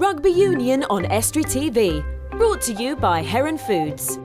Rugby Union on Estuary TV. Brought to you by Heron Foods.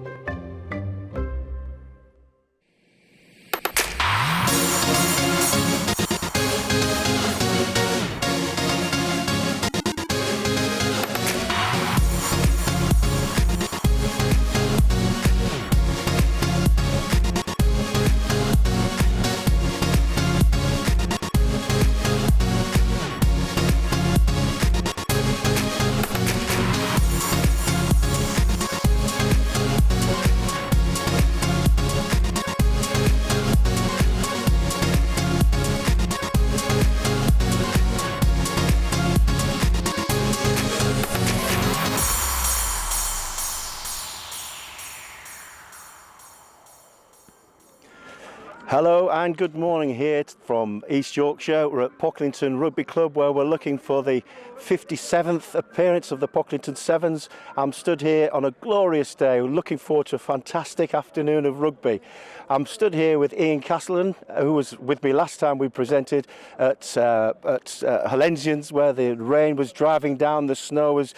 Hello and good morning here from East Yorkshire. We're at Pocklington Rugby Club where we're looking for the 57th appearance of the Pocklington Sevens. I'm stood here on a glorious day looking forward to a fantastic afternoon of rugby. I'm stood here with Ian Castleton, who was with me last time we presented at Hellensians, where the rain was driving down, the snow was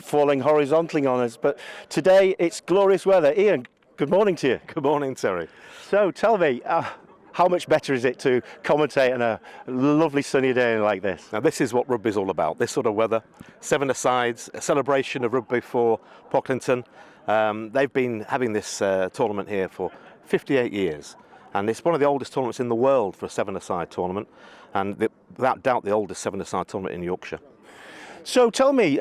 falling horizontally on us. But today it's glorious weather. Ian, good morning to you. Good morning, Terry. So tell me, how much better is it to commentate on a lovely sunny day like this? Now this is what rugby's all about, this sort of weather. 7-a-sides, a celebration of rugby for Pocklington. They've been having this tournament here for 58 years. And it's one of the oldest tournaments in the world for a 7-a-side tournament. And without doubt the oldest 7-a-side tournament in Yorkshire. So tell me,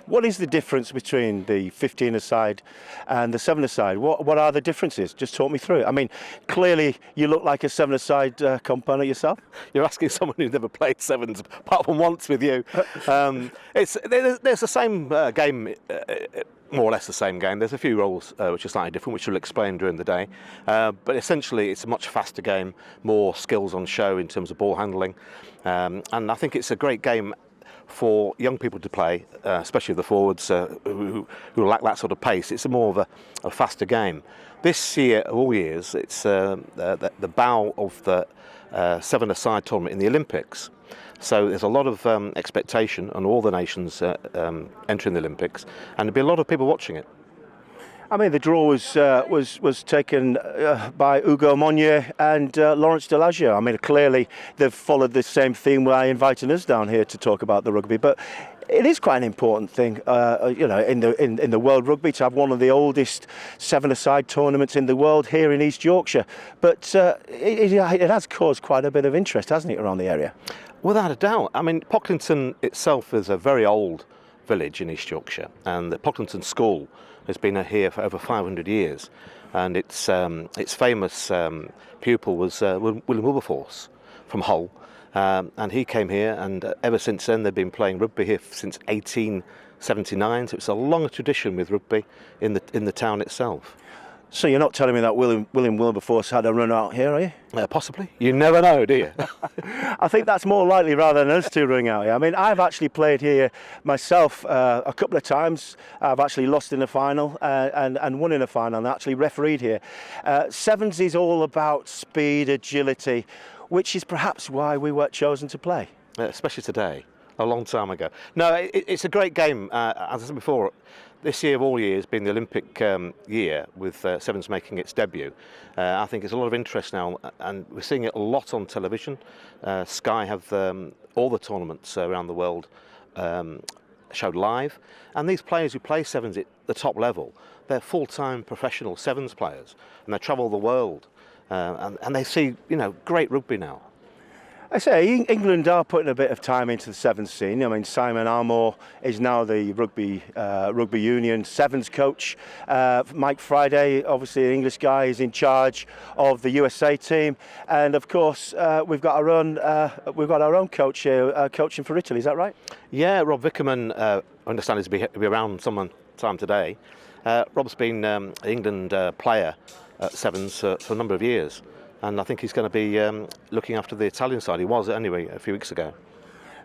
what is the difference between the 15-a-side and the 7-a-side? What are the differences? Just talk me through it. I mean, clearly you look like a 7-a-side component yourself. You're asking someone who's never played sevens, apart from once with you. There's the same game, more or less the same game. There's a few rules which are slightly different, which we'll explain during the day. But essentially it's a much faster game, more skills on show in terms of ball handling. And I think it's a great game for young people to play, especially the forwards who lack that sort of pace. It's more of a faster game. This year, of all years, it's the bow of the 7-a-side tournament in the Olympics. So there's a lot of expectation on all the nations entering the Olympics, and there'll be a lot of people watching it. I mean, the draw was taken by Hugo Monnier and Lawrence Delagio. I mean, clearly they've followed the same theme by inviting us down here to talk about the rugby. But it is quite an important thing, in the world rugby to have one of the oldest 7-a-side tournaments in the world here in East Yorkshire. But it has caused quite a bit of interest, hasn't it, around the area? Without a doubt. I mean, Pocklington itself is a very old village in East Yorkshire, and the Pocklington School has been here for over 500 years, and its famous pupil was William Wilberforce from Hull, and he came here, and ever since then they've been playing rugby here since 1879. So it's a long tradition with rugby in the town itself. So you're not telling me that William Wilberforce had a run out here, are you? Possibly. You never know, do you? I think that's more likely rather than us two running out here. I mean, I've actually played here myself a couple of times. I've actually lost in the final and won in a final, and actually refereed here. Sevens is all about speed, agility, which is perhaps why we were chosen to play. Especially today, a long time ago. No, it's a great game. As I said before, this year of all years being the Olympic year with Sevens making its debut, I think there's a lot of interest now, and we're seeing it a lot on television. Sky have all the tournaments around the world showed live, and these players who play Sevens at the top level, they're full-time professional Sevens players, and they travel the world, and they see great rugby now. I say England are putting a bit of time into the sevens scene. I mean, Simon Armour is now the rugby union sevens coach. Mike Friday, obviously an English guy, is in charge of the USA team, and of course we've got our own coach here coaching for Italy. Is that right? Yeah, Rob Vickerman, I understand is to be around sometime today. Rob's been an England player at sevens for a number of years. And I think he's going to be looking after the Italian side. He was anyway a few weeks ago.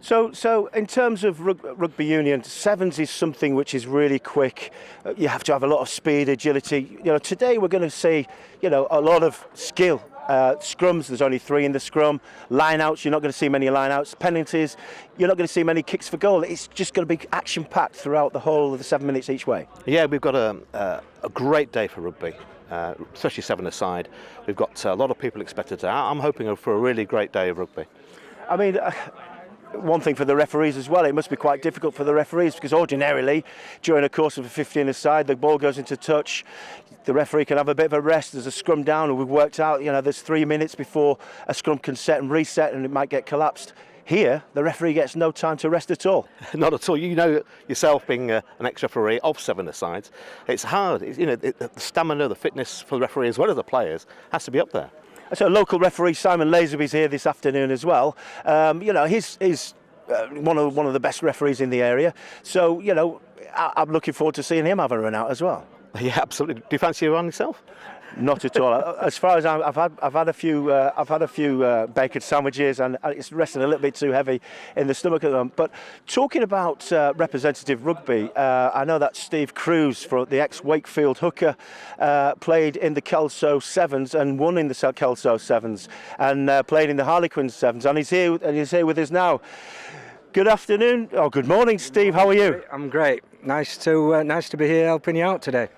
So in terms of rugby union, sevens is something which is really quick. You have to have a lot of speed, agility. Today we're going to see, a lot of skill Scrums, there's only 3 in the scrum. Line-outs, you're not going to see many line-outs. Penalties, you're not going to see many kicks for goal. It's just going to be action-packed throughout the whole of the 7 minutes each way. Yeah, we've got a great day for rugby, especially 7-a-side. We've got a lot of people expected to. I'm hoping for a really great day of rugby. I mean, one thing for the referees as well, it must be quite difficult for the referees because ordinarily, during the course of a 15-a-side, the ball goes into touch, the referee can have a bit of a rest, there's a scrum down, and we've worked out, there's 3 minutes before a scrum can set and reset and it might get collapsed. Here, the referee gets no time to rest at all. Not at all. You know yourself, being an ex-referee of 7-a-sides, it's hard. The stamina, the fitness for the referee as well as the players has to be up there. So local referee Simon Lazenby's here this afternoon as well. He's one of the best referees in the area. So, I'm looking forward to seeing him have a run out as well. Yeah, absolutely. Do you fancy a run yourself? Not at all. As far as I've had a few bacon sandwiches, and it's resting a little bit too heavy in the stomach at the moment. But talking about representative rugby, I know that Steve Cruz, the ex-Wakefield hooker, played in the Kelso Sevens and won in the Kelso Sevens, and played in the Harlequins Sevens, and he's here with us now. Good afternoon, good morning, Steve. How are you? I'm great. Nice to be here helping you out today.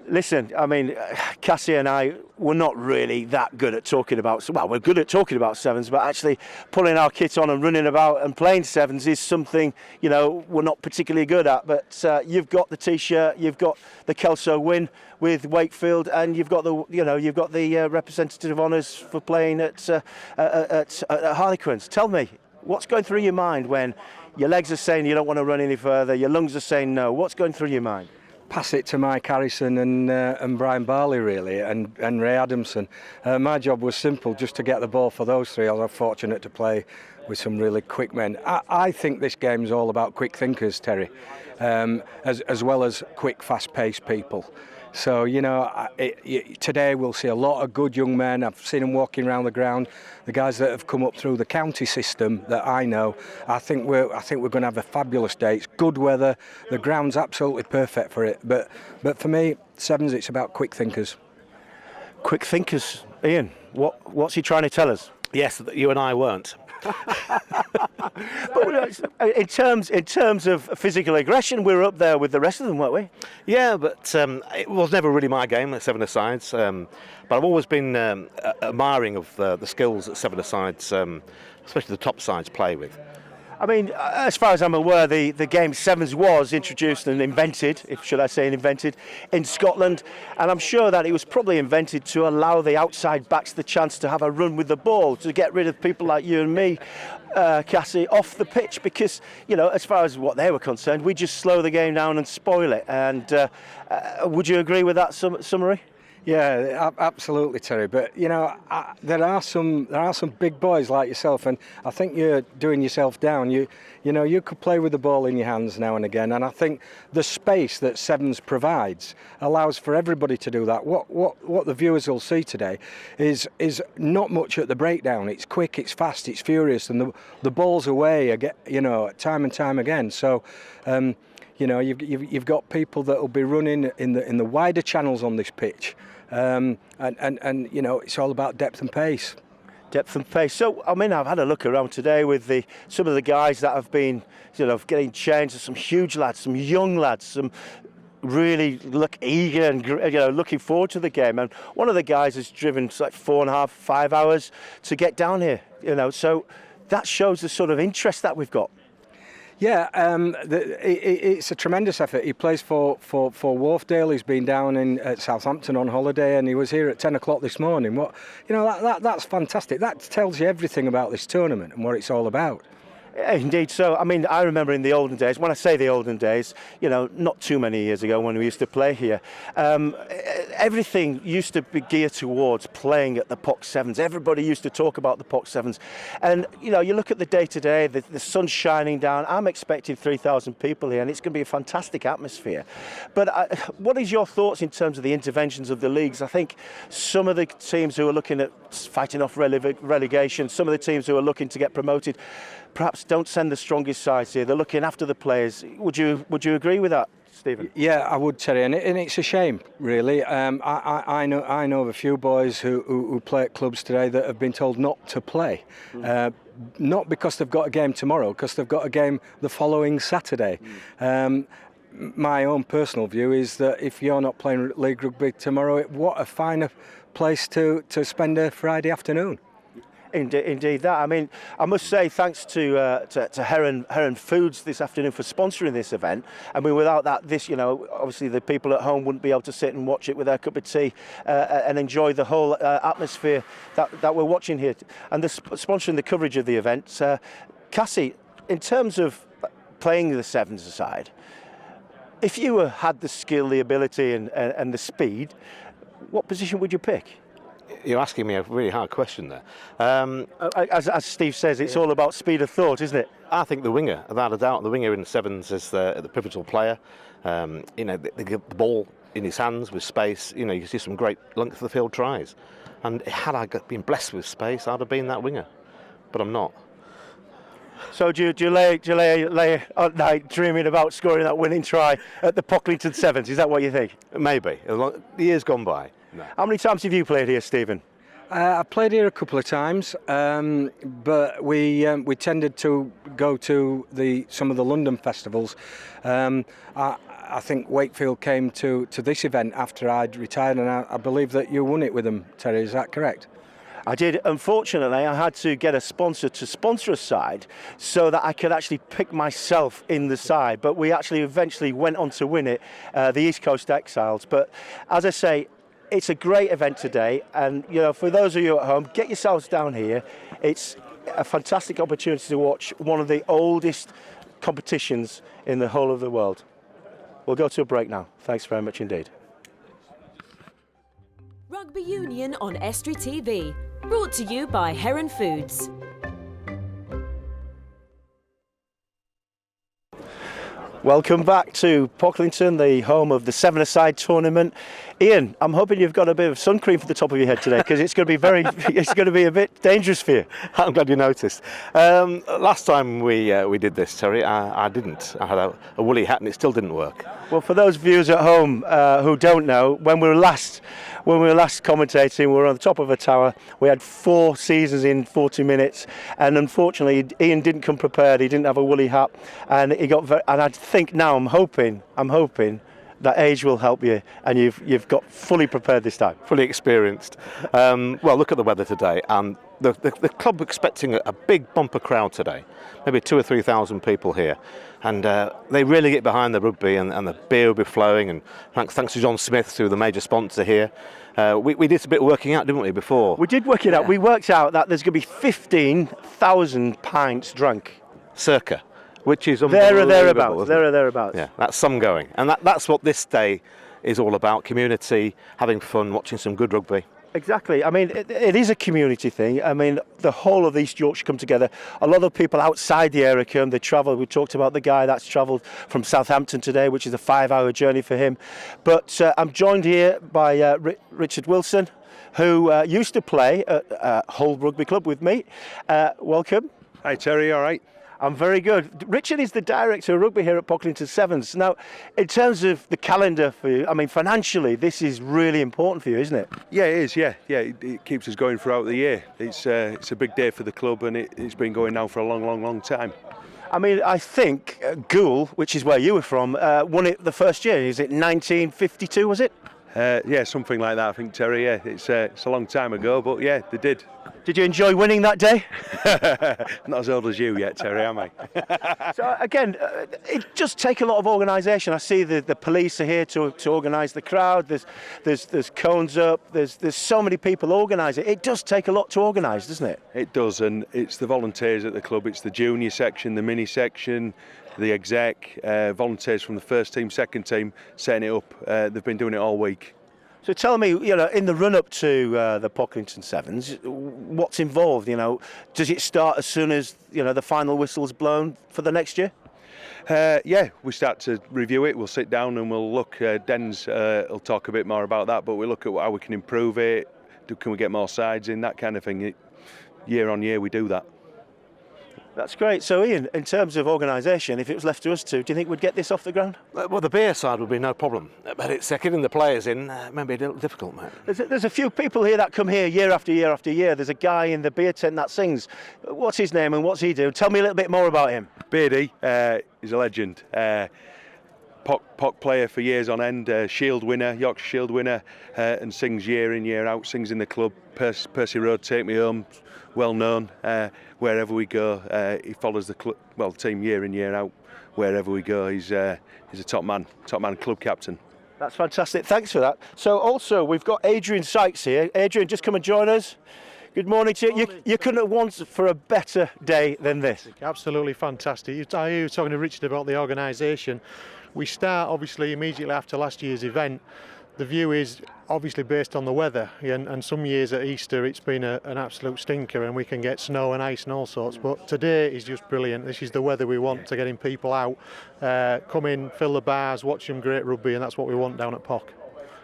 Listen, I mean, Cassie and I were not really that good at talking about. Well, we're good at talking about 7s, but actually pulling our kit on and running about and playing 7s is something we're not particularly good at. But you've got the T-shirt, you've got the Kelso win with Wakefield, and you've got the representative honours for playing at Harlequins. Tell me, what's going through your mind when your legs are saying you don't want to run any further, your lungs are saying no? What's going through your mind? Pass it to Mike Harrison and Brian Barley, really, and Ray Adamson. My job was simple, just to get the ball for those 3. I was fortunate to play with some really quick men. I think this game is all about quick thinkers, Terry, as well as quick, fast-paced people. So, today we'll see a lot of good young men. I've seen them walking around the ground. The guys that have come up through the county system that I know, I think we're going to have a fabulous day. It's good weather. The ground's absolutely perfect for it. But for me, 7s, it's about quick thinkers. Quick thinkers, Ian. What's he trying to tell us? Yes, that you and I weren't. But in terms of physical aggression, we were up there with the rest of them, weren't we? Yeah, but it was never really my game at 7-a-sides. But I've always been admiring of the skills that 7-a-sides, especially the top sides, play with. I mean, as far as I'm aware, the game 7s was introduced and invented, in Scotland, and I'm sure that it was probably invented to allow the outside backs the chance to have a run with the ball, to get rid of people like you and me, Cassie, off the pitch, because, as far as what they were concerned, we just slow the game down and spoil it. And would you agree with that summary? Yeah, absolutely, Terry. But there are some big boys like yourself, and I think you're doing yourself down. You could play with the ball in your hands now and again, and I think the space that 7s provides allows for everybody to do that. What the viewers will see today is not much at the breakdown. It's quick, it's fast, it's furious, and the ball's away again, time and time again. So. You've got people that will be running in the wider channels on this pitch, and it's all about depth and pace. Depth and pace. So, I mean, I've had a look around today with some of the guys that have been, getting changed. Some huge lads, some young lads, some really look eager and looking forward to the game. And one of the guys has driven like 4.5, 5 hours to get down here. So that shows the sort of interest that we've got. Yeah, it's a tremendous effort. He plays for Wharfdale. He's been down at Southampton on holiday, and he was here at 10 o'clock this morning. That's fantastic. That tells you everything about this tournament and what it's all about. Indeed. So, I mean, I remember in the olden days, when I say the olden days, not too many years ago when we used to play here, everything used to be geared towards playing at the Pock7s. Everybody used to talk about the Pock7s. And, you look at the day today, the sun's shining down. I'm expecting 3,000 people here, and it's going to be a fantastic atmosphere. But what is your thoughts in terms of the interventions of the leagues? I think some of the teams who are looking at fighting off relegation, some of the teams who are looking to get promoted, perhaps don't send the strongest sides here. They're looking after the players. Would you agree with that, Stephen? Yeah, I would, Terry, and it's a shame, really. I know of a few boys who play at clubs today that have been told not to play, not because they've got a game tomorrow, because they've got a game the following Saturday. My own personal view is that if you're not playing league rugby tomorrow, what a finer place to spend a Friday afternoon. Indeed, that. I mean, I must say thanks to Heron Foods this afternoon for sponsoring this event. I mean, without that, obviously the people at home wouldn't be able to sit and watch it with their cup of tea and enjoy the whole atmosphere that we're watching here. And sponsoring the coverage of the event. Cassie, in terms of playing the Sevens aside, if you had the skill, the ability and the speed, what position would you pick? You're asking me a really hard question there. As Steve says, it's all about speed of thought, isn't it? I think the winger, without a doubt, the winger in the Sevens is the pivotal player. They get the ball in his hands with space. You can see some great length of the field tries. And had I been blessed with space, I'd have been that winger. But I'm not. So do you lay at night dreaming about scoring that winning try at the Pocklington Sevens? Is that what you think? Maybe. The years gone by. No. How many times have you played here, Stephen? I've played here a couple of times, but we tended to go to some of the London festivals. I think Wakefield came to this event after I'd retired, and I believe that you won it with them, Terry. Is that correct? I did. Unfortunately, I had to get a sponsor to sponsor a side so that I could actually pick myself in the side. But we actually eventually went on to win it, the East Coast Exiles. But as I say, it's a great event today, and for those of you at home, get yourselves down here. It's a fantastic opportunity to watch one of the oldest competitions in the whole of the world. We'll go to a break now. Thanks very much indeed. Rugby Union on Estuary TV, brought to you by Heron Foods. Welcome back to Pocklington, the home of the Seven-a-side tournament. Ian, I'm hoping you've got a bit of sun cream for the top of your head today, because it's going to be a bit dangerous for you. I'm glad you noticed. Last time we did this, Terry, I didn't. I had a woolly hat and it still didn't work. Well, for those viewers at home who don't know, when we were last commentating, we were on the top of a tower. We had 4 seasons in 40 minutes, and unfortunately, Ian didn't come prepared. He didn't have a woolly hat, and he got and I think now I'm hoping that age will help you, and you've got fully prepared this time. Fully experienced. Well, look at the weather today, and the club expecting a big bumper crowd today, maybe 2,000 or 3,000 people here, and they really get behind the rugby, and the beer will be flowing, and thanks to John Smith, who's the major sponsor here. We did a bit of working out, didn't we, before? We did work it out. We worked out that there's going to be 15,000 pints drunk. Circa. Which is thereabouts. Yeah, that's some going, and that's what this day is all about: community, having fun, watching some good rugby. Exactly. I mean, it is a community thing. I mean, the whole of East Yorkshire come together. A lot of people outside the area come. They travel. We talked about the guy that's travelled from Southampton today, which is a 5-hour journey for him. But I'm joined here by Richard Wilson, who used to play at Hull Rugby Club with me. Welcome. Hi Terry, all right? I'm very good. Richard is the director of rugby here at Pocklington Sevens. Now, in terms of the calendar for you, I mean, financially, this is really important for you, isn't it? Yeah, it is, yeah. It keeps us going throughout the year. It's a big day for the club, and it's been going now for a long time. I mean, I think Goole, which is where you were from, won it the first year. Is it 1952, was it? Yeah, something like that, I think, Terry, yeah. It's a long time ago, but yeah, they did. Did you enjoy winning that day? Not as old as you yet, Terry, am I? So again, it just takes a lot of organisation. I see the police are here to organise the crowd. There's cones up. There's so many people organising. It does take a lot to organise, doesn't it? It does, and it's the volunteers at the club. It's the junior section, the mini section, the exec, volunteers from the first team, second team, setting it up. They've been doing it all week. So tell me, in the run-up to the Pocklington Sevens, what's involved? Does it start as soon as the final whistle's blown for the next year? Yeah, we start to review it. We'll sit down and we'll look. Den's will talk a bit more about that, but we look at how we can improve it. Can we get more sides in, that kind of thing? Year on year, we do that. That's great. So Ian, in terms of organisation, if it was left to us two, do you think we'd get this off the ground? Well, the beer side would be no problem, but it's getting the players in may be a little difficult, mate. There's a few people here that come here year after year after year. There's a guy in the beer tent that sings. What's his name and what's he do? Tell me a little bit more about him. Beardy is a legend. Pock player for years on end, Shield winner, Yorkshire Shield winner, and sings year in, year out, sings in the club. Percy Road, Take Me Home, well known. Wherever we go, he follows the team year in, year out. Wherever we go, he's a top man, club captain. That's fantastic. Thanks for that. So also we've got Adrian Sykes here. Adrian, just come and join us. Good morning to you. You couldn't have wanted for a better day than this. Absolutely fantastic. I hear you talking to Richard about the organisation. We start obviously immediately after last year's event. The view is obviously based on the weather, and some years at Easter it's been an absolute stinker and we can get snow and ice and all sorts, but today is just brilliant. This is the weather we want to getting people out, come in, fill the bars, watch some great rugby, and that's what we want down at Pock.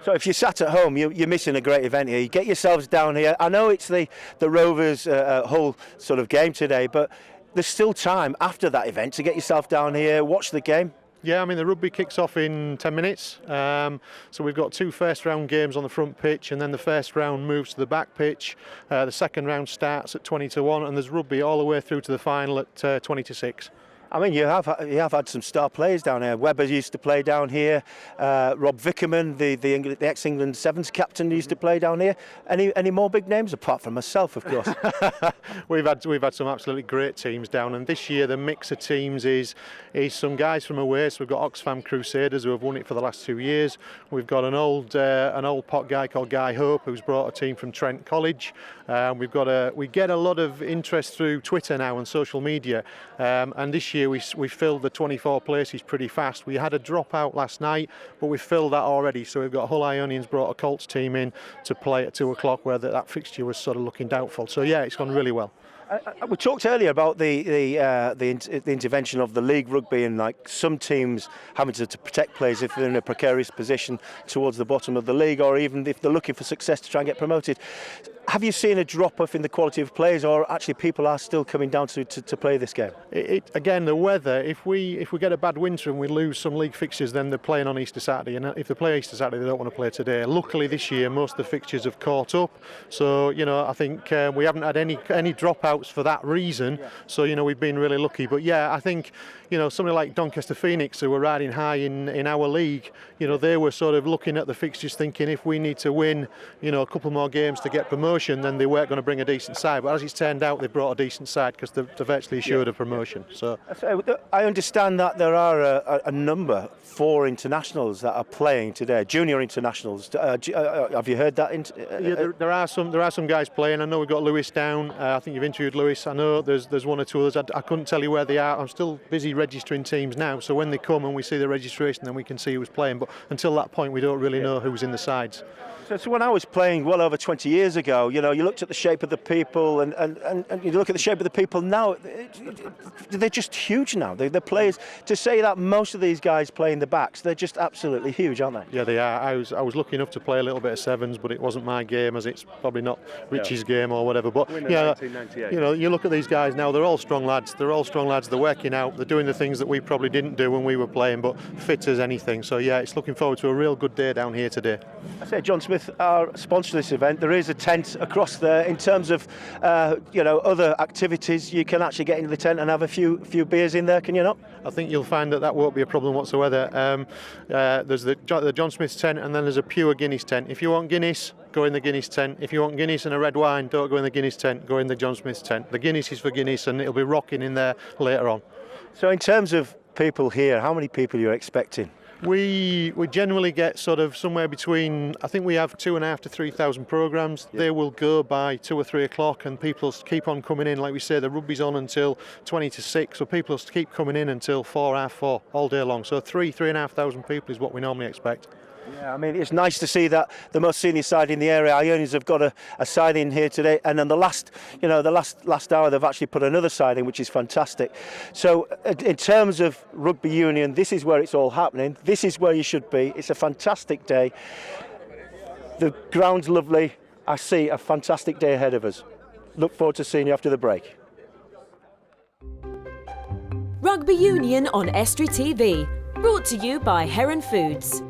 So if you're sat at home, you're missing a great event here. You get yourselves down here. I know it's the Rovers whole sort of game today, but there's still time after that event to get yourself down here, watch the game. Yeah, I mean the rugby kicks off in 10 minutes, so we've got 2 first round games on the front pitch, and then the first round moves to the back pitch. The second round starts at 20-1, and there's rugby all the way through to the final at 20-6. I mean, you have had some star players down here. Webber used to play down here. Rob Vickerman, the ex-England Sevens captain, used to play down here. Any more big names apart from myself, of course? We've had some absolutely great teams down, and this year the mix of teams is some guys from away. So we've got Oxfam Crusaders who have won it for the last 2 years. We've got an old Pock guy called Guy Hope who's brought a team from Trent College. We get a lot of interest through Twitter now and social media, and this year we filled the 24 places pretty fast. We had a dropout last night, but we filled that already. So we've got Hull Ionians brought a Colts team in to play at 2 o'clock, where that fixture was sort of looking doubtful. So yeah, it's gone really well. We talked earlier about the intervention of the league rugby and like some teams having to protect players if they're in a precarious position towards the bottom of the league, or even if they're looking for success to try and get promoted. Have you seen a drop-off in the quality of players, or actually people are still coming down to play this game? Again, the weather, if we get a bad winter and we lose some league fixtures, then they're playing on Easter Saturday, and if they play Easter Saturday, they don't want to play today. Luckily this year, most of the fixtures have caught up, so I think we haven't had any dropouts for that reason, so we've been really lucky. But yeah, I think somebody like Doncaster Phoenix, who were riding high in our league, they were sort of looking at the fixtures thinking if we need to win a couple more games to get promotion, then they weren't going to bring a decent side. But as it's turned out, they've brought a decent side because they're virtually assured of promotion. So I understand that there are a number, 4 internationals that are playing today, junior internationals. Have you heard that? Yeah, there are some guys playing. I know we've got Lewis down. I think you've interviewed Lewis. I know there's 1 or 2 others. I couldn't tell you where they are. I'm still busy registering teams now. So when they come and we see the registration, then we can see who's playing. But until that point, we don't really know who's in the sides. So when I was playing well over 20 years ago, you looked at the shape of the people and you look at the shape of the people now, they're just huge now. They're players. To say that most of these guys play in the backs, they're just absolutely huge, aren't they? Yeah, they are. I was lucky enough to play a little bit of sevens, but it wasn't my game, as it's probably not Richie's game or whatever. But yeah, you look at these guys now, they're all strong lads. They're working out. They're doing the things that we probably didn't do when we wwere playing, but fit as anything. So yeah, it's looking forward to a real good day down here today. I say John Smith, our sponsor this event, there is a tent across there. In terms of other activities, you can actually get into the tent and have a few beers in there, can you not? I think you'll find that won't be a problem whatsoever. There's the John Smith's tent, and then there's a pure Guinness tent. If you want Guinness, go in the Guinness tent. If you want Guinness and a red wine, don't go in the Guinness tent, go in the John Smith's tent. The Guinness is for Guinness, and it'll be rocking in there later on. So in terms of people here, how many people are you expecting? We generally get sort of somewhere between, I think we have 2,500 to 3,000 programmes. Yeah. They will go by 2 or 3 o'clock, and people keep on coming in. Like we say, the rugby's on until 20-6, so people keep coming in until 4, half 4 all day long. So 3,500 people is what we normally expect. Yeah, I mean, it's nice to see that the most senior side in the area, Ionians, have got a side in here today, and then the last hour they've actually put another side in, which is fantastic. So in terms of rugby union, this is where it's all happening. This is where you should be. It's a fantastic day. The ground's lovely. I see a fantastic day ahead of us. Look forward to seeing you after the break. Rugby Union on Estuary TV. Brought to you by Heron Foods.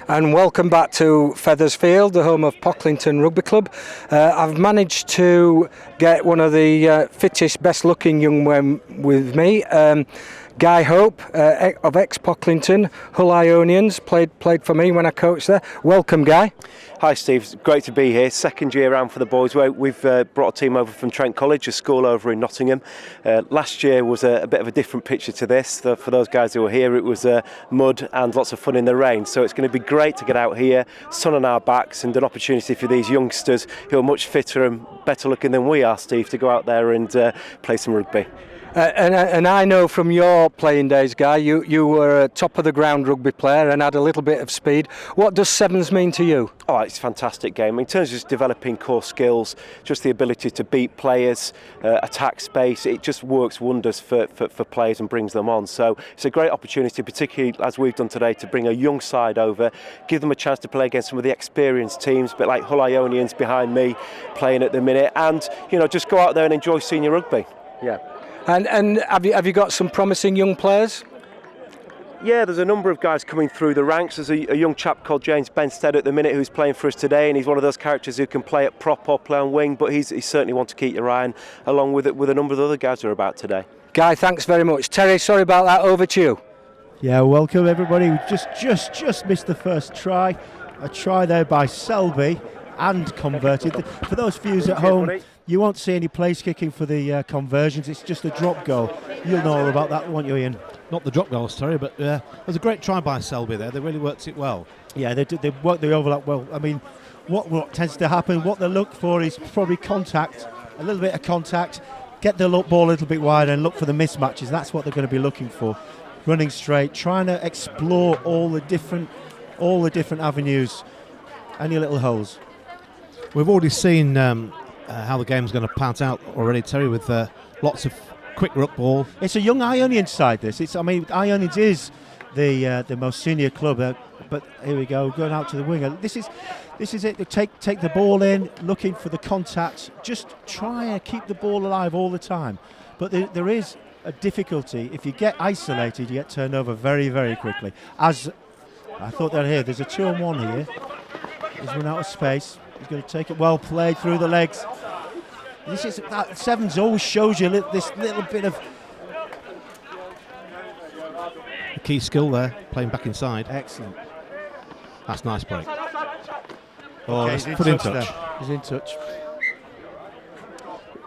And welcome back to Feathers Field, the home of Pocklington Rugby Club. I've managed to get one of the fittest, best-looking young men with me. Guy Hope of ex-Pocklington, Hull Ionians, played for me when I coached there. Welcome, Guy. Hi Steve, it's great to be here. Second year round for the boys. We've brought a team over from Trent College, a school over in Nottingham. Last year was a bit of a different picture to this. For those guys who were here, it was mud and lots of fun in the rain. So it's going to be great to get out here, sun on our backs, and an opportunity for these youngsters who are much fitter and better looking than we are, Steve, to go out there and play some rugby. And I know from your playing days, Guy, you were a top of the ground rugby player and had a little bit of speed. What does sevens mean to you? Oh, it's a fantastic game. In terms of just developing core skills, just the ability to beat players, attack space, it just works wonders for players and brings them on. So it's a great opportunity, particularly as we've done today, to bring a young side over, give them a chance to play against some of the experienced teams, a bit like Hull Ionians behind me playing at the minute, and just go out there and enjoy senior rugby. Yeah. And have you got some promising young players? Yeah, there's a number of guys coming through the ranks. There's a young chap called James Benstead at the minute who's playing for us today, and he's one of those characters who can play at prop or play on wing, but he's certainly one to keep your eye on, along with a number of the other guys who are about today. Guy, thanks very much. Terry, sorry about that. Over to you. Yeah, welcome everybody. We just missed the first try. A try there by Selby and converted. For those viewers at home, you won't see any place kicking for the conversions. It's just a drop goal. You'll know all about that, won't you, Ian? Not the drop goals, Terry, but it was a great try by Selby there. They really worked it well. Yeah, they worked the overlap well. I mean, what tends to happen, what they look for is probably contact, a little bit of contact, get the ball a little bit wider and look for the mismatches. That's what they're going to be looking for. Running straight, trying to explore all the different avenues, any little holes. We've already seen how the game's going to pan out already, Terry, with lots of quick ruck ball. It's a young Ionians side. Ionians is the most senior club, but here we go, going out to the winger. This is it. Take the ball in, looking for the contact. Just try and keep the ball alive all the time. But there is a difficulty. If you get isolated, you get turned over very, very quickly. As I thought that here, there's a 2-on-1 here. He's run out of space. He's going to take it well played through the legs. That sevens always shows you this little bit of A key skill there, playing back inside. excellent. That's nice break. Okay, he's put in touch. there. He's in touch.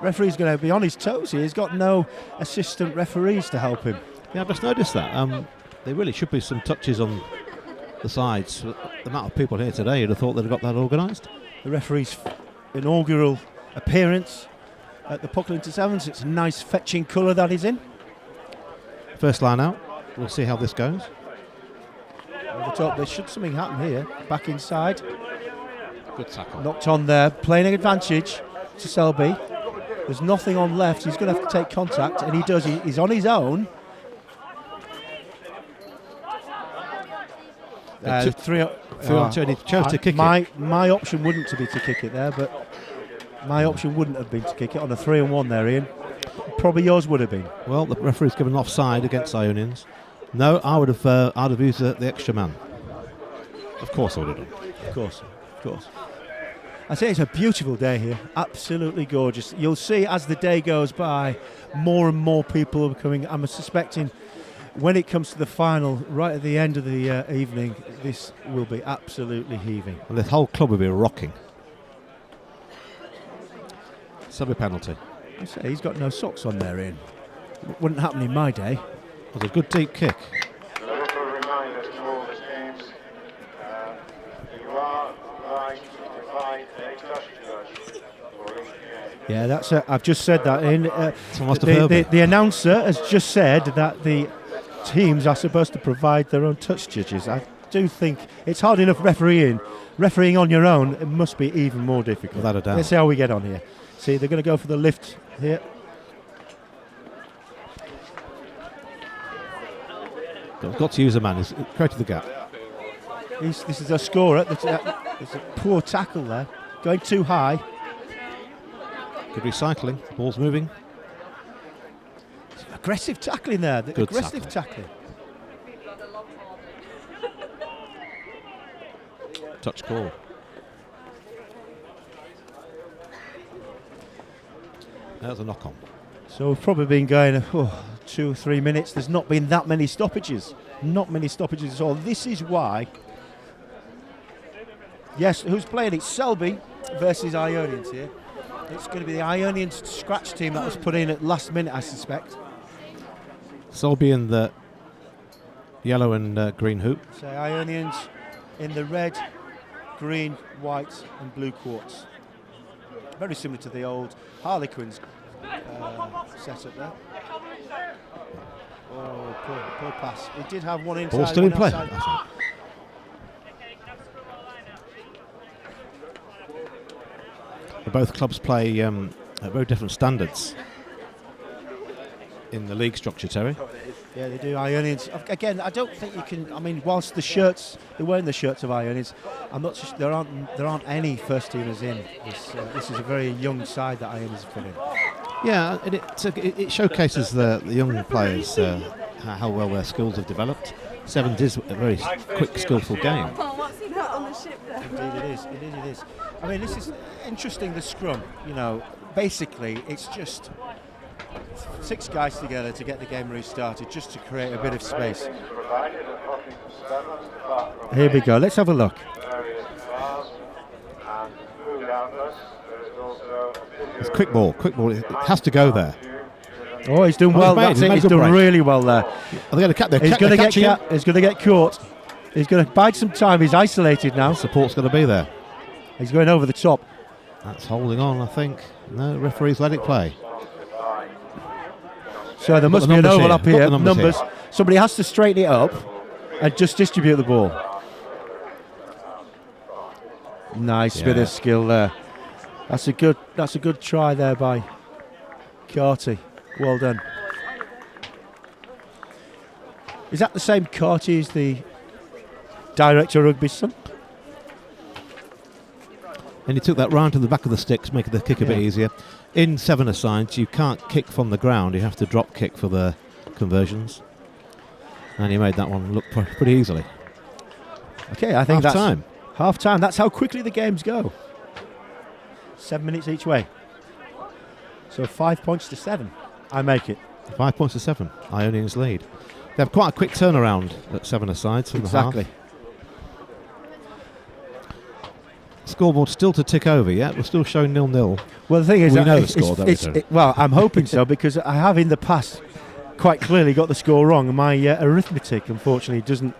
Referee's going to be on his toes here. He's got no assistant referees to help him. Yeah, I've just noticed that. There really should be some touches on the sides. The amount of people here today, you'd have thought they'd have got that organised. The referee's inaugural appearance at the Pocklington Sevens. It's a nice fetching colour that he's in. First line out. We'll see how this goes. Over the top, there should something happen here. Back inside. Good tackle. Knocked on there, playing an advantage to Selby. There's nothing on left. He's going to have to take contact, and he does. He's on his own. Three on two, and he chose to kick it. My option wouldn't be to kick it there, but my option wouldn't have been to kick it on a 3-on-1 there, Ian. Probably yours would have been. Well, the referee's given offside against Ionians. No, I'd have used the extra man. Of course I would have done. Of course. I say it's a beautiful day here, absolutely gorgeous. You'll see as the day goes by, more and more people are coming. I'm suspecting when it comes to the final, right at the end of the evening, this will be absolutely heaving. And the whole club will be rocking. Sub penalty. I say he's got no socks on there, Ian. Wouldn't happen in my day. It was a good deep kick. Yeah, that's. I've just said that in. The announcer has just said that the teams are supposed to provide their own touch judges. I do think it's hard enough refereeing on your own. It must be even more difficult. Without a doubt. Let's see how we get on here. See, they're going to go for the lift here. Got to use a man. He's created the gap. This is a scorer. There's a poor tackle there, going too high. Good recycling. The ball's moving. Aggressive tackling there. Good Aggressive tackling. Touch call. There's a knock on. So we've probably been going 2 or 3 minutes. There's not been that many stoppages. Not many stoppages at all. This is why. Yes, who's playing it? Selby versus Ionians here. It's going to be the Ionians scratch team that was put in at last minute, I suspect. Selby in the yellow and green hoop. So Ionians in the red, green, white and blue quartz. Very similar to the old Harlequins setup there. Oh, poor pass. He did have one inside. Ball still in play. Outside. Both clubs play at very different standards in the league structure, Terry. Yeah, they do. Ionians. Again, I don't think you can. I mean, whilst the shirts, they're wearing the shirts of Ionians. I'm not. There aren't any first teamers in. This is a very young side that Ionians have put in. Yeah, and it showcases the young players how well their skills have developed. Sevens is a very quick, skillful game. Oh, what's he got on the ship there? Indeed, it is. It is. I mean, this is interesting. The scrum. You know, basically, it's just 6 guys together to get the game restarted, just to create a bit of space. Here we go. Let's have a look. It's quick ball. It has to go there. Oh, he's done well. That's it. He's done really well there. Are they going to catch? He's going to get caught. He's going to bide some time. He's isolated now. Support's going to be there. He's going over the top. That's holding on, I think. No, the referees let it play. So there must be an overlap here. Numbers. Somebody has to straighten it up and just distribute the ball. Nice bit of skill there. That's a good try there by Carty. Well done. Is that the same Carty as the director of rugby's son? And he took that round to the back of the sticks, making the kick a bit easier. In 7-a-sides, you can't kick from the ground. You have to drop kick for the conversions. And he made that one look pretty easily. Okay, I think that's time. Half time. That's how quickly the games go. 7 minutes each way. So 5 points to 7. I make it. 5 points to 7. Ionians lead. They have quite a quick turnaround at 7-a-sides from the half. Scoreboard still to tick over, yeah? We're still showing 0-0. Well, the thing is, we know the score, don't we? Well, I'm hoping so, because I have in the past quite clearly got the score wrong, and my arithmetic, unfortunately, doesn't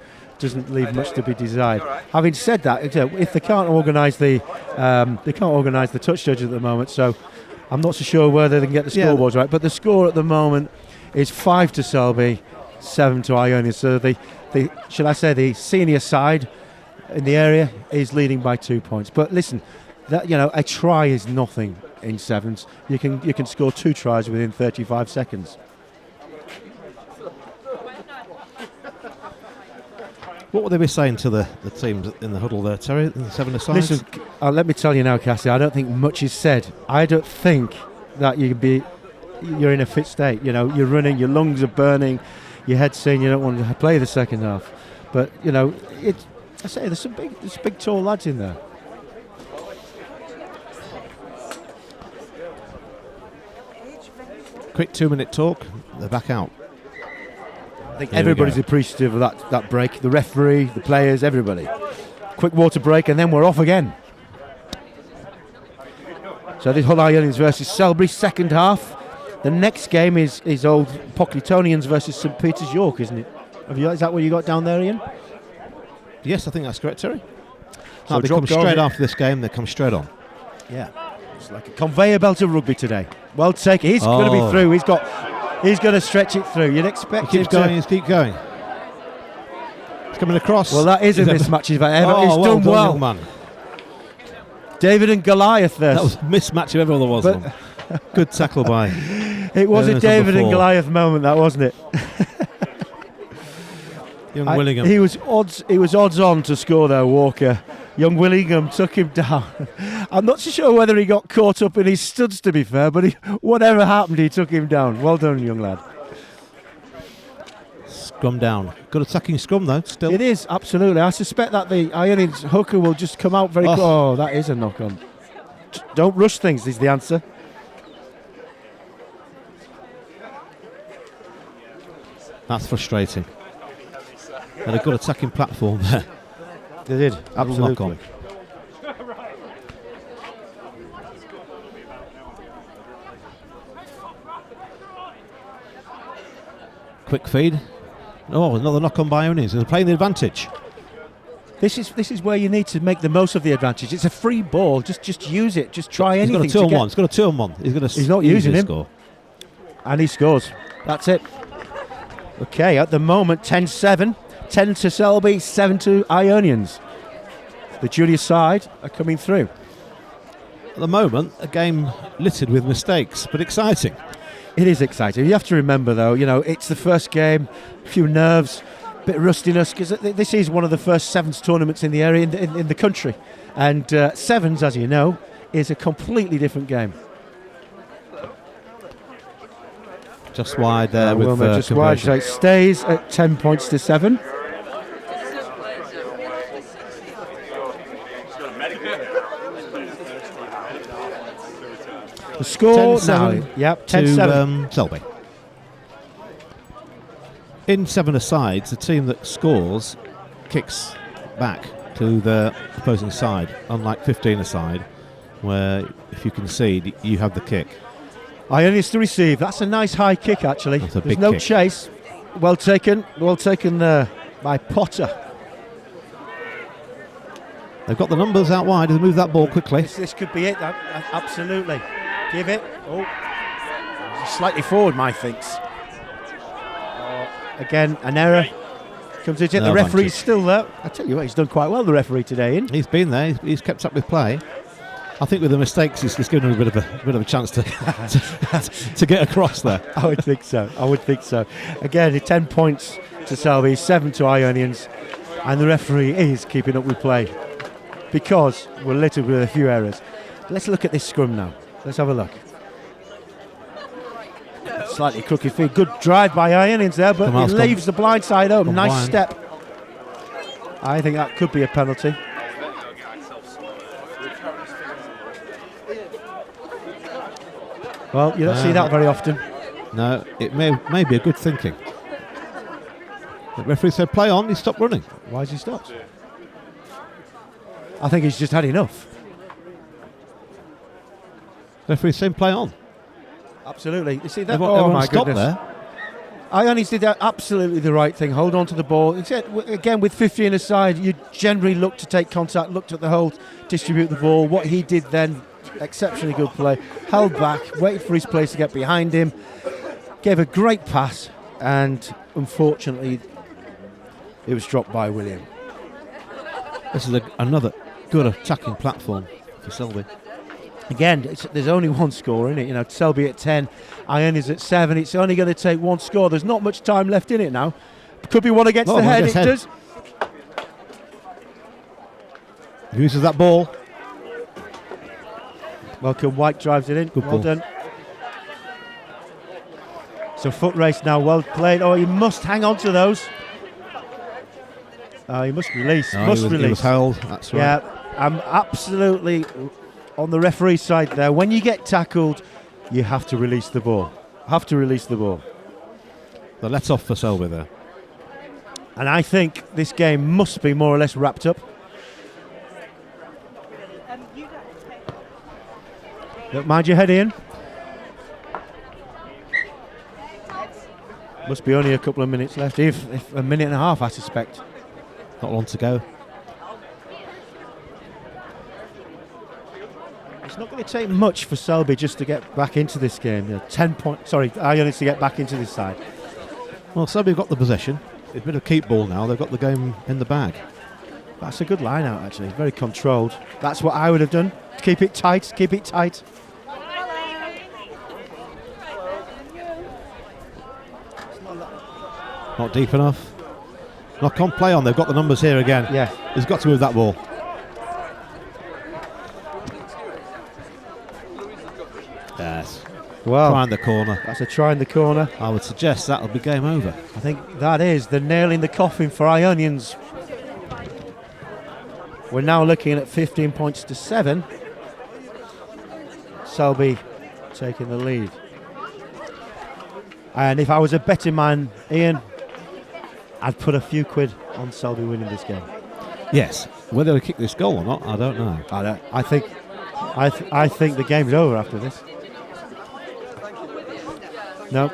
leave much to be desired. Having said that, if they can't organise the touch judge at the moment, so I'm not so sure whether they can get the scoreboards right. But the score at the moment is 5 to Selby, 7 to Ionians. So the should I say the senior side in the area is leading by 2 points. But listen, that a try is nothing in sevens. You can score 2 tries within 35 seconds. What would they be saying to the teams in the huddle there, Terry, in the 7-a-sides? Listen, let me tell you now, Cassie, I don't think much is said. I don't think that you're in a fit state. You're running, your lungs are burning, your head's saying you don't want to play the second half. But, I say there's some big tall lads in there. Quick 2-minute talk, they're back out. I think everybody's appreciative of that break. The referee, the players, everybody. Quick water break and then we're off again. So this Hull Ionians versus Selby, second half. The next game is old Pockletonians versus St Peter's York, isn't it? Is that what you got down there, Ian? Yes, I think that's correct, Terry. So they come straight after this game, they come straight on. Yeah. It's like a conveyor belt of rugby today. Well taken. He's going to be through. He's going to stretch it through. You'd expect he keeps going. He's keep going. He's coming across. Well, that is a mismatch if ever. He's done well. Young man. David and Goliath there. That was a mismatch if ever there was one. Good tackle by. It was a David and Goliath moment, that wasn't it? Young Willingham. He was odds on to score there, Walker. Young Willingham took him down. I'm not so sure whether he got caught up in his studs, to be fair, but whatever happened, he took him down. Well done, young lad. Scrum down. Good attacking scrum, though, still. It is, absolutely. I suspect that the Ionians hooker will just come out very quick. Oh, that is a knock-on. Don't rush things, is the answer. That's frustrating. Had a good attacking platform there. They did, absolutely. Knock on. Quick feed. Oh, another knock on by Ionians. They're playing the advantage. This is where you need to make the most of the advantage. It's a free ball. Just use it. Just try anything. He's got a 2-on-1. He's got a 2-on-1. He's not using him. Score. And he scores. That's it. Okay, at the moment, 10-7. 10 to Selby, 7 to Ionians. The junior side are coming through. At the moment, a game littered with mistakes, but exciting. It is exciting. You have to remember, though, it's the first game, a few nerves, bit of rustiness, because this is one of the first sevens tournaments in the area, in the country. And sevens, as you know, is a completely different game. Just wide there with Wilmer just wide, so it stays at 10 points to 7. The score now, 10-7 to Selby. In 7-a-sides, the team that scores kicks back to the opposing side, unlike 15-a-side, where if you concede, you have the kick. Ionians to receive. That's a nice high kick, actually. There's no chase. Well taken there by Potter. They've got the numbers out wide. They move that ball quickly. This could be it. Absolutely. Give it. Oh, slightly forward, my thinks. Again, an error. Comes in. The referee's still there. I tell you what, he's done quite well, the referee today. He's been there. He's kept up with play. I think with the mistakes, he's given him a bit of a chance to get across there. I would think so. Again, 10 points to Selby, 7 to Ionians, and the referee is keeping up with play because we're littered with a few errors. Let's look at this scrum now. Let's have a look. Slightly crooked feet. Good drive by Ionians there, but he leaves the blind side open. Nice step. I think that could be a penalty. Well, you don't see that very often. No, it may be a good thinking. The referee said play on, he stopped running. Why has he stopped? I think he's just had enough. The referee said play on. Absolutely. You see that? Everyone my stopped goodness. there. Ionians did absolutely the right thing. Hold on to the ball. Again, with 15 aside, you generally look to take contact, looked at the hold, distribute the ball. What he did then, exceptionally good play. Held back, waited for his place to get behind him. Gave a great pass, and unfortunately, it was dropped by William. This is another good attacking platform for Selby. Again, there's only one score in it. Selby at 10, Ionians at 7. It's only going to take one score. There's not much time left in it now. Could be one against the head. It does. Uses that ball. Welcome White drives it in. Good well ball. Done. So foot race now. Well played. Oh, he must hang on to those. He must release. He was held. That's right. Yeah, I'm absolutely on the referee's side there. When you get tackled, you have to release the ball. The let off for Selby there. And I think this game must be more or less wrapped up. Don't mind your head, Ian. Must be only a couple of minutes left, if a minute and a half, I suspect. Not long to go. It's not going to take much for Selby just to get back into this game. 10 points. Sorry, Ionians to get back into this side. Well, Selby have got the possession. It's a bit of keep ball now. They've got the game in the bag. That's a good line out, actually. Very controlled. That's what I would have done. Keep it tight. Keep it tight. Not deep enough. Knock on, play on. They've got the numbers here again. Yeah. He's got to move that ball. Well, try in the corner. that's a try in the corner. I would suggest that'll be game over. I think that is the nail in the coffin for Ionians. We're now looking at 15 points to 7. Selby taking the lead. And if I was a betting man, Ian, I'd put a few quid on Selby winning this game. Yes, whether they kick this goal or not, I don't know. I think the game's over after this. No,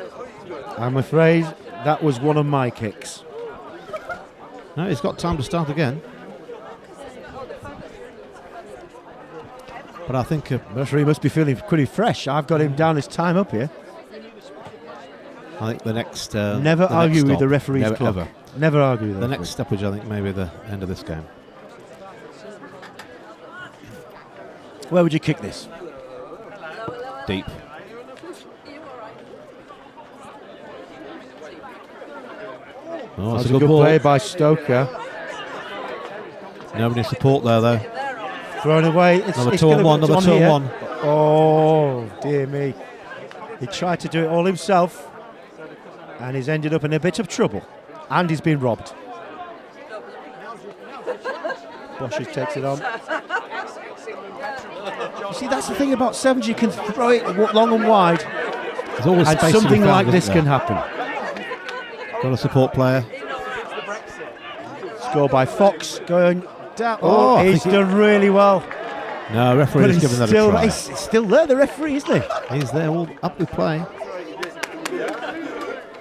I'm afraid that was one of my kicks. No, he's got time to start again. But I think Referee must be feeling pretty fresh. I've got him down his time up here. I think the next never the argue next with the stop, referee's never, clock. ever. Never argue with The next stoppage, I think, may be the end of this game. Where would you kick this? Deep. Oh, That's it's a a good ball. play by Stoker. Nobody support there, though. Thrown away. Another 2-on-1, another 2-on-1. Oh, dear me. He tried to do it all himself, and he's ended up in a bit of trouble. And he's been robbed. Boschers takes it on. You see, that's the thing about sevens. You can throw it long and wide, There's always and space to be something found, like this isn't can there? happen. Got a support player. Score by Fox, going down. Oh, I He's think done really well. No, referee But has given that a try. he's still there, the referee, isn't he? He's there, all up with play.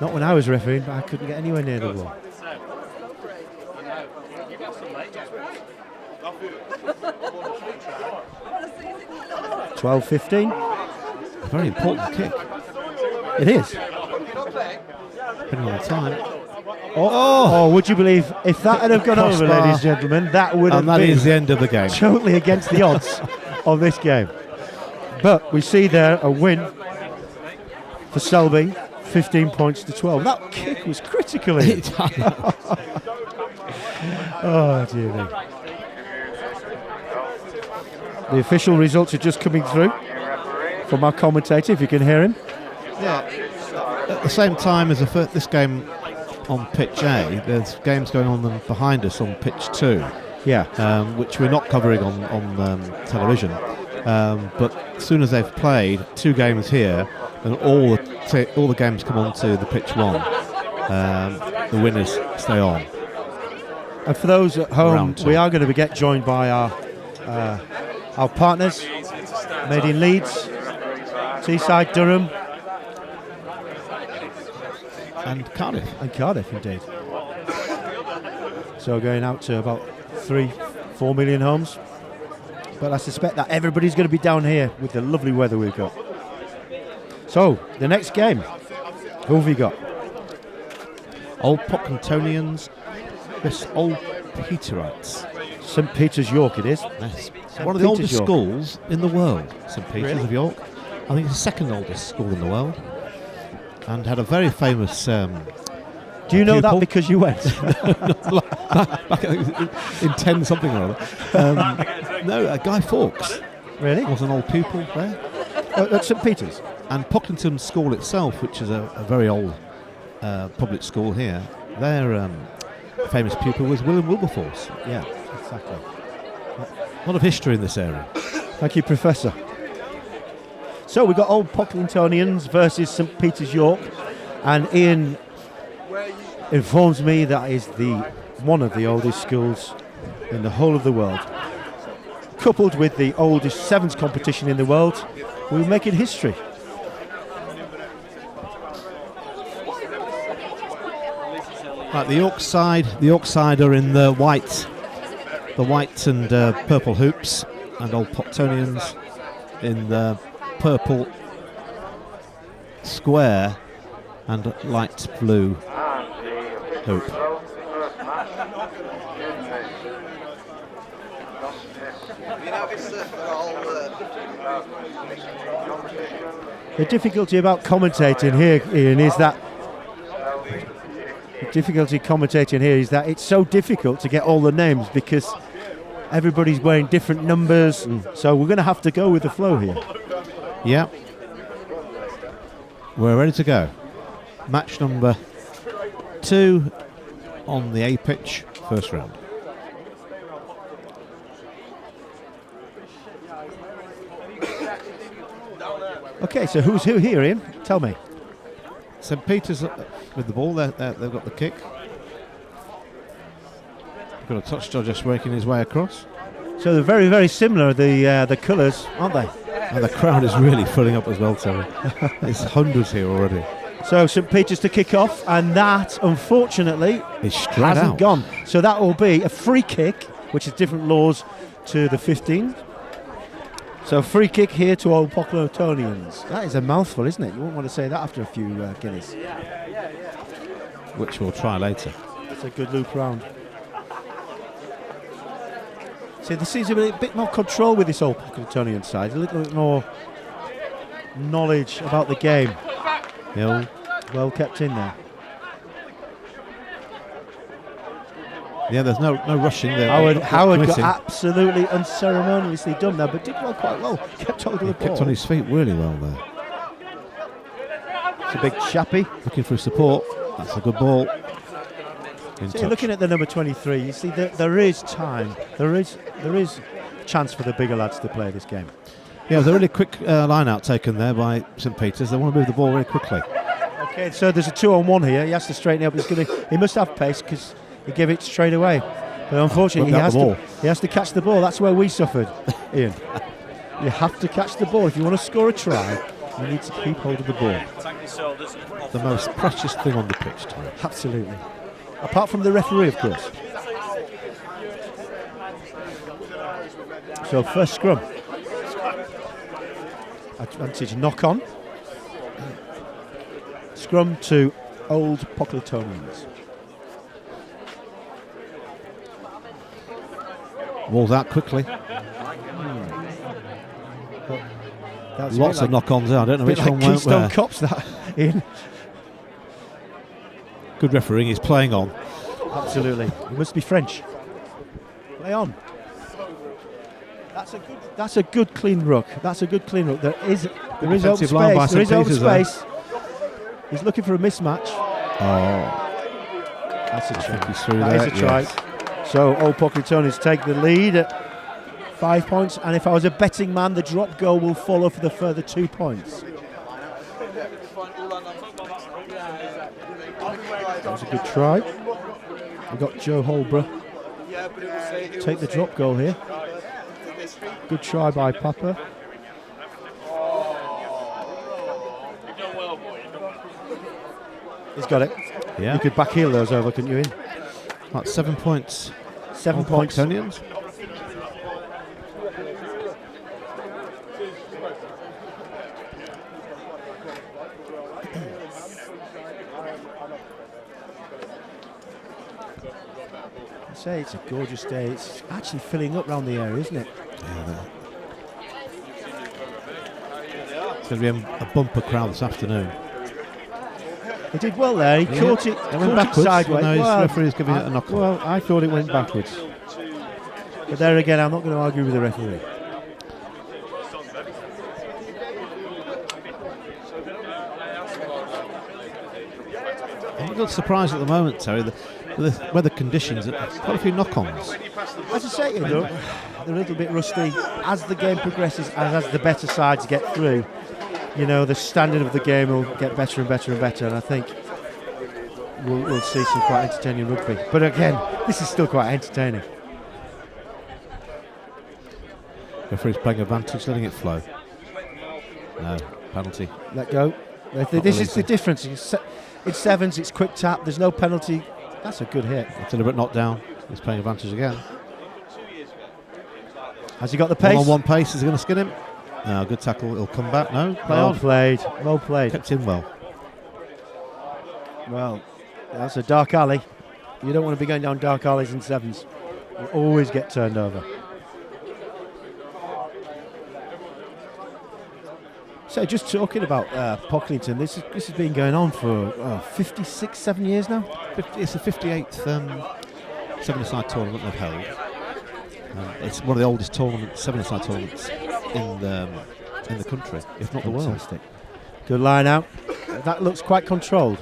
Not when I was refereeing, but I couldn't get anywhere near the ball. (12:15). A very important kick, It is. depending on the time. Oh, would you believe if that had have gone over, Crossbar. ladies and gentlemen, that would have And that been is the end of the game. totally against the odds of this game. But we see there a win for Selby, 15 points to 12. That kick was critical. Ian. Oh, dear me. The official results are just coming through from our commentator, if you can hear him. Yeah. At the same time as this game on pitch A, there's games going on behind us on pitch 2. Yeah. Which we're not covering on television. But as soon as they've played 2 games here, and all the games come onto the pitch 1, the winners stay on. And for those at home, Round 2. we are going to get joined by our partners, made in Leeds, Teesside, Durham, and Cardiff. And Cardiff, indeed. So going out to about 3-4 million homes. But I suspect that everybody's going to be down here with the lovely weather we've got. So, the next game, who have we got? Old Pocklingtonians, this Old Peterites. St Peter's York it is. Yes. St. One of the Peter's oldest York. schools in the world, St Peter's Really? of York. I think it's the second oldest school in the world. And had a very famous Do you know that pupil. because you went? Back in 10 something or other. No, Guy Fawkes Really? was an old pupil there. At St Peter's? And Pocklington School itself, which is a very old public school here, their famous pupil was William Wilberforce. Yeah, exactly. A lot of history in this area. Thank you, Professor. So we've got Old Pocklingtonians versus St Peter's York, and Ian informs me that is one of the oldest schools in the whole of the world. Coupled with the oldest sevens competition in the world, we're making history. Right, the York side are in the white and purple hoops, and Old Pocklingtonians in the purple square and light blue hoop. The difficulty about commentating here, Ian, is that it's so difficult to get all the names because everybody's wearing different numbers. So we're going to have to go with the flow here. Yeah. We're ready to go. Match number 2 on the A pitch, first round. Okay, so who's who here, Ian? Tell me. St Peter's with the ball. They've got the kick. Got a touch dodger just working his way across. So they're very, very similar, the colours, aren't they? And the crowd is really filling up as well, Terry. There's hundreds here already. So St Peter's to kick off, and that, unfortunately, It's straight hasn't out. gone. So that will be a free kick, which is different laws to the 15. So free kick here to Old Pockletonians. That is a mouthful, isn't it? You won't want to say that after a few Guinness. Which we'll try later. It's a good loop round. See, there seems to be a bit more control with this Old Pockletonian side, a little bit more knowledge about the game. Hill. Well kept in there. Yeah, there's no rushing there. Howard got Committing. absolutely unceremoniously done there, but did quite well. Kept hold of He the ball. kept on his feet really well there. It's a big chappy. Looking for support. That's a good ball. In See, touch. looking at the number 23, you see there is time. There is chance for the bigger lads to play this game. Yeah, there's a really quick line out taken there by St Peter's. They want to move the ball very quickly. Okay, so there's a 2-on-1 here. He has to straighten it up. He must have pace because he gave it straight away. But unfortunately, he has to catch the ball. That's where we suffered, Ian. You have to catch the ball. If you want to score a try, you need to keep hold of the ball. The most precious thing on the pitch, Terry. Absolutely. Apart from the referee, of course. So first scrum. Advantage knock on. Scrum to Old Pockletonians. Ball's out quickly. Lots of knock-ons there. I don't know which one went Keystone where. Cops, that, Ian. Good refereeing. He's playing on. Absolutely. He must be French. Play on. That's a good clean ruck. That's a good clean ruck. There is open defensive line by space. There is St. open Peter's there. space. He's looking for a mismatch. Oh, That's a I think try. he's through That there. is a try. Yes. So Old Pockletonians take the lead at 5 points. And if I was a betting man, the drop goal will follow for the further 2 points. That was a good try. We've got Joe Holborough. Take the drop goal here. Good try by Papa. He's got it. Yeah. You could back heel those over, couldn't you, Ian? About 7 points. 7 on points. Pockletonians. I say it's a gorgeous day. It's actually filling up round the area, isn't it? Yeah, it's going to be a bumper crowd this afternoon. He did well there. He caught it, It went backwards. sideways. No, his Well, referee's giving it a knock on. Well, I thought it went backwards. But there again, I'm not going to argue with the referee. I'm a little surprised at the moment, Terry. The weather conditions, quite a few knock-ons. As I say, they're a little bit rusty. As the game progresses, as the better sides get through, you know, the standard of the game will get better and better and better. And I think we'll see some quite entertaining rugby. But again, this is still quite entertaining. Referee's playing advantage, letting it flow. No, penalty. Let go. This is the difference. In sevens, it's quick tap. There's no penalty. That's a good hit. A deliberate knockdown. He's playing advantage again. Has he got the pace? One pace. Is he going to skin him? No, good tackle. He'll come back. No, play Well on. played. Well played. Kept in well. Well, that's a dark alley. You don't want to be going down dark alleys in sevens. You always get turned over. So just talking about Pocklington, this has been going on for 56, 7 years now? It's the 58th seven-a-side tournament they've held. It's one of the oldest seven-a-side tournaments in the country, if not the world. Fantastic. Good line out. That looks quite controlled.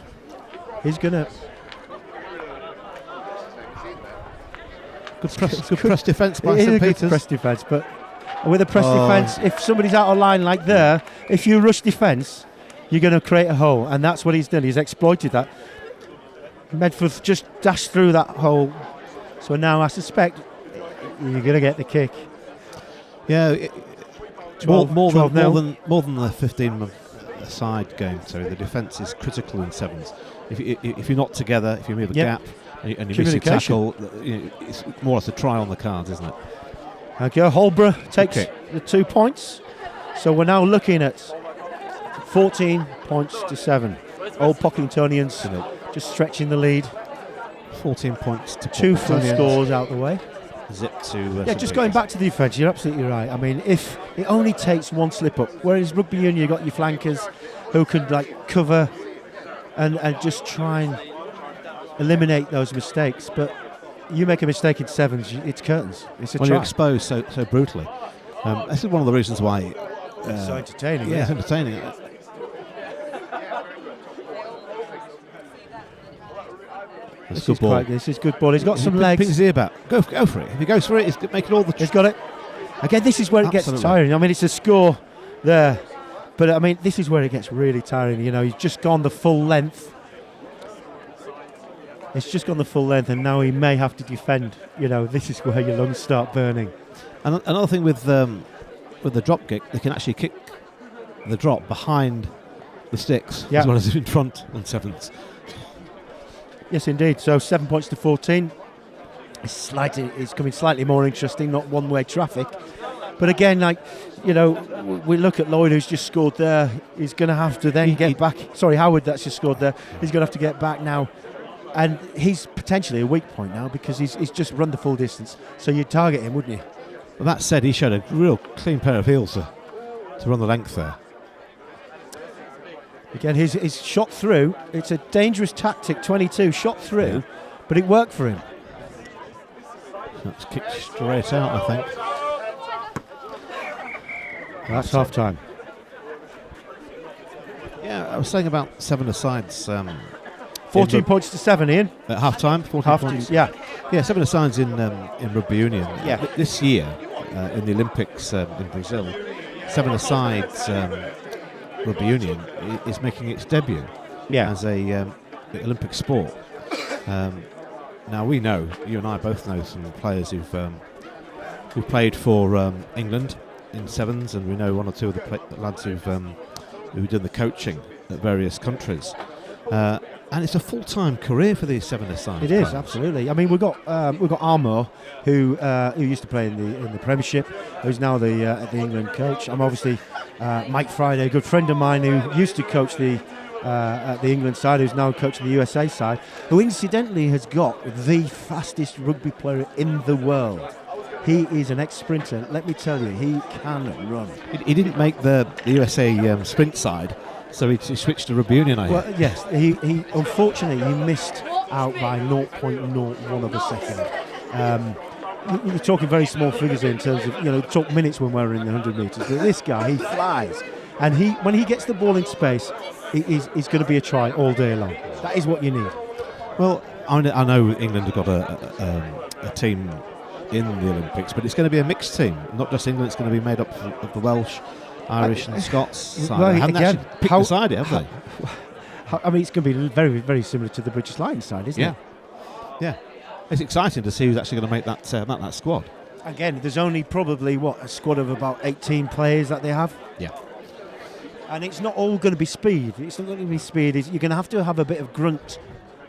He's going to... Good press defence by It is St a good Peters. press defence, but with a press defence, if somebody's out of line like there, if you rush defence, you're going to create a hole, and that's what he's done. He's exploited that. Medford just dashed through that hole, so now I suspect you're going to get the kick. Yeah, 12 more than the 15-side game. So the defence is critical in sevens. If you're not together, if you move a gap and you miss your tackle, it's more or less a try on the cards, isn't it? Okay, Holborough takes the 2 points, so we're now looking at 14 points to 7. Old Pocklingtonians just stretching the lead. 14 points to 2 full scores out the way. Zip to yeah, just going back to the defence, you're absolutely right. I mean, if it only takes one slip up, whereas rugby union, you've got your flankers who can cover and just try and eliminate those mistakes. But you make a mistake in sevens, it's curtains. It's a try. You're exposed so brutally. This is one of the reasons why it's so entertaining. Yeah, it's entertaining. This is good ball. He's got some legs. Pins his ear back. Go for it. If he goes for it, he's making all the... He's got it. Again, this is where it gets tiring. I mean, it's a score there. But, I mean, this is where it gets really tiring. He's just gone the full length. It's just gone the full length, and now he may have to defend. This is where your lungs start burning. And another thing with the drop kick, they can actually kick the drop behind the sticks as well as in front on sevens. Yes, indeed. So 7 points to 14. It's coming slightly more interesting, not one-way traffic. But again, we look at Lloyd, who's just scored there. He's going to have to then get back. Sorry, Howard, that's just scored there. He's going to have to get back now. And he's potentially a weak point now because he's just run the full distance. So you'd target him, wouldn't you? Well, that said, he showed a real clean pair of heels to run the length there. Again, his shot through. It's a dangerous tactic, 22, shot through, but it worked for him. That's kicked straight out, I think. That's half-time. Yeah, I was saying about 7-a-sides. 14 points to 7, Ian. At half-time, 14 points. Yeah, 7-a-sides in rugby union. Yeah. This year, in the Olympics in Brazil, 7-a-sides rugby union is making its debut as a Olympic sport. Now we know, you and I both know some players who've played for England in sevens, and we know one or two of the lads who've done the coaching at various countries. And it's a full-time career for these 7-a-side. It is, absolutely. I mean, we've got Armour, who used to play in the Premiership, who's now the England coach. I'm obviously Mike Friday, a good friend of mine who used to coach at the England side, who's now coaching the USA side, who incidentally has got the fastest rugby player in the world. He is an ex-sprinter. Let me tell you, he can run. He didn't make the USA sprint side, so he switched to rugby union. Well, yes, he unfortunately he missed out by 0.01 of a second. You're talking very small figures here in terms of talk minutes when we're in the 100 metres. But this guy, he flies, and when he gets the ball in space, he's going to be a try all day long. That is what you need. Well, I know England have got a team in the Olympics, but it's going to be a mixed team. Not just England; it's going to be made up of the Welsh, Irish, and Scots side. Well, they haven't again, actually picked the side, have they? I mean, it's going to be very, very similar to the British Lions side, isn't it? Yeah. It's exciting to see who's actually going to make that squad. Again, there's only probably a squad of about 18 players that they have. Yeah. And it's not all going to be speed. It's not going to be speed. You're going to have a bit of grunt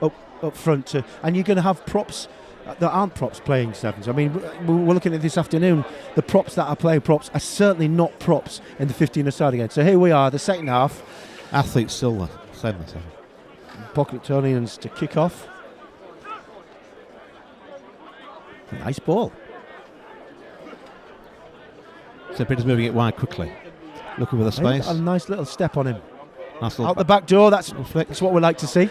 up front, and you're going to have props that aren't props playing sevens. I mean, we're looking at this afternoon. The props that are playing props are certainly not props in the 15-a-side again. So here we are, the second half. Athletes still the same. Pocklingtonians to kick off. Nice ball. So Peter's moving it wide quickly, looking for the space. A nice little step on him. Nice out the back door. That's what we like to see.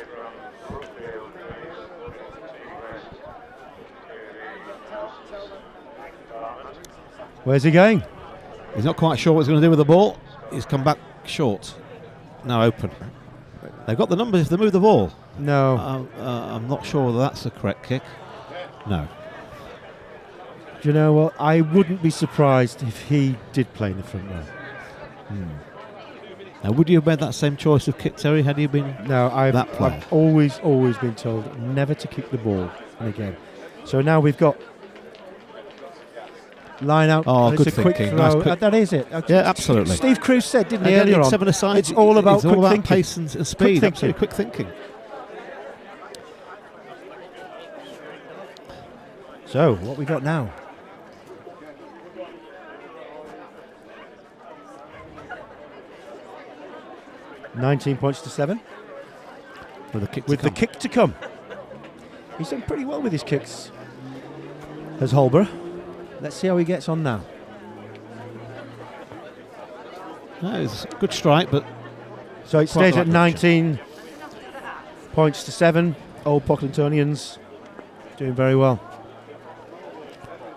Where's he going? He's not quite sure what he's going to do with the ball. He's come back short. Now open. They've got the numbers if they move the ball. No. I'm not sure whether that's the correct kick. No. Do you know what? I wouldn't be surprised if he did play in the front row. Now, would you have made that same choice of kick, Terry, had you been No, that player? I've always been told never to kick the ball in a game. So now we've got line out. Oh, and good it's a quick thinking. throw. Nice quick- That is it. Yeah, absolutely. Steve Cruz said, didn't he, Again, earlier in on? 7-a-side, It's all about it's all quick about thinking. pace and speed. thinking. Absolutely, quick thinking. So, what we got now? £19 points to 7. With the kick to come. He's done pretty well with his kicks, as Holborough. Let's see how he gets on now. No, it's a good strike, but So it quite stays at right 19 points to 7. Old Pocklingtonians doing very well.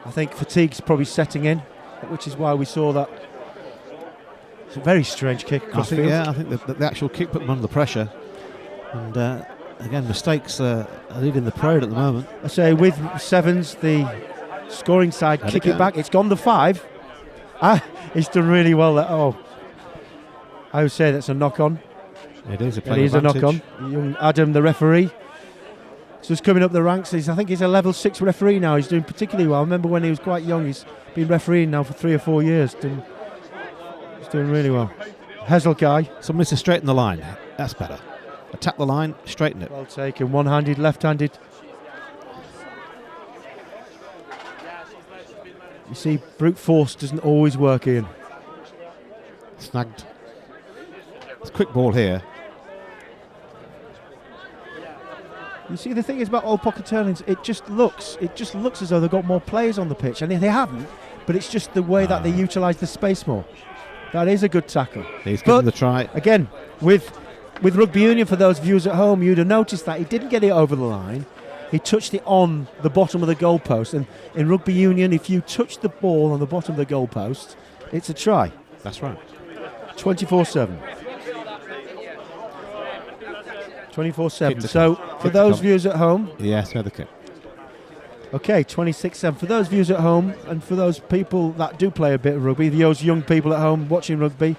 I think fatigue's probably setting in, which is why we saw that. It's a very strange kick across the field. I think the actual kick put them under pressure. And again, mistakes are leading the parade at the moment. I say with Sevens, the scoring side Had kick it it go. back. It's gone to 5. He's done really well there. Oh, I would say that's a knock-on. It is a It play is a advantage. knock-on. Young Adam, the referee, is just coming up the ranks. I think he's a level 6 referee now. He's doing particularly well. I remember when he was quite young. He's been refereeing now for 3 or 4 years. He's doing really well. Hazel guy. Somebody to straighten the line. That's better. Attack the line, straighten it. Well taken. One-handed, left-handed. You see, brute force doesn't always work, Ian. Snagged. It's a quick ball here. You see, the thing is about Old Pocklingtonians, it just looks as though they've got more players on the pitch, and they haven't. But it's just the way that they utilise the space more. That is a good tackle. He's But given the try. again, with Rugby Union, for those viewers at home, you'd have noticed that he didn't get it over the line. He touched it on the bottom of the goalpost. And in Rugby Union, if you touch the ball on the bottom of the goalpost, it's a try. That's right. 24/7. 24/7. Kick to So, come. for Kick to those come. viewers at home, Yes, the kick. okay, 26/7. For those viewers at home, and for those people that do play a bit of rugby, those young people at home watching rugby,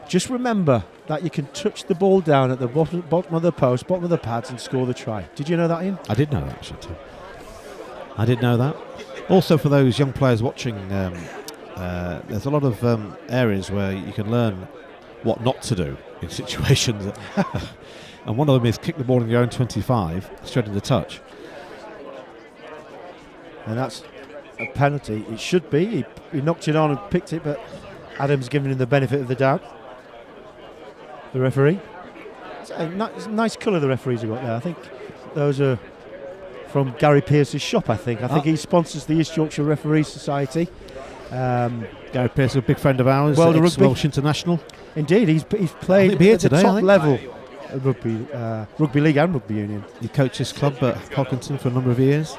just remember that you can touch the ball down at the bottom of the post, bottom of the pads, and score the try. Did you know that, Ian? I did know that, actually, too. I did know that. Also, for those young players watching, there's a lot of areas where you can learn what not to do in situations. And one of them is kick the ball in your own 25, straight in the touch. And that's a penalty. It should be. He knocked it on and picked it, but Adam's given him the benefit of the doubt. The referee. It's a nice colour the referees have got there. I think those are from Gary Pearce's shop, I think. I think he sponsors the East Yorkshire Referees Society. Gary Pearce is a big friend of ours, World of Rugby. Welsh International. Indeed, he's I played think he'll be here at the today, I top think. level of rugby league and rugby union. He coached his club at Pocklington for a number of years.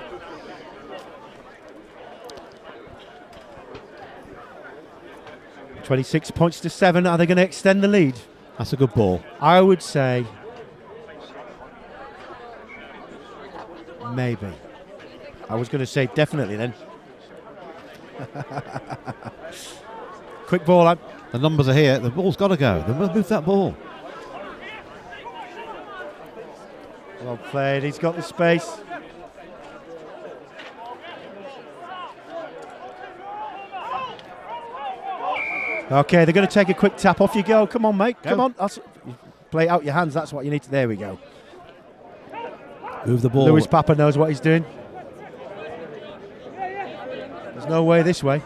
£26 points to 7. Are they going to extend the lead? That's a good ball. I would say maybe. I was going to say definitely then. Quick ball up. The numbers are here. The ball's got to go. They must move that ball. Well played. He's got the space. Okay, they're going to take a quick tap. Off you go. Come on, mate. Go. Come on. Play it out your hands. That's what you need to. There we go. Move the ball. Lewis Papa knows what he's doing. There's no way this way.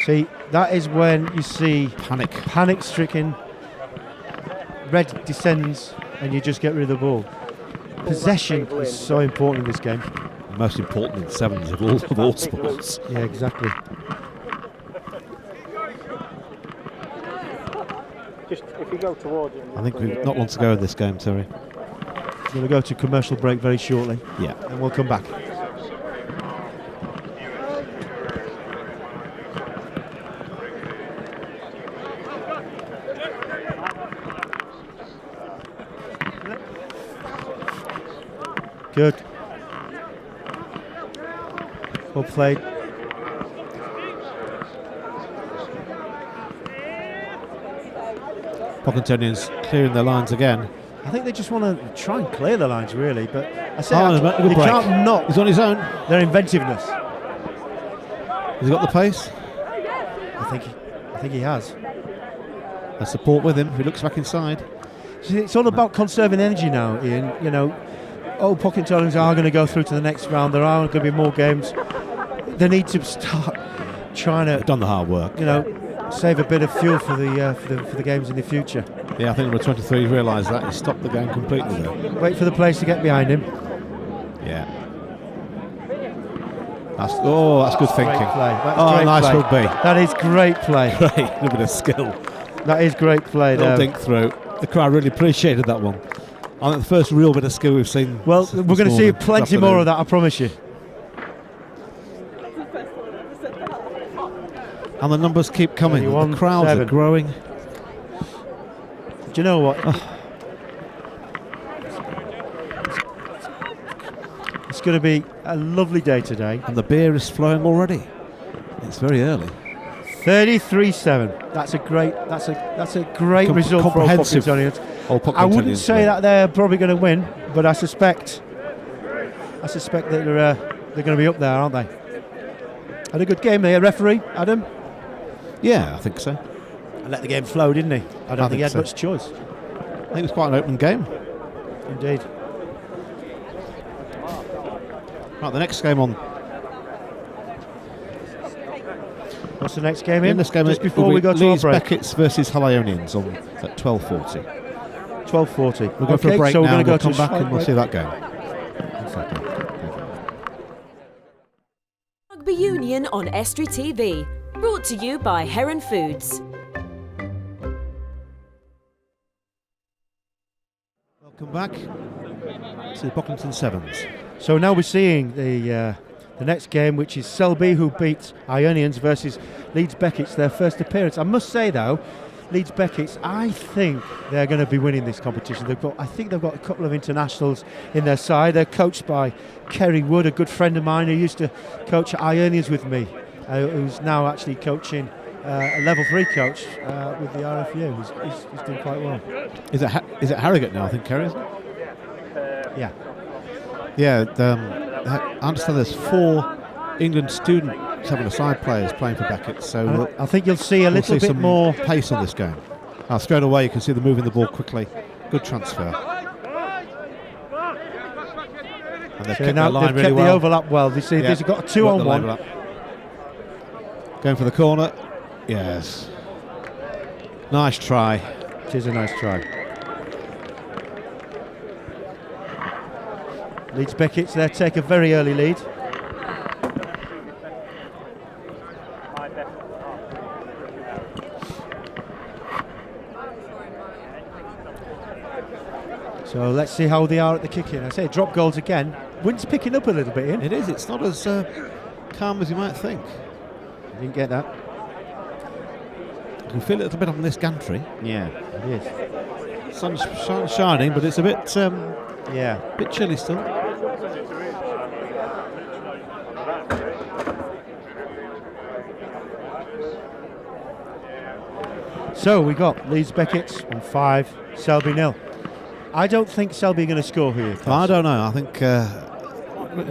See, that is when you see panic-stricken. Red descends and you just get rid of the ball. Possession is so important in this game. Most important in sevens of all sports. Yeah, exactly. Just if you go towards it. I think we've not long to go in this game, Terry. We're going to go to commercial break very shortly. Yeah. And we'll come back. Good. Well played. Pockingtonians clearing their lines again. I think they just want to try and clear the lines, really. But I say Good you break. can't knock He's on his own. their inventiveness. Has he got the pace? I think he has. There's support with him. He looks back inside. See, it's all about conserving energy now, Ian. You know, Pockingtonians are going to go through to the next round. There are going to be more games. They need to start trying to. They've done the hard work. You know, save a bit of fuel for the games in the future. Yeah, I think number 23 realised that. He stopped the game completely there. Wait for the players to get behind him. Yeah. That's good thinking. Great play. Nice play. rugby. That is great play. Great, a little bit of skill. That is great play. Little dink through. The crowd really appreciated that one. I think the first real bit of skill we've seen. Well, we're going to see plenty more of that, I promise you. And the numbers keep coming. The crowds are growing. Do you know what? It's going to be a lovely day today. And the beer is flowing already. It's very early. 33-7. That's a great result for all Pockingtonians. I wouldn't say that they're probably going to win, but I suspect that they're going to be up there, aren't they? Had a good game there, referee Adam. Yeah, I think so. And let the game flow, didn't he? I don't think he had much choice. I think it was quite an open game. Indeed. Right, the next game on. What's the next game in? This game just before we go to Leeds our break. Becketts versus Hull Ionians on at 12:40. 12:40. We'll go for a break so now. We're going to go come back and we'll see that game. Exactly. Rugby Union on Estuary TV. Brought to you by Heron Foods. Welcome back to the Pocklington 7s. So now we're seeing the next game, which is Selby, who beat Ionians, versus Leeds Becketts, their first appearance. I must say, though, Leeds Becketts, I think they're going to be winning this competition. I think they've got a couple of internationals in their side. They're coached by Kerry Wood, a good friend of mine who used to coach at Ionians with me, who's now actually coaching a level 3 coach with the RFU. He's doing quite well. Is it Harrogate now? I think Kerry, isn't it? Yeah. Yeah. I understand there's 4 England student 7-a-side players playing for Beckett, so I think you'll see a little bit more pace on this game. Straight away you can see them moving the ball quickly. Good transfer. And they've kept their line really well. The overlap well. You see, they've got a 2-on-1. Going for the corner. Yes. Nice try. It is a nice try. Leeds Becketts, they take a very early lead. So let's see how they are at the kick-in. I say drop goals again. Wind's picking up a little bit in. It is. It's not as calm as you might think. I didn't get that. You can feel it a little bit on this gantry. Yeah, it is. Sun's shining, but it's a bit bit chilly still. So we got Leeds Becketts on 5, Selby 0. I don't think Selby are going to score here. I don't know. I think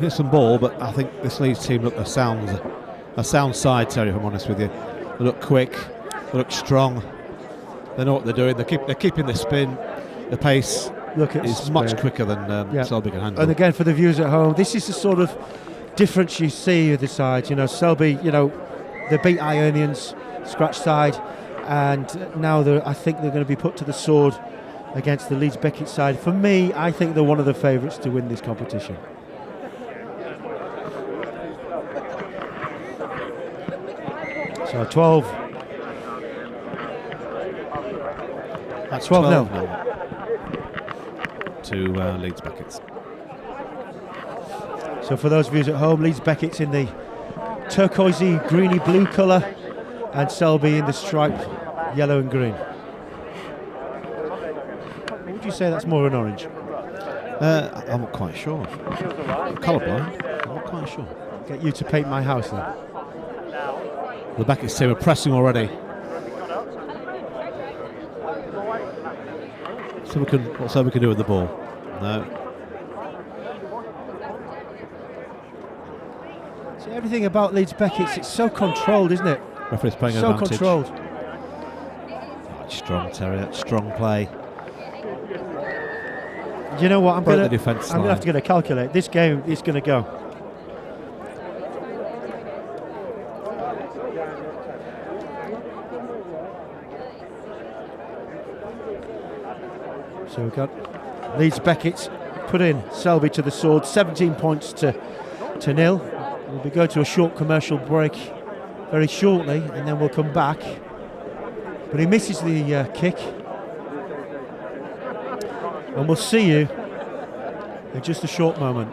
hit some ball, but I think this Leeds team look a sound side, Terry, if I'm honest with you. They look quick, they look strong, they know what they're doing, they're keeping the spin, the pace is much quicker than Selby can handle. And again, for the viewers at home, this is the sort of difference you see with the sides. You know, Selby, they beat Ionians, scratch side, and now I think they're going to be put to the sword against the Leeds Beckett side. For me, I think they're one of the favourites to win this competition. So 12. That's 12 to Leeds Becketts. So for those viewers at home, Leeds Beckett's in the turquoisey, greeny blue colour, and Selby in the striped yellow and green. Would you say that's more an orange? I'm not quite sure. Colourblind. I'm not quite sure. Get you to paint my house then. The Beckett's team are pressing already. So what's we can do with the ball? No. See, everything about Leeds Beckett's, it's so controlled, isn't it? Referee's playing so advantage. Controlled. Strong, Terry. Strong play. You know what? I'm going to have to get a calculate. This game is going to go. So we've got Leeds Beckett's put in Selby to the sword, 17 points to nil. We'll be going to a short commercial break very shortly, and then we'll come back. But he misses the kick. And we'll see you in just a short moment.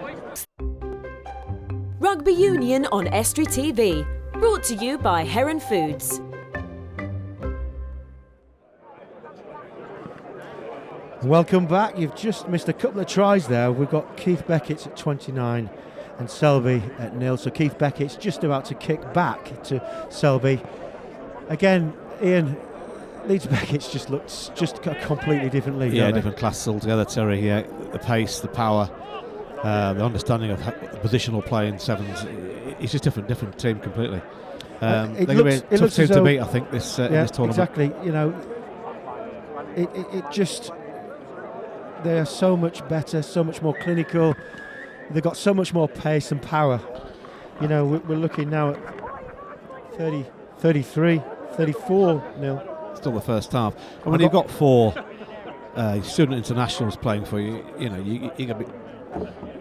Rugby Union on Estuary TV. Brought to you by Heron Foods. Welcome back. You've just missed a couple of tries there. We've got Keith Beckett's at 29 and Selby at 0. So Keith Beckett's just about to kick back to Selby. Again, Ian, Leeds Beckett's just looks just a completely different league. Yeah, different class altogether, Terry. Yeah, the pace, the power, the understanding of positional play in sevens. It's just different team completely. They're going to be a tough team to beat, I think, this in this tournament. Exactly. You know, it just. They are so much better, so much more clinical. They've got so much more pace and power. You know, we're looking now at 30, 33, 34 nil. Still the first half. And when you've got 4 student internationals playing for you, you know, you're going to be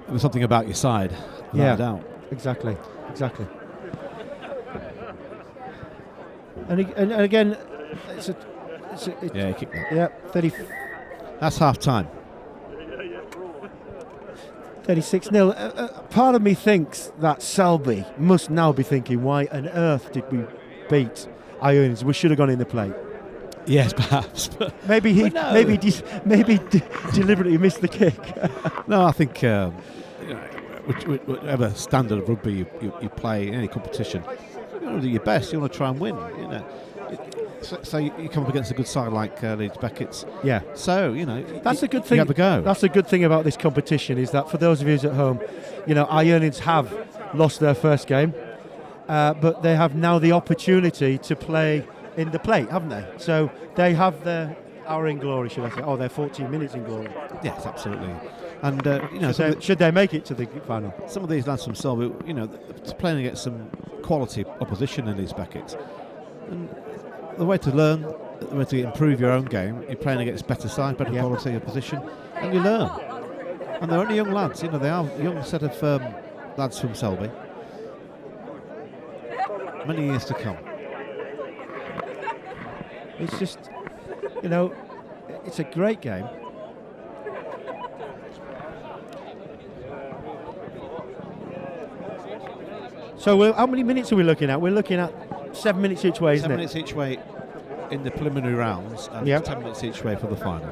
there's something about your side, without a doubt. Exactly. And again, he kicked that. Yeah, 30. That's half time. 36-0. Part of me thinks that Selby must now be thinking, why on earth did we beat Irons? We should have gone in the plate. Yes, perhaps. But maybe deliberately missed the kick. No, I think whatever standard of rugby you play in any competition, you want to do your best. You want to try and win. You know. So you come up against a good side like Leeds Beckett's. Yeah. So that's a good thing. You have a go. That's a good thing about this competition is that for those of you at home, Ironians have lost their first game, but they have now the opportunity to play in the plate, haven't they? So they have their hour in glory, should I say? Their 14 minutes in glory. Yes, absolutely. And should they make it to the final? Some of these lads from Selby, playing against some quality opposition in Leeds Beckett's. And the way to learn, the way to improve your own game, you're playing against better side, better quality opposition, and you learn. And they're only young lads, they are a young set of lads from Selby. Many years to come. It's just, it's a great game. So how many minutes are we looking at? We're looking at 7 minutes each way, isn't it? 7 minutes each way in the preliminary rounds, and 10 minutes each way for the final.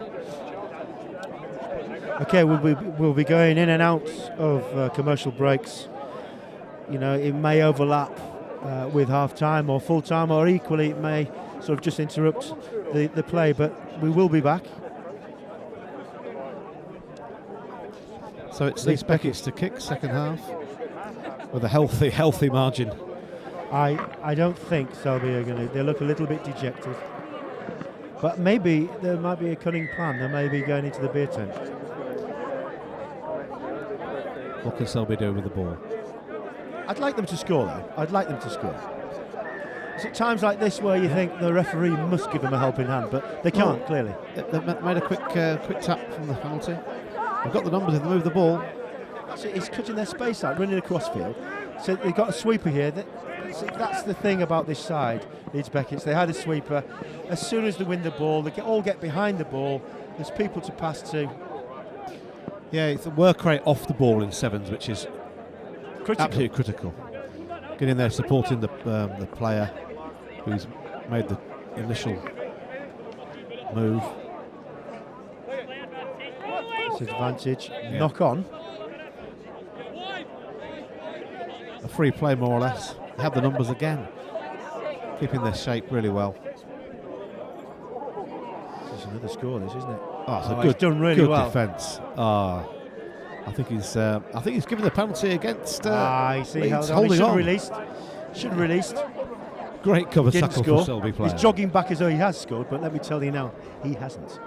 Okay, we'll be going in and out of commercial breaks. It may overlap with half time or full time, or equally it may sort of just interrupt the play, but we will be back. So it's Leeds Beckett's to kick second half with a healthy margin. I don't think Selby are going to. They look a little bit dejected, but maybe there might be a cunning plan. They may be going into the beer tent. What can Selby do with the ball? I'd like them to score, though. I'd like them to score. It's at times like this where you think the referee must give them a helping hand, but they can't, clearly. They've made a quick tap from the penalty. They've got the numbers, they've moved the ball. He's cutting their space out, running across field. So they've got a sweeper here. That's the thing about this side, Leeds Beckett's. They had a sweeper. As soon as they win the ball, they all get behind the ball. There's people to pass to. Yeah, it's a work rate off the ball in sevens, which is absolutely critical. Getting there, supporting the player who's made the initial move. It's advantage. Knock on. A free play, more or less. They have the numbers again. Keeping their shape really well. It's another score, this, isn't it? Oh, it's a he's done really good well. defence. I think he's given the penalty against. You see, Leeds, he should have on. released. Should have released. Great cover Didn't tackle score. for Selby player. He's jogging back as though he has scored, but let me tell you now, he hasn't.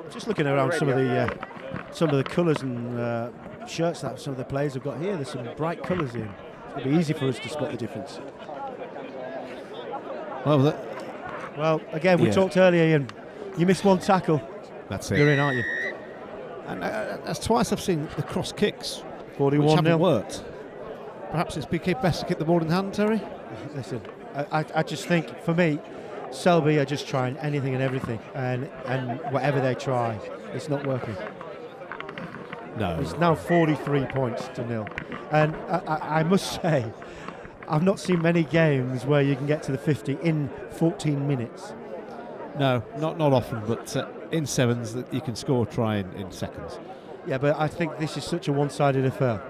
Just looking around some of the colours and shirts that some of the players have got here. There's some bright colours in. It'll be easy for us to spot the difference. Well, again, we talked earlier, Ian. You missed one tackle. That's it. You're in, aren't you? And that's twice I've seen the cross kicks, 41-0. which haven't worked. Perhaps it's best to keep the ball in hand, Terry. Listen, I just think, for me, Selby are just trying anything and everything, and whatever they try, it's not working. No. It's now 43 points to 0. And I must say, I've not seen many games where you can get to the 50 in 14 minutes. No, not often, but in sevens that you can score a try in seconds. Yeah, but I think this is such a one-sided affair.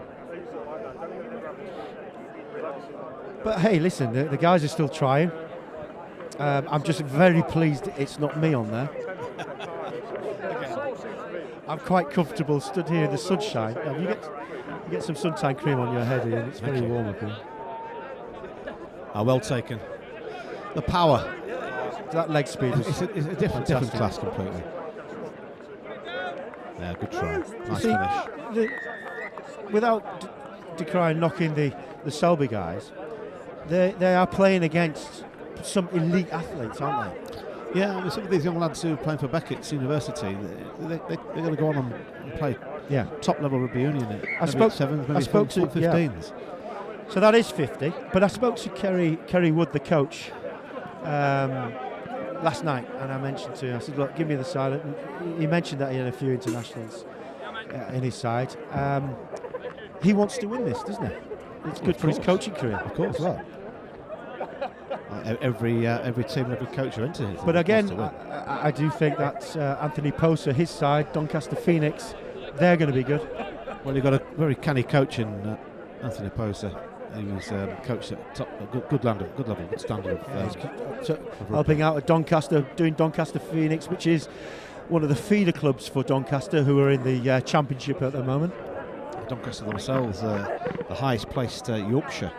But hey, listen, the guys are still trying. I'm just very pleased it's not me on there. I'm quite comfortable stood here in the sunshine. You get some suntan cream on your head, Ian. It's very warm up here. Well taken. The power. That leg speed is it's a different class completely. Yeah, good try. Nice finish. Without decrying knocking the Selby guys, they are playing against some elite athletes, aren't they? Yeah, I mean, some of these young lads who are playing for Beckett's University, they're going to go on and play top level rugby union. I spoke to 15s. So that is 50. But I spoke to Kerry Wood, the coach, last night, and I mentioned to him, I said, look, give me the side. And he mentioned that he had a few internationals in his side. He wants to win this, doesn't he? It's good for his coaching career, of course. Well, every team, every coach are into it. But again, I do think that Anthony Poser, his side, Doncaster Phoenix, they're going to be good. Well, you've got a very canny coach in Anthony Poser. He was coached at good level, good standard of helping out at Doncaster, doing Doncaster Phoenix, which is one of the feeder clubs for Doncaster, who are in the championship at the moment. Doncaster themselves, the highest placed Yorkshire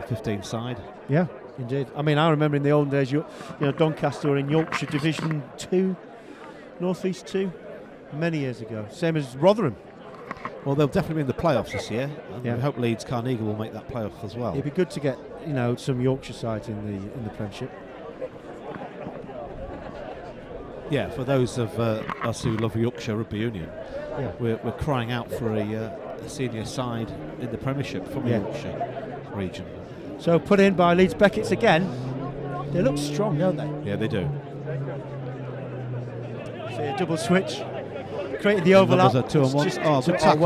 15 side. Yeah, indeed. I mean, I remember in the old days, Doncaster were in Yorkshire Division 2, North East 2, many years ago. Same as Rotherham. Well, they'll definitely be in the playoffs this year. We hope Leeds Carnegie will make that playoff as well. It'd be good to get some Yorkshire sides in the Premiership. Yeah, for those of us who love Yorkshire Rugby Union, we're crying out for a senior side in the Premiership from the Yorkshire region. So put in by Leeds Beckett's again. They look strong, don't they? Yeah, they do. See a double switch. Created the overlap. Are 2 and 1. Good tackle.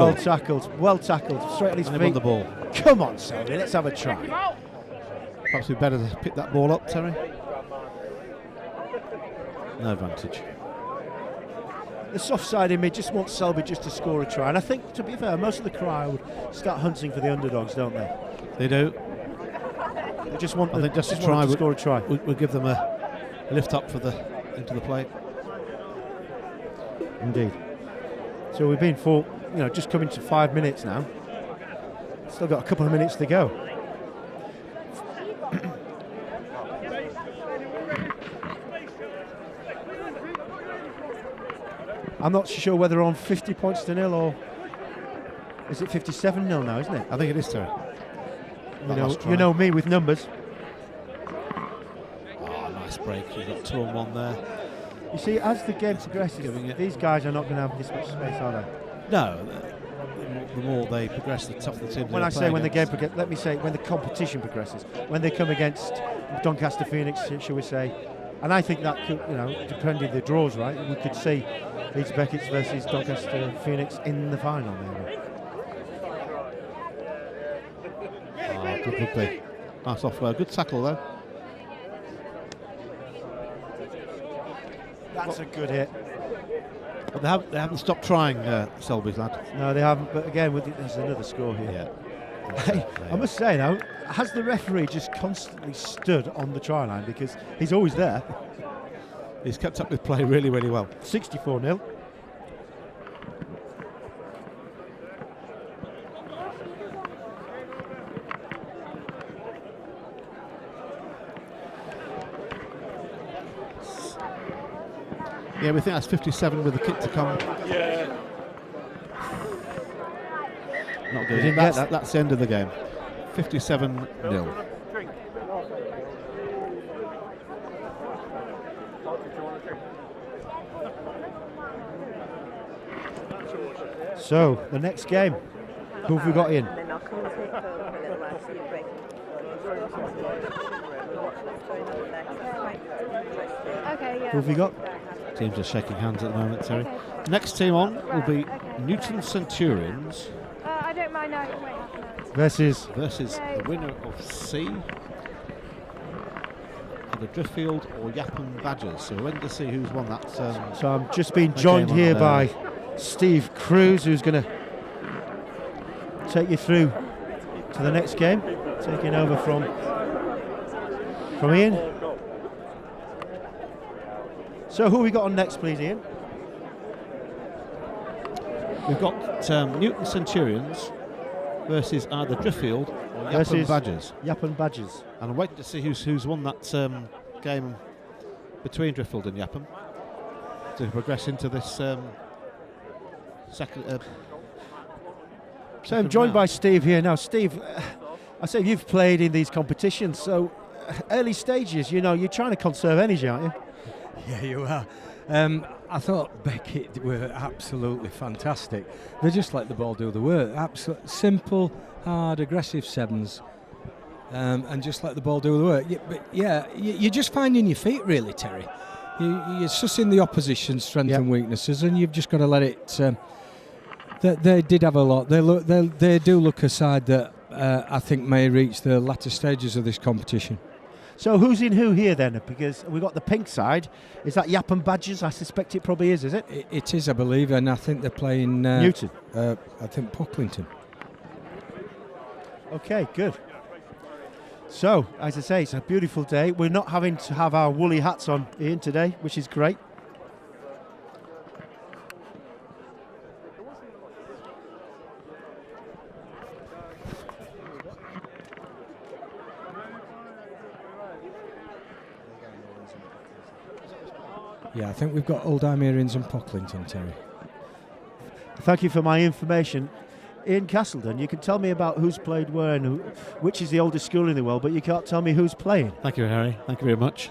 Well tackled. Straight at his feet. On the ball. Come on, Selby, let's have a try. Perhaps we'd better pick that ball up, Terry. No advantage. The soft side in me just wants Selby just to score a try. And I think, to be fair, most of the crowd start hunting for the underdogs, don't they? They do. They just want to score a try. We'll give them a lift up into the plate. Indeed. So we've been for, just coming to 5 minutes now. Still got a couple of minutes to go. I'm not sure whether we're on 50 points to 0 or is it 57-0 now, isn't it? I think it is, Terry. You know me with numbers. Oh, nice break. You've got 2 and 1 there. You see, as the game progresses, these guys are not going to have this much space, are they? No. The more they progress, the tougher the teams. When I say when the game progresses, let me say when the competition progresses. When they come against Doncaster Phoenix, shall we say, and I think that could, depending on the draws, right, we could see Leeds Beckett's versus Doncaster Phoenix in the final, maybe. Oh, good rugby. Nice offload. Good tackle, though. That's a good hit. But they haven't stopped trying, Selby's lad. No, they haven't. But again, there's another score here. Yeah. I must say now, has the referee just constantly stood on the try line because he's always there? He's kept up with play really, really well. 64-0. Yeah, we think that's 57 with the kick to come. Yeah. Not We good. didn't get that. That's the end of the game. 57-0. So, the next game, who have we got in? Who have we got? Teams are shaking hands at the moment, Terry. Next team on will be Newton Centurions I don't mind now. Wait, versus the winner of C, either Driffield or Yapham Badgers. So we're waiting to see who's won that. So I'm just being joined game on here there. by Steve Cruz, who's going to take you through to the next game, taking over from Ian. So who we got on next, please, Ian? We've got Newton Centurions versus either Driffield or Yapham Versus Badgers. Yapham Badgers. And I'm waiting to see who's won that game between Driffield and Yapham to progress into this second. So I'm joined by Steve here now. Steve, I say you've played in these competitions, so early stages, you know, you're trying to conserve energy, aren't you? Yeah, you are. I thought Beckett were absolutely fantastic. They just let the ball do the work. Simple, hard, aggressive sevens, and just let the ball do the work. You're just finding your feet, really, Terry. You're sussing the opposition's strengths and weaknesses, and you've just got to let it. They did have a lot. They do look a side that I think may reach the latter stages of this competition. So who's in who here then? Because we've got the pink side. Is that Yapham Badgers? I suspect it probably is it? It is, I believe, and I think they're playing Newton. I think Pocklington. Okay, good. So, as I say, it's a beautiful day. We're not having to have our woolly hats on, Ian, today, which is great. Yeah, I think we've got Old Almerians and Pocklington, Terry. Thank you for my information. In Castleton, you can tell me about who's played where and which is the oldest school in the world, but you can't tell me who's playing. Thank you, Harry. Thank you very much.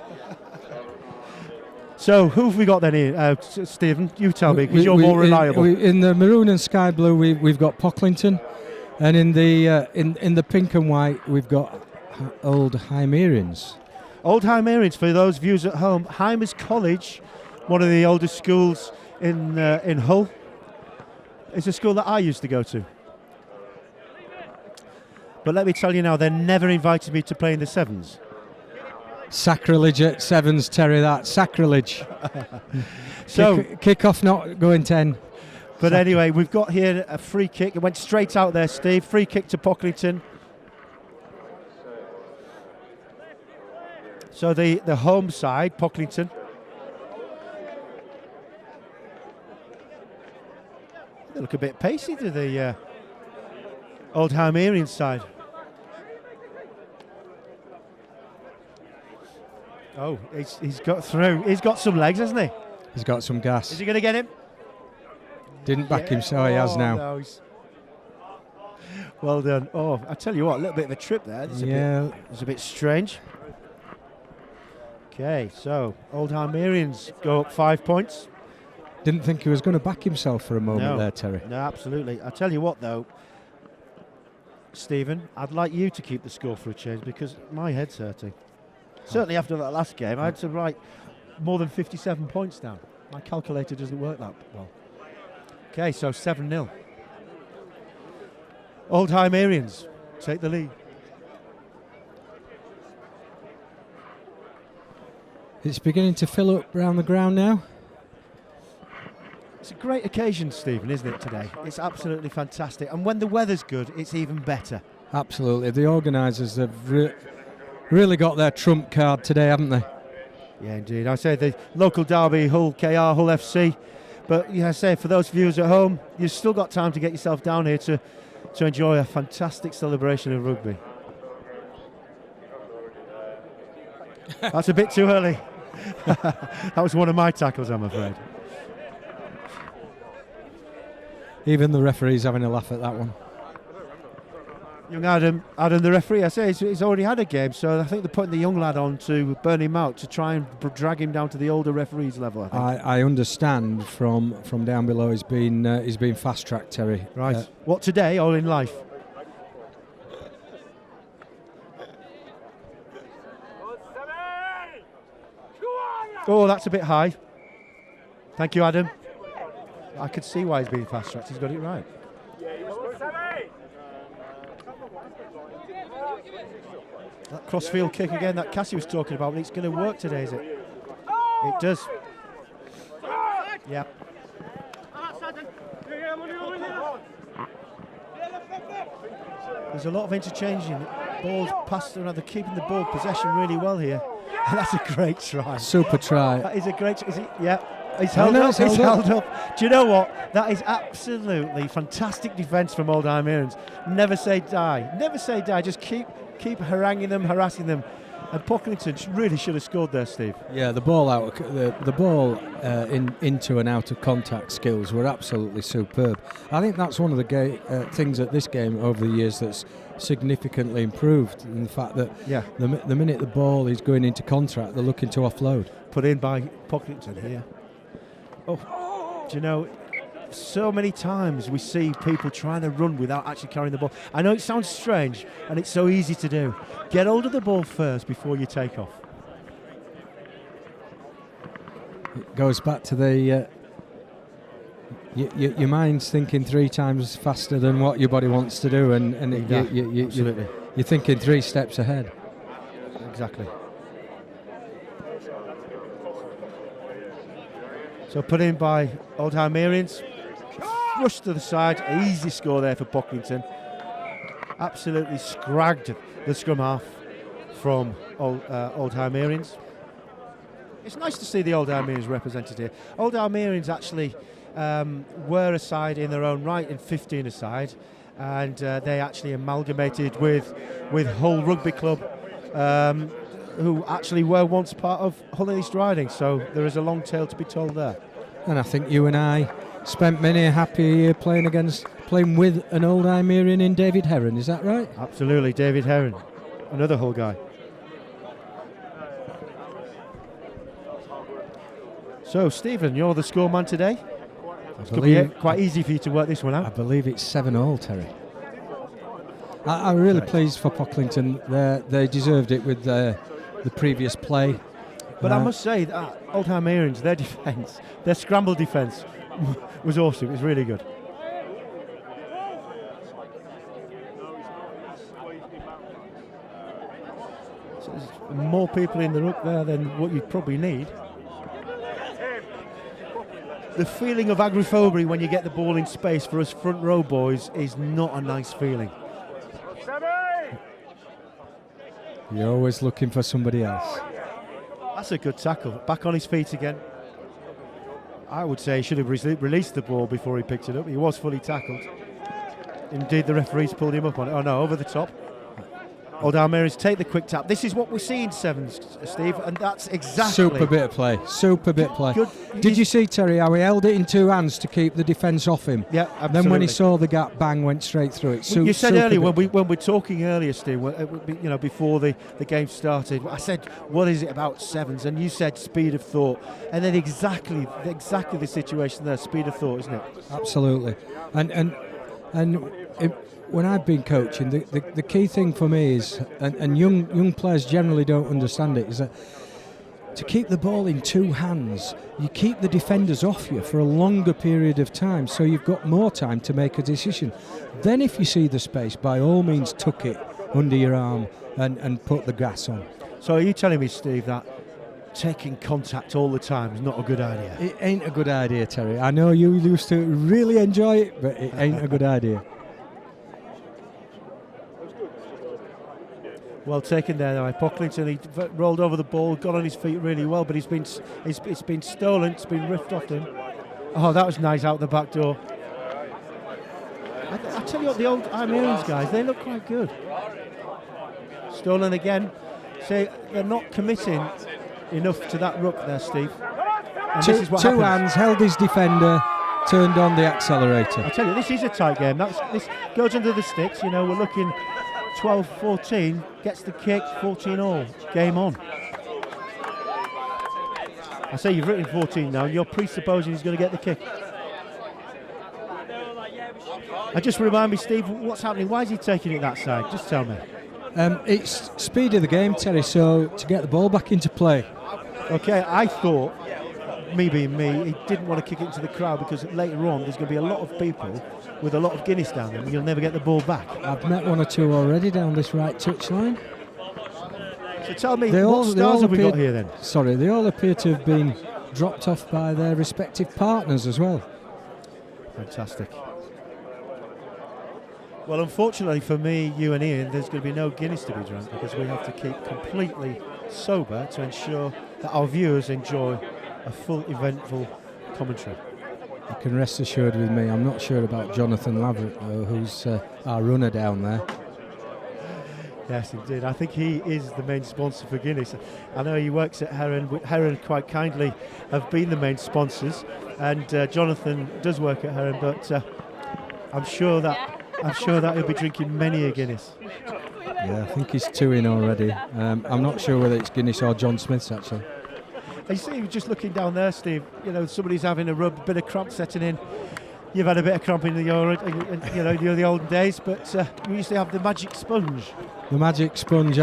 So, who have we got then here? Stephen, you tell me, because you're more reliable. In the maroon and sky blue, we've got Pocklington, and in the pink and white, we've got Old Almerians. Old Almerians, for those viewers at home, Hymers College, one of the oldest schools in Hull. It's a school that I used to go to. But let me tell you now, they never invited me to play in the sevens. Sacrilege at sevens, Terry, that. Sacrilege. So kick off not going 10. But anyway, we've got here a free kick. It went straight out there, Steve. Free kick to Pocklington. So the home side, Pocklington. They look a bit pacey to the Old Almerian side. Oh, he's got through. He's got some legs, hasn't he? He's got some gas. Is he going to get him? Didn't back him, so he has now. No, well done. Oh, I tell you what, a little bit of a trip there. It's a bit strange. Okay, so Old Almerians go up 5 points. Didn't think he was going to back himself for a moment there, Terry. No, absolutely. I tell you what, though, Stephen, I'd like you to keep the score for a change because my head's hurting. Certainly after that last game, I had to write more than 57 points down. My calculator doesn't work that well. Okay, so 7-0. Old Almerians take the lead. It's beginning to fill up around the ground now. It's a great occasion, Stephen, isn't it, today? It's absolutely fantastic. And when the weather's good, it's even better. Absolutely. The organisers have really got their trump card today, haven't they? Yeah, indeed. I say the local derby, Hull KR, Hull FC. But yeah, I say for those viewers at home, you've still got time to get yourself down here to enjoy a fantastic celebration of rugby. That's a bit too early. That was one of my tackles, I'm afraid. Even the referee's having a laugh at that one. Young Adam, the referee, I say he's already had a game, so I think they're putting the young lad on to burn him out, to try and drag him down to the older referee's level, I think. I understand from down below he's been fast-tracked, Terry. Right. What, today or in life? Oh, that's a bit high. Thank you, Adam. I could see why he's being fast-tracked. He's got it right. That crossfield kick again that Cassie was talking about, it's going to work today, is it? It does. Yeah. There's a lot of interchanging. Balls passed around. They're keeping the ball possession really well here. That's a great try. Super try. That is a great. Is it? Yeah. He's held up. He's held up. Do you know what? That is absolutely fantastic defence from Old Almerians. Never say die. Never say die. Just keep haranguing them, harassing them. And Pocklington really should have scored there, Steve. Yeah, the ball out, the ball into and out of contact skills were absolutely superb. I think that's one of the things at this game over the years that's significantly improved. In the fact that the minute the ball is going into contact, they're looking to offload. Put in by Pocklington here. Oh, do you know? So many times we see people trying to run without actually carrying the ball. I know it sounds strange and it's so easy to do. Get hold of the ball first before you take off. It goes back to the your mind's thinking 3 times faster than what your body wants to do, and you're thinking 3 steps ahead. Exactly. So put in by Old Almerians. Rush to the side, easy score there for Pocklington. Absolutely scragged the scrum half from Old Almerians. It's nice to see the Old Almerians represented here. Old Almerians actually were a side in their own right in 15 aside, and they actually amalgamated with Hull Rugby Club, who actually were once part of Hull East Riding, so there is a long tale to be told there. And I think you and I spent many a happy year playing with an Old Almerian in David Heron, is that right? Absolutely, David Heron, another Hull guy. So, Stephen, you're the scoreman today. It's going to be quite easy for you to work this one out. I believe it's 7-7, Terry. I'm really pleased for Pocklington. They deserved it with the previous play. But I must say that Old Almerians, their defence, their scramble defence was awesome. It was really good. So there's more people in the ruck there than what you probably need. The feeling of agoraphobia when you get the ball in space for us front row boys is not a nice feeling. You're always looking for somebody else. That's a good tackle. Back on his feet again. I would say he should have released the ball before he picked it up. He was fully tackled. Indeed, the referees pulled him up on it. Oh no, over the top. Old Almerians take the quick tap. This is what we see in sevens, Steve, and that's exactly... Super bit of play. Super bit of play. Good. Did you see, Terry, how he held it in 2 hands to keep the defence off him? Yeah, absolutely. Then when he saw the gap, bang, went straight through it. You said earlier, when we're talking earlier, Steve, before the game started, I said, what is it about sevens? And you said speed of thought. And then exactly the situation there, speed of thought, isn't it? Absolutely. When I've been coaching, the key thing for me is, and young players generally don't understand it, is that to keep the ball in 2 hands, you keep the defenders off you for a longer period of time, so you've got more time to make a decision. Then if you see the space, by all means tuck it under your arm and put the gas on. So are you telling me, Steve, that taking contact all the time is not a good idea. It ain't a good idea, Terry. I know you used to really enjoy it, but it ain't a good idea. Well taken there by Pocklington. He rolled over the ball, got on his feet really well, but it's been stolen. It's been ripped off him. Oh, that was nice out the back door. I tell you what, the old Almerians guys, they look quite good. Stolen again. Say they're not committing enough to that ruck there, Steve. And this is what two happens. hands, held his defender, turned on the accelerator. I tell you, this is a tight game. This goes under the sticks. You know, we're looking 12-14, gets the kick, 14-all, game on. I say you've written 14 now, and you're presupposing he's going to get the kick. And just remind me, Steve, what's happening? Why is he taking it that side? Just tell me. It's speed of the game, Terry, so to get the ball back into play. Okay, I thought, me being me, he didn't want to kick it into the crowd because later on there's going to be a lot of people with a lot of Guinness down there and you'll never get the ball back. I've met one or two already down this right touchline. So tell me, what stars have we got here then? Sorry, they all appear to have been dropped off by their respective partners as well. Fantastic. Well, unfortunately for me, you and Ian, there's going to be no Guinness to be drunk because we have to keep completely sober to ensure that our viewers enjoy a full, eventful commentary. You can rest assured with me, I'm not sure about Jonathan Laverick, though, who's our runner down there. Yes, indeed. I think he is the main sponsor for Guinness. I know he works at Heron. Heron quite kindly have been the main sponsors, and Jonathan does work at Heron, but I'm sure that he'll be drinking many a Guinness. Yeah, I think he's 2 in already. I'm not sure whether it's Guinness or John Smith's, actually. You see, just looking down there, Steve, you know, somebody's having a rub, bit of cramp setting in. You've had a bit of cramp in the old days, but we used to have the magic sponge. The magic sponge.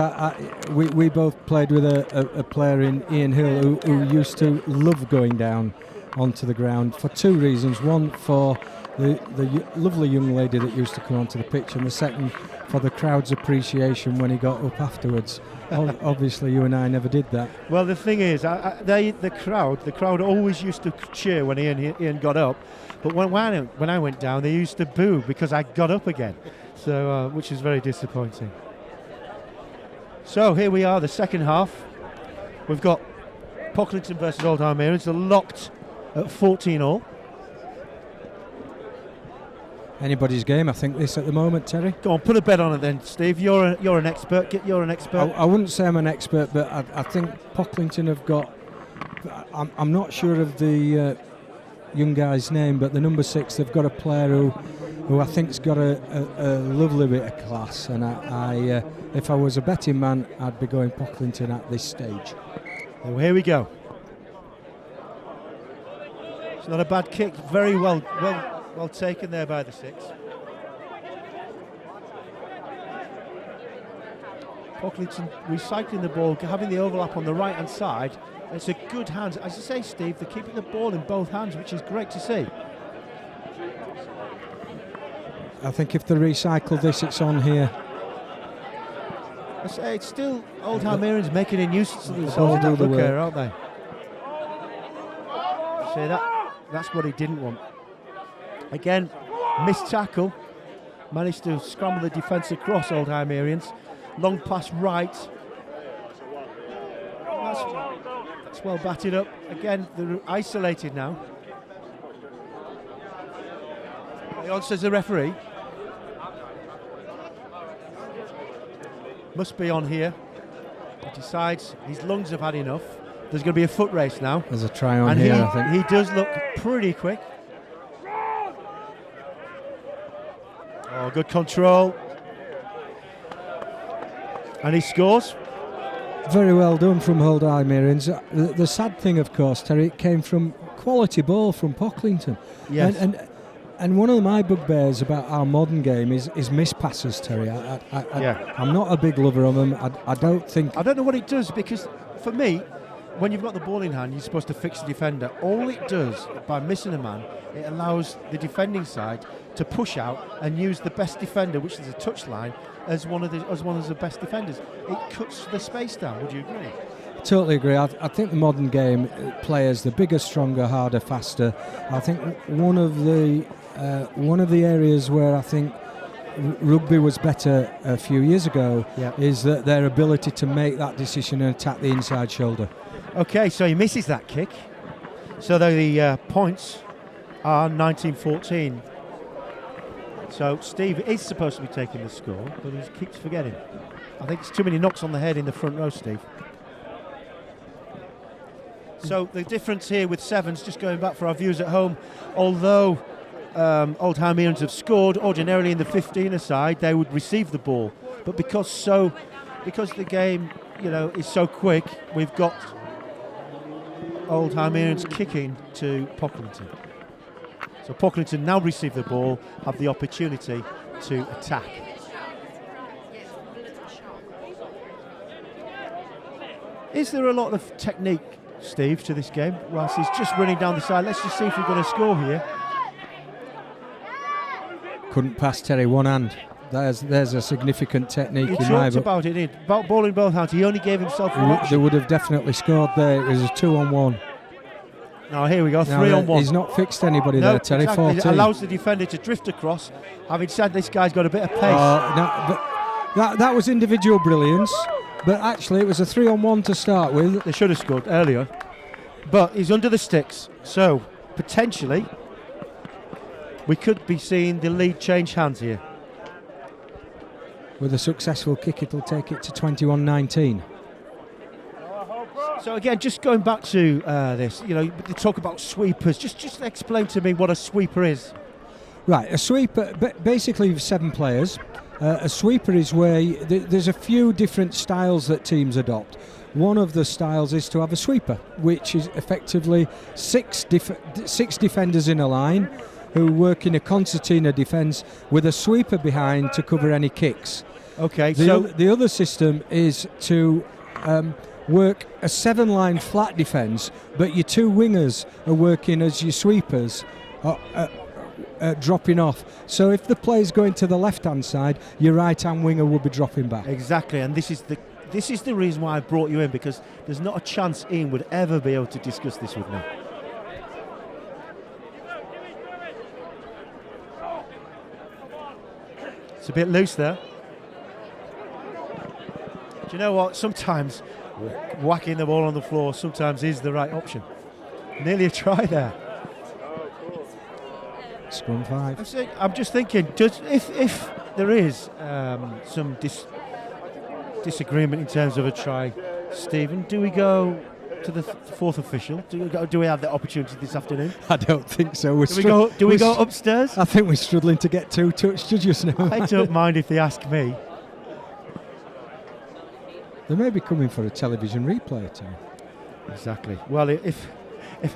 We both played with a player in Ian Hill who used to love going down onto the ground for 2 reasons. One, for the lovely young lady that used to come onto the pitch, and the second, for the crowd's appreciation when he got up afterwards. Obviously, you and I never did that. Well, the thing is, the crowd always used to cheer when Ian got up, but when I went down, they used to boo because I got up again, so which is very disappointing. So here we are, the second half. We've got Pocklington versus Old Almerians. They're locked at 14-all. Anybody's game, I think, this at the moment, Terry. Go on, put a bet on it then, Steve. You're an expert. You're an expert. I wouldn't say I'm an expert, but I think Pocklington have got. I'm not sure of the young guy's name, but the number 6, they've got a player who I think's got a lovely bit of class. And I if I was a betting man, I'd be going Pocklington at this stage. Well, here we go. It's not a bad kick. Very well taken there by the 6. Pocklington recycling the ball, having the overlap on the right hand side. It's a good hand. As you say, Steve, they're keeping the ball in both hands, which is great to see. I think if they recycle this, it's on here. I say it's still Old Almerians making a nuisance of themselves in that look here, aren't they? Say that's what he didn't want. Again, missed tackle. Managed to scramble the defence across, Old Almerians. Long pass right. That's well batted up. Again, they're isolated now. On says the referee. Must be on here. He decides his lungs have had enough. There's going to be a foot race now. There's a try on here, I think. He does look pretty quick. Oh, good control. And he scores. Very well done from Old Almerians. The sad thing, of course, Terry, it came from quality ball from Pocklington. Yes. And one of my bugbears about our modern game is miss passes, Terry. I'm not a big lover of them. I don't think... I don't know what it does, because for me, when you've got the ball in hand, you're supposed to fix the defender. All it does, by missing a man, it allows the defending side to push out and use the best defender, which is a touchline, as one of the best defenders. It cuts the space down. Would you agree? Totally agree. I think the modern game players, the bigger, stronger, harder, faster. I think one of the areas where I think rugby was better a few years ago is that their ability to make that decision and attack the inside shoulder. Okay, so he misses that kick. So the points are 19-14. So Steve is supposed to be taking the score, but he keeps forgetting. I think it's too many knocks on the head in the front row, Steve. So the difference here with Sevens, just going back for our viewers at home, although Old Hymeans have scored, ordinarily in the 15er side, they would receive the ball. But because the game, is so quick, we've got Old Hymeans kicking to Pocklington. So Pocklington now receive the ball, have the opportunity to attack. Is there a lot of technique, Steve, to this game? Whilst he's just running down the side, let's just see if we're going to score here. Couldn't pass Terry one hand. There's a significant technique He in my talked book. about it, about ball in both hands. He only gave himself one option. They would have definitely scored there. It was a 2-on-1. Now here we go, 3-on-1. He's not fixed anybody there, Terry. Exactly. 14. It allows the defender to drift across. Having said this guy's got a bit of pace. That was individual brilliance, but actually it was a 3-on-1 to start with. They should have scored earlier, but he's under the sticks, so potentially we could be seeing the lead change hands here. With a successful kick, it'll take it to 21-19. So again, just going back to this, they talk about sweepers. Just explain to me what a sweeper is. Right, a sweeper, basically 7 players. A sweeper is where there's a few different styles that teams adopt. One of the styles is to have a sweeper, which is effectively six defenders in a line who work in a concertina defence with a sweeper behind to cover any kicks. Okay, the other system is to work a 7-line flat defence, but your 2 wingers are working as your sweepers, dropping off. So if the play's going to the left-hand side, your right-hand winger will be dropping back. Exactly, and this is the reason why I brought you in, because there's not a chance Ian would ever be able to discuss this with me. It's a bit loose there. Do you know what? Sometimes whacking the ball on the floor sometimes is the right option. Nearly a try there. Scrum 5. I'm just thinking, if there is some disagreement in terms of a try, Stephen, do we go to the fourth official? Do we have the opportunity this afternoon? I don't think so. Do we go upstairs? I think we're struggling to get 2 touched just now. I don't mind if they ask me. They may be coming for a television replay, Tim. Exactly. Well, if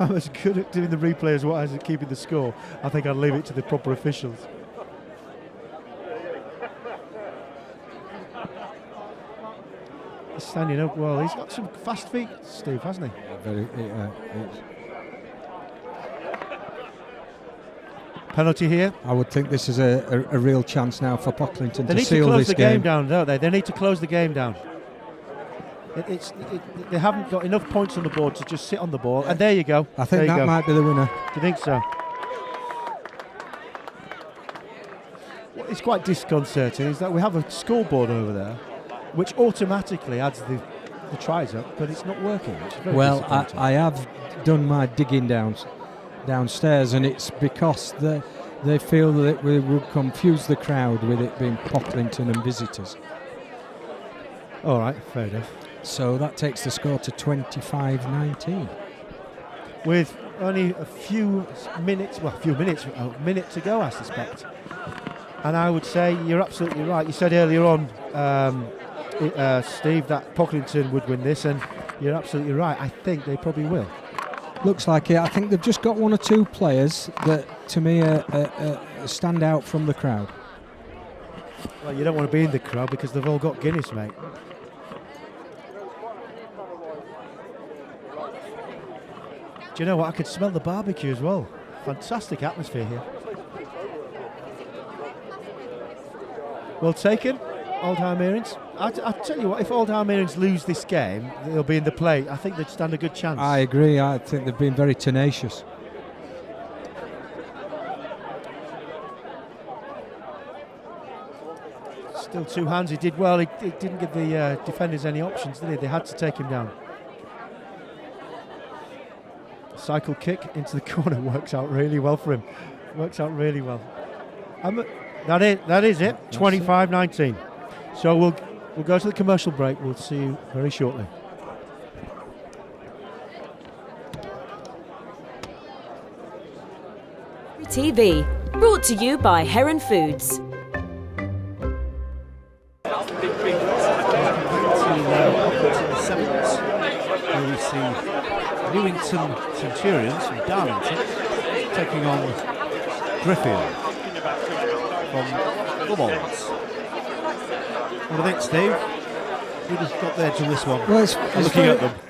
I'm as good at doing the replay as what I was at keeping the score, I think I'd leave it to the proper officials. He's standing up well. He's got some fast feet, Steve, hasn't he? Very. Penalty here. I would think this is a real chance now for Pocklington to seal this game. They need to close the game down, don't they? They need to close the game down. They haven't got enough points on the board to just sit on the ball. And there you go. I think that might be the winner. Do you think so? What is quite disconcerting is that we have a scoreboard over there which automatically adds the tries up, but it's not working. Well, I have done my digging downstairs, and it's because they feel that we would confuse the crowd with it being Pocklington and visitors. All right, fair enough. So that takes the score to 25-19. With only a minute to go, I suspect. And I would say you're absolutely right. You said earlier on, Steve, that Pocklington would win this, and you're absolutely right. I think they probably will. Looks like it. I think they've just got 1 or 2 players that, to me, stand out from the crowd. Well, you don't want to be in the crowd because they've all got Guinness, mate. Do you know what? I could smell the barbecue as well. Fantastic atmosphere here. Well taken. Oldham Earings. I tell you what, if Oldham Earings lose this game, they'll be in the play. I think they'd stand a good chance. I agree. I think they've been very tenacious. Still two hands. He did well. He didn't give the defenders any options, did he? They had to take him down. Cycle kick into the corner works out really well for him. Works out really well. That is it. 25-19. So we'll go to the commercial break. We'll see you very shortly. TV, brought to you by Heron Foods. Sevens, where we see Newington Centurions from Darlington taking on Driffield from the Wolves. What do you think, Steve? Who just got there to this one? Well,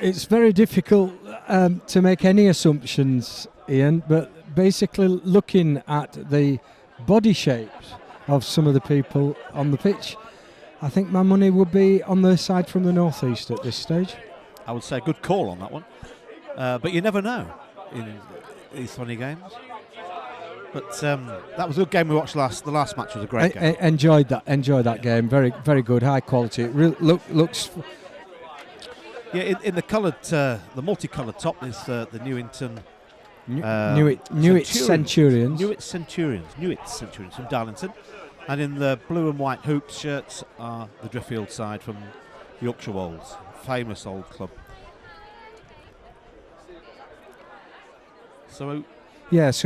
it's very difficult to make any assumptions, Ian, but basically looking at the body shapes of some of the people on the pitch, I think my money would be on the side from the northeast at this stage. I would say a good call on that one. But you never know in these funny games. But that was a good game we watched last. The last match was a great game. Enjoyed that game. Very, very good, high quality. It looks. Yeah, in the coloured, the multicoloured top is the Newington. Newit Centurions from Darlington. And in the blue and white hooped shirts are the Driffield side from Yorkshire Wolves, famous old club. So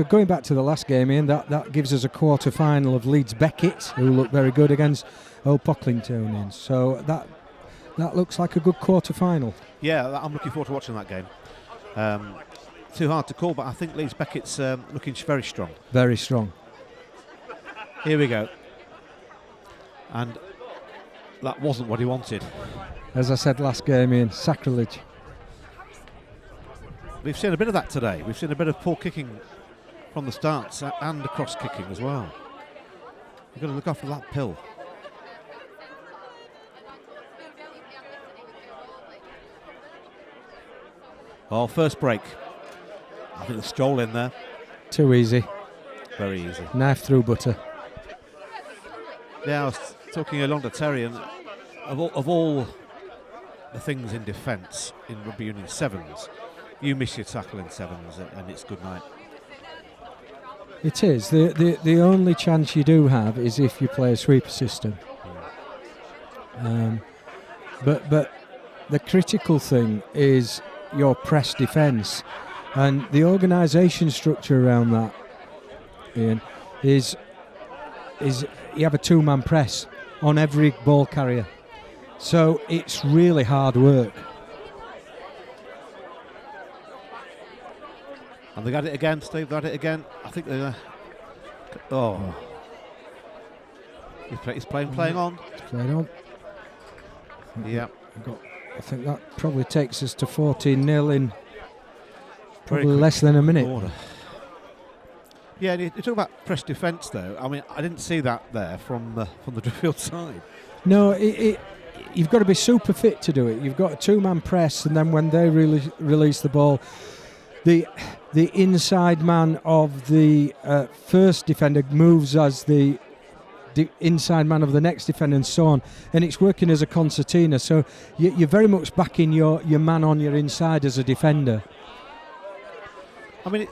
going back to the last game, Ian, that gives us a quarter final of Leeds Beckett, who look very good against Old Pocklingtonians. So that looks like a good quarter final. Yeah, I'm looking forward to watching that game. Too hard to call, but I think Leeds Beckett's looking very strong. Very strong. Here we go. And that wasn't what he wanted. As I said last game, Ian, sacrilege. We've seen a bit of that today. We've seen a bit of poor kicking from the starts and across kicking as well. You've got to look after that pill. Oh, first break. I think the stroll in there. Too easy. Very easy. Knife through butter. Yeah, I was talking along to Terry, and of all the things in defence in rugby union sevens, you miss your tackle in sevens, and it's good night. It is. The only chance you do have is if you play a sweeper system. But the critical thing is your press defence, and the organisation structure around that, Ian, is you have a two-man press on every ball carrier, so it's really hard work. And they got it again, Steve. Got it again. I think they're. Oh, he's playing on. He's playing on. Yeah. I think that probably takes us to 14-0 in probably less than a minute. Order. Yeah, you talk about press defence, though. I mean, I didn't see that there from the Driffield side. No, you've got to be super fit to do it. You've got a two-man press, and then when they release the ball, the inside man of the first defender moves as the inside man of the next defender, and so on. And it's working as a concertina, so you're very much backing your man on your inside as a defender. I mean,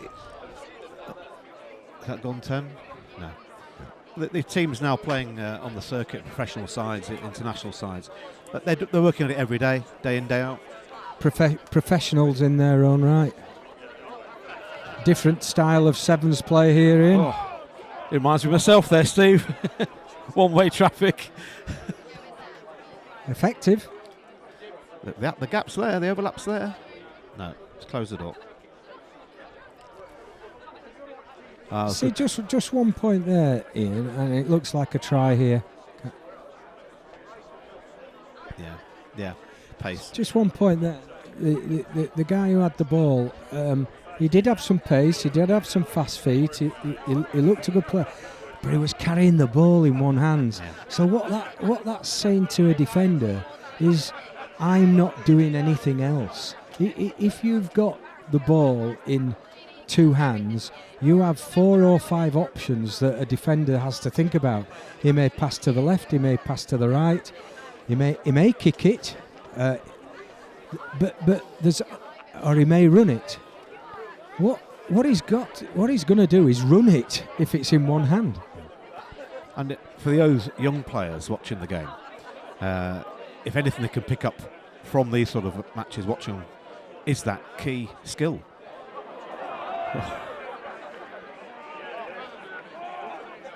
has that gone 10? No. The team's now playing on the circuit, professional sides, international sides. But they're working on it every day, day in, day out. Professionals in their own right. Different style of sevens play here, Ian. Oh, it reminds me of myself there, Steve. One-way traffic. Effective. The gap's there, the overlap's there. No, let's close the door. See, just 1 point there, Ian, and it looks like a try here. Yeah, pace. Just 1 point there. The guy who had the ball, he did have some pace, he did have some fast feet, he looked a good player. but he was carrying the ball in one hand. Yeah. So what that's saying to a defender is, I'm not doing anything else. If you've got the ball in two hands, you have 4 or 5 options that a defender has to think about. He may pass to the left, he may pass to the right, he may kick it, but there's, or he may run it. What he's going to do is run it if it's in one hand. And for those young players watching the game, if anything they can pick up from these sort of matches watching is that key skill.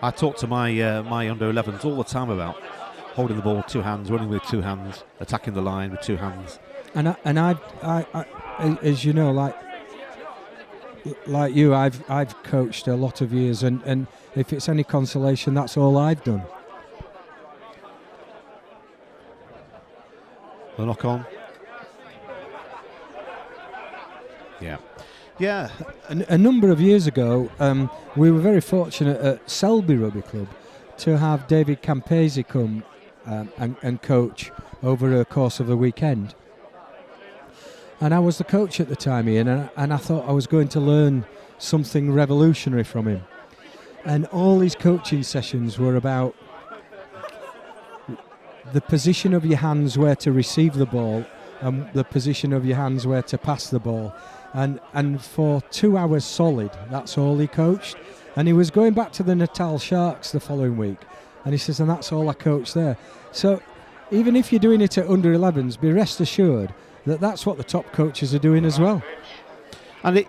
I talk to my under 11s all the time about holding the ball with 2 hands, running with 2 hands, attacking the line with 2 hands. And I as you know, like you, I've coached a lot of years, and if it's any consolation, that's all I've done. The knock on. Yeah. A number of years ago, we were very fortunate at Selby Rugby Club to have David Campese come and coach over a course of a weekend. And I was the coach at the time, Ian, and I thought I was going to learn something revolutionary from him. And all his coaching sessions were about the position of your hands where to receive the ball and the position of your hands where to pass the ball. And for 2 hours solid, that's all he coached. And he was going back to the Natal Sharks the following week. And he says, and that's all I coached there. So even if you're doing it at under 11s, be rest assured that that's what the top coaches are doing as well. And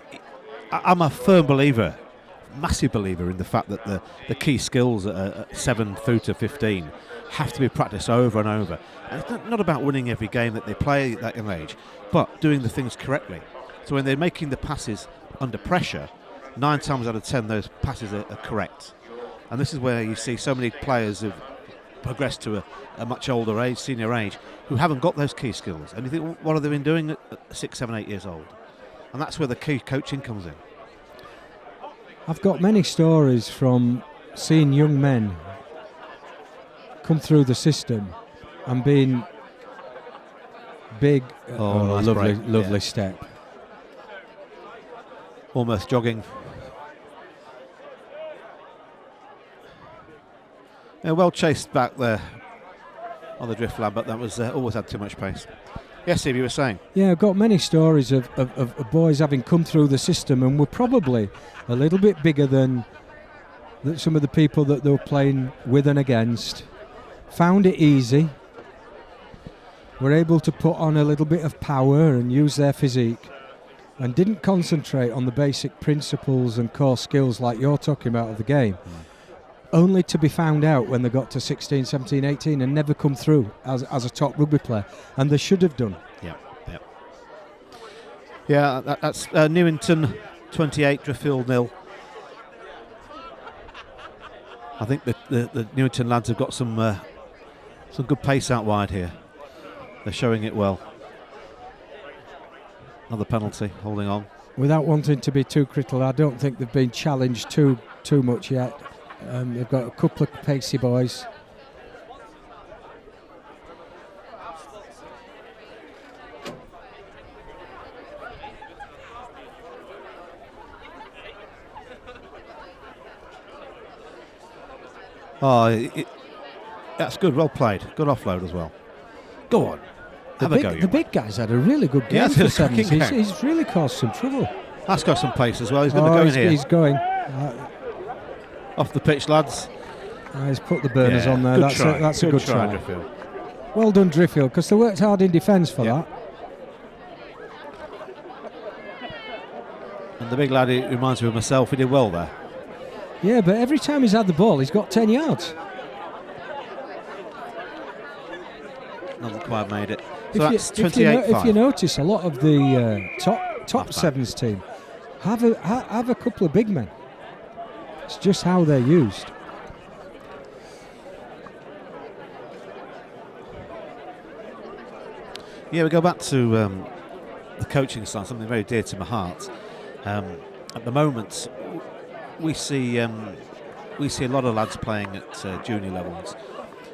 I'm a firm believer, massive believer in the fact that the key skills at 7 through to 15 have to be practiced over and over. And it's not about winning every game that they play at that young age, but doing the things correctly. So when they're making the passes under pressure, 9 times out of 10 those passes are correct. And this is where you see so many players who've progressed to a much older age, senior age, who haven't got those key skills. And you think, well, what have they been doing at 6, 7, 8 years old? And that's where the key coaching comes in. I've got many stories from seeing young men come through the system and being big, nice lovely step. Almost jogging. Yeah, well chased back there on the drift lab, but that was always had too much pace. Yes, Steve, you were saying? Yeah, I've got many stories of boys having come through the system and were probably a little bit bigger than some of the people that they were playing with and against. Found it easy, were able to put on a little bit of power and use their physique, and didn't concentrate on the basic principles and core skills like you're talking about of the game, only to be found out when they got to 16, 17, 18 and never come through as a top rugby player, and they should have done. Yeah, that's Newington 28, Driffield 0. I think the Newington lads have got some good pace out wide here. They're showing it well. Another penalty, holding on. Without wanting to be too critical, I don't think they've been challenged too much yet. They've got a couple of pacey boys. That's good, well played. Good offload as well. Go on. The big guy's had a really good game for Sevens. He's really caused some trouble. That's got some pace as well. He's going to go in here. He's going. Off the pitch, lads. He's put the burners on there. That's a good try. Driffield. Well done, Driffield, because they worked hard in defence for that. And the big lad, he reminds me of myself, he did well there. Yeah, but every time he's had the ball, he's got 10 yards. Hasn't quite made it. So that's 28-5. If you notice, a lot of the top Sevens team have a couple of big men. It's just how they're used. Yeah, we go back to the coaching style, something very dear to my heart. At the moment, we see we see a lot of lads playing at junior levels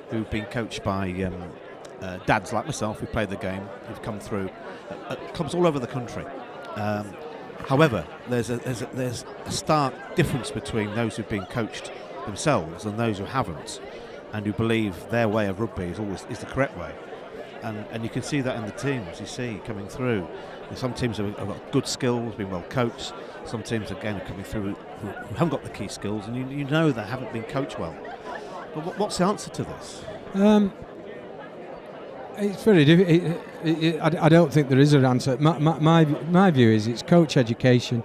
who've been coached by dads like myself who played the game, who've come through at clubs all over the country. However, there's a stark difference between those who've been coached themselves and those who haven't, and who believe their way of rugby is the correct way. And you can see that in the teams you see coming through. And some teams have got good skills, been well coached. Some teams again are coming through who haven't got the key skills, and you know they haven't been coached well. But what's the answer to this? It's very difficult. I don't think there is an answer. My view is it's coach education.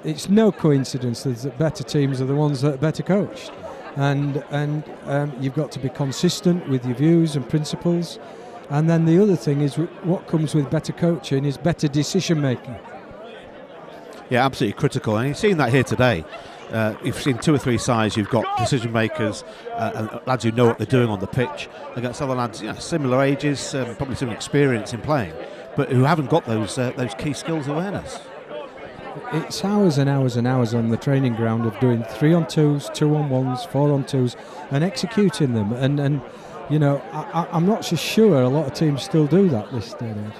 It's no coincidence that better teams are the ones that are better coached, and you've got to be consistent with your views and principles. And then the other thing is what comes with better coaching is better decision making. Yeah, absolutely critical, and you've seen that here today. You've seen 2 or 3 sides. You've got decision makers, and lads who know what they're doing on the pitch, against other lads, similar ages, probably some experience in playing, but who haven't got those key skills awareness. It's hours and hours and hours on the training ground of doing 3-on-2s, 2-on-1s, 4-on-2s, and executing them. And I'm not so sure a lot of teams still do that this day and age.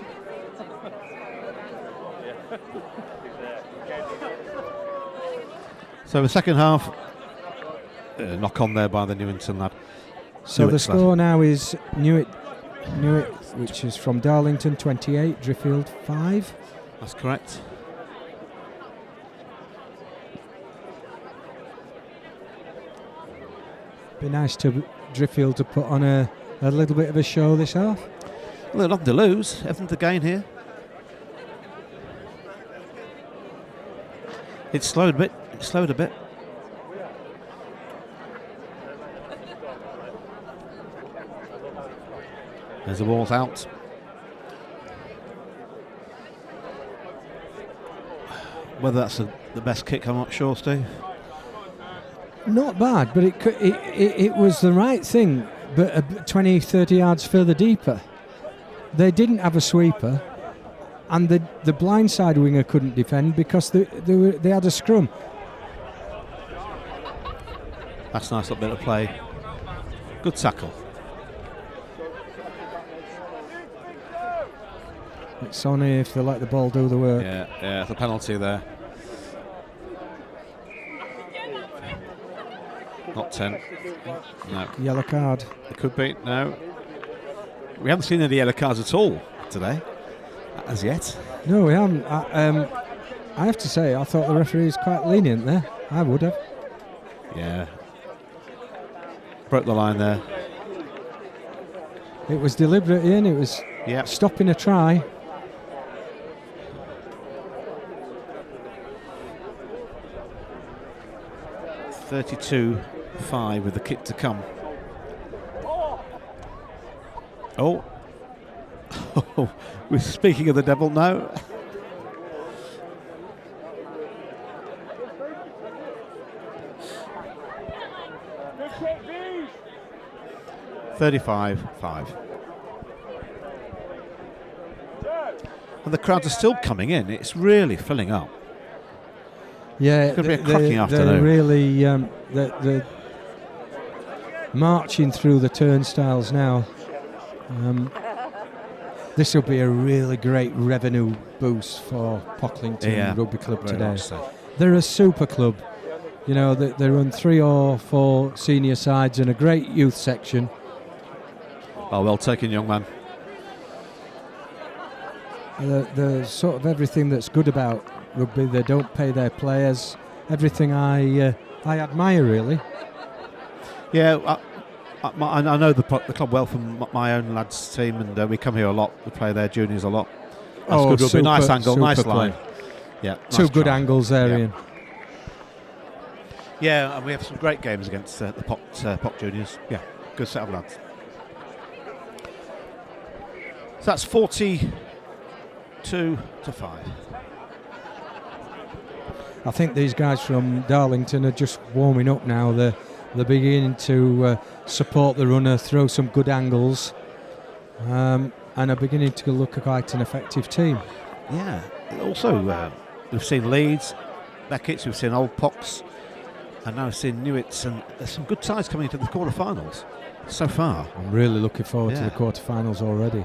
So the second half, knock on there by the Newington lad. So the score now is Newitt, which is from Darlington 28, Driffield 5. That's correct. Be nice to Driffield to put on a little bit of a show this half. Well, they're nothing to lose, everything to gain here. It's slowed a bit. As the ball's out. Whether that's the best kick, I'm not sure, Steve. Not bad, but it was the right thing, but 20, 30 yards further deeper. They didn't have a sweeper, and the blindside winger couldn't defend because they had a scrum. That's a nice little bit of play. Good tackle. It's only if they let the ball do the work. Yeah, it's a penalty there. Not 10. No. Yellow card. It could be. No. We haven't seen any yellow cards at all today, as yet. No, we haven't. I have to say, I thought the referee was quite lenient there. I would have. Yeah. Broke the line there. It was deliberate, Ian. It was stopping a try. (32-5) with the kick to come. Oh. We're speaking of the devil now. (35-5). And the crowds are still coming in. It's really filling up. Yeah, it's going to be a cracking afternoon. They're really they're marching through the turnstiles now. This will be a really great revenue boost for Pocklington Rugby Club today. So. They're a super club. You know, they run 3 or 4 senior sides and a great youth section. Oh, well taken, young man. The sort of everything that's good about rugby. They don't pay their players. Everything I admire, really. Yeah, I know the club well from my own lads' team, and we come here a lot. We play their juniors a lot. That's good rugby. Nice angle, nice line. Yeah, nice 2 good angles there, Ian. Yeah, and we have some great games against the Pock juniors. Yeah, good set of lads. So that's 42-5. I think these guys from Darlington are just warming up now. They're beginning to support the runner, throw some good angles, and are beginning to look quite an effective team. Yeah. Also, we've seen Leeds, Beckett's, we've seen Old Pocks, And now seeing Newitts, and there's some good sides coming into the quarter-finals so far. I'm really looking forward to the quarter-finals already.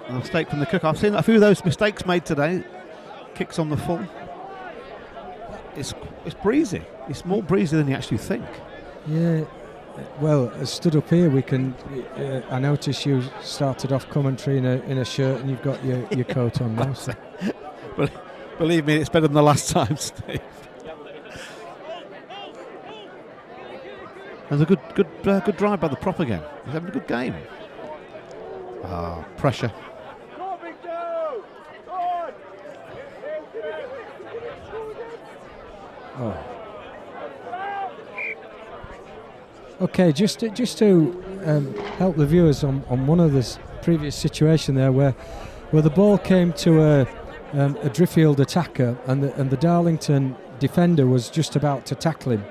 A mistake from the cook. I've seen a few of those mistakes made today. Kicks on the full. It's breezy. It's more breezy than you actually think. Yeah. Well, stood up here, we can. I noticed you started off commentary in a shirt, and you've got your coat on now. So. Believe me, it's better than the last time, Steve. There's a good drive by the prop again. He's having a good game. Pressure. Oh. Okay, just to help the viewers on one of the previous situation there, where the ball came to a Driffield attacker, and the Darlington defender was just about to tackle him.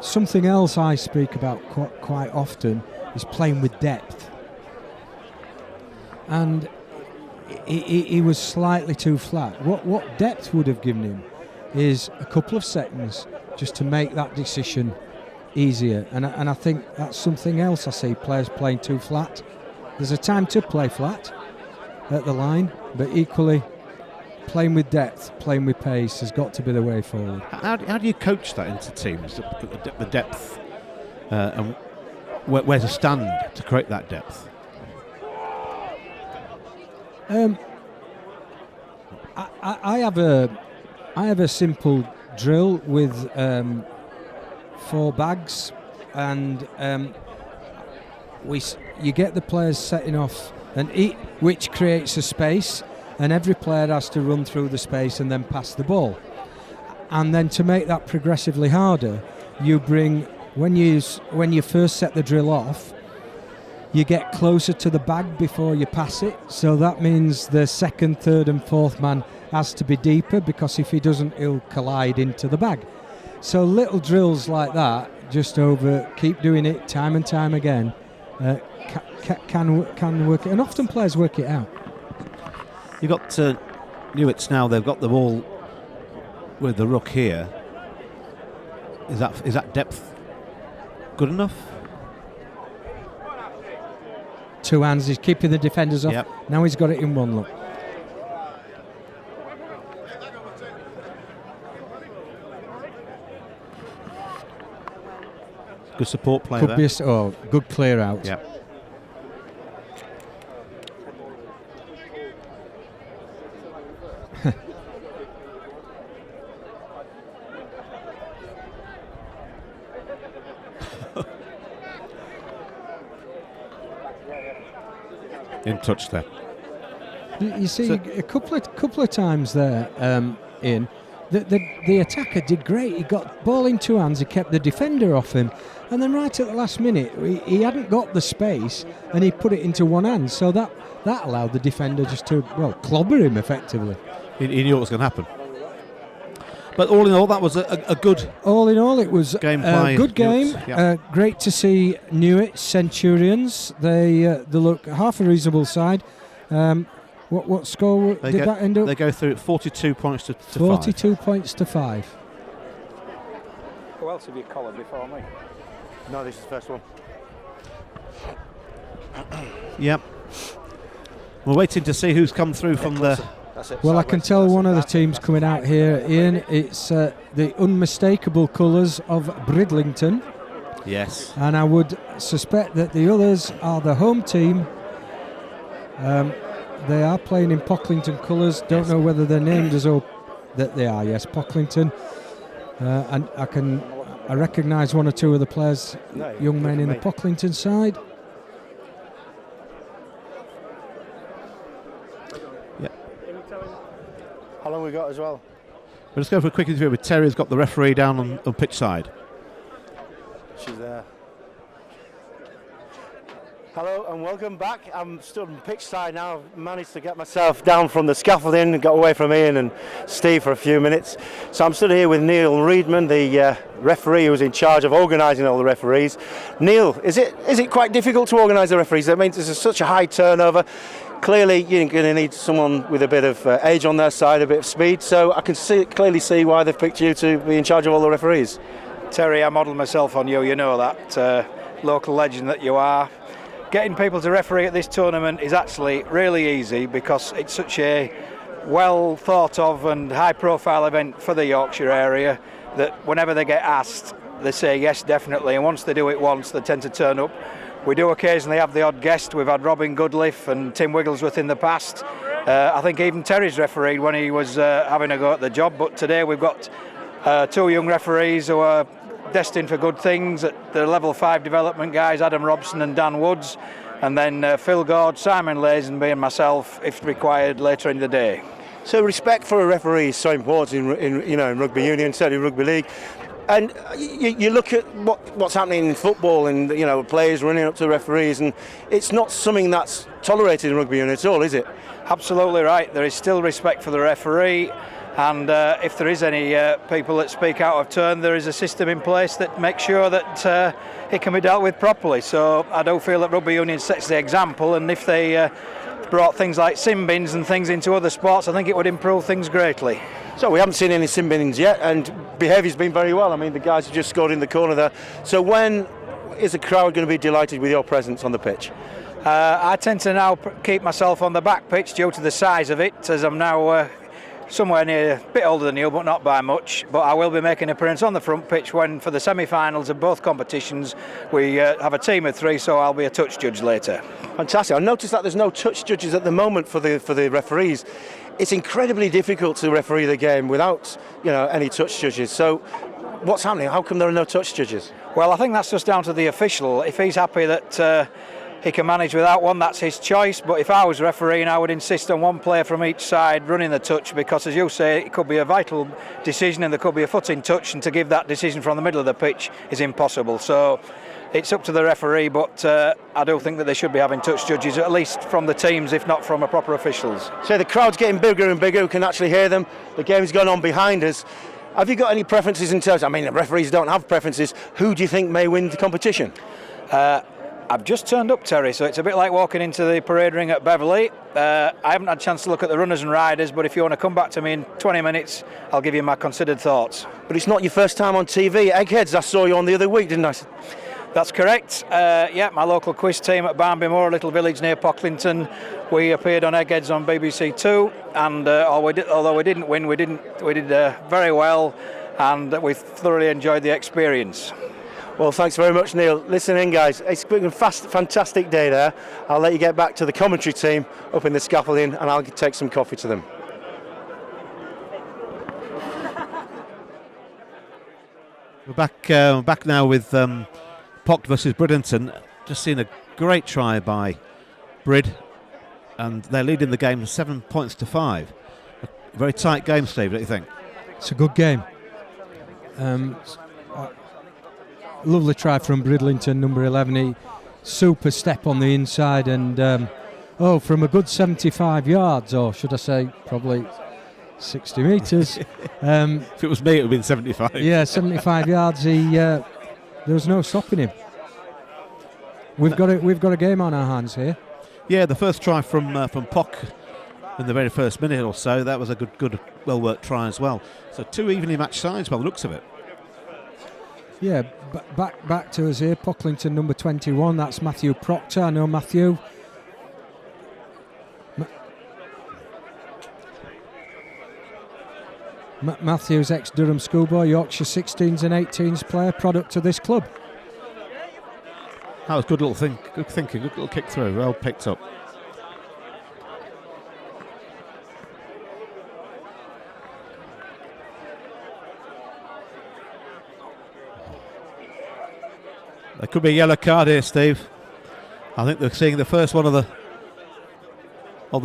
Something else I speak about quite often is playing with depth, and he was slightly too flat. What depth would have given him is a couple of seconds just to make that decision easier, and I think that's something else I see players playing too flat. There's a time to play flat at the line, but equally playing with depth, playing with pace has got to be the way forward. How do you coach that into teams, the depth, and where to stand to create that depth? I have a simple drill with 4 bags, and you get the players setting off, and which creates a space, and every player has to run through the space and then pass the ball. And then to make that progressively harder, you bring, when you first set the drill off, you get closer to the bag before you pass it, so that means the second, third and fourth man has to be deeper, because if he doesn't, he'll collide into the bag. So little drills like that, keep doing it time and time again, can work it, and often players work it out. You've got Newitts now. They've got the ball with the ruck here. Is that depth good enough? 2 hands. He's keeping the defenders off. Yep. Now he's got it in one look. Good support play Could there. be good clear out. Yep. In touch there. You see, a couple of times there, Ian, the attacker did great. He got ball in 2 hands. He kept the defender off him, and then right at the last minute, he hadn't got the space, and he put it into 1 hand. So that allowed the defender just to clobber him effectively. He knew what was going to happen. But all in all, that was a good. All in all, it was game a good game. Yep. Great to see Newitts Centurions. They look half a reasonable side. What score did that end up? They go through 42 points to 42 points to 5. Who else have you collared before me? No, this is the first one. Yep. We're waiting to see who's come through from the. Well, I can tell one of the teams coming out here, Ian. It's the unmistakable colours of Bridlington. Yes. And I would suspect that the others are the home team. They are playing in Pocklington colours. Don't know whether they're named as that they are. Yes, Pocklington. And I recognise 1 or 2 of the players, young men in the Pocklington side. How long we got as well? We'll just go for a quick interview with Terry, who's got the referee down on pitch side. She's there. Hello and welcome back. I'm stood on pitch side now. I've managed to get myself down from the scaffolding and got away from Ian and Steve for a few minutes. So I'm stood here with Neil Reedman, the referee who's in charge of organising all the referees. Neil, is it quite difficult to organise the referees? I mean, there's such a high turnover. clearly you're going to need someone with a bit of age on their side, a bit of speed. So I can clearly see why they've picked you to be in charge of all the referees. Terry, I modelled myself on you, you know that, local legend that you are. Getting people to referee at this tournament is actually really easy because it's such a well thought of and high profile event for the Yorkshire area that whenever they get asked, they say yes, definitely, and once they do it once, they tend to turn up. We do occasionally have the odd guest. We've had Robin Goodliff and Tim Wigglesworth in the past. I think even Terry's refereed when he was having a go at the job, but today we've got two young referees who are destined for good things at the level 5 development guys, Adam Robson and Dan Woods, and then Phil Gord, Simon Lazenby and myself if required later in the day. So respect for a referee is so important in rugby union, certainly rugby league. And you look at what's happening in football and players running up to referees, and it's not something that's tolerated in rugby union at all, is it? Absolutely right. There is still respect for the referee, and if there is any people that speak out of turn, there is a system in place that makes sure that it can be dealt with properly. So I do feel that rugby union sets the example, and if they brought things like sin bins and things into other sports, I think it would improve things greatly. So we haven't seen any sin bins yet, and behaviour's been very well. I mean, the guys have just scored in the corner there. So when is the crowd going to be delighted with your presence on the pitch? I tend to now keep myself on the back pitch due to the size of it, as I'm now somewhere near, a bit older than you, but not by much. But I will be making an appearance on the front pitch when, for the semi-finals of both competitions, we have a team of 3, so I'll be a touch judge later. Fantastic. I noticed that there's no touch judges at the moment for the referees. It's incredibly difficult to referee the game without any touch judges. So what's happening? How come there are no touch judges? Well, I think that's just down to the official. If he's happy that he can manage without one, that's his choice. But if I was refereeing, I would insist on one player from each side running the touch, because, as you say, it could be a vital decision and there could be a foot in touch, and to give that decision from the middle of the pitch is impossible. So it's up to the referee, but I do think that they should be having touch judges, at least from the teams, if not from a proper officials. So the crowd's getting bigger and bigger, we can actually hear them. The game's going on behind us. Have you got any preferences in terms, the referees don't have preferences. Who do you think may win the competition? I've just turned up, Terry, so it's a bit like walking into the parade ring at Beverley. I haven't had a chance to look at the runners and riders, but if you want to come back to me in 20 minutes, I'll give you my considered thoughts. But it's not your first time on TV. Eggheads, I saw you on the other week, didn't I? That's correct. My local quiz team at Barnby Moor, a little village near Pocklington, we appeared on Eggheads on BBC Two, and although we didn't win, we did very well, and we thoroughly enjoyed the experience. Well, thanks very much, Neil. Listen in, guys. It's been a fantastic day there. I'll let you get back to the commentary team up in the scaffolding, and I'll take some coffee to them. We're back now with Pock versus Bridlington. Just seen a great try by Brid, and they're leading the game 7 points to 5. A very tight game, Steve, don't you think? It's a good game. Lovely try from Bridlington, number 11. Super step on the inside, and from a good 75 yards, or should I say probably 60 metres. If it was me, it would have been 75. Yeah, 75 yards. There was no stopping him. We've got a game on our hands here. Yeah, the first try from Pock in the very first minute or so, that was a good, well-worked try as well. So 2 evenly matched sides by the looks of it. Yeah, back to us here. Pocklington number 21. That's Matthew Proctor. I know Matthew. Matthew's ex-Durham schoolboy, Yorkshire 16s and 18s player, product of this club. That was good thinking, good little kick through, well picked up. There could be a yellow card here, Steve. I think they're seeing the first one of the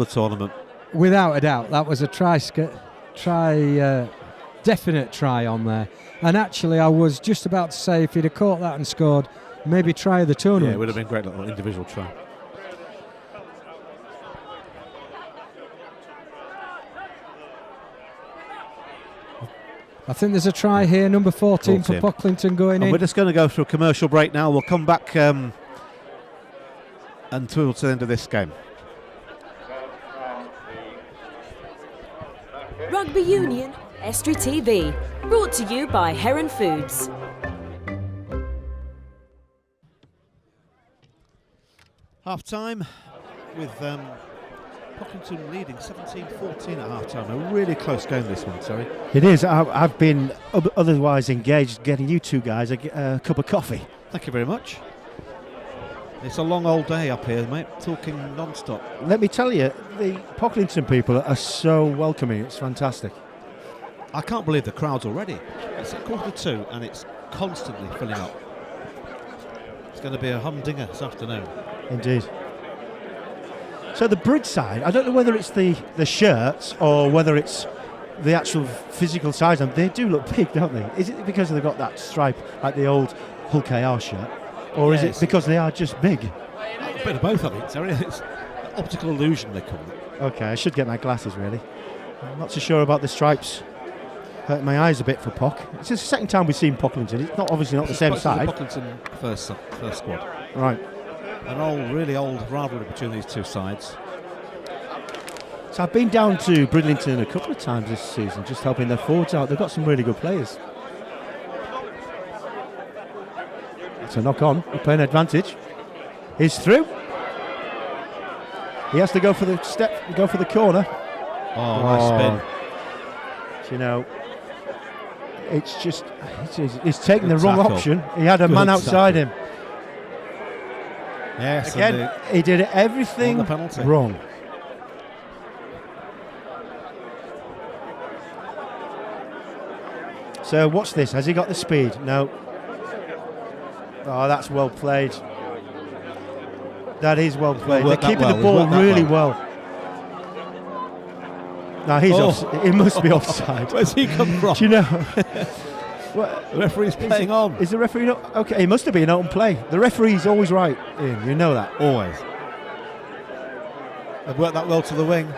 tournament. Without a doubt, that was a definite try on there. And actually, I was just about to say, if he'd have caught that and scored, maybe try of the tournament. Yeah, it would have been a great little individual try. I think there's a try here, number 14 for Pocklington going in. We're just going to go through a commercial break now. We'll come back until the end of this game. Rugby Union, Estuary TV. Brought to you by Heron Foods. Half time with Pocklington leading 17-14 at half time. A really close game, this one, Terry. It is. I've been otherwise engaged getting you two guys a cup of coffee. Thank you very much. It's a long old day up here, mate, talking non-stop. Let me tell you, the Pocklington people are so welcoming. It's fantastic. I can't believe the crowd's already. It's at 1:45 and it's constantly filling up. It's going to be a humdinger this afternoon. Indeed. So the Bridge side, I don't know whether it's the shirts or whether it's the actual physical size. They do look big, don't they? Is it because they've got that stripe like the old Hulk AR shirt? Or is it because they are just big? A bit of both, I think, Terry. It's optical illusion, they call it. Okay, I should get my glasses, really. I'm not so sure about the stripes. Hurting my eyes a bit for Pock. It's the second time we've seen Pocklington. It's not obviously not the same side. Pocklington first squad. Right. An really old rivalry between these two sides. So I've been down to Bridlington a couple of times this season, just helping their forwards out. They've got some really good players. It's a knock on. We're playing advantage. He's through. He has to go for the step, go for the corner. Oh, nice spin. You know, it's just he's taking the wrong tackle. option. He had a man outside him. Yes, again, he did everything wrong. So watch this. Has he got the speed? No. Oh, that's well played. That is well played. They're keeping the ball really well. No, he's he must be offside. Where's he come from? Do you know? The referee's playing on. Is the referee not? Okay, he must have been open play. The referee's always right, Ian. You know that. Always. They've worked that well to the wing.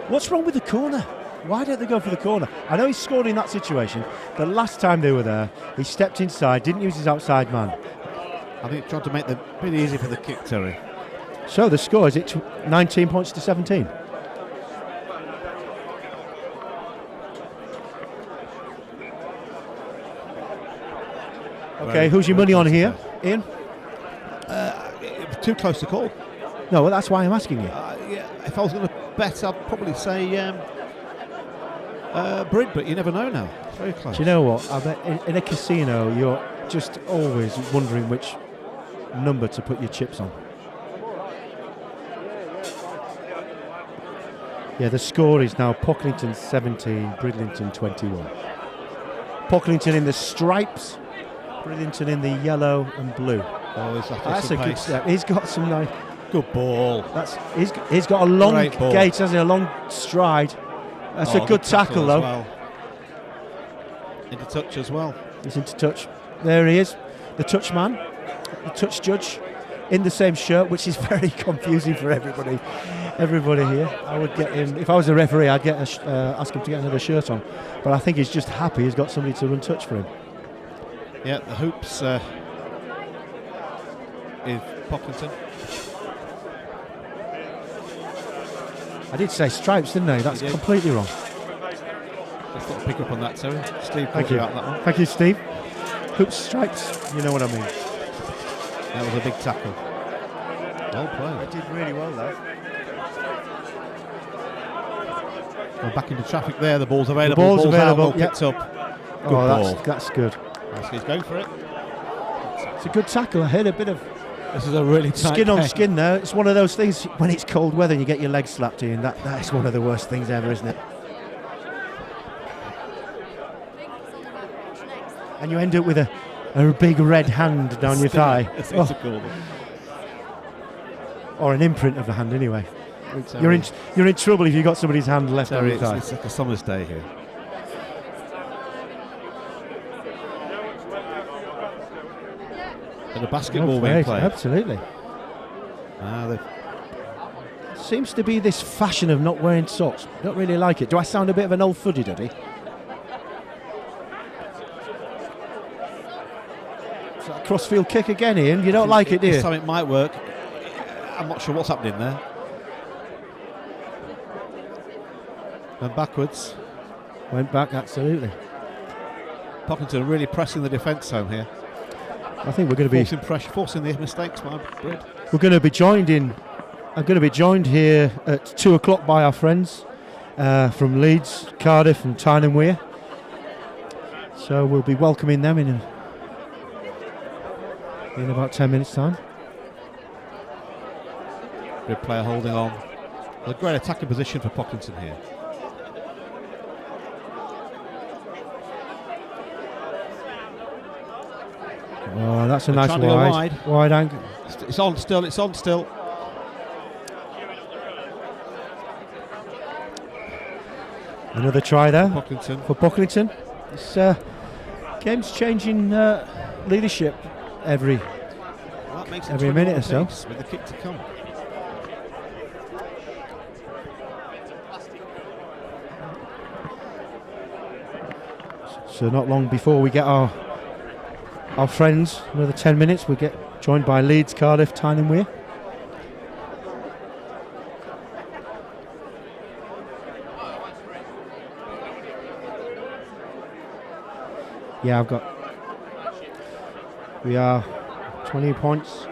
What's wrong with the corner? Why don't they go for the corner? I know he scored in that situation. The last time they were there, he stepped inside, didn't use his outside man. I think he tried to make it a bit easy for the kick, Terry. So the score is 19 points to 17. Okay, who's your money on here, Ian? Too close to call. No, well, that's why I'm asking you. Yeah, if I was going to bet, I'd probably say Brid, but you never know now. It's very close. Do you know what? I bet in a casino, you're just always wondering which number to put your chips on. Yeah, the score is now Pocklington 17, Bridlington 21. Pocklington in the stripes, Bridlington in the yellow and blue. Oh, that's a good step. He's got some nice. Good ball. He's got a long gait, hasn't he? A long stride. That's a good tackle though. Well. Into touch as well. He's into touch. There he is, the touch man, the touch judge, in the same shirt, which is very confusing for everybody. Everybody here. I would get him if I was a referee. I'd get ask him to get another shirt on. But I think he's just happy he's got somebody to run touch for him. Yeah, the hoops is Pocklington. I did say stripes, didn't I? That's completely wrong. Just got to pick up on that, Terry. Steve, thank you. Out that one. Thank you, Steve. Hoops, stripes, you know what I mean. That was a big tackle. Well played. They did really well there. We're back into traffic there. The ball's available. The ball's available. Out, picked up. Good ball. That's good. He's going for it. It's a good tackle. I heard a bit of. This is a really tight skin on game. skin there. It's one of those things when it's cold weather and you get your legs slapped in. That is one of the worst things ever, isn't it? And you end up with a big red hand down your thigh. Or an imprint of the hand anyway. You're in trouble if you've got somebody's hand left on your thigh. It's like a summer's day here. And a basketball being played. Absolutely. Seems to be this fashion of not wearing socks. Don't really like it. Do I sound a bit of an old fuddy duddy? Is that a crossfield kick again, Ian? You don't like it, do you? This time it might work. I'm not sure what's happening there. And backwards. Went back, absolutely. Pocklington really pressing the defence home here. I think we're going to be forcing pressure, forcing the mistakes by Brid. We're going to be joined in. I'm going to be joined here at 2 o'clock by our friends from Leeds, Cardiff, and Tyne and Wear. So we'll be welcoming them in about 10 minutes' time. Good player holding on. A great attacking position for Pocklington here. Oh, that's a They're nice trying to go wide angle. It's on still, it's on still. Another try there Pocklington. for Pocklington. This game's changing leadership every Well, that makes it every minute or so. With the kick to come. So not long before we get our friends, another 10 minutes, we get joined by Leeds, Cardiff, Tyne and Wear. Yeah, we are 20 points.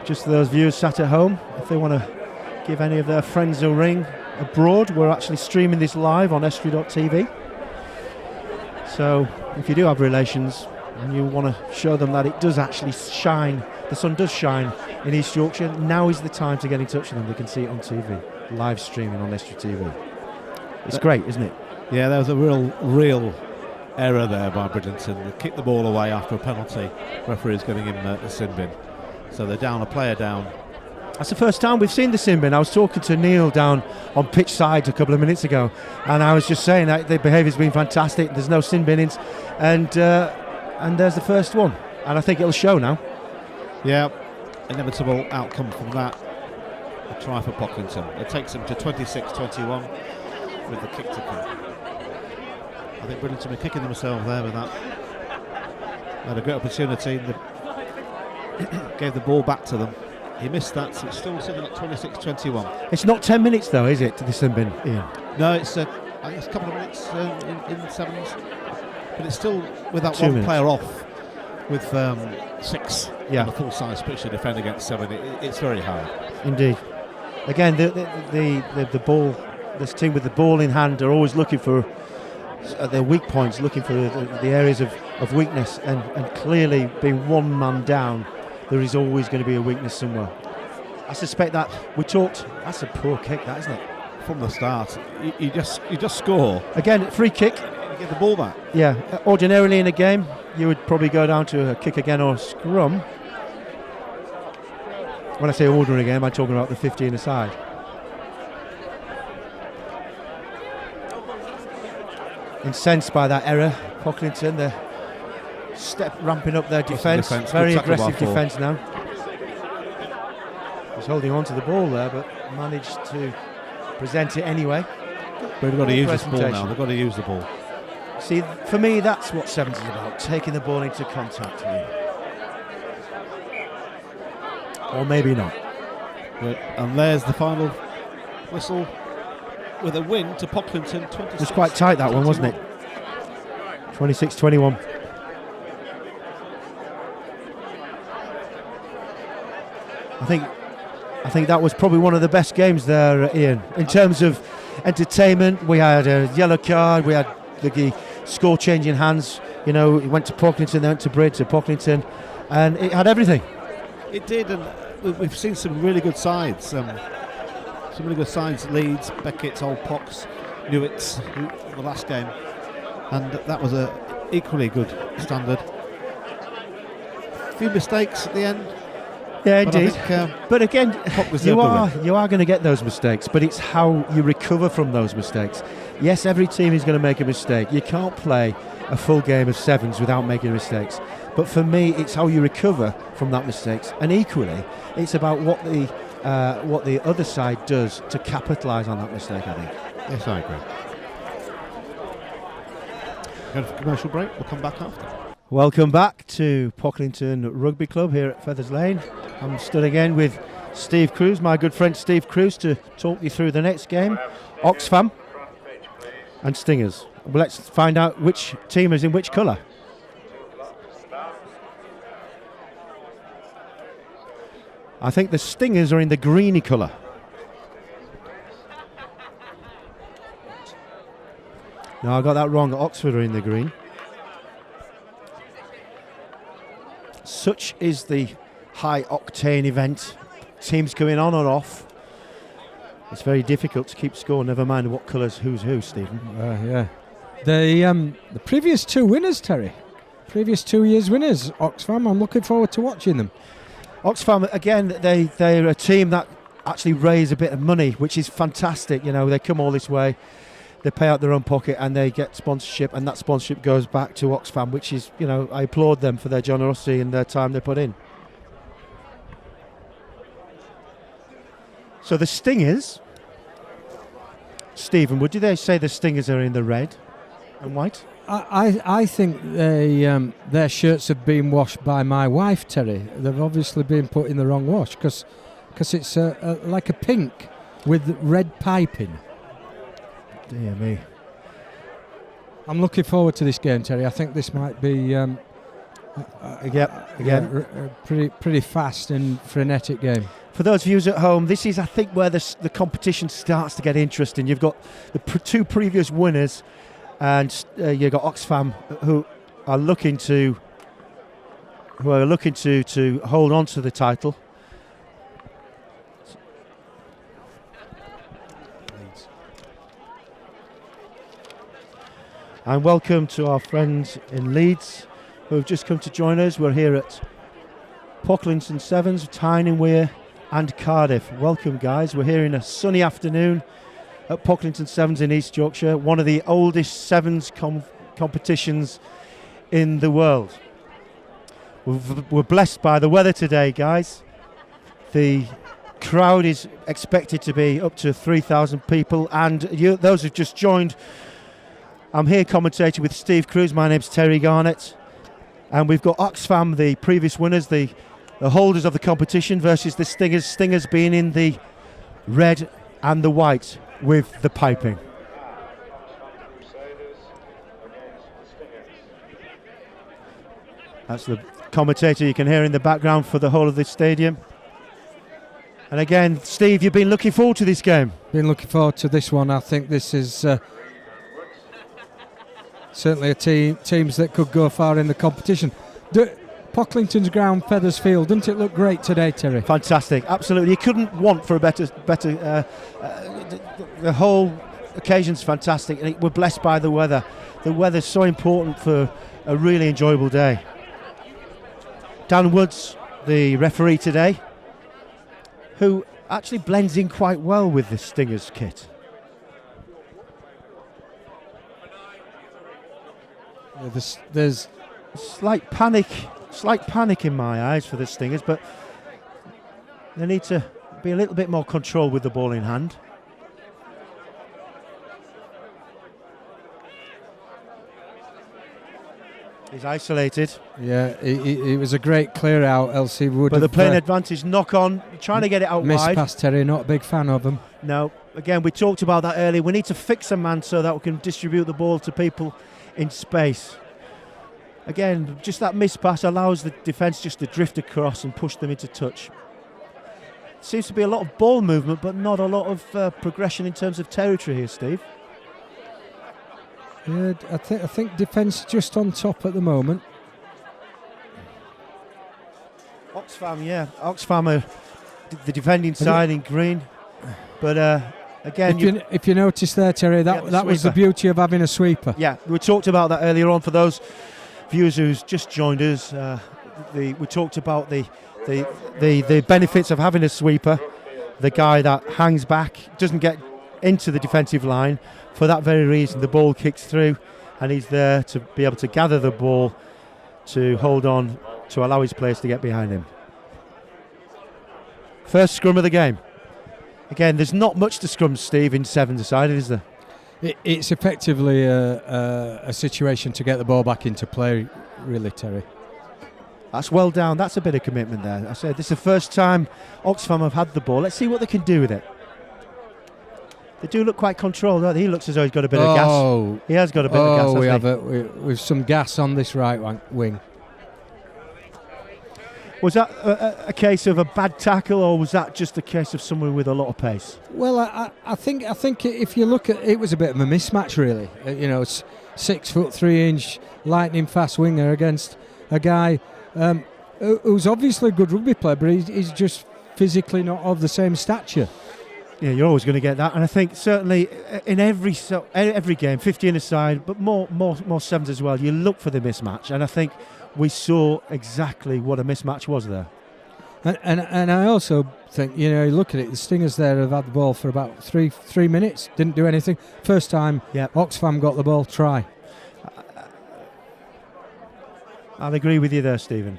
Just for those viewers sat at home, if they want to give any of their friends a ring abroad, we're actually streaming this live on estuary.tv. So if you do have relations and you want to show them that it does actually shine, the sun does shine in East Yorkshire, now is the time to get in touch with them. They can see it on TV, live streaming on Estuary TV. It's great, isn't it? Yeah, there was a real error there by Bridlington. They kicked the ball away after a penalty. Referee's giving him a sin bin. So they're down, a player down. That's the first time we've seen the sin bin. I was talking to Neil down on pitch side a couple of minutes ago, and I was just saying that the behaviour's been fantastic. There's no sin binings, and there's the first one, and I think it'll show now. Yeah, inevitable outcome from that. A try for Pocklington. It takes them to 26-21 with the kick to come. I think Bridlington were kicking themselves there with that. They had a great opportunity. Gave the ball back to them. He missed that, so it's still sitting at 26-21. It's not 10 minutes though, is it, to the sin bin, Ian? No, it's I think it's a couple of minutes in sevens, but it's still with that 2 one minutes. player off with 6 Yeah. on a full-size pitch to defend against 7. It's very hard. Indeed. Again, the ball, this team with the ball in hand are always looking for their weak points, looking for the areas of weakness, and clearly being one man down, there is always going to be a weakness somewhere. I suspect that that's a poor kick, that, isn't it? From the start, you just score. Again, free kick. You get the ball back. Yeah, ordinarily in a game, you would probably go down to a kick again or a scrum. When I say ordinary game, I'm talking about the 15 aside. Incensed by that error, Pocklington, they're ramping up their defence. Very aggressive defence now. Was holding on to the ball there, but managed to present it anyway. But they've got to use this ball now. They've got to use the ball. See, for me, that's what sevens is about, taking the ball into contact. Or maybe not. And there's the final whistle with a win to Pocklington. 26. It was quite tight, that one, wasn't it? 26-21. I think that was probably one of the best games there, Ian. In terms of entertainment, we had a yellow card, we had the score change in hands. You know, it went to Pocklington, then went to Brid, to Pocklington, and it had everything. It did, and we've seen some really good sides. Leeds, Beckett's, Old Pox, Newitt's, the last game, and that was a equally good standard. A few mistakes at the end. Yeah, indeed. But again, you are going to get those mistakes, but it's how you recover from those mistakes. Yes, every team is going to make a mistake. You can't play a full game of sevens without making mistakes. But for me, it's how you recover from that mistakes. And equally, it's about what the other side does to capitalise on that mistake, I think. Yes, I agree. Going for commercial break. We'll come back after. Welcome back to Pocklington Rugby Club here at Feathers Lane. I'm stood again with Steve Cruz, my good friend Steve Cruz, to talk you through the next game, Oxfam and Stingers. Well, let's find out which team is in which colour. I think the Stingers are in the greeny colour. No, I got that wrong. Oxford are in the green. Such is the high octane event. Teams coming on and off. It's very difficult to keep score, never mind what colours who's who, Stephen. Yeah. The previous two winners, Terry. Previous 2 years winners, Oxfam. I'm looking forward to watching them. Oxfam, again, they're a team that actually raise a bit of money, which is fantastic. You know, they come all this way, they pay out their own pocket and they get sponsorship, and that sponsorship goes back to Oxfam, which is, you know, I applaud them for their generosity and their time they put in. So the Stingers, Stephen, would you they say the Stingers are in the red and white? I think their shirts have been washed by my wife, Terry. They've obviously been put in the wrong wash because it's like a pink with red piping. Dear me. I'm looking forward to this game, Terry. I think this might be pretty fast and frenetic game. For those viewers at home, this is, I think, where the competition starts to get interesting. You've got the two previous winners, and you've got Oxfam who are looking to hold on to the title. And welcome to our friends in Leeds who have just come to join us. We're here at Pocklington 7s, Tyne Wear and Cardiff. Welcome, guys. We're here in a sunny afternoon at Pocklington 7s in East Yorkshire, one of the oldest sevens competitions in the world. We're blessed by the weather today, guys. The crowd is expected to be up to 3,000 people, and those who've just joined, I'm here commentating with Steve Cruz. My name's Terry Garnett, and we've got Oxfam, the previous winners, the holders of the competition, versus the Stingers. Stingers being in the red and the white with the piping. That's the commentator you can hear in the background for the whole of the stadium. And again, Steve, you've been looking forward to this game. Been looking forward to this one. I think this is certainly a teams that could go far in the competition. Pocklington's ground, Feathers Field, doesn't it look great today, Terry? Fantastic, absolutely. You couldn't want for a better. The whole occasion's fantastic, and we're blessed by the weather. The weather's so important for a really enjoyable day. Dan Woods, the referee today, who actually blends in quite well with the Stingers kit. There's slight panic in my eyes for the Stingers, but they need to be a little bit more controlled with the ball in hand. He's isolated. Yeah, it was a great clear out, else he would. But they're playing advantage, knock on, trying to get it out miss wide. Pass Terry, not a big fan of him. No, again, we talked about that earlier. We need to fix a man so that we can distribute the ball to people in space. Again, just that miss pass allows the defence just to drift across and push them into touch. Seems to be a lot of ball movement, but not a lot of progression in terms of territory here, Steve. Yeah, I think defence just on top at the moment. Oxfam are the defending side in green, but again, if you notice there, Terry, that was the beauty of having a sweeper. Yeah, we talked about that earlier on. For those viewers who's just joined us, we talked about the benefits of having a sweeper, the guy that hangs back, doesn't get into the defensive line. For that very reason, the ball kicks through, and he's there to be able to gather the ball, to hold on, to allow his players to get behind him. First scrum of the game. Again, there's not much to scrum, Steve, in 7-a-side, is there? It's effectively a situation to get the ball back into play, really, Terry. That's well down. That's a bit of commitment there. I said this is the first time Oxfam have had the ball. Let's see what they can do with it. They do look quite controlled, don't they? He looks as though he's got a bit of gas. He has got a bit of gas. We have we've some gas on this right wing. Was that a case of a bad tackle, or was that just a case of someone with a lot of pace? Well, I think if you look at it, was a bit of a mismatch, really. 6'3" lightning fast winger against a guy who's obviously a good rugby player, but he's just physically not of the same stature. Yeah, you're always going to get that, and I think certainly in every game, 15 aside, but more sevens as well. You look for the mismatch, and I think we saw exactly what a mismatch was there. And I also think, you look at it, the Stingers there have had the ball for about three minutes, didn't do anything. First time Oxfam got the ball, try. I'll agree with you there, Stephen.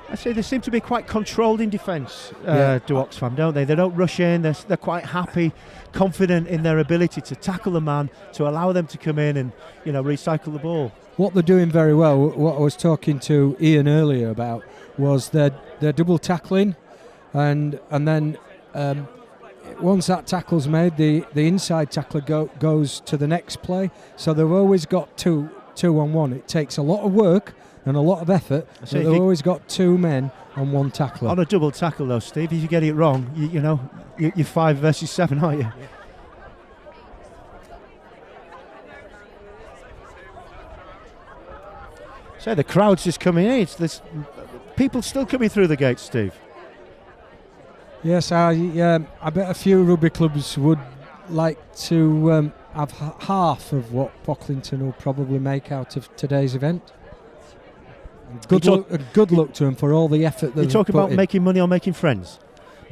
I say they seem to be quite controlled in defence, do Oxfam, don't they? They don't rush in, they're quite happy, confident in their ability to tackle the man, to allow them to come in and, recycle the ball. What they're doing very well, what I was talking to Ian earlier about, was their double tackling, and then once that tackle's made, the inside tackler goes to the next play, so they've always got two on one. It takes a lot of work and a lot of effort, but they've always got two men on one tackler. On a double tackle though, Steve, if you get it wrong, you're 5 versus 7, aren't you? Yeah. So the crowd's just coming in. There's people still coming through the gates, Steve. Yes, I bet a few rugby clubs would like to have half of what Pocklington will probably make out of today's event. Good luck to them for all the effort that you talk about making money or making friends.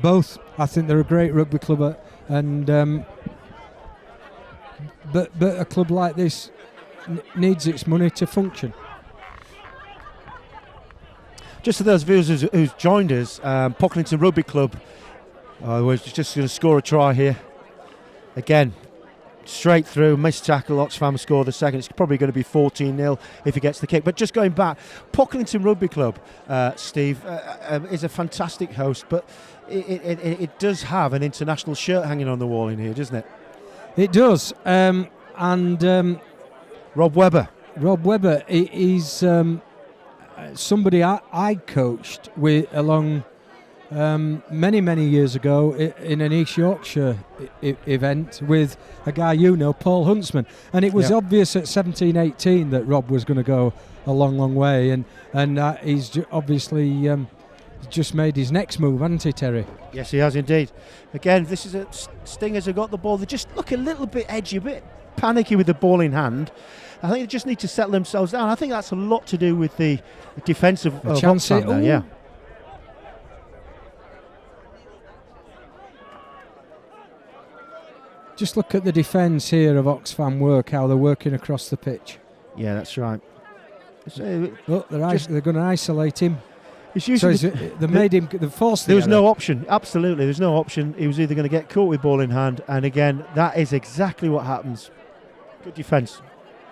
Both. I think they're a great rugby club, and but a club like this needs its money to function. Just for those viewers who's joined us, Pocklington Rugby Club was just going to score a try here. Again, straight through, missed tackle, Oxfam score the second. It's probably going to be 14-0 if he gets the kick. But just going back, Pocklington Rugby Club, Steve, is a fantastic host, but it does have an international shirt hanging on the wall in here, doesn't it? It does. And Rob Webber. Rob Webber, he's somebody I coached with along many years ago in an East Yorkshire event with a guy Paul Huntsman, and it was obvious at 17-18 that Rob was going to go a long way, and he's obviously just made his next move, hasn't he, Terry? Yes, he has indeed. Again, this is Stingers have got the ball. They just look a little bit edgy, a bit panicky with the ball in hand. I think they just need to settle themselves down. I think that's a lot to do with the defence of Oxfam there, yeah. Just look at the defence here of Oxfam work, how they're working across the pitch. Yeah, that's right. Look, they're going to isolate him. So they made him. They forced. There was no option. Absolutely, there's no option. He was either going to get caught with ball in hand, and again, that is exactly what happens. Good defence.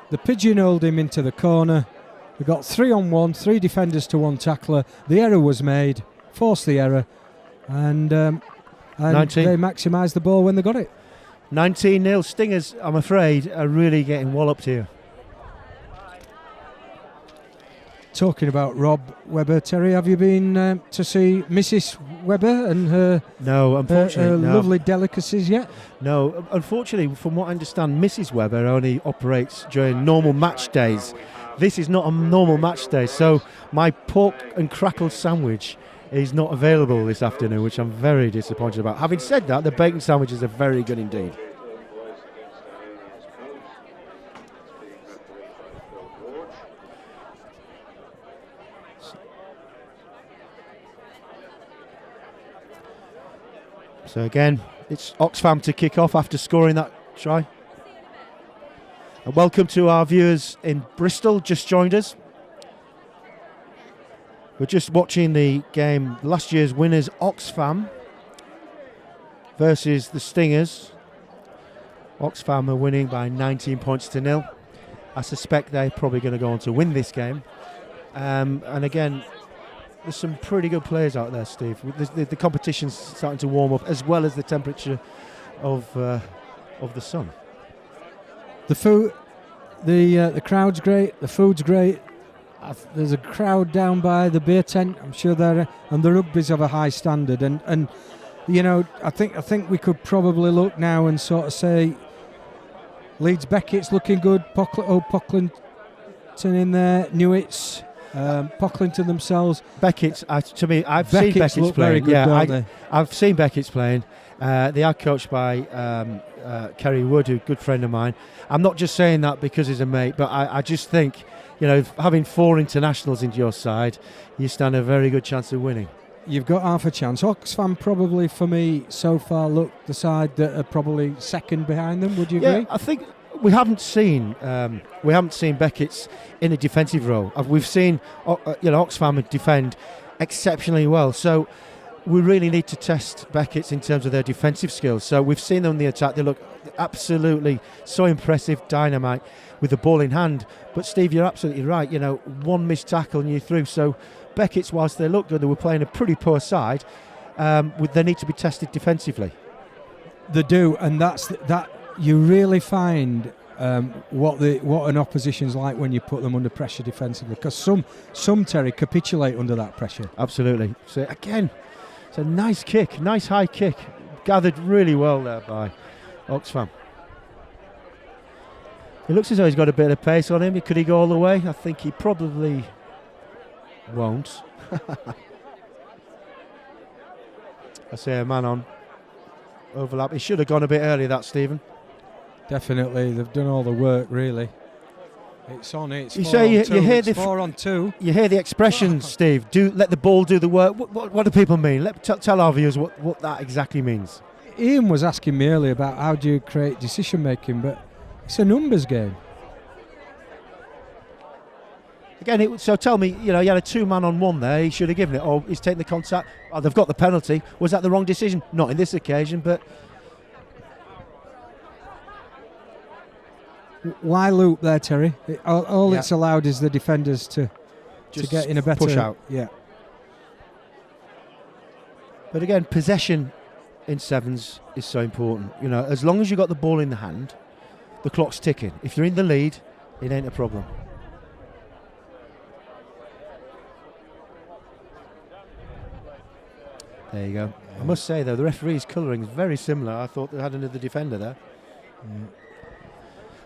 They pigeonholed him into the corner. They got 3-on-1, 3 defenders to 1 tackler. The error was made. Forced the error, and they maximised the ball when they got it. 19-0. Stingers, I'm afraid, are really getting walloped here. Talking about Rob Webber, Terry, have you been to see Mrs. Webber and her? No, unfortunately, her lovely delicacies yet? No, unfortunately, from what I understand, Mrs. Webber only operates during normal match days. This is not a normal match day, so my pork and crackle sandwich is not available this afternoon, which I'm very disappointed about. Having said that, the bacon sandwiches are very good indeed. So again, it's Oxfam to kick off after scoring that try. And welcome to our viewers in Bristol, just joined us. We're just watching the game, last year's winners, Oxfam, versus the Stingers. Oxfam are winning by 19 points to 0. I suspect they're probably going to go on to win this game. And again, there's some pretty good players out there, Steve. The competition's starting to warm up, as well as the temperature of the sun. The food, the crowd's great. The food's great. There's a crowd down by the beer tent. I'm sure there, and the rugby's of a high standard. And you know, I think we could probably look now and sort of say, Leeds Beckett's looking good. Pocklington in there. Newitts, Pocklington themselves. Beckett's, to me, I've seen Beckett's playing. Very good, I've seen Beckett's playing. They are coached by Kerry Wood, who's a good friend of mine. I'm not just saying that because he's a mate, but I just think, you know, having 4 internationals into your side, you stand a very good chance of winning. You've got half a chance. Oxfam probably, for me, so far, look the side that are probably second behind them. Would you agree? Yeah, I think we haven't seen Beckett's in a defensive role. We've seen Oxfam defend exceptionally well. So we really need to test Beckett's in terms of their defensive skills. So we've seen them in the attack. They look absolutely so impressive, dynamite with the ball in hand. But Steve, you're absolutely right. You know, one missed tackle and you're through. So Beckett's, whilst they look good, they were playing a pretty poor side. They need to be tested defensively. They do, and that you really find what an opposition's like when you put them under pressure defensively. Because some Terry capitulate under that pressure. Absolutely. So again, it's a nice kick, nice high kick, gathered really well there by Oxfam. It looks as though he's got a bit of pace on him. Could he go all the way? I think he probably won't. I say a man on overlap. He should have gone a bit earlier, that, Stephen. Definitely, they've done all the work, really. It's on it. You say you hear the 4 on 2. You hear the expressions, Steve. Let the ball do the work. What do people mean? Tell our viewers what that exactly means. Ian was asking me earlier about how do you create decision making, but it's a numbers game. Again, so tell me, you had a 2-man on 1 there. He should have given it. Or he's taken the contact. Oh, they've got the penalty. Was that the wrong decision? Not in this occasion, but. Why loop there, Terry? All it's allowed is the defenders to get in a better push out. Yeah. But again, possession in sevens is so important. As long as you got the ball in the hand, the clock's ticking. If you're in the lead, it ain't a problem. There you go. I must say, though, the referee's colouring is very similar. I thought they had another defender there.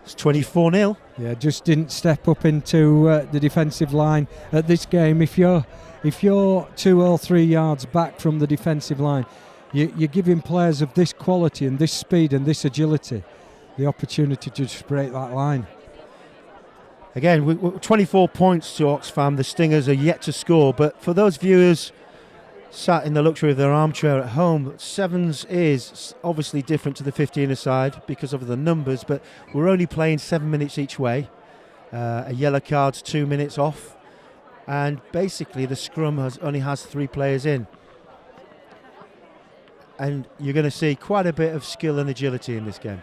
It's 24-0. Yeah, just didn't step up into the defensive line at this game. If you're 2 or 3 yards back from the defensive line, you're giving players of this quality and this speed and this agility the opportunity to just break that line. Again, 24 points to Oxfam. The Stingers are yet to score, but for those viewers sat in the luxury of their armchair at home, sevens is obviously different to the 15-a-side because of the numbers, but we're only playing 7 minutes each way. A yellow card's 2 minutes off, and basically the scrum only has 3 players in. And you're going to see quite a bit of skill and agility in this game.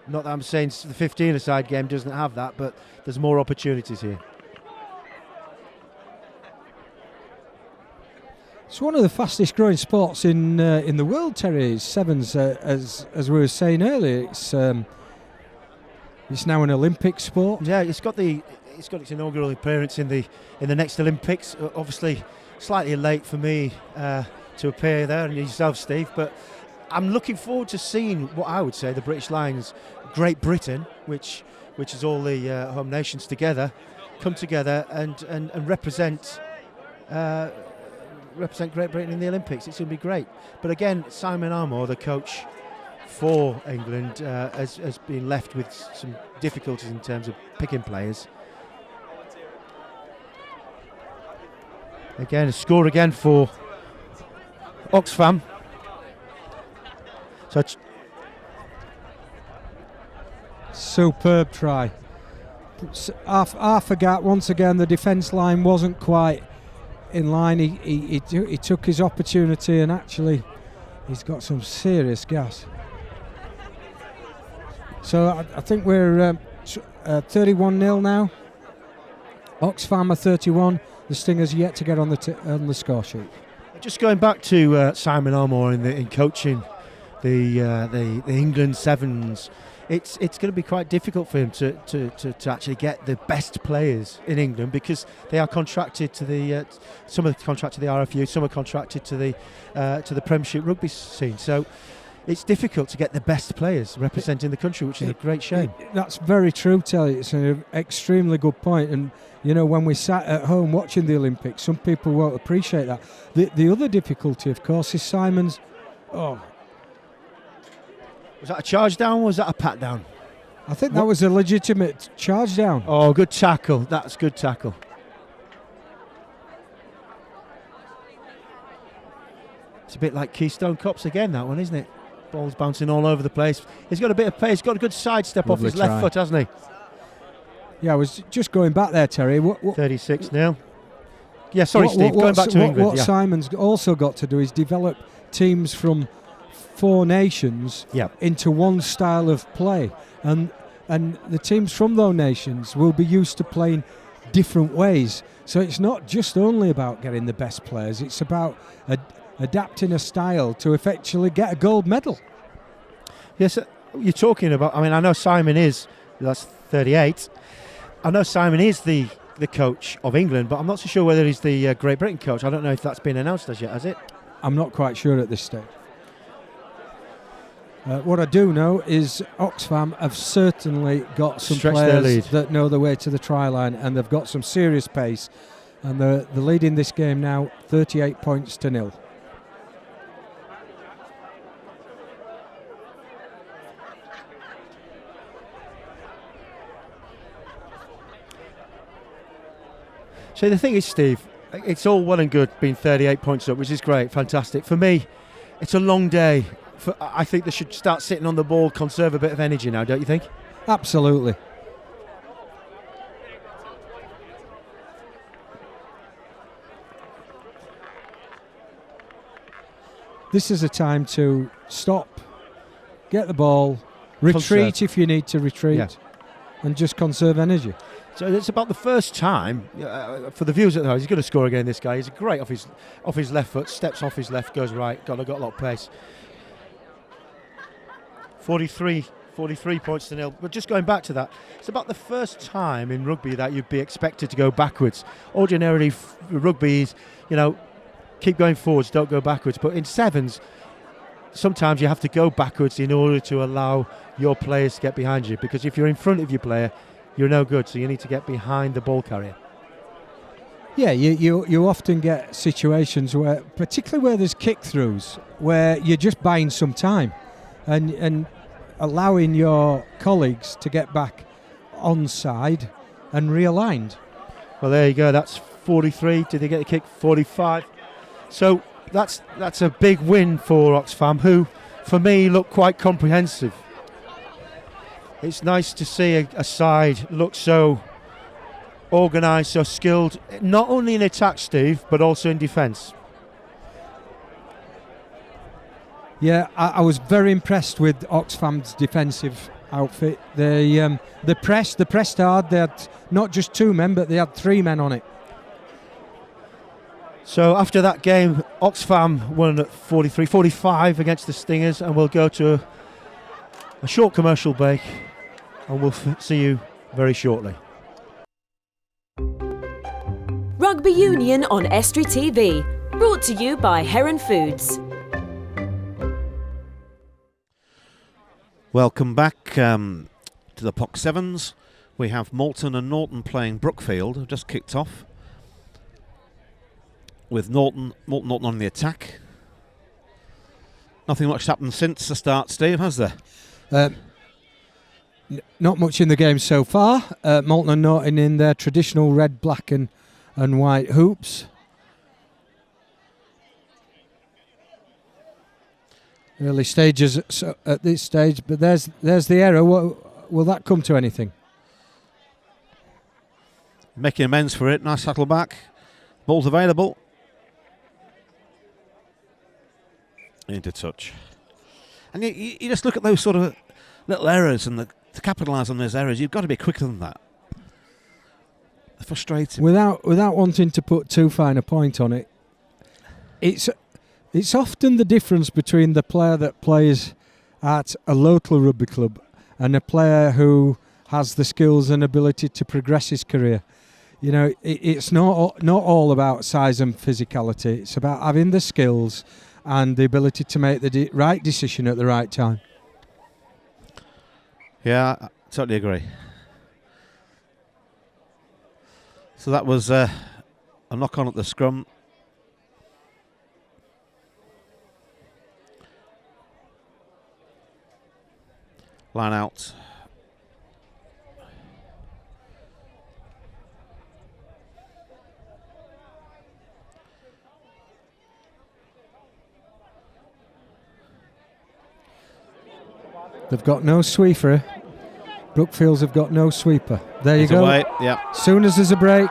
Not that I'm saying the 15-a-side game doesn't have that, but there's more opportunities here. It's one of the fastest growing sports in the world, Terry. Sevens, as we were saying earlier, it's now an Olympic sport. Yeah, it's got its inaugural appearance in the next Olympics. Obviously, slightly late for me to appear there, and yourself, Steve. But I'm looking forward to seeing what I would say the British Lions, Great Britain, which is all the home nations together, come together and represent. Represent Great Britain in the Olympics. It's going to be great. But again, Simon Armour, the coach for England, has been left with some difficulties in terms of picking players. Again, a score again for Oxfam. So superb try. I forgot once again the defence line wasn't quite in line. He took his opportunity and actually He's got some serious gas. So I think we're 31-0 now. Oxfam are 31. The Stingers yet to get on the score sheet. Just going back to Simon Elmore in coaching the England Sevens, it's going to be quite difficult for him to actually get the best players in England, because they are contracted to the some are contracted to the RFU, some are contracted to the Premiership rugby scene. So it's difficult to get the best players representing the country, which is a great shame. That's very true, Telly. It's an extremely good point. And you know, when we sat at home watching the Olympics, some people won't appreciate that. The other difficulty, of course, is Simon's. Oh, was that a charge down or was that a pat down? I think that was a legitimate charge down. Oh, good tackle. That's good tackle. It's a bit like Keystone Cops again, that one, isn't it? Ball's bouncing all over the place. He's got a bit of pace. He's got a good sidestep off his left foot, hasn't he? Yeah, I was just going back there, Terry. 36 now. Yeah, sorry, Steve. Going back to England. What Simon's also got to do is develop teams from 4 nations into one style of play, and the teams from those nations will be used to playing different ways. So it's not just only about getting the best players; it's about adapting a style to effectually get a gold medal. Yes, you're talking about. I mean, I know Simon is. That's 38. I know Simon is the coach of England, but I'm not so sure whether he's the Great Britain coach. I don't know if that's been announced as yet, has it? I'm not quite sure at this stage. What I do know is Oxfam have certainly got some players that know their way to the try line, and they've got some serious pace, and they're leading this game now 38 points to 0. So the thing is, Steve, it's all well and good being 38 points up, which is great, fantastic. For me, it's a long day. I think they should start sitting on the ball, conserve a bit of energy now, don't you think? Absolutely. This is a time to stop, get the ball, retreat if you need to retreat, and just conserve energy. So it's about the first time for the viewers at home. He's going to score again. This guy, he's great off his left foot, steps off his left, goes right. Got a lot of pace. 43 points to 0. But just going back to that, it's about the first time in rugby that you'd be expected to go backwards. Ordinarily, rugby is, keep going forwards, don't go backwards. But in sevens, sometimes you have to go backwards in order to allow your players to get behind you. Because if you're in front of your player, you're no good, so you need to get behind the ball carrier. Yeah, you often get situations where, particularly where there's kick-throughs, where you're just buying some time and allowing your colleagues to get back onside and realigned. Well, there you go. That's 43. Did they get a kick? 45. So that's a big win for Oxfam, who, for me, look quite comprehensive. It's nice to see a side look so organised, so skilled, not only in attack, Steve, but also in defence. Yeah, I was very impressed with Oxfam's defensive outfit. They pressed hard. They had not just 2 men, but they had 3 men on it. So after that game, Oxfam won at 43-45 against the Stingers, and we'll go to a short commercial break, and we'll see you very shortly. Rugby Union on Estuary TV, brought to you by Heron Foods. Welcome back to the Pock7s. We have Moulton and Norton playing Brookfield, who just kicked off, with Moulton on the attack. Nothing much happened since the start, Steve, has there? Not much in the game so far. Moulton and Norton in their traditional red, black and white hoops. Early stages at this stage, but there's the error. Will that come to anything? Making amends for it. Nice settle back. Ball's available. into touch. And you just look at those sort of little errors, and to capitalise on those errors, you've got to be quicker than that. They're frustrating. Without wanting to put too fine a point on it, it's often the difference between the player that plays at a local rugby club and a player who has the skills and ability to progress his career. You know, it's not all about size and physicality. It's about having the skills and the ability to make the right decision at the right time. Yeah, I totally agree. So that was a knock on at the scrum. Line out. They've got no sweeper. Brookfields have got no sweeper. There you go. Away. Yeah. Soon as there's a break,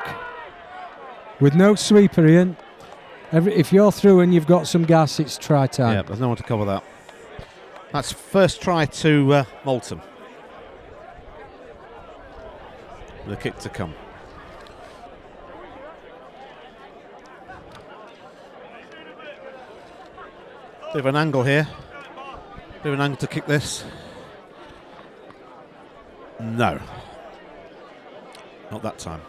with no sweeper, Ian, if you're through and you've got some gas, it's try time. Yeah, there's no one to cover that. That's first try to Moulton. The kick to come. Bit of an angle here. Bit of an angle to kick this. No. Not that time.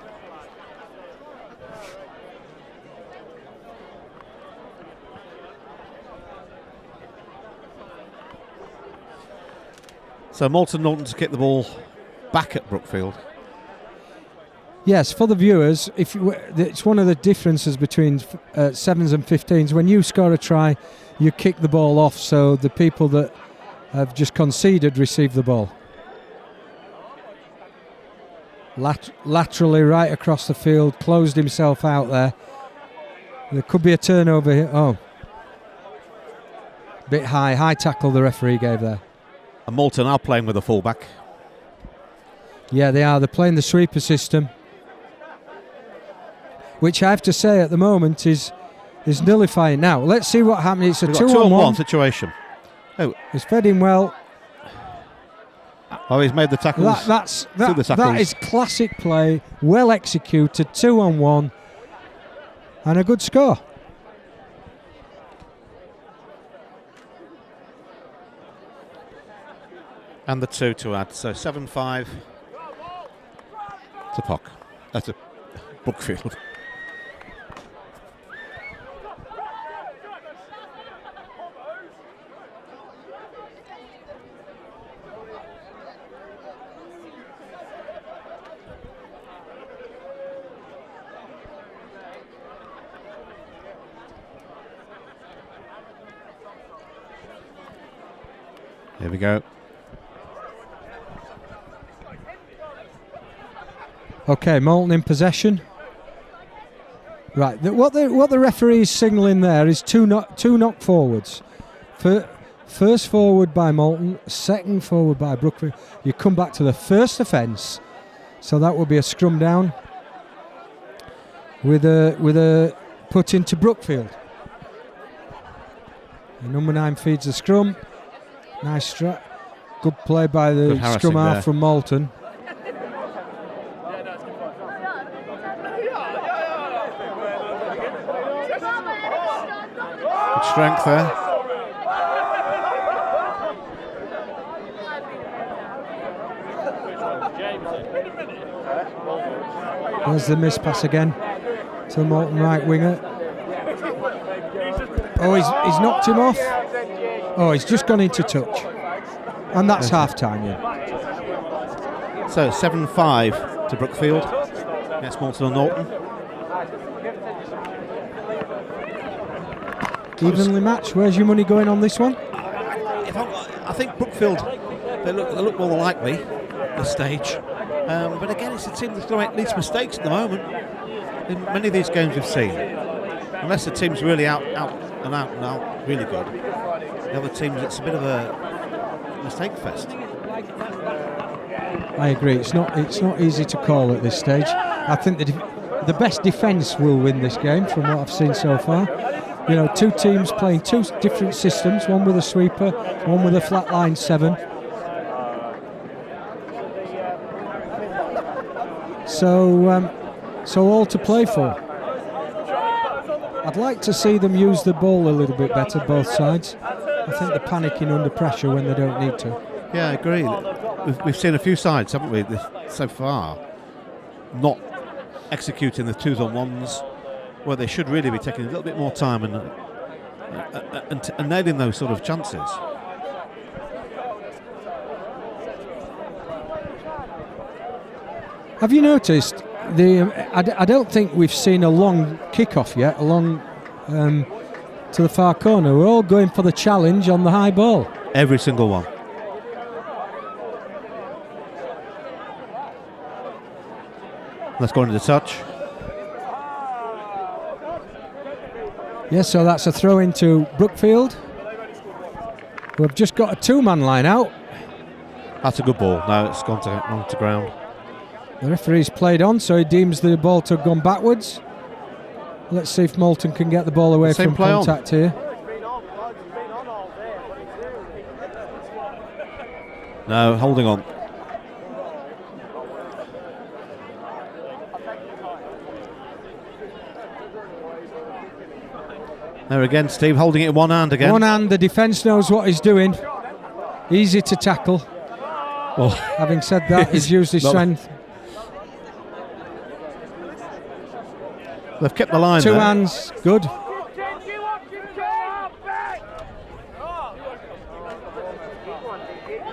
So Moulton Norton to kick the ball back at Brookfield. Yes, for the viewers, it's one of the differences between 7s and 15s. When you score a try, you kick the ball off, so the people that have just conceded receive the ball. Laterally right across the field, closed himself out there. There could be a turnover here. Oh, bit high tackle the referee gave there. And Moulton are playing with a fullback. Yeah, they are. They're playing the sweeper system, which I have to say at the moment is nullifying. Now, let's see what happens. It's a 2-on-1 situation. Oh, he's fed him well. Oh, he's made the tackles. That is classic play, well executed, 2-on-1, and a good score. And the 2 to add, so 7-5 to Pock. That's a Brookfield. Here we go. Okay, Moulton in possession. Right, what the referee is signalling there is two knock forwards. First forward by Moulton, second forward by Brookfield. You come back to the first offence, so that will be a scrum down with a put into Brookfield. And number 9 feeds the scrum. Nice strike. Good play by the scrum half from Moulton. Good strength there. There's the miss pass again to the Moulton right winger. Oh, he's knocked him off. Oh, he's just gone into touch. And that's half time, yeah. So 7-5 to Brookfield against Moulton and Norton. Evenly matched. Where's your money going on this one? I think Brookfield, they look more likely at this stage. But again, it's a team that's going to make least mistakes at the moment. In many of these games we've seen, unless the team's really out and out, really good. The other teams, it's a bit of a mistake fest. I agree. It's not easy to call at this stage. I think the best defence will win this game from what I've seen so far. You know, two teams playing two different systems, one with a sweeper, one with a flatline 7. So all to play for. I'd like to see them use the ball a little bit better, both sides. I think they're panicking under pressure when they don't need to. Yeah, I agree. We've seen a few sides, haven't we, so far, not executing the 2s on 1s, where they should really be taking a little bit more time and nailing those sort of chances. Have you noticed I don't think we've seen a long kick-off yet, along to the far corner. We're all going for the challenge on the high ball. Every single one. Let's go into the touch. Yes, so that's a throw into Brookfield. We've just got a 2-man line out. That's a good ball. No, it's gone to ground. The referee's played on, so he deems the ball to have gone backwards. Let's see if Moulton can get the ball away from contact here. No, holding on. There again, Steve holding it in one hand again. One hand, the defence knows what he's doing. Easy to tackle. Well, having said that, he's used his strength. They've kept the line. Two hands, good.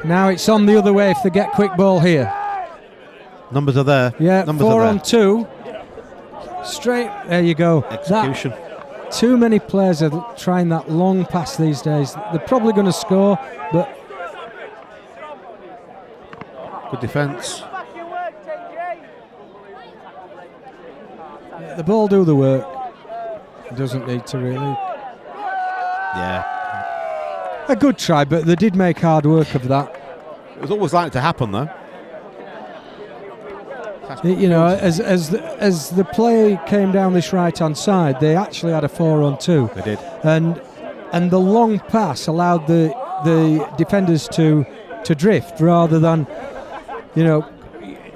Now it's on the other way if they get quick ball here. Numbers are there. Yeah, numbers 4 are there. on 2. Straight, there you go. Execution. Too many players are trying that long pass these days. They're probably going to score, but... Good defence. The ball do the work. It doesn't need to really. Yeah. A good try, but they did make hard work of that. It was always likely to happen, though. You know, as the play came down this right-hand side, they actually had a 4 on 2. They did. And the long pass allowed the defenders to drift rather than, you know,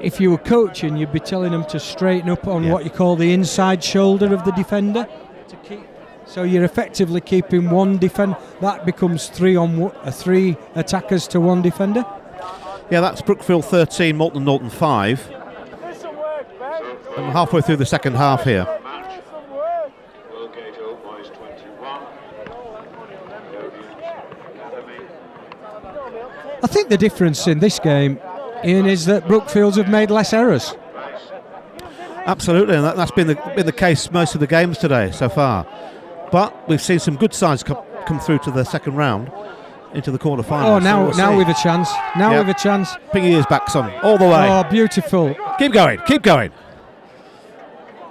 if you were coaching, you'd be telling them to straighten up on what you call the inside shoulder of the defender. So you're effectively keeping one defender. That becomes 3 attackers to 1 defender. Yeah, that's Brookfield 13, Moulton Norton 5. And halfway through the second half here. I think the difference in this game, Ian, is that Brookfields have made less errors. Absolutely, and that's been the case most of the games today so far. But we've seen some good sides come through to the second round, into the quarter-final. Oh, now we've a chance. Now we've a chance. Pingy is back, son, all the way. Oh, beautiful. Keep going, keep going.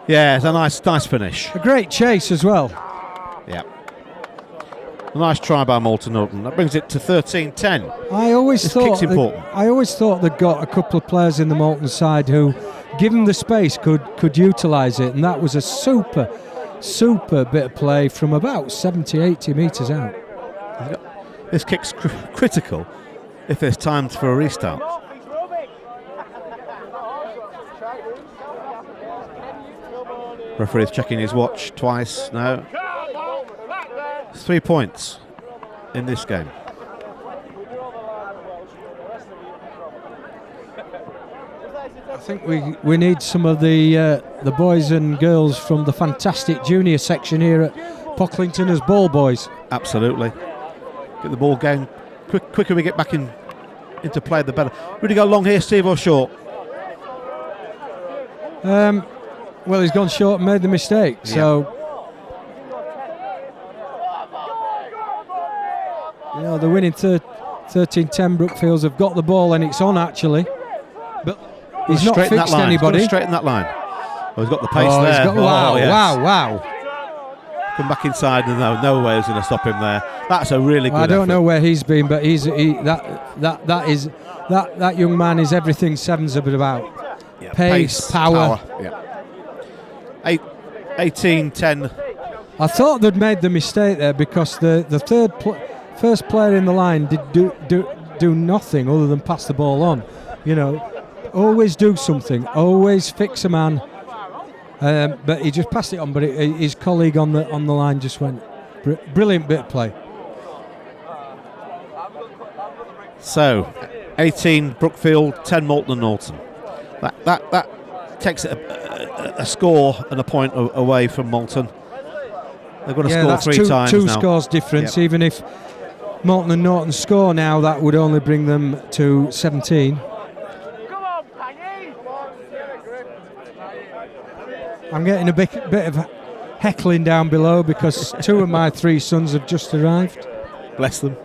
Yeah, it's a nice finish. A great chase as well. Yeah. A nice try by Moulton Norton. That brings it to 13-10. I always thought they'd got a couple of players in the Moulton side who, given the space, could utilise it, and that was a super bit of play from about 70-80 metres out. This kick's critical if there's time for a restart. Referee's checking his watch twice now. 3 points in this game. I think we need some of the boys and girls from the fantastic junior section here at Pocklington as ball boys. Absolutely. Get the ball going. Quicker we get back into play, the better. Really go long here, Steve, or short? Well, he's gone short and made the mistake, so... You know, the winning 13-10 Brookfields have got the ball and it's on, actually. But he's not fixed anybody. Straighten that line. Oh, he's got the pace there. Wow. Come back inside, and no way is going to stop him there. That's a really good I don't effort. know where he's been, but that young man is everything Sevens are about. Yeah, pace, power. Yeah. 18-10 I thought they'd made the mistake there because the first player in the line did do nothing other than pass the ball on. You know, always do something, always fix a man. But he just passed it on. But his colleague on the line just went brilliant bit of play. So, 18 Brookfield, 10 Moulton and Norton. That takes it a score and a point away from Moulton. They're going to score that's 3 times two now. scores difference. Yep. Even if Moulton and Norton score now, that would only bring them to 17. I'm getting a bit of heckling down below because 2 of my 3 sons have just arrived. Bless them.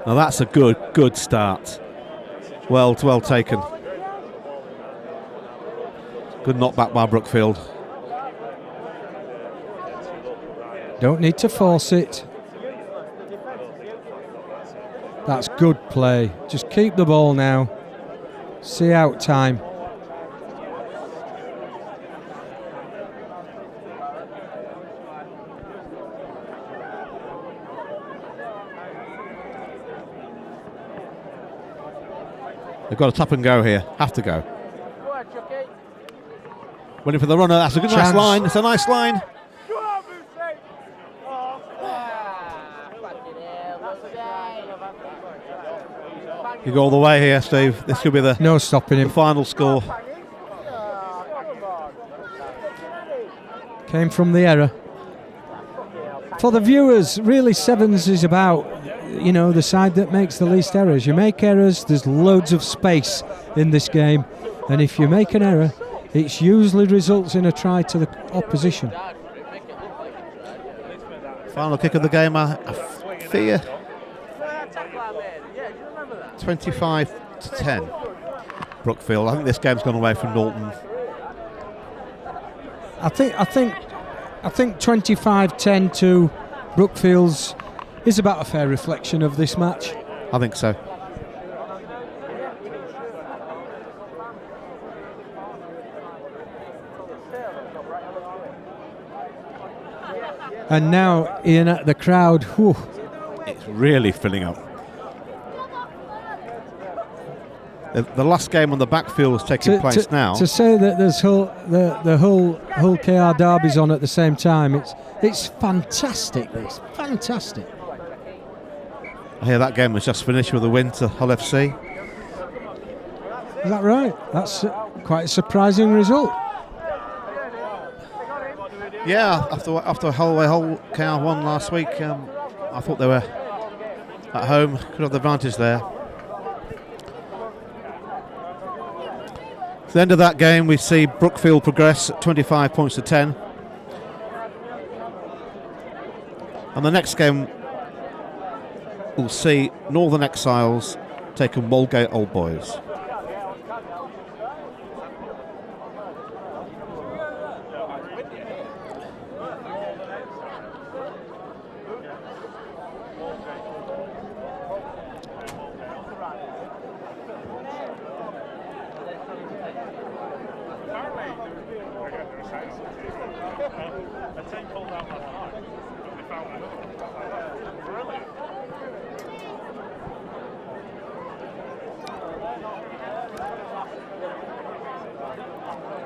Now that's a good start. Well taken. Good knockback by Brookfield. Don't need to force it. That's good play. Just keep the ball now. See out time. They've got to tap and go here. Have to go. Waiting for the runner. That's a good nice line. It's a nice line. You go all the way here, Steve. This could be the no stopping him. The final score. Came from the error. For the viewers, really sevens is about, you know, the side that makes the least errors. You make errors, there's loads of space in this game, and if you make an error, it usually results in a try to the opposition. Final kick of the game, I fear. 25-10. Brookfield. I think this game's gone away from Norton. I think 25-10 to Brookfield's is about a fair reflection of this match. I think so. And now, Ian, at the crowd, whew. It's really filling up. The last game on the backfield is taking place now. To say that there's the whole KR derby's on at the same time, it's fantastic. It's fantastic. I hear that game was just finished with a win to Hull FC. Is that right? That's quite a surprising result. Yeah, after Hull KR won last week, I thought they were at home, could have the advantage there. At the end of that game, we see Brookfield progress at 25 points to 10. And the next game, we'll see Northern Exiles taking Walgate Old Boys.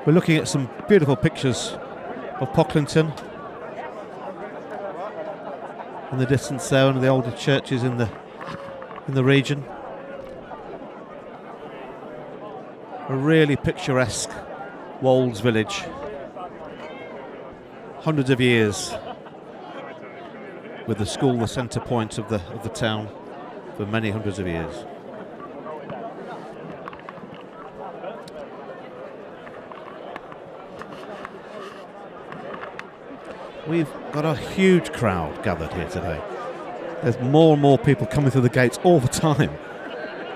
We're looking at some beautiful pictures of Pocklington in the distance there, one of the older churches in the region. A really picturesque Wolds village. Hundreds of years with the school the centre point of the town for many hundreds of years. We've got a huge crowd gathered here today. There's more and more people coming through the gates all the time.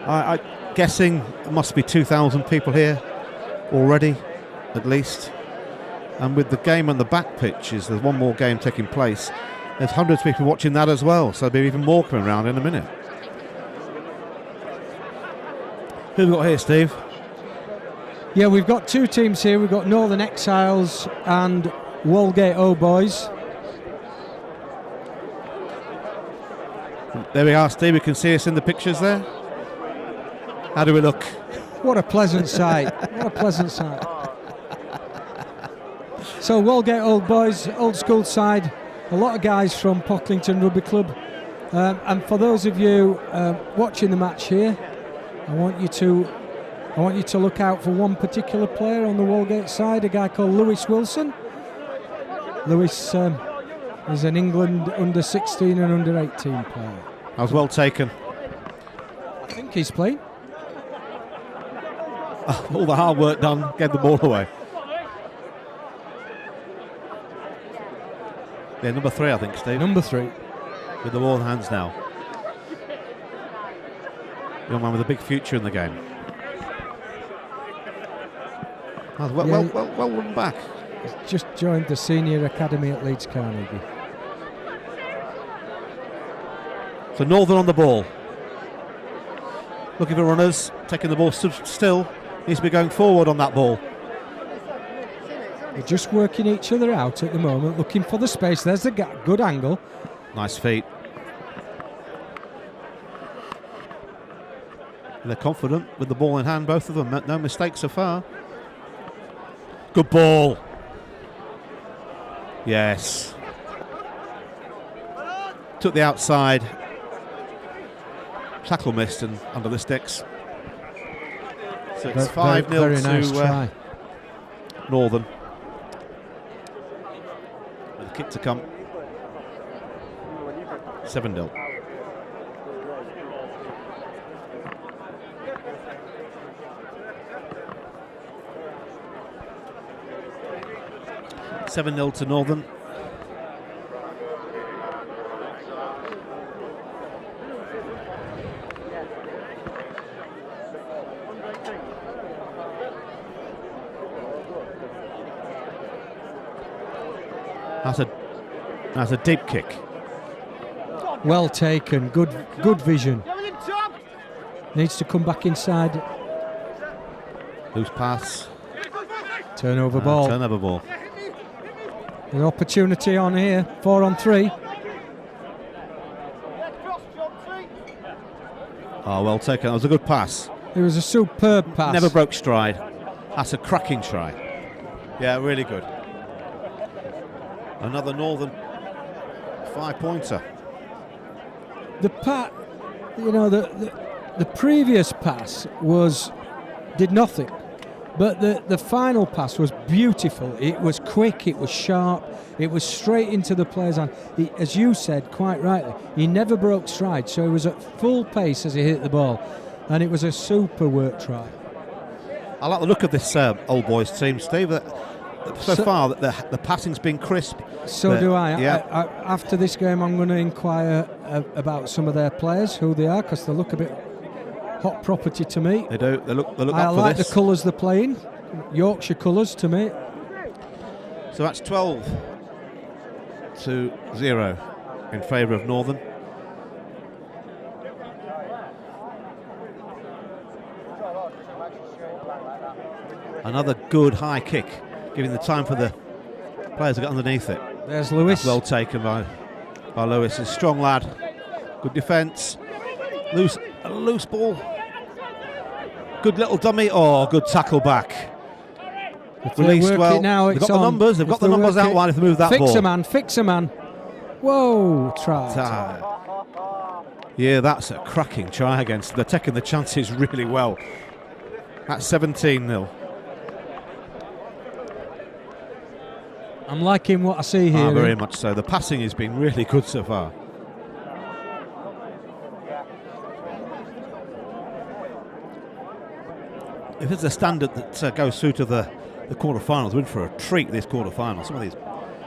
I'm guessing there must be 2,000 people here already, at least. And with the game on the back pitches, there's one more game taking place. There's hundreds of people watching that as well, so there'll be even more coming around in a minute. Who have we got here, Steve? Yeah, we've got two teams here. We've got Northern Exiles and Walgate Old Boys. There we are, Steve. We can see us in the pictures there. How do we look? What a pleasant sight. What a pleasant sight. So Walgate Old Boys, old school side, a lot of guys from Pocklington Rugby Club. And for those of you watching the match here, I want you to look out for one particular player on the Walgate side, a guy called Lewis Wilson. Lewis is an England under 16 and under 18 player. That was well taken. I think he's playing. All the hard work done, gave the ball away. Yeah, number 3, I think, Steve. Number 3. With the ball in hands now. Young man with a big future in the game. Oh, well run back. He's just joined the senior academy at Leeds Carnegie. So Northern on the ball. Looking for runners, taking the ball still. Needs to be going forward on that ball. They're just working each other out at the moment, looking for the space. There's the gap. Good angle. Nice feet. And they're confident with the ball in hand, both of them. No mistakes so far. Good ball. Yes. Took the outside. Tackle missed and under the sticks. So it's 5-0 very to nice try. Northern. With a kick to come. 7-0. To Northern. That's a deep kick. Well taken. Good vision. Needs to come back inside. Loose pass. Turnover ball. Turnover ball. An opportunity on here. 4 on 3. Oh, well taken. That was a good pass. It was a superb pass. Never broke stride. That's a cracking try. Yeah, really good. Another Northern 5-pointer. The previous pass did nothing, but the final pass was beautiful. It was quick, it was sharp, it was straight into the player's hand. As you said quite rightly, he never broke stride, so he was at full pace as he hit the ball, and it was a super work try. I like the look of this old boys team, Steve. So far, the passing's been crisp. So do I. Yeah. After this game, I'm going to inquire about some of their players, who they are, because they look a bit hot property to me. They do. They look up for this. I like the colours they're playing. Yorkshire colours to me. So that's 12-0 in favour of Northern. Another good high kick, giving the time for the players to get underneath it. There's Lewis. That's well taken by Lewis. A strong lad. Good defence. A loose ball. Good little dummy. Oh, good tackle back. Released well. They've got the numbers. They've got the numbers out wide if they move that ball. Fix a man. Whoa, try. Yeah, that's a cracking try against. They're taking the chances really well. That's 17-0. I'm liking what I see here. Very much so. The passing has been really good so far. If it's a standard that goes through to the quarter-finals, we're in for a treat this quarter-final. Some of these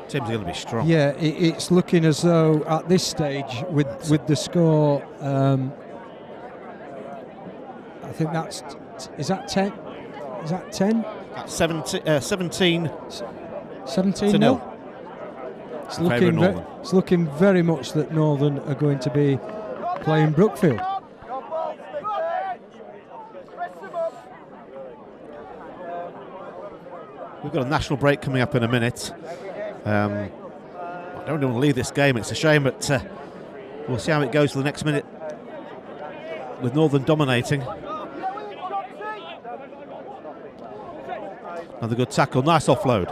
teams are going to be strong. Yeah, it's looking as though at this stage, with the score, I think is that 10? Is that 10? That's 17 17-0. It's looking very much that Northern are going to be playing Brookfield. We've got a national break coming up in a minute. I don't want to leave this game. It's a shame, but we'll see how it goes for the next minute with Northern dominating. Another good tackle, nice offload.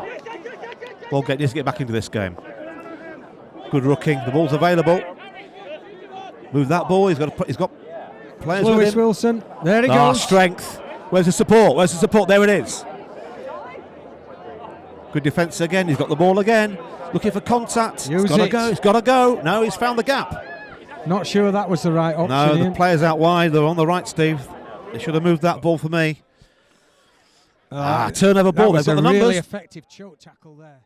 Walgate needs to get back into this game. Good rooking, the ball's available. Move that ball, he's got players with him. Wilson, there he goes. Strength. Where's the support? Where's the support? There it is. Good defence again, he's got the ball again. Looking for contact. He's got to go. No, he's found the gap. Not sure that was the right option. No, Ian. the players out wide, they're on the right, Steve. They should have moved that ball for me. Turnover ball, they've got the numbers. Really effective choke tackle there.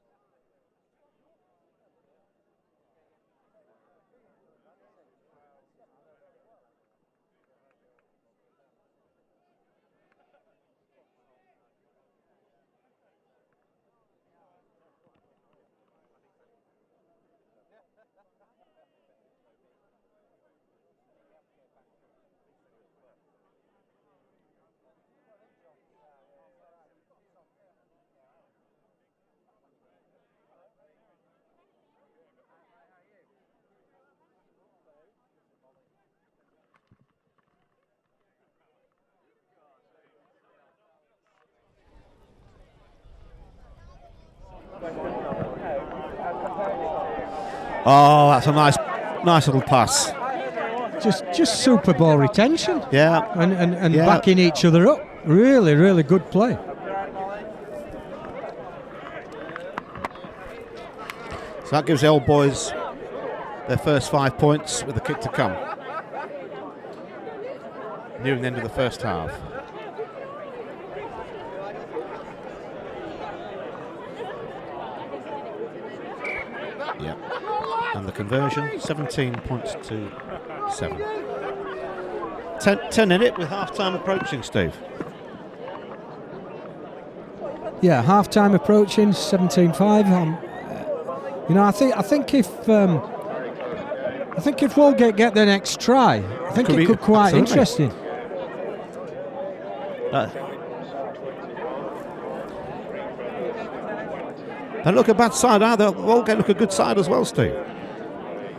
Oh, that's a nice little pass. Just super ball retention. Yeah. And backing each other up. Really, really good play. So that gives the Old Boys their first 5 points with the kick to come. Nearing the end of the first half. Yeah. And the conversion, 17 points to 7. 10 in it with half-time approaching, Steve. Yeah, half-time approaching, 17-5. I think if Walgate get their next try, I think it could quite interesting. They look a bad side either. Walgate look a good side as well, Steve.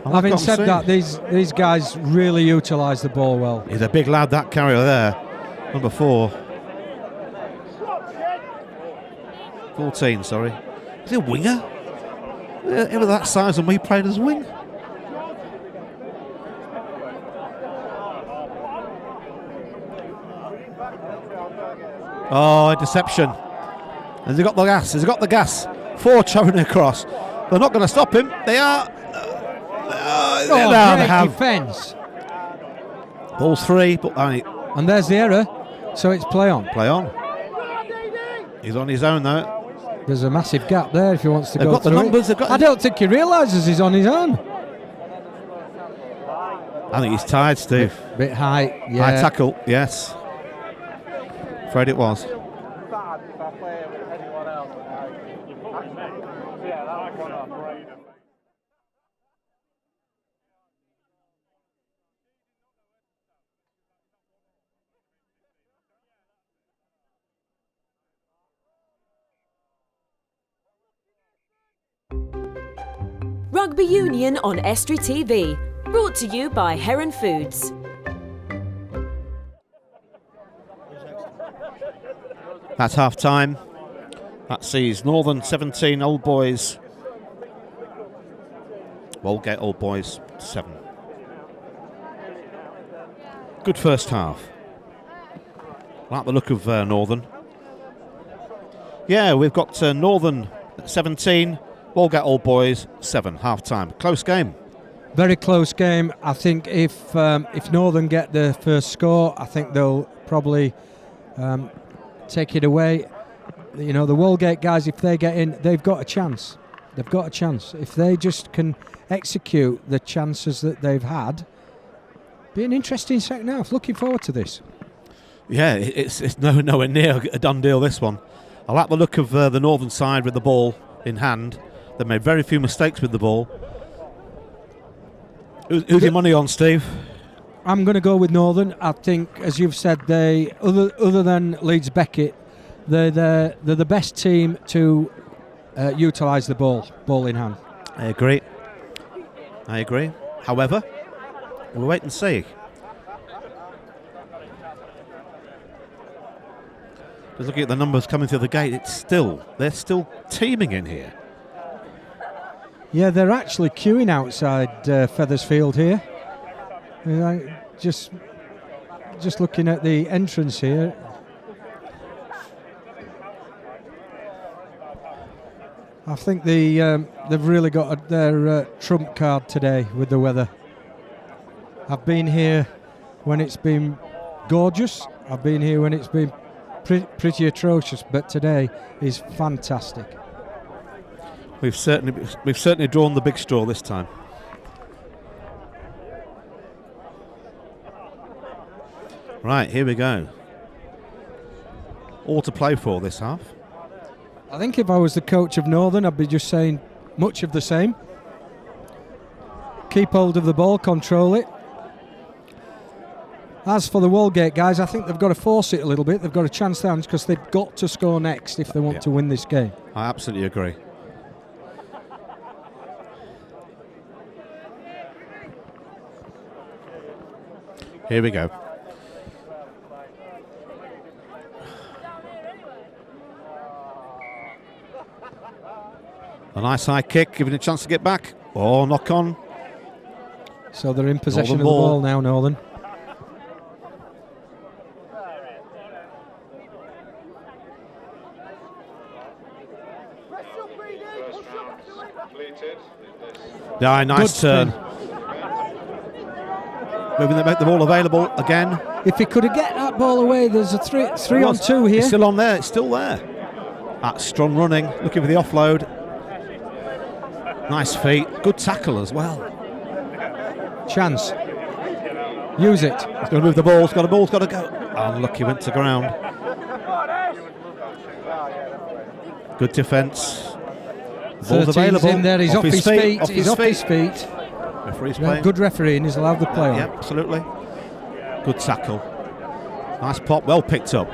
Having said that, these guys really utilise the ball well. He's a big lad, that carrier there. Number 4. 14, sorry. Is he a winger? Ever that size and we played as wing? Oh, deception. Has he got the gas? Has he got the gas? 4 travelling across. They're not going to stop him. They are. Great defence. Ball's 3, but and there's the error. So it's play on. Play on. He's on his own though. There's a massive gap there if he wants to they've go got the numbers. I don't think he realises he's on his own. I think he's tired, Steve. Bit high, yeah. High tackle, yes. Afraid it was. Rugby Union on Estuary TV. Brought to you by Heron Foods. That's half time. That sees Northern 17, Old Boys. Walgate Old Boys 7. Good first half. Like the look of Northern. Yeah, we've got Northern 17, Walgate Old Boys 7. Half time. Close game. Very close game. I think if Northern get the first score, I think they'll probably take it away. You know, the Walgate guys, if they get in, they've got a chance. They've got a chance. If they just can execute the chances that they've had, be an interesting second half. Looking forward to this. Yeah, it's nowhere near a done deal, this one. I like the look of the Northern side with the ball in hand. They made very few mistakes with the ball. Who's your money on, Steve? I'm going to go with Northern. I think, as you've said, they other than Leeds Beckett, they're the best team to utilise the ball in hand. I agree. However, we'll wait and see. Just looking at the numbers coming through the gate, they're still teeming in here. Yeah, they're actually queuing outside Feathers Field here. Just looking at the entrance here. I think they've really got their trump card today with the weather. I've been here when it's been gorgeous. I've been here when it's been pretty atrocious, but today is fantastic. We've certainly drawn the big straw this time. Right, here we go. All to play for this half. I think if I was the coach of Northern, I'd be just saying much of the same. Keep hold of the ball, control it. As for the Walgate guys, I think they've got to force it a little bit. They've got a chance down because they've got to score next if they want to win this game. I absolutely agree. Here we go. A nice high kick, giving a chance to get back. Oh, knock on. So they're in possession of the ball now, Northern. Yeah, nice turn. Moving the ball available again. If he could have get that ball away, there's a three on two here. It's still on there, it's still there. That's strong running, looking for the offload. Nice feet, good tackle as well. Chance. Use it. He's got to move the ball, it's got to go. Unlucky, went to ground. Good defence. Ball's available. In there, he's off his feet. He's off his feet. Referee's playing. Good refereeing, he's allowed the play on. Yep, absolutely. Good tackle. Nice pop, well picked up.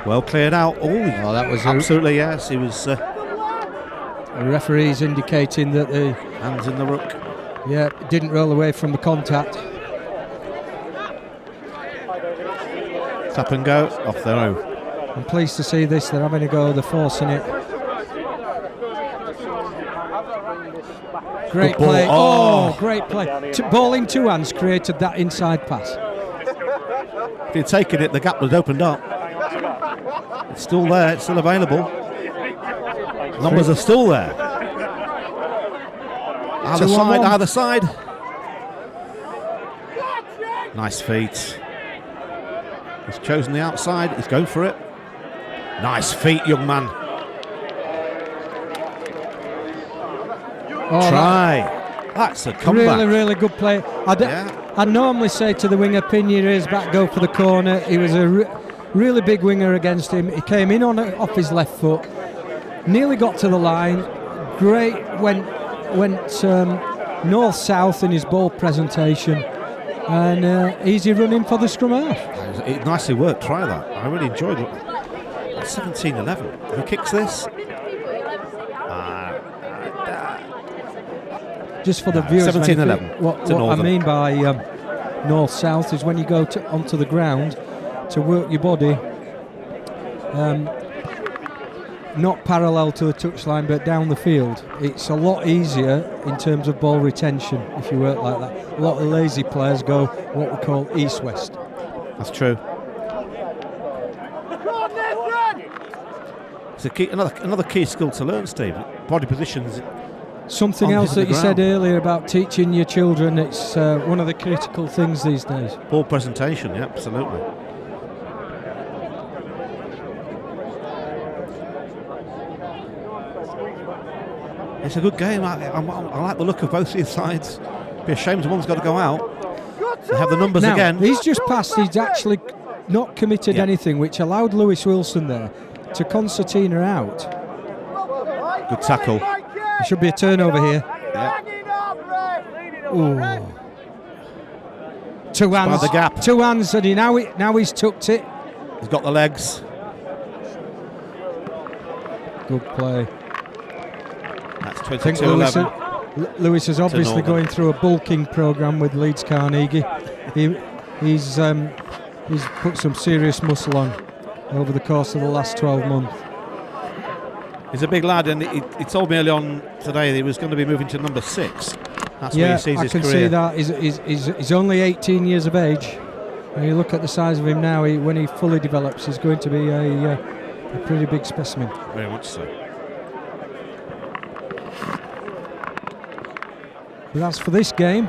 Well cleared out. Oh, that was absolutely, yes. He was. The referee's indicating that the hands in the ruck. Yeah, didn't roll away from the contact. Tap and go, off their own. I'm pleased to see this. They're having a go. They're forcing it. Great play. Oh, great play. Ball in two hands created that inside pass. If he'd taken it, the gap was opened up. It's still there. It's still available. Numbers are still there. Either side. Nice feet. He's chosen the outside. He's going for it. Nice feet, young man. Try. That's a comeback. Really, really good play. I'd normally say to the winger, pin your ears back, go for the corner. He was a really big winger against him. He came in off his left foot, nearly got to the line. Great, went north-south in his ball presentation, and easy running for the scrum half. It nicely worked. Try that. I really enjoyed it. 17-11. Who kicks this? Just for the viewers, 17-11. What I mean by north-south is when you go onto the ground to work your body, not parallel to the touchline but down the field. It's a lot easier in terms of ball retention if you work like that. A lot of lazy players go what we call east-west. That's true. It's a key, another key skill to learn, Steve. Body positions. Something else that you said earlier about teaching your children, it's one of the critical things these days. Ball presentation, yeah, absolutely. It's a good game. I like the look of both these sides. Be a shame one's got to go out. They have the numbers now, again. He's just passed. He's actually not committed anything, which allowed Lewis Wilson there to concertina out. Good tackle. There should be a turnover here. Yeah. Two hands. The gap. 2 hands, and now he's tucked it. He's got the legs. Good play. That's I think 22-11. Lewis is obviously Northern. going through a bulking programme with Leeds Carnegie. He's put some serious muscle on over the course of the last 12 months. He's a big lad, and he told me early on today that he was going to be moving to number 6. That's where he sees his career. Yeah, I can see that. He's only 18 years of age. And you look at the size of him now, when he fully develops, he's going to be a pretty big specimen. Very much so. But as for this game,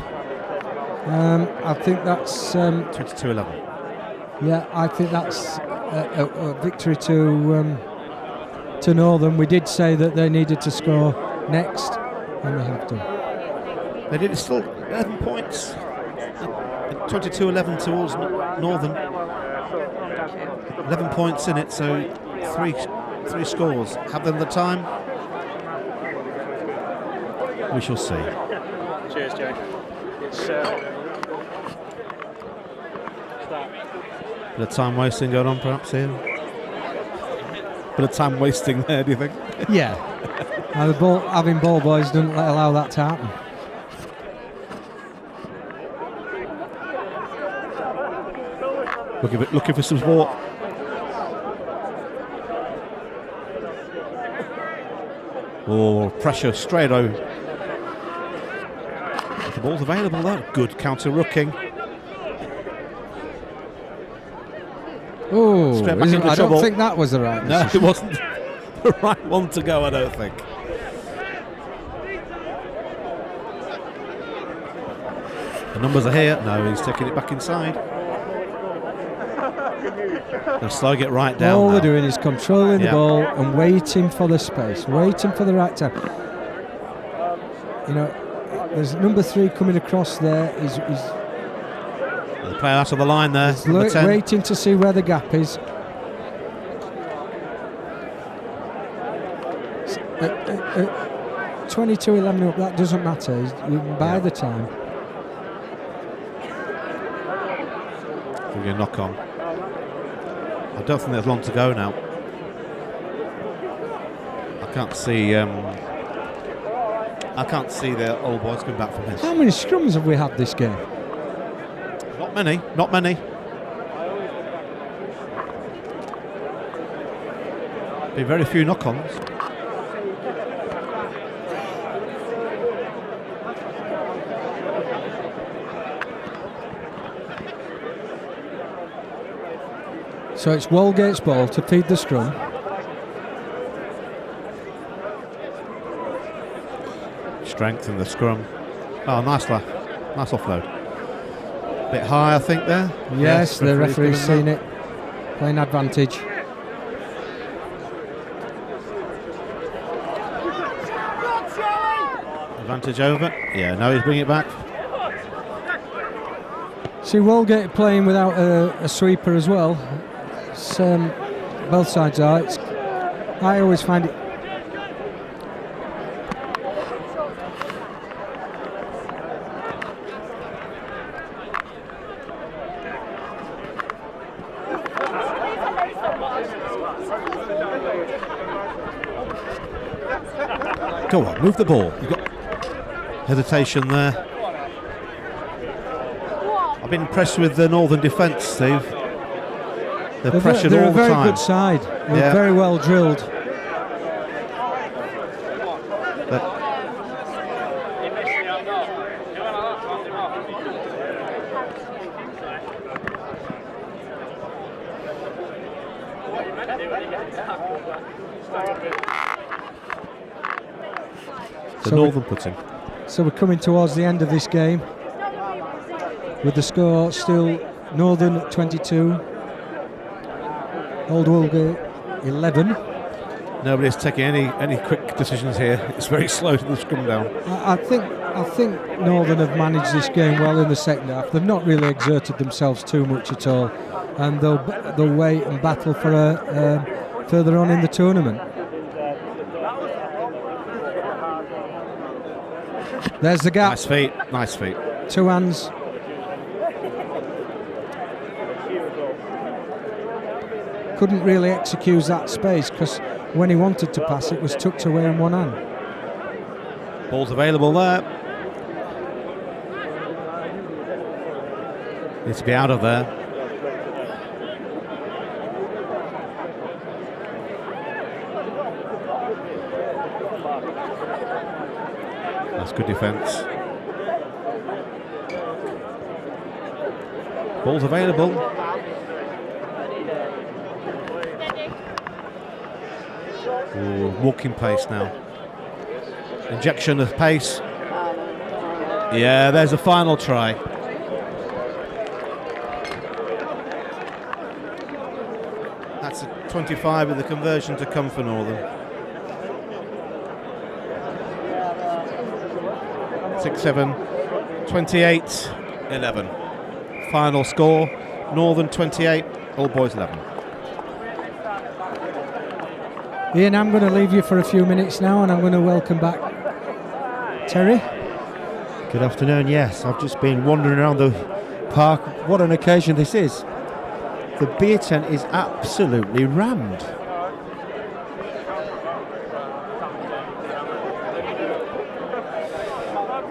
I think that's 22-11. Yeah, I think that's a victory to Northern. We did say that they needed to score next, and they have done. They did. It's still 11 points. 22-11 towards Northern. 11 points in it, so three scores. Have them the time? We shall see. Cheers, Jay. It's Bit of time wasting going on, perhaps here. Bit of time wasting there, do you think? Yeah. Having ball boys doesn't allow that to happen. Looking for some support. Oh, pressure straight over. The ball's available though. Good counter rooking. Oh, I trouble. don't think that was the right decision. No, it wasn't the right one to go, I don't think. The numbers are here. No, he's taking it back inside. They're slowing it right down. All now. they're doing is controlling the ball and waiting for the space, waiting for the right time. You know, there's number 3 coming across there. He's the player out of the line there. waiting to see where the gap is. 22-11 up, that doesn't matter. You can buy the time. Give you a knock on. I don't think there's long to go now. I can't see the old boys coming back from this. How many scrums have we had this game? Not many, not many. Been very few knock-ons. So it's Walgate's ball to feed the scrum. Strength in the scrum. Oh, nice offload. Bit high, I think, there. Yes, the referee's seen it. Playing advantage. Advantage over. Yeah, now he's bringing it back. See Walgate playing without a sweeper as well. It's, both sides are. I always find it. Go on, move the ball. You've got hesitation there. I've been impressed with the Northern defence, Steve. They're pressured all the time. They're a very good side. They're very well drilled. Northern putting. So we're coming towards the end of this game with the score still Northern 22, Old Woolgate 11. Nobody's taking any quick decisions here. It's very slow to the scrum down. I think Northern have managed this game well in the second half. They've not really exerted themselves too much at all, and they'll wait and battle for further on in the tournament. There's the gap. Nice feet. 2 hands. couldn't really execute that space because when he wanted to pass, it was tucked away in one hand. Ball's available there. Needs to be out of there. That's good defence. Ball's available. Ooh, walking pace now. Injection of pace. Yeah, there's a final try. That's a 25 with the conversion to come for Northern. 6-7, 28, 11. Final score, Northern 28, Old Boys 11. Ian, I'm going to leave you for a few minutes now and I'm going to welcome back Terry. Good afternoon. Yes, I've just been wandering around the park. What an occasion this is. The beer tent is absolutely rammed.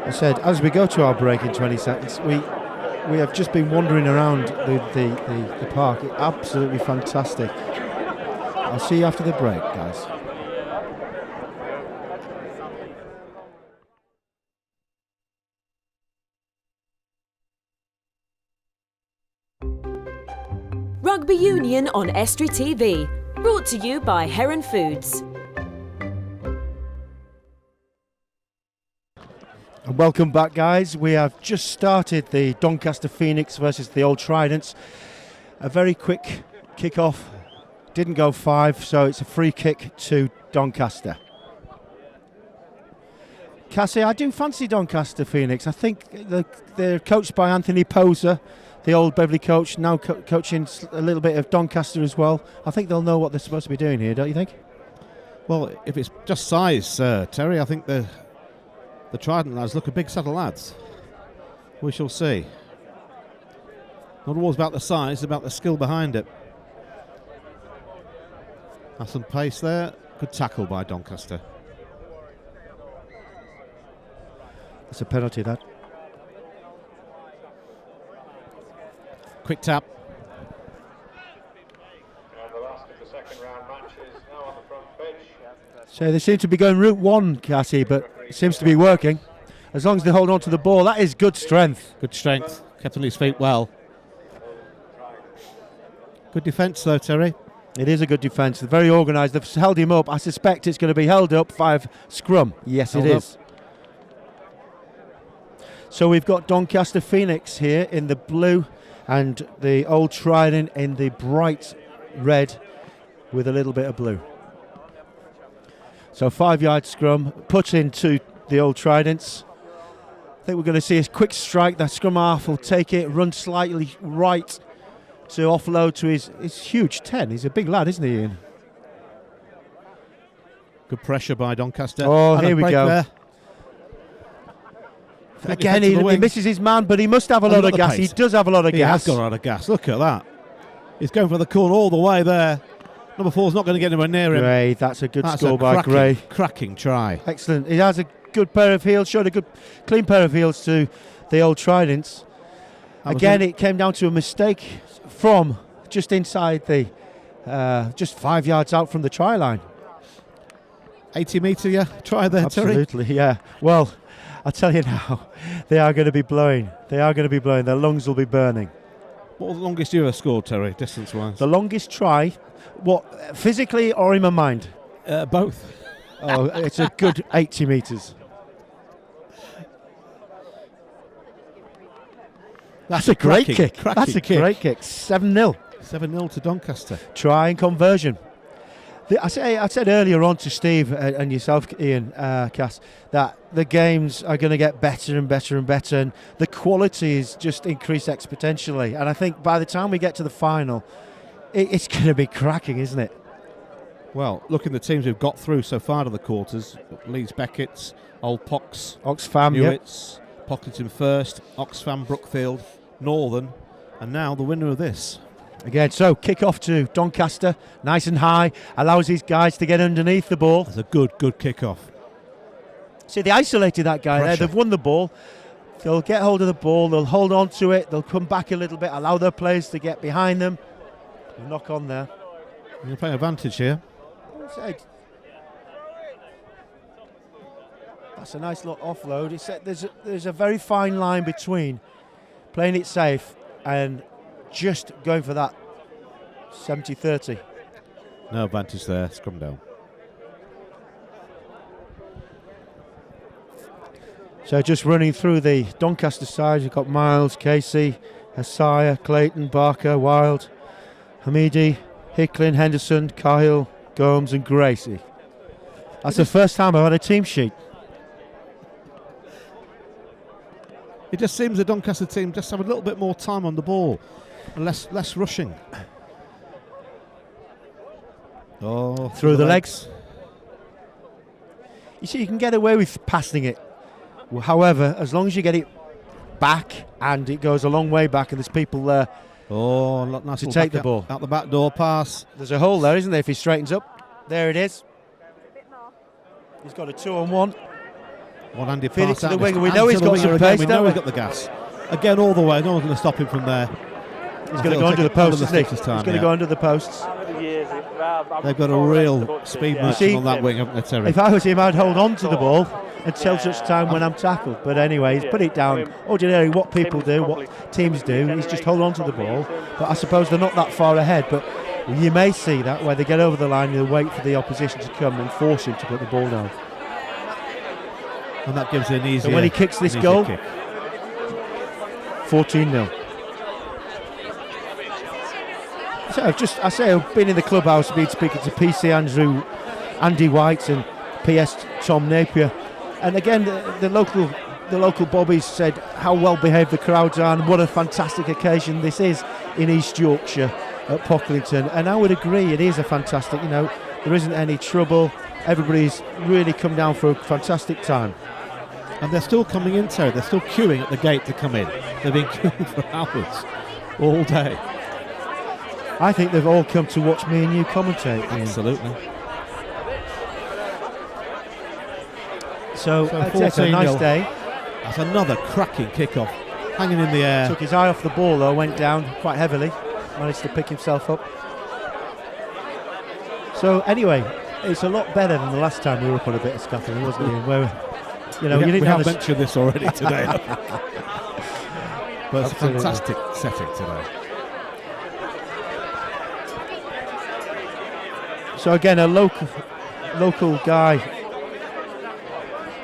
I said, as we go to our break in 20 seconds, we have just been wandering around the park. It's absolutely fantastic. I'll see you after the break, guys. Rugby Union on Estuary TV. Brought to you by Heron Foods. And welcome back, guys. We have just started the Doncaster Phoenix versus the Old Tridents. A very quick kick-off. Didn't go 5, so it's a free kick to Doncaster. Cassie, I do fancy Doncaster Phoenix. I think they're coached by Anthony Poser, the old Beverley coach, now coaching a little bit of Doncaster as well. I think they'll know what they're supposed to be doing here, don't you think? Well, if it's just size, Terry, I think the Trident lads look a big set of lads. We shall see. Not always about the size, about the skill behind it. Has some pace there. Good tackle by Doncaster. It's a penalty, that. Quick tap. So they seem to be going route 1, Cassie, but it seems to be working. As long as they hold on to the ball, that is good strength. Good strength. Kept on his feet well. Good defence though, Terry. It is a good defence. They're very organised. They've held him up. I suspect it's going to be held up 5 scrum. Yes, held it is. Up. So we've got Doncaster Phoenix here in the blue and the Old Trident in the bright red with a little bit of blue. So 5-yard scrum, put into the Old Tridents. I think we're going to see a quick strike. The scrum half will take it, run slightly right to offload to his huge 10. He's a big lad, isn't he, Ian? Good pressure by Doncaster. Oh, here we go. There. Again, he misses his man, but he must have a lot of gas. He does have a lot of gas. He has got a lot of gas. Look at that. He's going for the corner all the way there. Number 4's not going to get anywhere near him. Gray, that's a good score by Gray. Cracking try. Excellent. He has a good pair of heels, showed a good clean pair of heels to the Old Tridents. Again, it came down to a mistake from just inside the, just 5 yards out from the try line. 80-metre, yeah, try there, Absolutely, Terry. Yeah. Well, I tell you now, they are going to be blowing. They are going to be blowing. Their lungs will be burning. What was the longest you ever scored, Terry, distance-wise? The longest try, what, physically or in my mind? Both. Oh, it's a good 80 metres. That's a great kick. That's a great kick. 7-0. 7-0 to Doncaster. Try and conversion. I said earlier on to Steve and yourself, Ian, Cass, that the games are going to get better and better and better, and the quality is just increased exponentially. And I think by the time we get to the final, it's going to be cracking, isn't it? Well, looking at the teams who've got through so far to the quarters, Leeds Beckett's, Old Pox, Oxfam, Newitts, Pocklington first, Oxfam, Brookfield, Northern, and now the winner of this. Again, so kick off to Doncaster, nice and high, allows these guys to get underneath the ball. It's a good kick off. See, they isolated that guy there. They've won the ball. They'll get hold of the ball. They'll hold on to it. They'll come back a little bit, allow their players to get behind them. Knock on there. You're playing advantage here. That's a nice little offload. There's a very fine line between playing it safe and just going for that 70-30. No advantage there. Scrum down. So just running through the Doncaster side, you've got Miles, Casey, Hasaya, Clayton, Barker, Wild, Hamidi, Hicklin, Henderson, Cahill, Gomes and Gracie. That's the first time I've had a team sheet. It just seems the Doncaster team just have a little bit more time on the ball and less rushing. Oh, through the legs. You see, you can get away with passing it. However, as long as you get it back and it goes a long way back and there's people there nice to take the ball. Out the back door pass. There's a hole there, isn't there, if he straightens up? There it is. He's got a 2-on-1. One-handed Feed pass it to out. the winger. We know he's got some pace, we know he's got the gas. Again, all the way. No one's going to stop him from there. He's going to go under the posts, isn't he? He's going to go under the posts. They've got a real speed merchant on that wing, haven't they, Terry? If I was him, I'd hold on to the ball until such time when I'm tackled. But anyway, he's put it down. Ordinarily, what people do, what teams do, is just hold on to the ball. But I suppose they're not that far ahead. But you may see that where they get over the line, they'll wait for the opposition to come and force him to put the ball down. And that gives it an easier. So when he kicks this goal, 14-0. So I've been in the clubhouse, been speaking to PC Andrew, Andy White and PS Tom Napier, and again the local bobbies said how well behaved the crowds are and what a fantastic occasion this is in East Yorkshire at Pocklington. And I would agree, it is a fantastic. There isn't any trouble. Everybody's really come down for a fantastic time. And they're still coming in, Terry. They're still queuing at the gate to come in. They've been queuing for hours, all day. I think they've all come to watch me and you commentate. Absolutely. So it's a nice day. That's another cracking kick-off, hanging in the air. Took his eye off the ball though, went down quite heavily. Managed to pick himself up. So anyway, it's a lot better than the last time we were up on a bit of scaffolding, wasn't it? Where, you have mentioned this already today. But it's a fantastic setting today. So again, a local guy,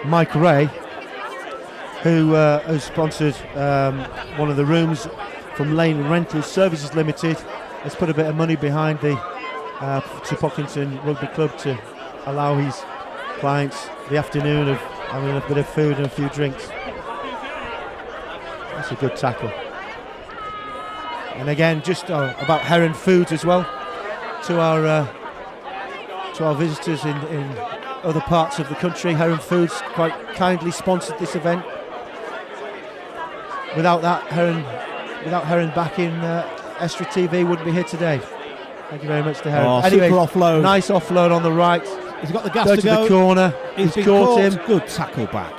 Mike Ray, who has sponsored one of the rooms from Lane Rental Services Limited, has put a bit of money behind to Pocklington Rugby Club to allow his clients the afternoon of having a bit of food and a few drinks. That's a good tackle. And again, just about Heron Foods as well, to our visitors in other parts of the country. Heron Foods quite kindly sponsored this event. Without Heron back in Estra TV, wouldn't be here today. Thank you very much to Heron. Anyway, super offload. Nice offload on the right. He's got the gas to go. The corner. He's caught him. Good tackle back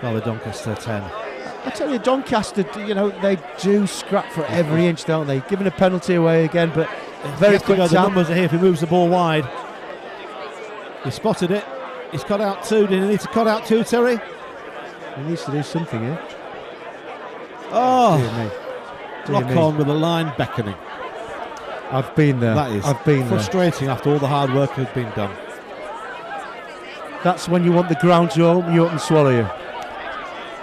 by the Doncaster 10. I tell you, Doncaster, they do scrap for every inch, don't they? Giving a penalty away again, but very quick to go. tap. The numbers are here if he moves the ball wide. He spotted it. He's cut out two. Did he need to cut out two, Terry? He needs to do something here. Oh, Dear lock me. on with the line beckoning. I've been there. That is frustrating after all the hard work has been done. That's when you want the ground to open you up and swallow you.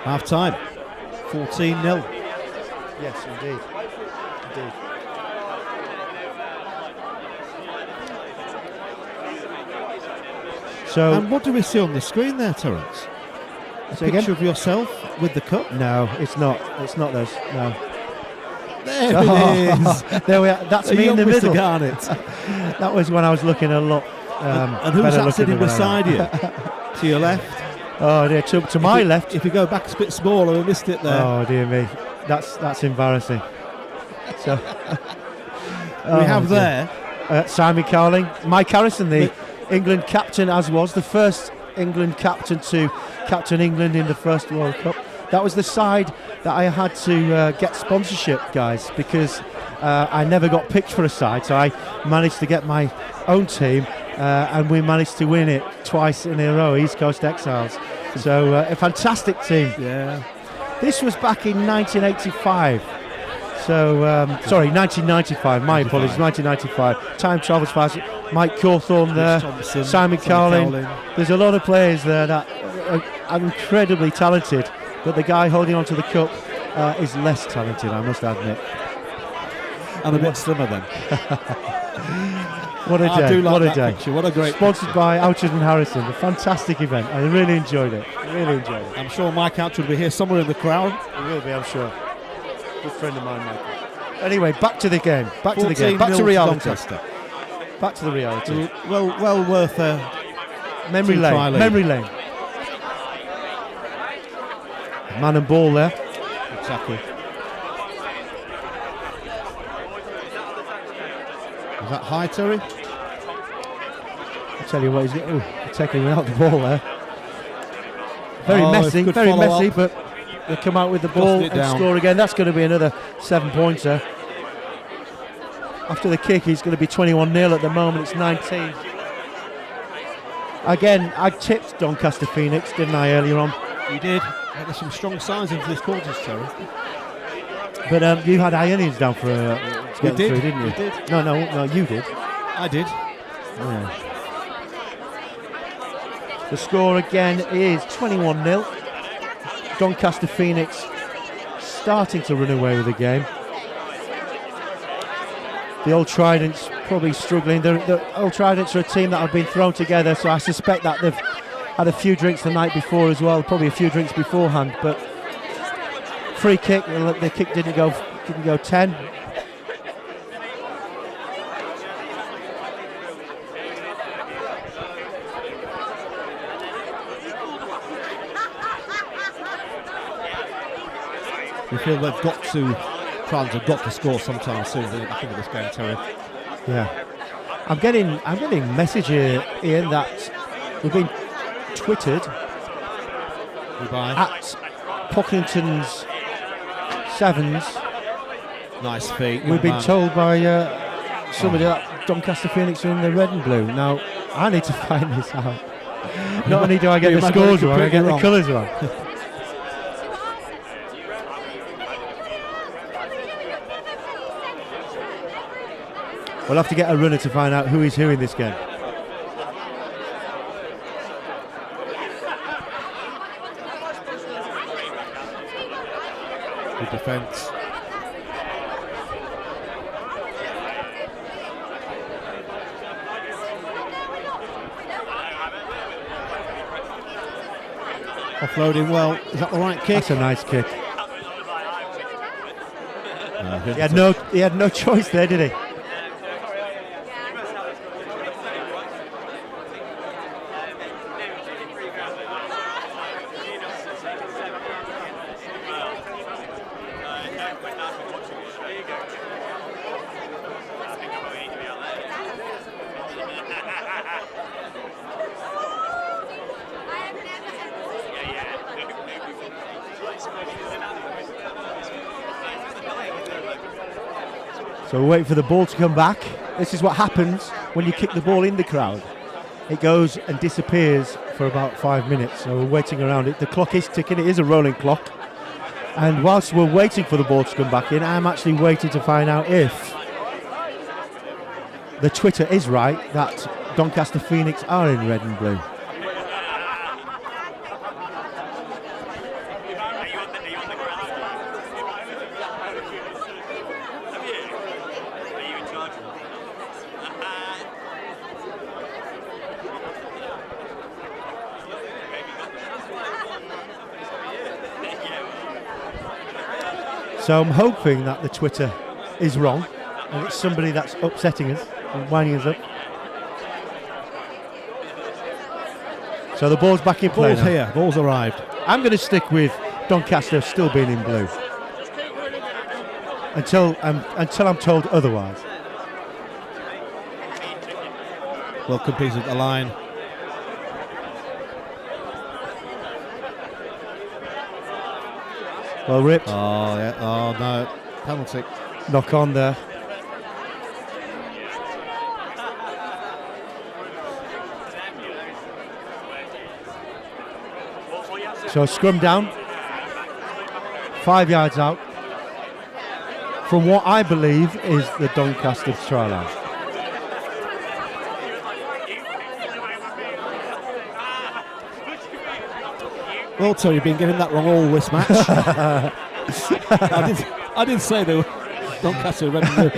Half time. 14-0. Yes, indeed. So, and what do we see on the screen there, Terence? A picture of yourself with the cup? No, it's not. It's not those. No. There it is. There we are. That's me in the middle. Garnet. That was when I was looking a lot. And who's that sitting beside you? To your left? Oh dear, to my left. If you go back a bit smaller, we missed it there. Oh dear me, that's embarrassing. So We have there Simon Cowling, Mike Harrison, the England captain, as was the first England captain to captain England in the first World Cup. That was the side that I had to get sponsorship, guys, because I never got picked for a side, so I managed to get my own team, and we managed to win it twice in a row, East Coast Exiles. So a fantastic team. Yeah. This was back in 1985. So, sorry, 1995, my apologies, 1995. Time travels fast. Mike Cawthorne there, Thompson, Simon Cowling. There's a lot of players there that are incredibly talented, but the guy holding on to the cup is less talented, I must admit. And a bit slimmer then. What a day, I do like what a that day. picture. What a great Sponsored by Ouchard and Harrison, a fantastic event. I really enjoyed it, I'm sure Mike Ouchard will be here somewhere in the crowd. He will be, I'm sure. Good friend of mine, Michael. Anyway, back to the game. Back to the game. Back to reality. Doncaster. Back to the reality. Well worth memory lane. Memory lane. Man and ball there. Exactly. Is that high, Terry? I'll tell you what, he's taking out the ball there. Very messy, but they come out with the ball and score again. That's going to be another 7-pointer. After the kick, he's going to be 21-0 at the moment. It's 19. Again, I tipped Doncaster Phoenix, didn't I, earlier on? You did. There's some strong signs into this quarters, Terry. But you had Ionians down for to get did. through, didn't you? We did. No, you did. I did. Yeah. The score again is 21-0. Doncaster Phoenix starting to run away with the game. The Old Tridents probably struggling. The Old Tridents are a team that have been thrown together, so I suspect that they've had a few drinks the night before as well, probably a few drinks beforehand. But free kick, the kick didn't go 10. You feel they've got to, France have got to score sometime soon at the back of this game, Terry. Yeah. I'm getting a message here, Ian, that we've been twittered at Pocklington's 7s. Nice feet. We've been told by somebody that Doncaster Phoenix are in the red and blue. Now, I need to find this out. Not only do I get the scores wrong, I get the colours wrong. We'll have to get a runner to find out who is who in this game. Good defence. Offloading well. Is that the right kick? That's a nice kick. No, he had no choice there, did he? So we're waiting for the ball to come back. This is what happens when you kick the ball in the crowd. It goes and disappears for about 5 minutes. So we're waiting around it. The clock is ticking. It is a rolling clock. And whilst we're waiting for the ball to come back in, I'm actually waiting to find out if the Twitter is right that Doncaster Phoenix are in red and blue. So I'm hoping that the Twitter is wrong and it's somebody that's upsetting us and winding us up. So the ball's back in play. Ball's here. Ball's arrived. I'm going to stick with Doncaster still being in blue until I'm told otherwise. Well competed at the line. Well ripped. Oh, yeah. Oh, no. Penalty. Knock on there. So scrum down. 5 yards out. From what I believe is the Doncaster try line. Well, Terry, you've been getting that wrong all this match. I did say they were Doncaster red and blue.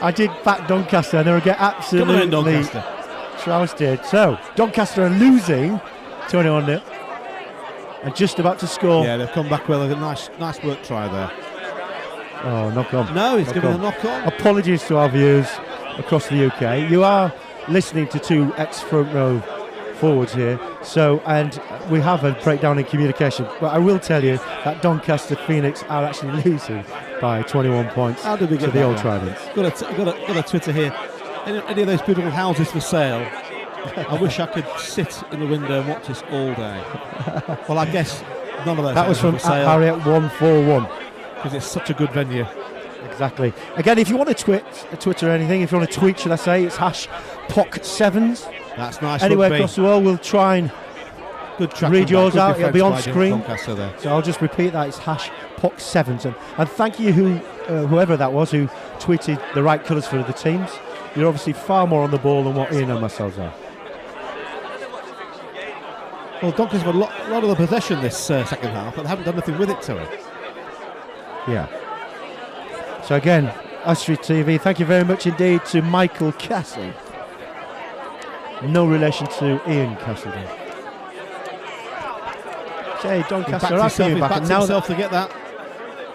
I did back Doncaster and they were get absolutely Doncaster. trousted. So Doncaster are losing 21-0 and just about to score. Yeah, they've come back with a nice work try there. Oh, knock on. No, he's Knock giving on. a knock on. Apologies to our viewers across the UK. You are listening to two ex-front row forwards here, so, and we have a breakdown in communication, but I will tell you that Doncaster Phoenix are actually losing by 21 points How did we to get the that Old one? Tridents. Got a Twitter here. Any of those beautiful houses for sale? I wish I could sit in the window and watch this all day. Well, I guess none of those. That was from for sale Harriet141. because it's such a good venue. Exactly. Again, if you want to Twitter anything, if you want to tweet, should I say, it's #Pock7s. That's nice. Anywhere rugby. across the world, we'll try and Good track read yours good out. It'll be on defence by screen. Doncaster there. So I'll just repeat that. It's #Pock7s. And thank you whoever that was who tweeted the right colours for the teams. You're obviously far more on the ball than what Ian and myself are. Well, Doncaster have a lot of the possession this second half, but they haven't done anything with it, Terry. Yeah. So again, Astrid TV, thank you very much indeed to Michael Castle. No relation to Ian Castleton. Okay, Doncaster are coming back. Backed himself to get that.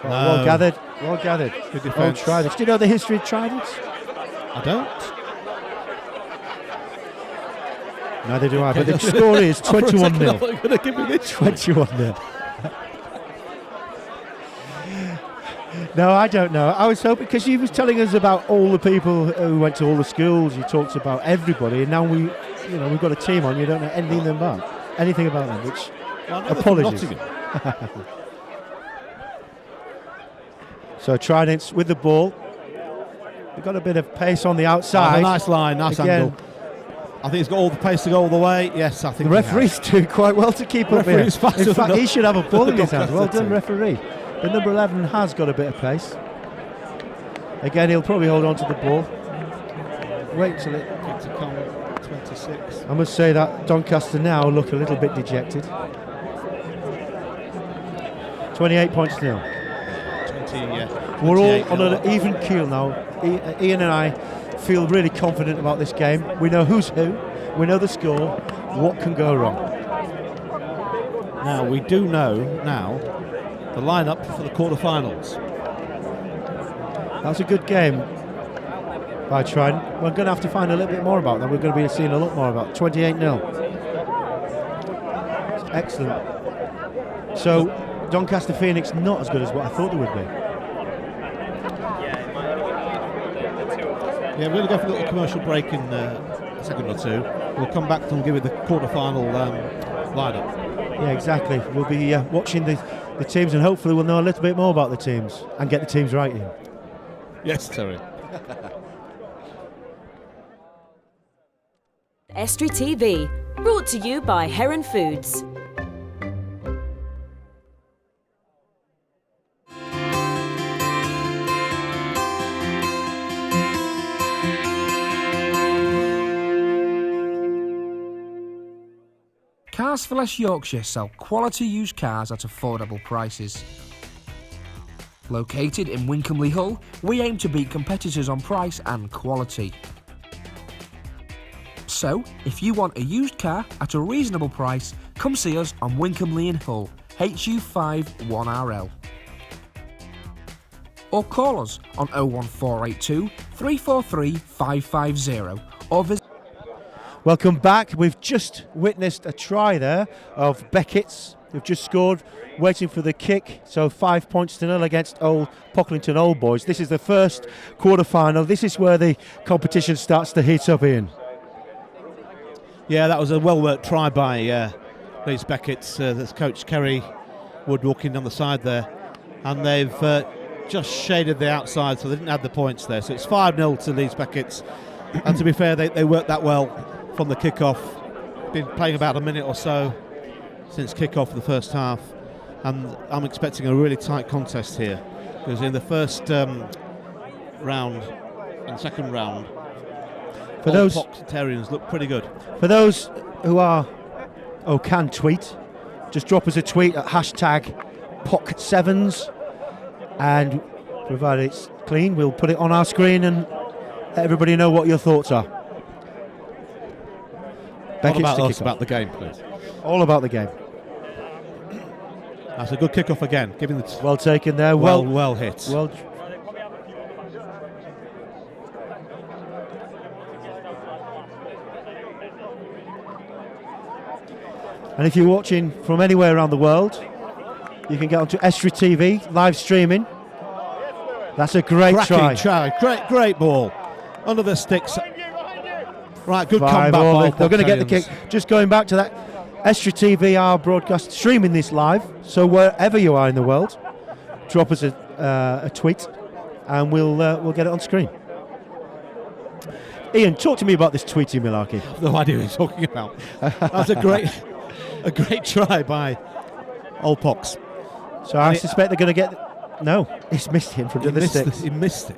Oh, well gathered. Well gathered. Good Old defence. Tridents. Do you know the history of Tridents? I don't. Neither do I. But the score is 21-0. Going to give me this 21-0. No, I don't know. I was hoping, because you was telling us about all the people who went to all the schools. You talked about everybody, and now we've got a team on. You don't know anything about them. Which apologies. So Tridents with the ball. We've got a bit of pace on the outside. Oh, nice line, nice Again, angle. I think he's got all the pace to go all the way. Yes, I think the referee's doing quite well to keep up here. In fact, he should have a ball in his hands. Well done, referee. The number 11 has got a bit of pace. Again, he'll probably hold on to the ball. Wait till it. 26. I must say that Doncaster now look a little bit dejected. 28 points now. 20, We're all on an even keel now. Ian and I feel really confident about this game. We know who's who. We know the score. What can go wrong? Now, we do know now the lineup for the quarterfinals. That's a good game by Trident. We're going to have to find a little bit more about them. We're going to be seeing a lot more about 28-0. Excellent. So Doncaster Phoenix not as good as what I thought they would be. Yeah, we're going to go for a little commercial break in a second or two. We'll come back and give you the quarter-final lineup. Yeah, exactly. We'll be watching the teams, and hopefully we'll know a little bit more about the teams and get the teams right in. Yes, Terry. Estri TV, brought to you by Heron Foods. Cars for Less Yorkshire sell quality used cars at affordable prices. Located in Wincolmley Hull, we aim to beat competitors on price and quality. So, if you want a used car at a reasonable price, come see us on Wincolmley in Hull, HU5 1RL. Or call us on 01482 343 550 or visit. Welcome back. We've just witnessed a try there of Beckett's, who've just scored, waiting for the kick. So 5 points to 0 against Old Pocklington Old Boys. This is the first quarter-final. This is where the competition starts to heat up, Ian. Yeah, that was a well-worked try by Leeds Beckett's. There's Coach Kerry Wood walking down the side there, and they've just shaded the outside, so they didn't have the points there. So it's 5-0 to Leeds Beckett's, and to be fair, they worked that well from the kick-off. Been playing about a minute or so since kick-off of the first half, and I'm expecting a really tight contest here, because in the first round and second round, For those Pock7s look pretty good. For those who can tweet, just drop us a tweet at hashtag Pock7s, and provided it's clean, we'll put it on our screen and let everybody know what your thoughts are. What about us about the game, please? All about the game. That's a good kick-off again. Giving the well taken there. Well hit. Well. And if you're watching from anywhere around the world, you can get onto Estuary TV, live streaming. That's a great try. Great ball. Under the sticks. Right, good 5 combat all. ball. They're going to get the kick. Just going back to that, Estuary TV are broadcast, streaming this live. So wherever you are in the world, drop us a tweet, and we'll get it on screen. Ian, talk to me about this tweeting malarkey. I have no idea what you're talking about. That's a great try by Old Pox. So I suspect they're going to get. No, he's missed it in front of the sticks. He missed it.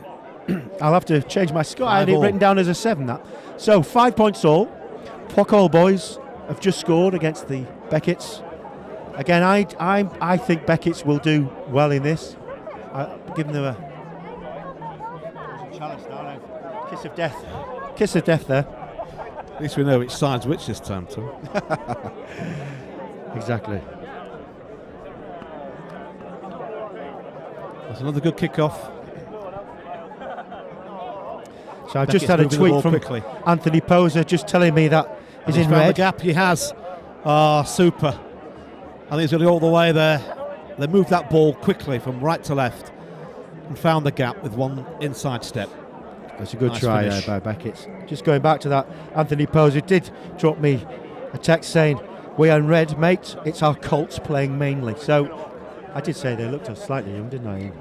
I'll have to change my score. I had it written down as a 7. That. So 5 points all. Pock Old Boys have just scored against the Becketts. Again, I think Becketts will do well in this. Give them a chalice now. Kiss of death. Kiss of death there. At least we know which side's which this time, Tom. Exactly. That's another good kick-off. So I've just had a tweet from Anthony Poser just telling me that he's in red. The gap he has. Super. I think he's going all the way there. They moved that ball quickly from right to left and found the gap with one inside step. That's a good try there by Beckett. Just going back to that, Anthony Poser did drop me a text saying, "We are in red, mate. It's our Colts playing mainly." So I did say they looked slightly young, didn't I, Ian?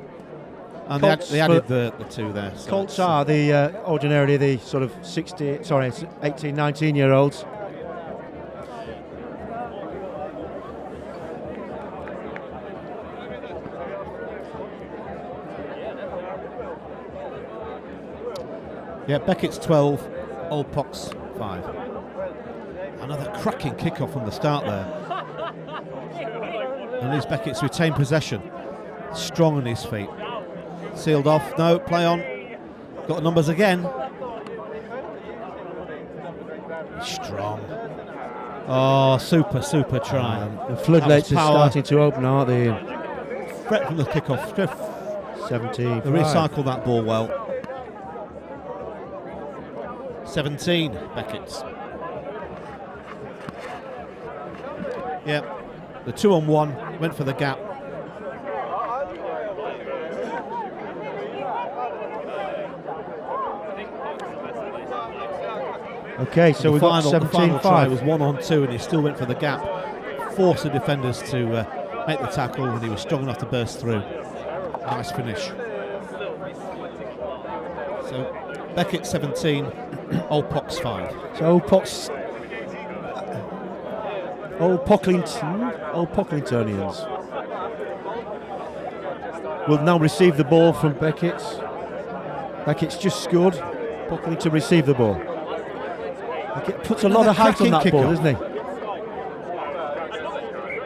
And they added the 2 there. So Colts are the ordinarily the sort of 18, 19-year-olds. Yeah, Beckett's 12, Old Pox 5. Another cracking kick-off from the start there. And Leeds Beckett's retained possession. Strong on his feet. Sealed off. No, play on. Got the numbers again. Strong. Oh, super try. The floodlights are starting to open, aren't they? Threat from the kick-off. 17. They recycled that ball well. 17, Beckett's. Yeah, the 2-on-1 went for the gap. Okay, so we've got 17-5. The final try was 1-on-2 and he still went for the gap. Forced the defenders to make the tackle and he was strong enough to burst through. Nice finish. So Beckett 17, Old Pox 5. So Old Pocklingtonians will now receive the ball from Beckett. Beckett's just scored. Pocklington receive the ball. He puts a lot of height on that ball, doesn't he?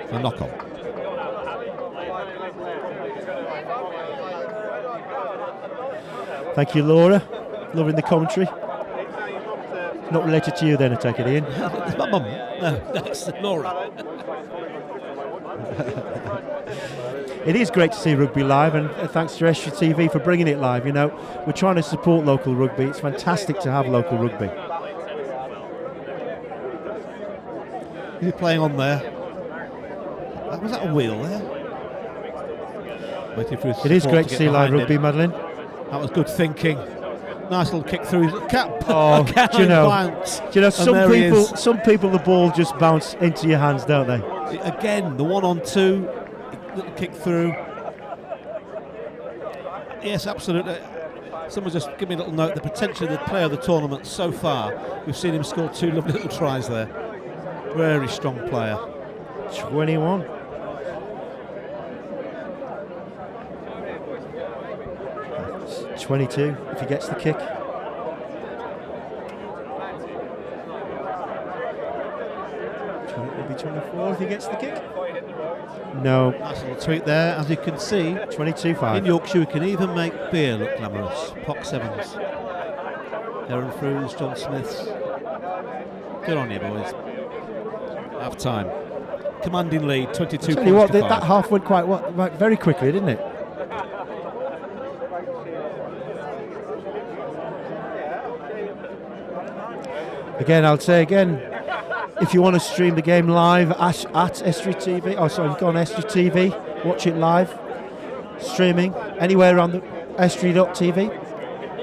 A knock on. Thank you, Laura. Loving the commentary. Not related to you then, I take it, Ian. It's my mum. No, that's Laura. It is great to see rugby live, and thanks to Estuary TV for bringing it live. You know, we're trying to support local rugby. It's fantastic to have local rugby. He's playing on there. Was that a wheel there? It is great to see live rugby, Madeline. That was good thinking. Nice little kick through. Oh, do you know? Bounce. Some people, the ball just bounce into your hands, don't they? Again, the 1-on-2, little kick through. Yes, absolutely. Someone just give me a little note. The potential of the player of the tournament so far. We've seen him score 2 lovely little tries there. Very strong player. 21. It's 22 if he gets the kick. Maybe 24 if he gets the kick. No. Nice little tweak there. As you can see, 22-5. in Yorkshire we can even make beer look glamorous. Pock7s. Heron Fruits, John Smiths. Good on you, boys. Half time. Commanding lead, 22 Tell you what, points to 5. that half went quite very quickly, didn't it? Again, I'll say again, if you want to stream the game live at Estuary TV, go on Estuary TV, watch it live, streaming anywhere around the Estuary.tv,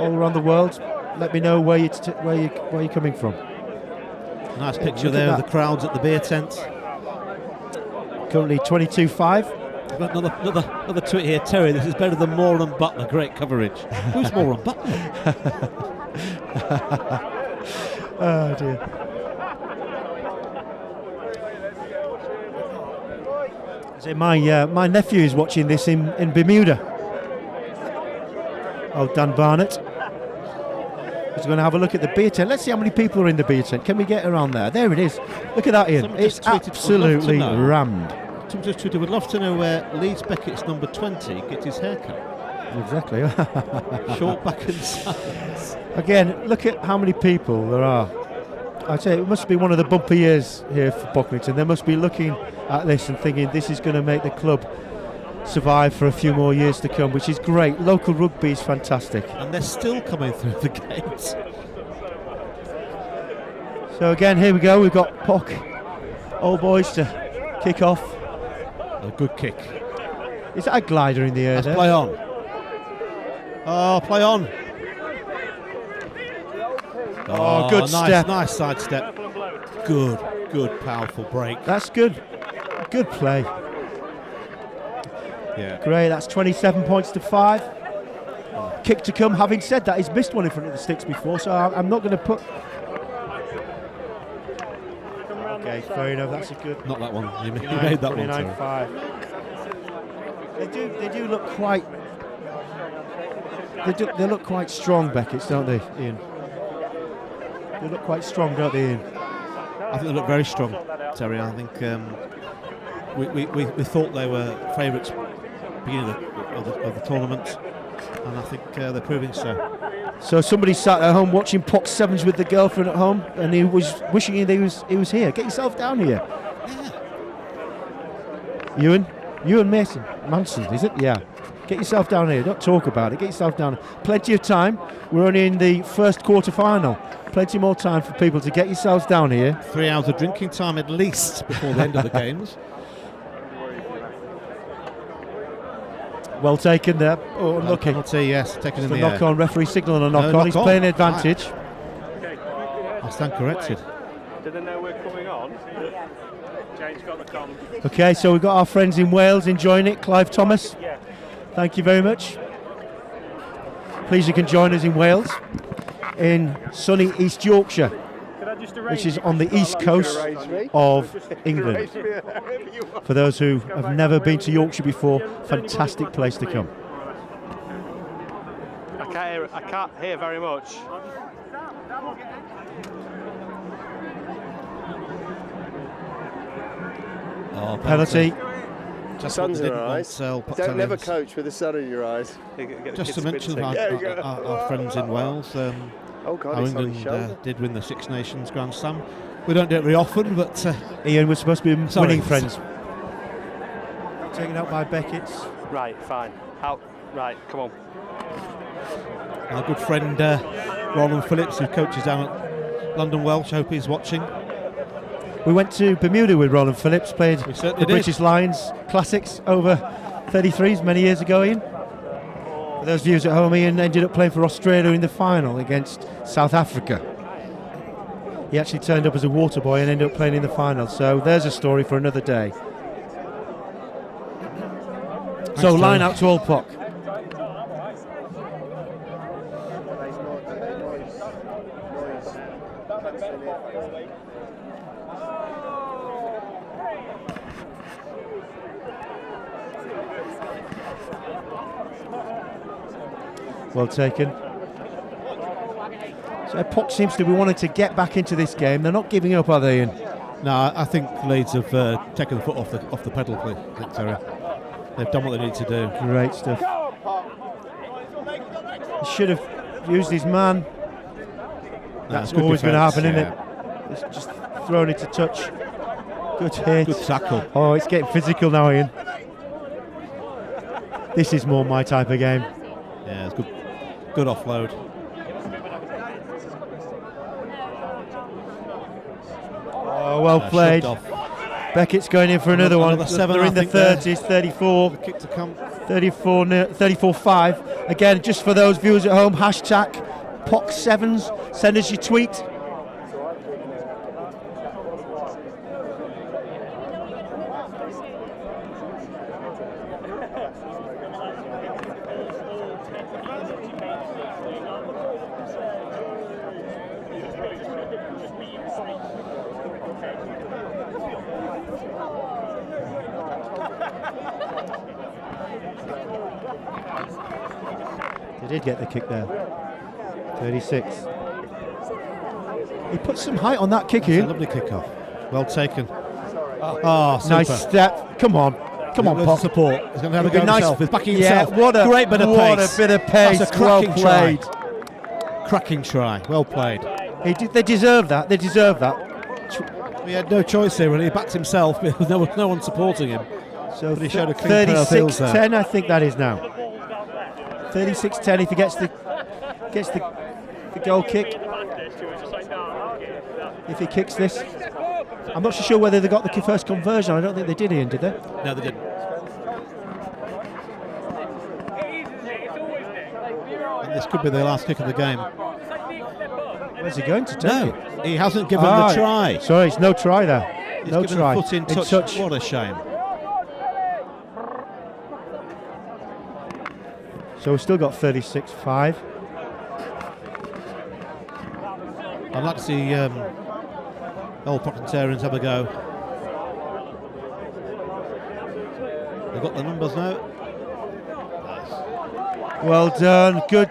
all around the world. Let me know where you're coming from. Nice picture there of the crowds at the beer tent. Currently 22-5. I've got another tweet here, Terry. This is better than Moore and Butler. Great coverage. Who's Moore and Butler? Oh dear. So my nephew is watching this in Bermuda. Oh, Dan Barnett. He's going to have a look at the beer tent. Let's see how many people are in the beer tent. Can we get around there? There it is. Look at that, Ian. It's absolutely rammed. Someone just tweeted, would love to know where Leeds Beckett's number 20 gets his haircut. Exactly. Short back and sides. Again, look at how many people there are. I'd say it must be one of the bumper years here for Pocklington. They must be looking at this and thinking this is going to make the club survive for a few more years to come, which is great. Local rugby is fantastic. And they're still coming through the gates. So again, here we go. We've got Pock, Old Boys to kick off. A good kick. Is that a glider in the air? Let's play on. Oh, play on. Oh, good step. Nice side step. Good, powerful break. That's good. Good play. Yeah. Great, that's 27 points to 5. Kick to come. Having said that, he's missed one in front of the sticks before, so I'm not going to put... Okay, fair enough, that's a good... Not that one. You made that one. 29-5. They do look quite... They look quite strong, Beckett's, don't they, Ian? They look quite strong, don't they, Ian? I think they look very strong, Terry. I think we thought they were favourites beginning of the tournament, and I think they're proving so. So somebody sat at home watching Pock7s with the girlfriend at home, and he was wishing he was here. Get yourself down here. Yeah. Ewan Manson, is it? Yeah. Get yourself down here. Don't talk about it. Get yourself down. Plenty of time. We're only in the first quarter final. Plenty more time for people to get yourselves down here. 3 hours of drinking time at least before the end of the games. Well taken there. Oh, unlucky. Penalty, yes, taken in the knock air. on. Referee signal on a knock on. He's knock playing on. advantage. I'll stand corrected. Do they know we're coming on? Jane's got the com. Okay, so we've got our friends in Wales enjoying it. Clive Thomas. Thank you very much. Please, you can join us in Wales, in sunny East Yorkshire, which is on the east coast of England. For those who have never been to Yorkshire before, fantastic place to come. I can't hear very much. Oh, penalty. The sun's in your eyes. Don't never coach with the sun in your eyes. Just to mention our friends in Wales, how England did win the Six Nations Grand Slam. We don't do it very often, but... Ian, we're supposed to be winning friends. Taken out by Beckett's. Right, fine. Out. Right, come on. Our good friend Roland Phillips, who coaches down at London Welsh, I hope he's watching. We went to Bermuda with Roland Phillips, played the did. British Lions Classics over 33s many years ago, Ian. For those viewers at home, Ian ended up playing for Australia in the final against South Africa. He actually turned up as a water boy and ended up playing in the final. So there's a story for another day. So line out to Old Pock. Well taken. So Pock seems to be wanting to get back into this game. They're not giving up, are they, Ian? No, I think Leeds have taken the foot off the pedal, Terry. They've done what they need to do. Great stuff. He should have used his man. That's always going to happen, isn't it? It's just thrown it to touch. Good hit. Good tackle. Oh, it's getting physical now, Ian. This is more my type of game. Yeah, it's good. Good offload. Oh, well played. Beckett's going in for another one. Seven, they're in the 30s, 34. Kick to come. 34-5. Again, just for those viewers at home, hashtag Pock7s. Send us your tweet. They did get the kick there. 36. He put some height on that kick here. Lovely kick off. Well taken. Oh, super. Nice step. Come on. Come on, Pock. Support. He's going to have a go himself. He's backing Yeah, himself. what a great bit of pace. What a bit of pace. That's a well cracking played. try. Cracking try. Well played. They deserve that. They deserve that. He had no choice here, really. He backed himself. There was no one supporting him. So but he showed a clean pair of heels there. 36-10, I think that is now. 36-10 if he gets the goal kick. If he kicks this. I'm not so sure whether they got the first conversion. I don't think they did, Ian, did they? No, they didn't. And this could be the last kick of the game. Where's he going to take it? No, he hasn't given the try. Sorry, it's no try there. He's no given try. The foot in touch. What a shame. So we've still got 36-5. I'd like to see old Pock7s have a go. They've got the numbers now. Well done. Good.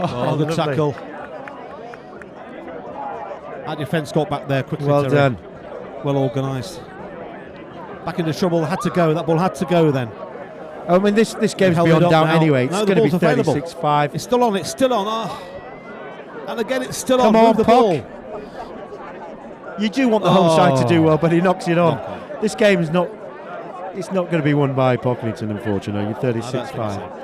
Oh, good tackle. That defence got back there quickly. Well done. Well organised. Back into trouble. Had to go. That ball had to go then. I mean, this game's beyond doubt anyway. It's going to be 36-5. It's still on. It's still on. Oh. And again, it's still Come on. on, the Pock. ball. You do want the home side to do well, but he knocks it on. This game is not. It's not going to be won by Pocklington, unfortunately. 36-5.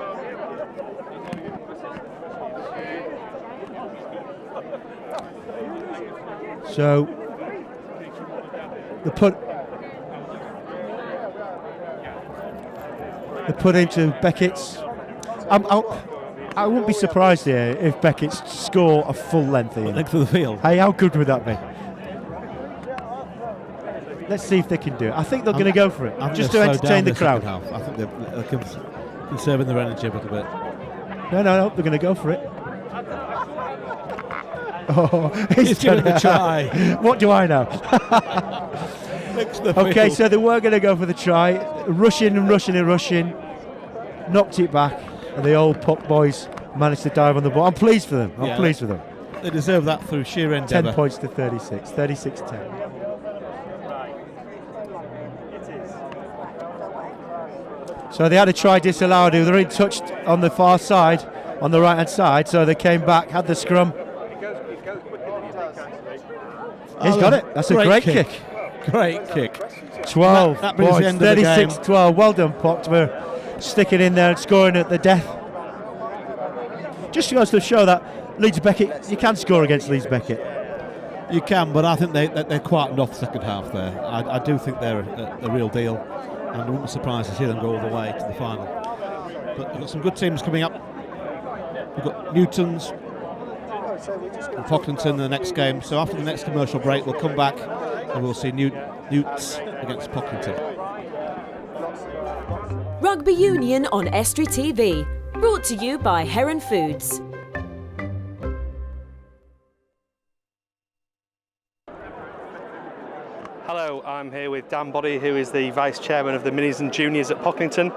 So the put into Beckett's. I wouldn't be surprised here if Beckett's score a full length here. Length of the field. Hey, how good would that be? Let's see if they can do it. I think they're going to go for it, just to entertain the crowd. I think they're conserving their energy a little bit. No, they're going to go for it. Oh, he's going to try. What do I know? Okay, so they were going to go for the try. Rushing. Knocked it back. And the old Pock boys managed to dive on the ball. I'm pleased for them. I'm pleased with them. They deserve that through sheer endeavour. 10 points to 36. 36-10. So they had a try disallowed. They were in touch on the far side, on the right-hand side. So they came back, had the scrum. He's got it. That's a great kick. Great kick. 12 that brings points. the end of the game. 36-12. Well done, Pock, for sticking in there and scoring at the death. Just goes to show that Leeds Beckett, you can score against Leeds Beckett. You can, but I think they're quietened off the second half there. I do think they're a real deal, and I wouldn't be surprised to see them go all the way to the final. But we've got some good teams coming up. We've got Newtons and Pocklington the next game. So after the next commercial break, we'll come back and we'll see Newts against Pocklington. Rugby Union on Estuary TV. Brought to you by Heron Foods. Hello, I'm here with Dan Boddy, who is the Vice Chairman of the Minis and Juniors at Pocklington.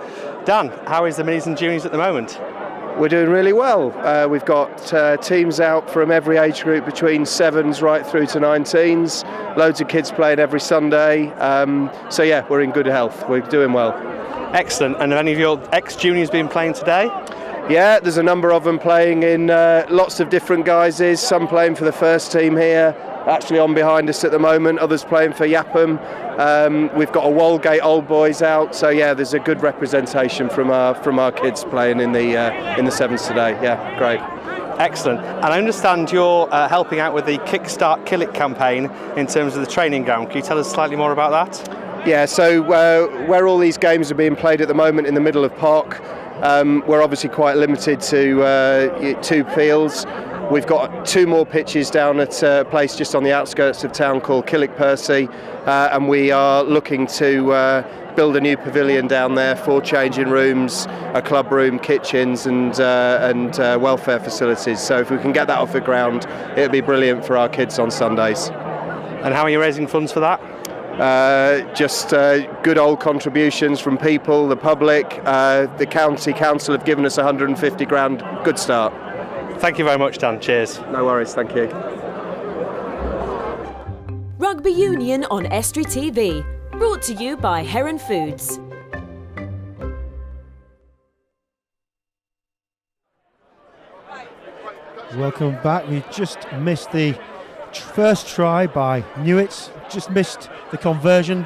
Dan, how is the Minis and Juniors at the moment? We're doing really well. We've got teams out from every age group between 7s right through to 19s. Loads of kids playing every Sunday. So yeah, we're in good health. We're doing well. Excellent. And have any of your ex-juniors been playing today? Yeah, there's a number of them playing in lots of different guises. Some playing for the first team here, actually on behind us at the moment. Others playing for Yapham. We've got a Walgate Old Boys out. So yeah, there's a good representation from our kids playing in the sevens today. Yeah, great. Excellent. And I understand you're helping out with the Kickstart Kill It campaign in terms of the training ground. Can you tell us slightly more about that? Yeah, so where all these games are being played at the moment in the middle of Pock, we're obviously quite limited to 2 fields. We've got 2 more pitches down at a place just on the outskirts of town called Killick Percy, and we are looking to build a new pavilion down there for changing rooms, a club room, kitchens and welfare facilities. So if we can get that off the ground, it'll be brilliant for our kids on Sundays. And how are you raising funds for that? Just good old contributions from people, the public. The county council have given us 150 grand. Good start. Thank you very much, Dan. Cheers. No worries. Thank you. Rugby Union on Estuary TV. Brought to you by Heron Foods. Welcome back. We just missed the first try by Newitts. Just missed the conversion.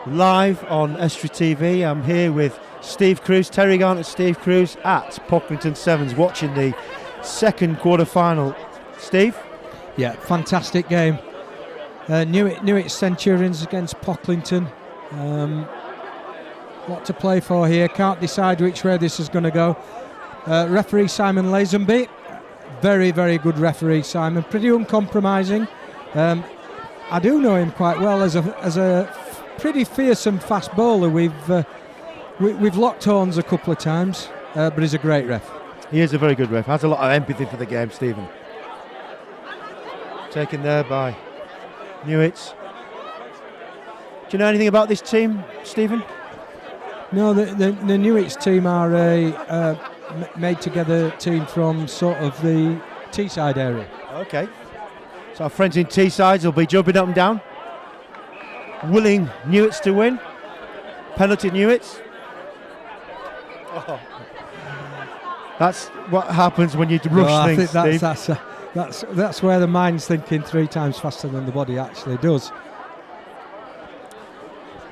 Live on Estuary TV. I'm here with Steve Cruz, Terry Garnett and Steve Cruz at Pocklington Sevens, watching the second quarter-final. Steve? Yeah, fantastic game. Newitts Centurions against Pocklington. What to play for here. Can't decide which way this is going to go. Referee Simon Lazenby. Very, very good referee, Simon. Pretty uncompromising. I do know him quite well as a pretty fearsome fast bowler. We've locked horns a couple of times, but he's a great ref. He is a very good ref. Has a lot of empathy for the game, Stephen. Taken there by Newitts. Do you know anything about this team, Stephen? No, the Newitts team are a made-together team from sort of the Teesside area. Okay. So our friends in Teesside will be jumping up and down, willing Newitts to win. Penalty Newitts. Oh. That's what happens when you rush things, I think that's where the mind's thinking 3 times faster than the body actually does.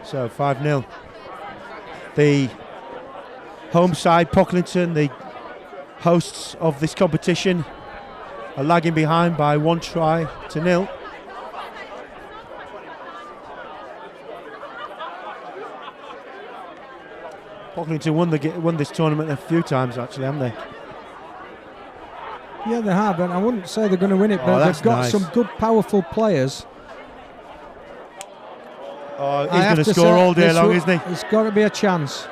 So 5-0. The home side, Pocklington, the hosts of this competition, are lagging behind by 1 try to 0. Pocklington won this tournament a few times, actually, haven't they? Yeah, they have, and I wouldn't say they're going to win it, but they've got some good, powerful players. Oh, he's going to score all day long, isn't he? It's got to be a chance.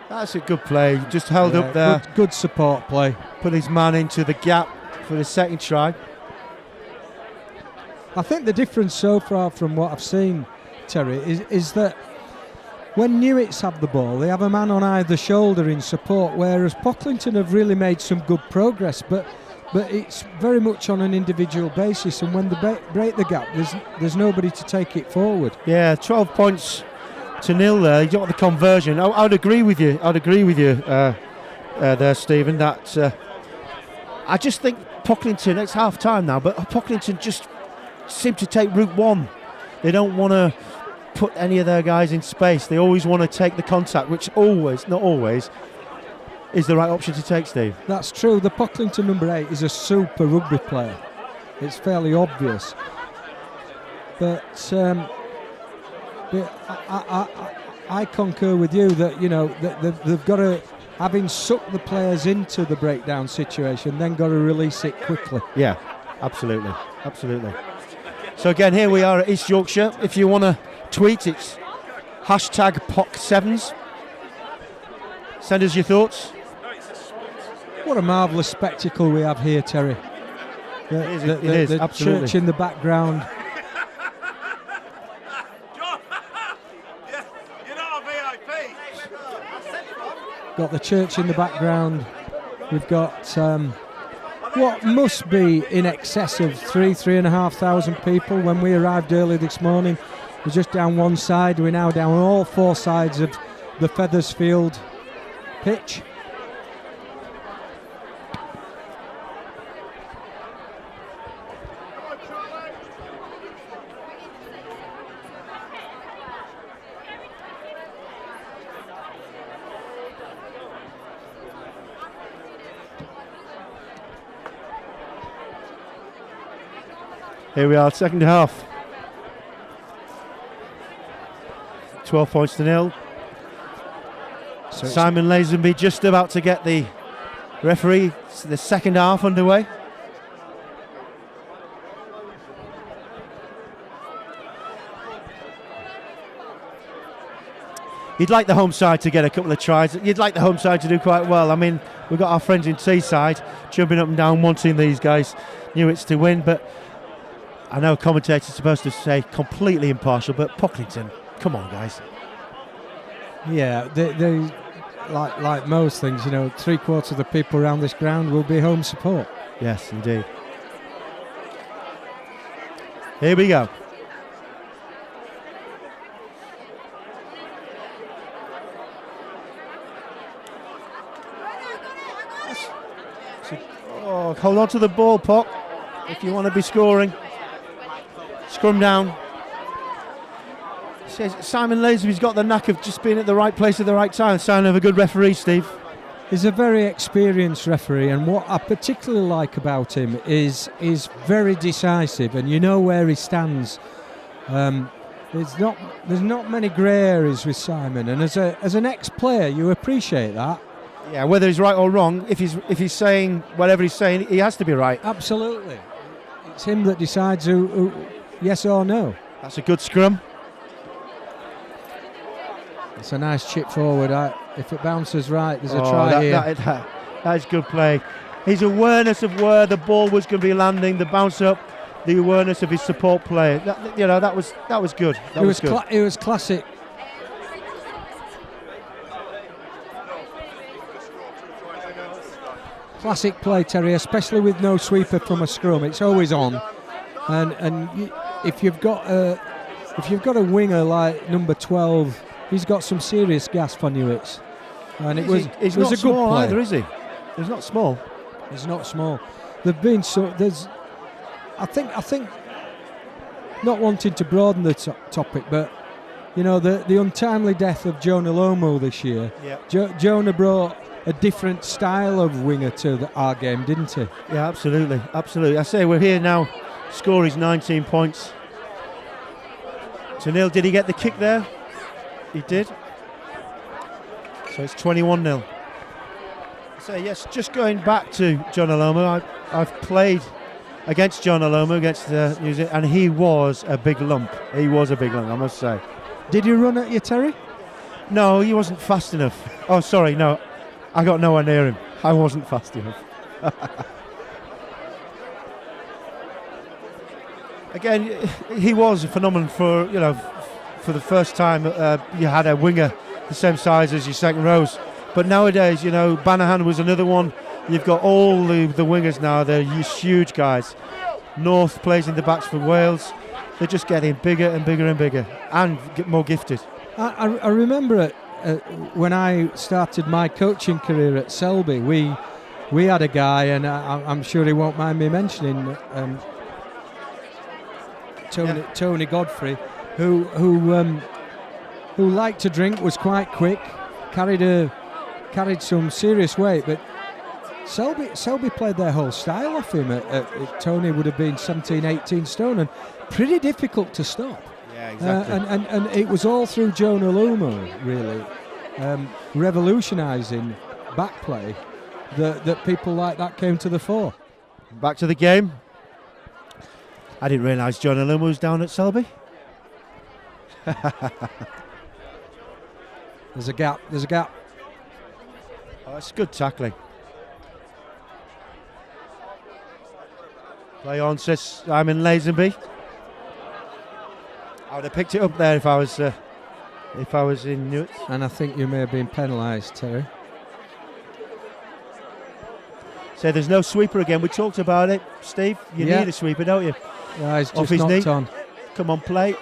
That's a good play. Just held up there. Good support play. Put his man into the gap for the second try. I think the difference so far from what I've seen, Terry, is that when Newitts have the ball, they have a man on either shoulder in support, whereas Pocklington have really made some good progress, but it's very much on an individual basis, and when they break the gap, there's nobody to take it forward. Yeah, 12 points to 0 there. You got the conversion. I'd agree with you. There, Stephen. That I just think Pocklington. It's half time now, but Pocklington just seem to take route 1. They don't want to put any of their guys in space. They always want to take the contact, which always, not always, is the right option to take, Steve. That's true. The Pocklington number 8 is a super rugby player. It's fairly obvious. But I concur with you that, you know, that they've got to having sucked the players into the breakdown situation, then got to release it quickly. Yeah, absolutely, absolutely. So again, here we are at East Yorkshire. If you want to tweet, it's hashtag Pock7s. Send us your thoughts. What a marvellous spectacle we have here, Terry. It is, the absolutely. church in the background. Got the church in the background. We've got what must be in excess of 3,500 people. When we arrived early this morning, we're just down one side. We're now down all four sides of the Feathersfield pitch. Here we are, second half. 12 points to 0. So Simon Lazenby just about to get the referee. The second half underway. You'd like the home side to get a couple of tries. You'd like the home side to do quite well. I mean, we've got our friends in Teesside jumping up and down wanting these guys Newitts to win, but I know commentators are supposed to say completely impartial, but Pocklington, come on, guys. Yeah, they like most things, you know, 3/4 of the people around this ground will be home support. Yes, indeed. Here we go. Oh, hold on to the ball, Pock, if you want to be scoring. Scrum down. Simon Lazenby's got the knack of just being at the right place at the right time. Sign of a good referee, Steve. He's a very experienced referee, and what I particularly like about him is very decisive, and you know where he stands. There's not many grey areas with Simon, and as an ex-player, you appreciate that. Yeah, whether he's right or wrong, if he's saying whatever he's saying, he has to be right. Absolutely, it's him that decides who yes or no. That's a good scrum. It's a nice chip forward. If it bounces right, there's a try here. That is good play. His awareness of where the ball was going to be landing, the bounce up, the awareness of his support play. That was good. It was classic. Classic play, Terry, especially with no sweeper from a scrum. It's always on, and if you've got a winger like number 12. He's got some serious gas for Newitts, and it was a good small play. Either, is he? He's not small. He's not small. There've been there's, I think, not wanting to broaden the topic, but you know the untimely death of Jonah Lomo this year. Yeah. Jonah brought a different style of winger to our game, didn't he? Yeah, absolutely, absolutely. I say we're here now. Score is 19 points to 0. Did he get the kick there? He did. So it's 21-0. So yes, just going back to John Alomo, I've played against John Alomo against New Zealand, and he was a big lump. He was a big lump, I must say. Did he run at you, Terry? No, he wasn't fast enough. Oh, sorry, no. I got nowhere near him. I wasn't fast enough. Again, he was a phenomenon for the first time you had a winger the same size as your second rows. But nowadays, Banahan was another one. You've got all the wingers now. They're huge guys. North plays in the backs for Wales. They're just getting bigger and bigger and bigger and get more gifted. I remember when I started my coaching career at Selby, we had a guy, and I'm sure he won't mind me mentioning, Tony Godfrey, who liked to drink, was quite quick, carried some serious weight, but Selby played their whole style off him. Tony would have been 17, 18 stone and pretty difficult to stop. Yeah, exactly. And it was all through Jonah Lumo, really, revolutionising back play that people like that came to the fore. Back to the game. I didn't realise John Allen was down at Selby. There's a gap. Oh, that's good tackling. Play on, says Simon Lazenby. I would have picked it up there if I was in Newark. And I think you may have been penalised, Terry. So there's no sweeper again. We talked about it, Steve. You need a sweeper, don't you? Yeah, he's Off just his knocked knee. on. Come on, play.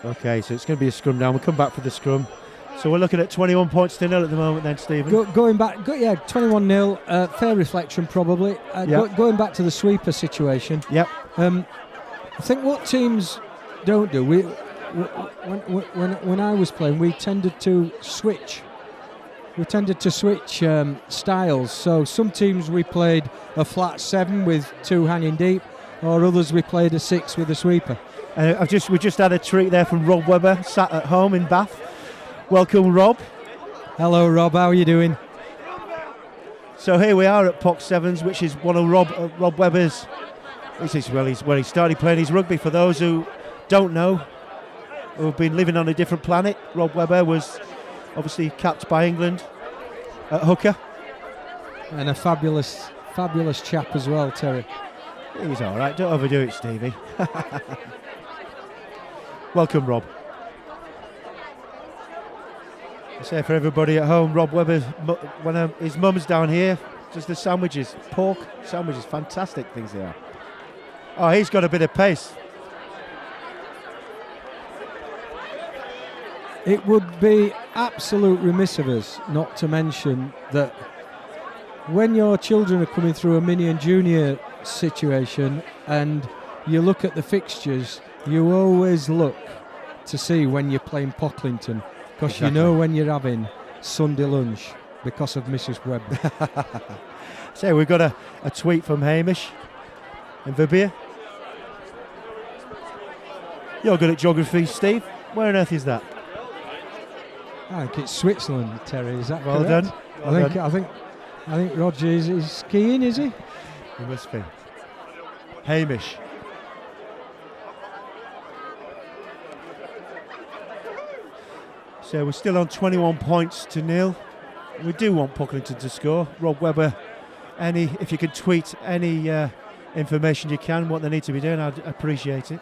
Okay, so it's going to be a scrum down. We'll come back for the scrum. So we're looking at 21 points to nil at the moment then, Stephen. Going back, 21-0, fair reflection probably. Going back to the sweeper situation. Yep. I think what teams don't do, when I was playing, we tended to switch. Styles. So some teams we played a flat 7 with 2 hanging deep, or others we played a 6 with a sweeper. We just had a treat there from Rob Webber, sat at home in Bath. Welcome, Rob. Hello, Rob. How are you doing? So here we are at Pock7s, which is one of Rob Webber's. This is where he started playing his rugby. For those who don't know, who've been living on a different planet, Rob Webber was obviously capped by England at hooker. And a fabulous chap as well, Terry. He's all right. Don't overdo it, Stevie. Welcome, Rob. I say for everybody at home, Rob Webber, when his mum's down here, just the sandwiches, pork sandwiches, fantastic things they are. Oh, he's got a bit of pace. It would be absolute remiss of us not to mention that when your children are coming through a mini and junior situation and you look at the fixtures, you always look to see when you're playing Pocklington, because Exactly. you know when you're having Sunday lunch because of Mrs. Webb. So we've got a tweet from Hamish and Verbia. You're good at geography, Steve. Where on earth is that? I think it's Switzerland, Terry. Is that Well correct? done. Well done. I think Roger is skiing, is he? He must be. Hamish. So we're still on 21 points to nil. We do want Pocklington to score. Rob Webber, if you could tweet any information you can, what they need to be doing, I'd appreciate it.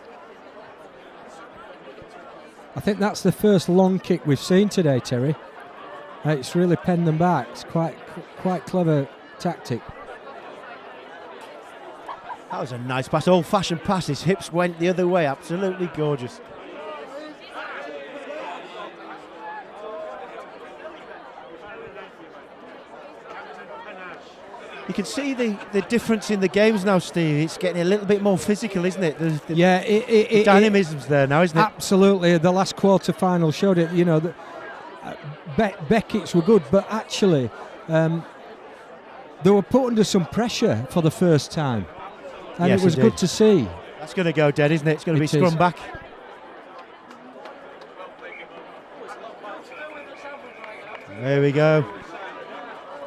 I think that's the first long kick we've seen today, Terry. It's really penned them back. It's quite clever tactic. That was a nice pass, old-fashioned pass. His hips went the other way, absolutely gorgeous. You can see the difference in the games now, Steve. It's getting a little bit more physical, isn't it? The dynamism's there now, isn't it? Absolutely. The last quarter final showed it. You know, Beckett's were good, but actually they were put under some pressure for the first time, and Yes, it was indeed. good to see. That's going to go dead, isn't it? It's going to be It scrum is. back. There we go.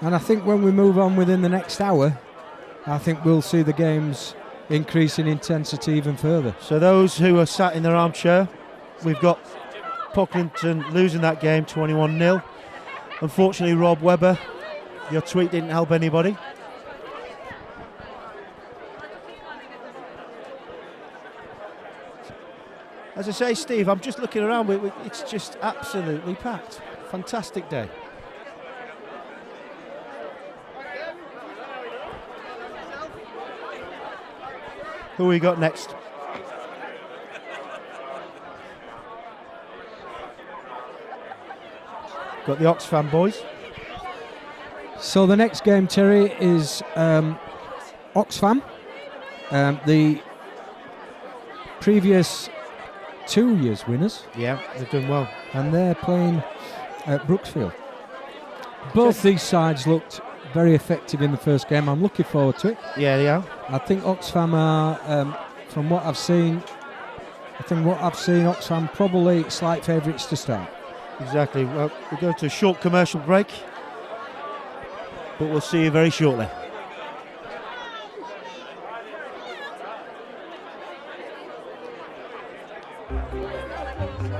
And I think when we move on within the next hour, I think we'll see the games increase in intensity even further. So those who are sat in their armchair, we've got Pocklington losing that game 21-0. Unfortunately, Rob Webber, your tweet didn't help anybody. As I say, Steve, I'm just looking around. It's just absolutely packed. Fantastic day. Who we got next? Got the Oxfam boys. So the next game, Terry, is Oxfam. The previous 2 years winners. Yeah, they've done well. And they're playing at Brooksfield. Both these sides looked very effective in the first game. I'm looking forward to it. Yeah, they are. I think Oxfam are, from what I've seen, Oxfam probably slight favourites to start. Exactly. Well, we're going to a short commercial break, but we'll see you very shortly.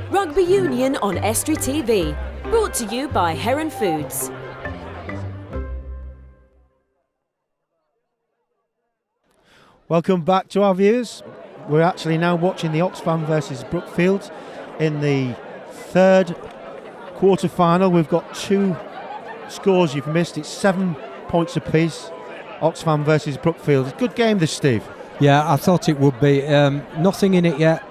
Rugby Union on Estuary TV. Brought to you by Heron Foods. Welcome back to our viewers. We're actually now watching the Oxfam versus Brookfield in the third quarter final. We've got two scores you've missed. It's 7 points apiece. Oxfam versus Brookfield. It's a good game this, Steve. Yeah, I thought it would be. Nothing in it yet.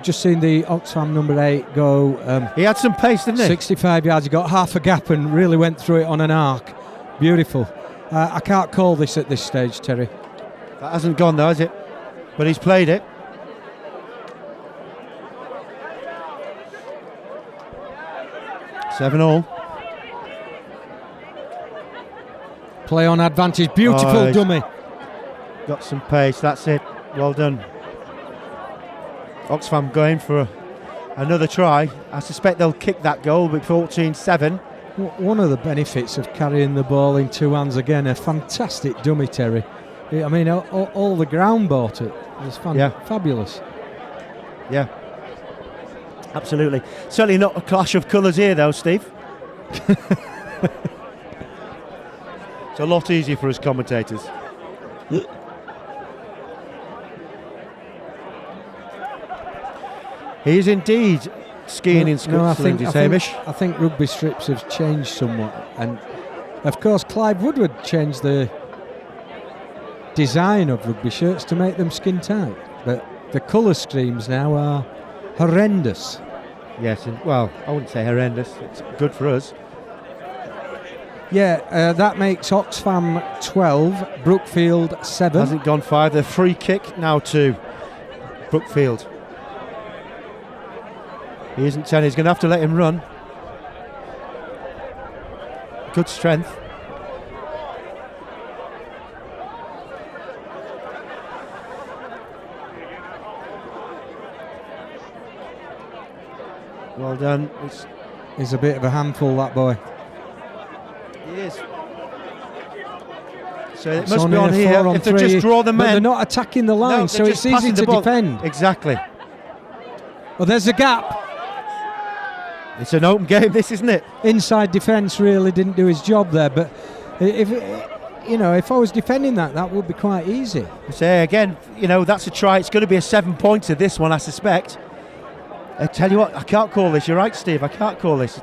Just seen the Oxfam number 8 go. He had some pace, didn't he? 65 yards. He got half a gap and really went through it on an arc. Beautiful. I can't call this at this stage, Terry. That hasn't gone though, has it? But he's played it. Seven all. Play on advantage. Beautiful dummy. Got some pace. That's it. Well done. Oxfam going for another try. I suspect they'll kick that goal with 14-7. One of the benefits of carrying the ball in two hands, again, a fantastic dummy, Terry. I mean, all the ground bought it. It was fabulous. Yeah, absolutely. Certainly not a clash of colours here, though, Steve. It's a lot easier for us commentators. He is indeed skiing in Scotland, Hamish. I think rugby strips have changed somewhat, and of course Clive Woodward changed the design of rugby shirts to make them skin tight, but the colour schemes now are horrendous. Yes, well, I wouldn't say horrendous. It's good for us. Yeah, that makes Oxfam 12, Brookfield 7. Hasn't gone 5. The free kick now to Brookfield. He isn't 10. He's going to have to let him run. Good strength. Well done. He's a bit of a handful, that boy. He is. So it must be on here. If they just draw the men. But they're not attacking the line, so it's easy to defend. Exactly. Well, there's a gap. It's an open game, this, isn't it? Inside defence really didn't do his job there, but if I was defending that would be quite easy. So again, that's a try. It's going to be a 7-pointer, this one, I suspect. I tell you what, I can't call this. You're right, Steve. I can't call this.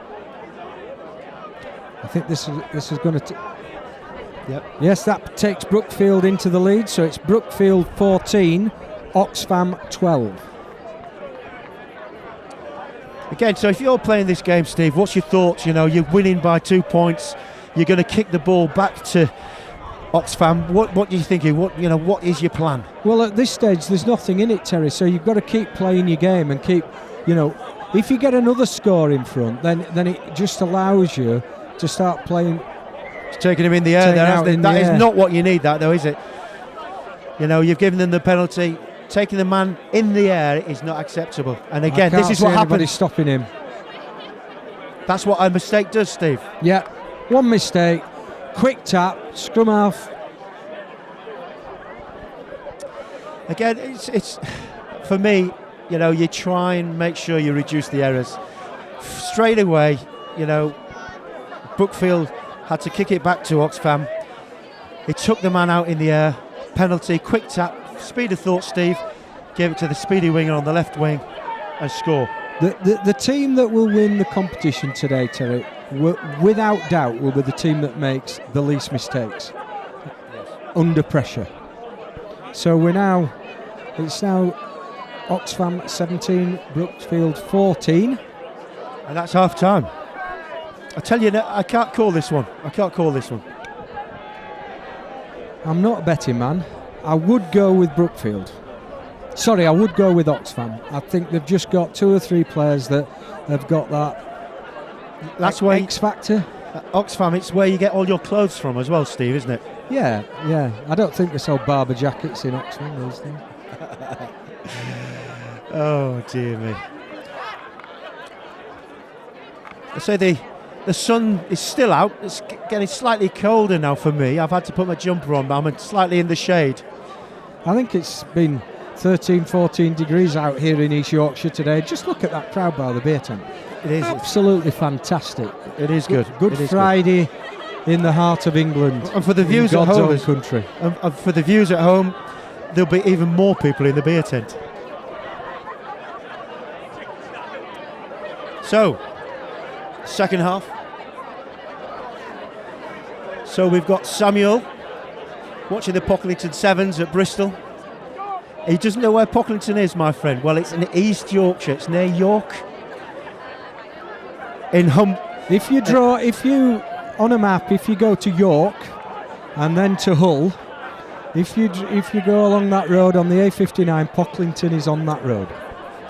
I think this is going to. Yep. Yes, that takes Brookfield into the lead. So it's Brookfield 14, Oxfam 12. Again, so if you're playing this game, Steve, what's your thoughts? You're winning by 2 points. You're going to kick the ball back to Oxfam. What are you thinking? What is your plan? Well, at this stage, there's nothing in it, Terry. So you've got to keep playing your game and keep. If you get another score in front, then it just allows you to start playing. It's taking him in the air there. That is not what you need, that though, is it? You've given them the penalty. Taking the man in the air is not acceptable. And again, this is what happens. Stopping him. That's what a mistake does, Steve. Yeah, one mistake, quick tap, scrum half. Again, it's for me. You try and make sure you reduce the errors. Straight away, Brookfield had to kick it back to Oxfam. He took the man out in the air. Penalty, quick tap, speed of thought, Steve. Gave it to the speedy winger on the left wing and score. The team that will win the competition today, Terry, without doubt, will be the team that makes the least mistakes under pressure. So it's now Oxfam 17, Brookfield 14. And that's half time. I tell you, I can't call this one. I'm not a betting man. I would go with Brookfield. Sorry, I would go with Oxfam. I think they've just got 2 or 3 players that have got that X factor. Oxfam, it's where you get all your clothes from as well, Steve, isn't it? Yeah. I don't think they sell Barber jackets in Oxfam these days. Oh, dear me. I say the sun is still out. It's getting slightly colder now for me. I've had to put my jumper on, but I'm slightly in the shade. I think it's been 13, 14 degrees out here in East Yorkshire today. Just look at that crowd by the beer tent. It is absolutely fantastic. It is good. Good Friday in the heart of England. And for the views at home, country. And for the views at home, there'll be even more people in the beer tent. So, second half. So we've got Samuel watching the Pocklington 7s at Bristol. He doesn't know where Pocklington is, my friend. Well, it's in East Yorkshire. It's near York. If you on a map, if you go to York and then to Hull, if you go along that road on the A59, Pocklington is on that road.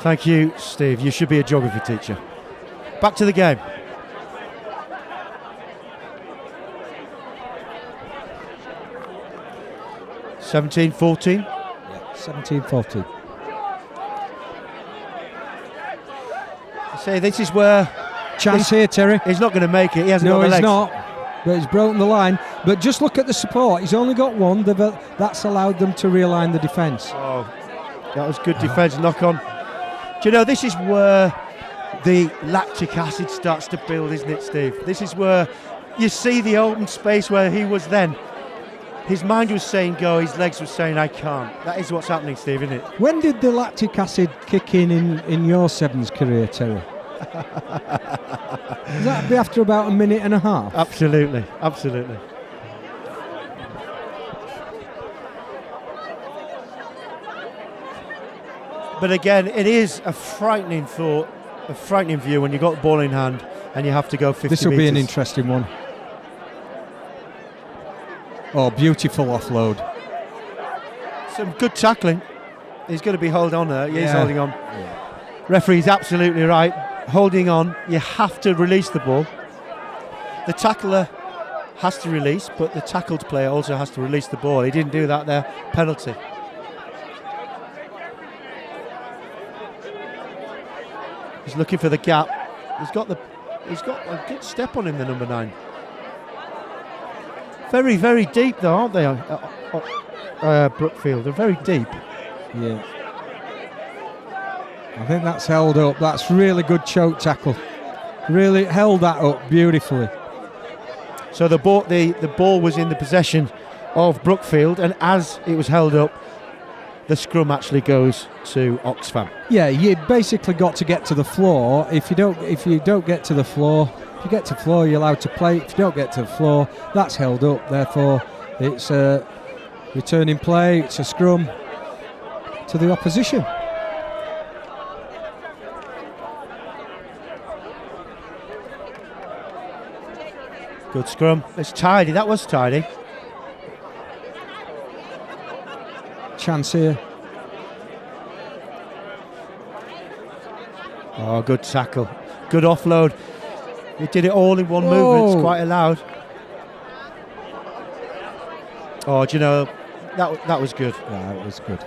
Thank you, Steve. You should be a geography teacher. Back to the game. (17-14). 17-14. Say this is where chance here, Terry. He's not going to make it. He hasn't got the legs. No, he's not. But he's broken the line. But just look at the support. He's only got one. That's allowed them to realign the defence. Oh, that was good defence. Knock on. Do you know, this is where the lactic acid starts to build, isn't it, Steve? This is where you see the open space where he was then. His mind was saying go, his legs were saying I can't. That is what's happening, Steve, isn't it? When did the lactic acid kick in your Sevens career, Terry? Does that be after about a minute and a half? Absolutely, absolutely. But again, it is a frightening thought, a frightening view when you've got the ball in hand and you have to go 50 This will metres. be an interesting one. Oh, beautiful offload. Some good tackling. He's going to be held on there. He is holding on. Yeah. Referee's absolutely right. Holding on. You have to release the ball. The tackler has to release, but the tackled player also has to release the ball. He didn't do that there. Penalty. He's looking for the gap. He's got a good step on him, the number 9. Very, very deep though, aren't they? Brookfield, they're very deep. Yeah. I think that's held up. That's really good choke tackle. Really held that up beautifully. So the ball was in the possession of Brookfield, and as it was held up, the scrum actually goes to Oxfam. Yeah, you basically got to get to the floor. If you don't get to the floor, if you get to the floor, you're allowed to play. If you don't get to the floor, that's held up. Therefore, it's a returning play. It's a scrum to the opposition. Good scrum. It's tidy. That was tidy. Chance here. Oh, good tackle. Good offload. He did it all in one movement. It's quite allowed. Oh, do you know, that was good. Yeah, it was good.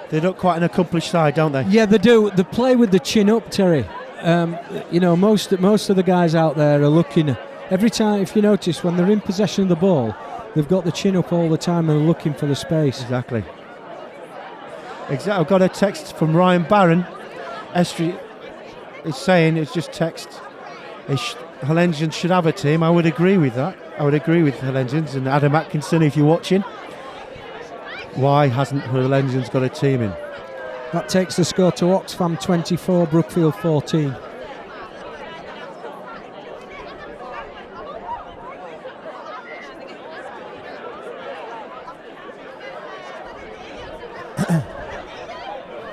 They look quite an accomplished side, don't they? Yeah, they do. They play with the chin up, Terry. Most of the guys out there are looking. Every time, if you notice, when they're in possession of the ball, they've got the chin up all the time and are looking for the space. Exactly. I've got a text from Ryan Barron. Estrie is saying, it's just text, Hellensians should have a team. I would agree with that. I would agree with Hellensians and Adam Atkinson if you're watching. Why hasn't Hellensians got a team in? That takes the score to Oxfam 24, Brookfield 14.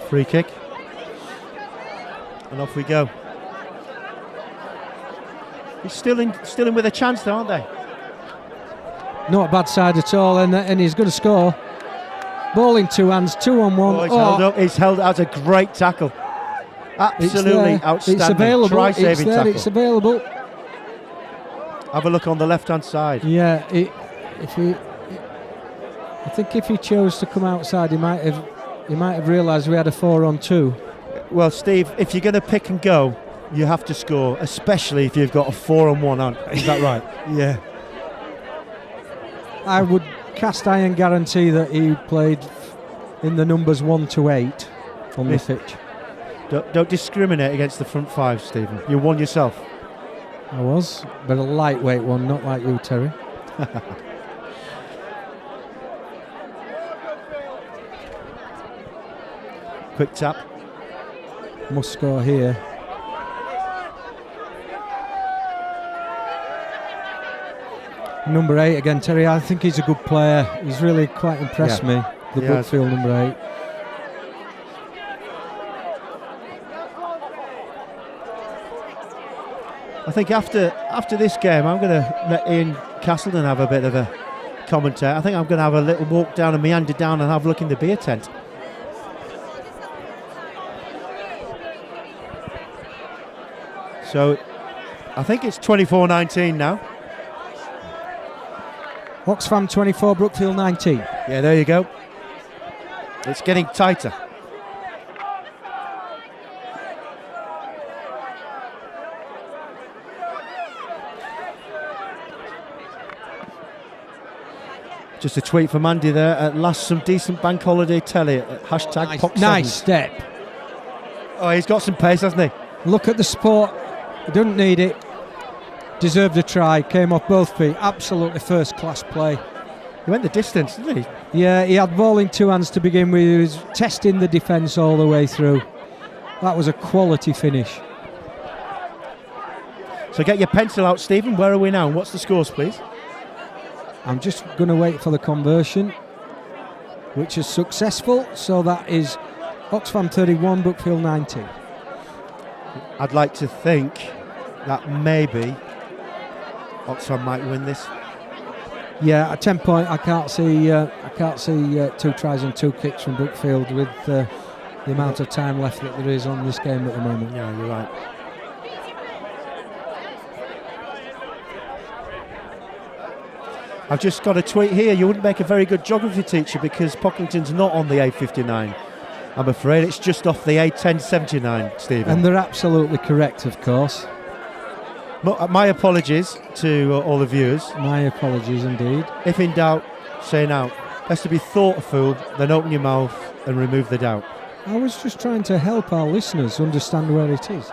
Free kick. And off we go. He's still in with a chance though, aren't they? Not a bad side at all, and he's going to score. Ball in two hands, 2-on-1. Oh, held up. He's held. That's a great tackle. Absolutely outstanding. It's available. Try-saving tackle. It's available. Have a look on the left-hand side. Yeah, I think if he chose to come outside, he might have realised we had a 4-on-2. Well, Steve, if you're going to pick and go, You have to score, especially if you've got a 4-on-1 on. Is that right? Yeah. I would cast iron guarantee that he played in the numbers 1 to 8 on the pitch. Don't discriminate against the front five, Stephen. You won yourself. I was, but a lightweight one, not like you, Terry. Quick tap. Must score here. Number 8 again, Terry. I think he's a good player. He's really quite impressed me. The Brookfield number 8. I think after this game, I'm going to let Ian Castleton have a bit of a commentary. I think I'm going to have a little walk down and meander down and have a look in the beer tent. So I think it's 24-19 now. Oxfam 24, Brookfield 19. Yeah, there you go. It's getting tighter. Just a tweet from Andy there. At last, some decent bank holiday telly. Hashtag Pock7s. Nice step. Oh, he's got some pace, hasn't he? Look at the sport. He doesn't need it. Deserved a try. Came off both feet. Absolutely first-class play. He went the distance, didn't he? Yeah, he had ball in two hands to begin with. He was testing the defence all the way through. That was a quality finish. So get your pencil out, Stephen. Where are we now? What's the scores, please? I'm just going to wait for the conversion, which is successful. So that is Oxfam 31, Brookfield 19. I'd like to think that maybe Oxfam might win this. Yeah, at 10 point, I can't see 2 tries and 2 kicks from Brookfield with the amount of time left that there is on this game at the moment. Yeah, you're right. I've just got a tweet here. You wouldn't make a very good geography teacher because Pocklington's not on the A59. I'm afraid it's just off the A1079, Stephen. And they're absolutely correct, of course. My apologies to all the viewers. My apologies indeed. If in doubt, say now. Best to be thought a fool, then open your mouth and remove the doubt. I was just trying to help our listeners understand where it is.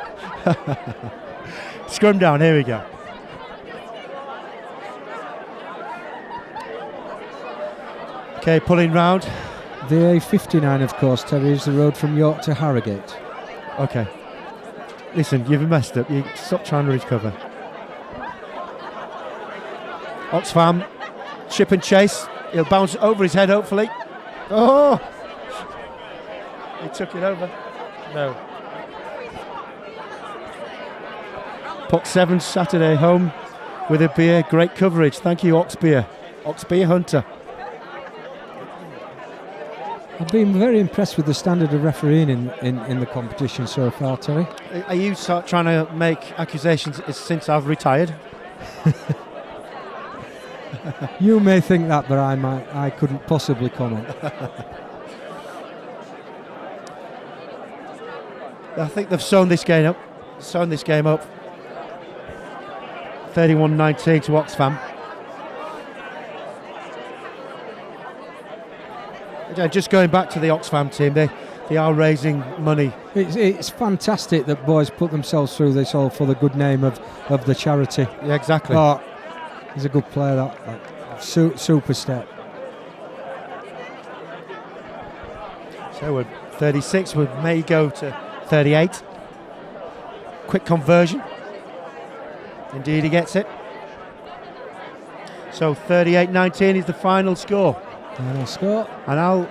Scrum down, here we go. Okay, pulling round. The A59, of course, Terry, is the road from York to Harrogate. Okay. Listen, you've messed up. You stop trying to recover. Oxfam, chip and chase. He'll bounce over his head, hopefully. Oh! He took it over. No. Pock7s Saturday home with a beer. Great coverage. Thank you, Ox Beer. Ox Beer Hunter. I've been very impressed with the standard of refereeing in the competition so far, Terry. Are you trying to make accusations since I've retired? You may think that, but I couldn't possibly comment. I think they've sewn this game up. 31-19 to Oxfam. Just going back to the Oxfam team, they are raising money. It's fantastic that boys put themselves through this all for the good name of the charity. Yeah, exactly. Oh, he's a good player, that super step. So we're 36, we may go to 38. Quick conversion. Indeed, he gets it. So 38-19 is the final score. And I'll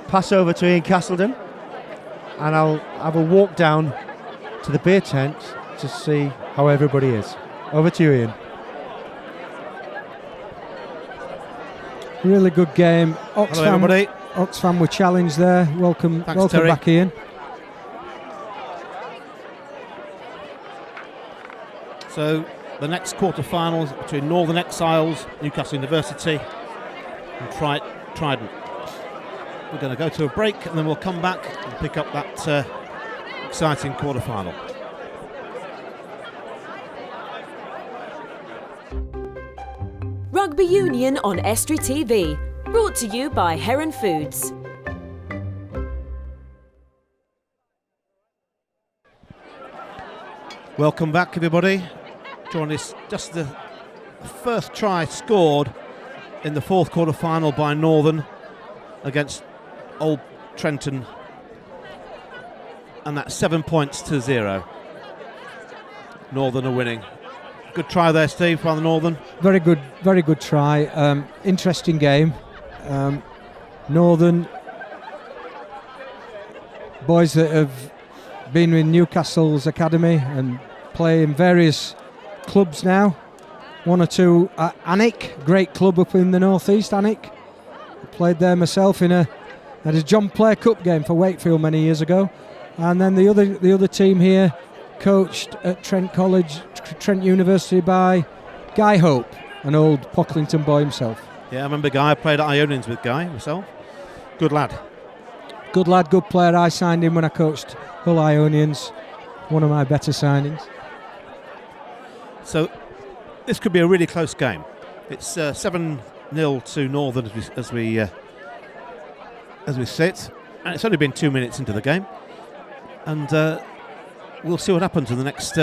pass over to Ian Castleton and I'll have a walk down to the beer tent to see how everybody is. Over to you, Ian. Really good game. Hello, everybody. Oxfam were challenged there. Welcome Terry. back, Ian. So the next quarter-finals between Northern Exiles, Newcastle University and Trident. We're going to go to a break and then we'll come back and pick up that exciting quarter-final. Union on Estuary TV. Brought to you by Heron Foods. Welcome back, everybody. Join us. Just the first try scored in the fourth quarter final by Northern against Old Trenton, and that's 7 points to 0. Northern are winning. Good try there, Steve, by the Northern. Very good try. Interesting game. Northern boys that have been with Newcastle's academy and play in various clubs now. One or two at Alnwick, great club up in the northeast. Alnwick, played there myself in a John Player Cup game for Wakefield many years ago. And then the other team here, coached at Trent College, Trent University by Guy Hope, an old Pocklington boy himself. Yeah, I remember Guy. I played at Ionians with Guy myself. Good lad. Good lad, good player. I signed him when I coached Hull Ionians. One of my better signings. So this could be a really close game. It's 7-0 to Northern as we sit, and it's only been 2 minutes into the game, and we'll see what happens in the next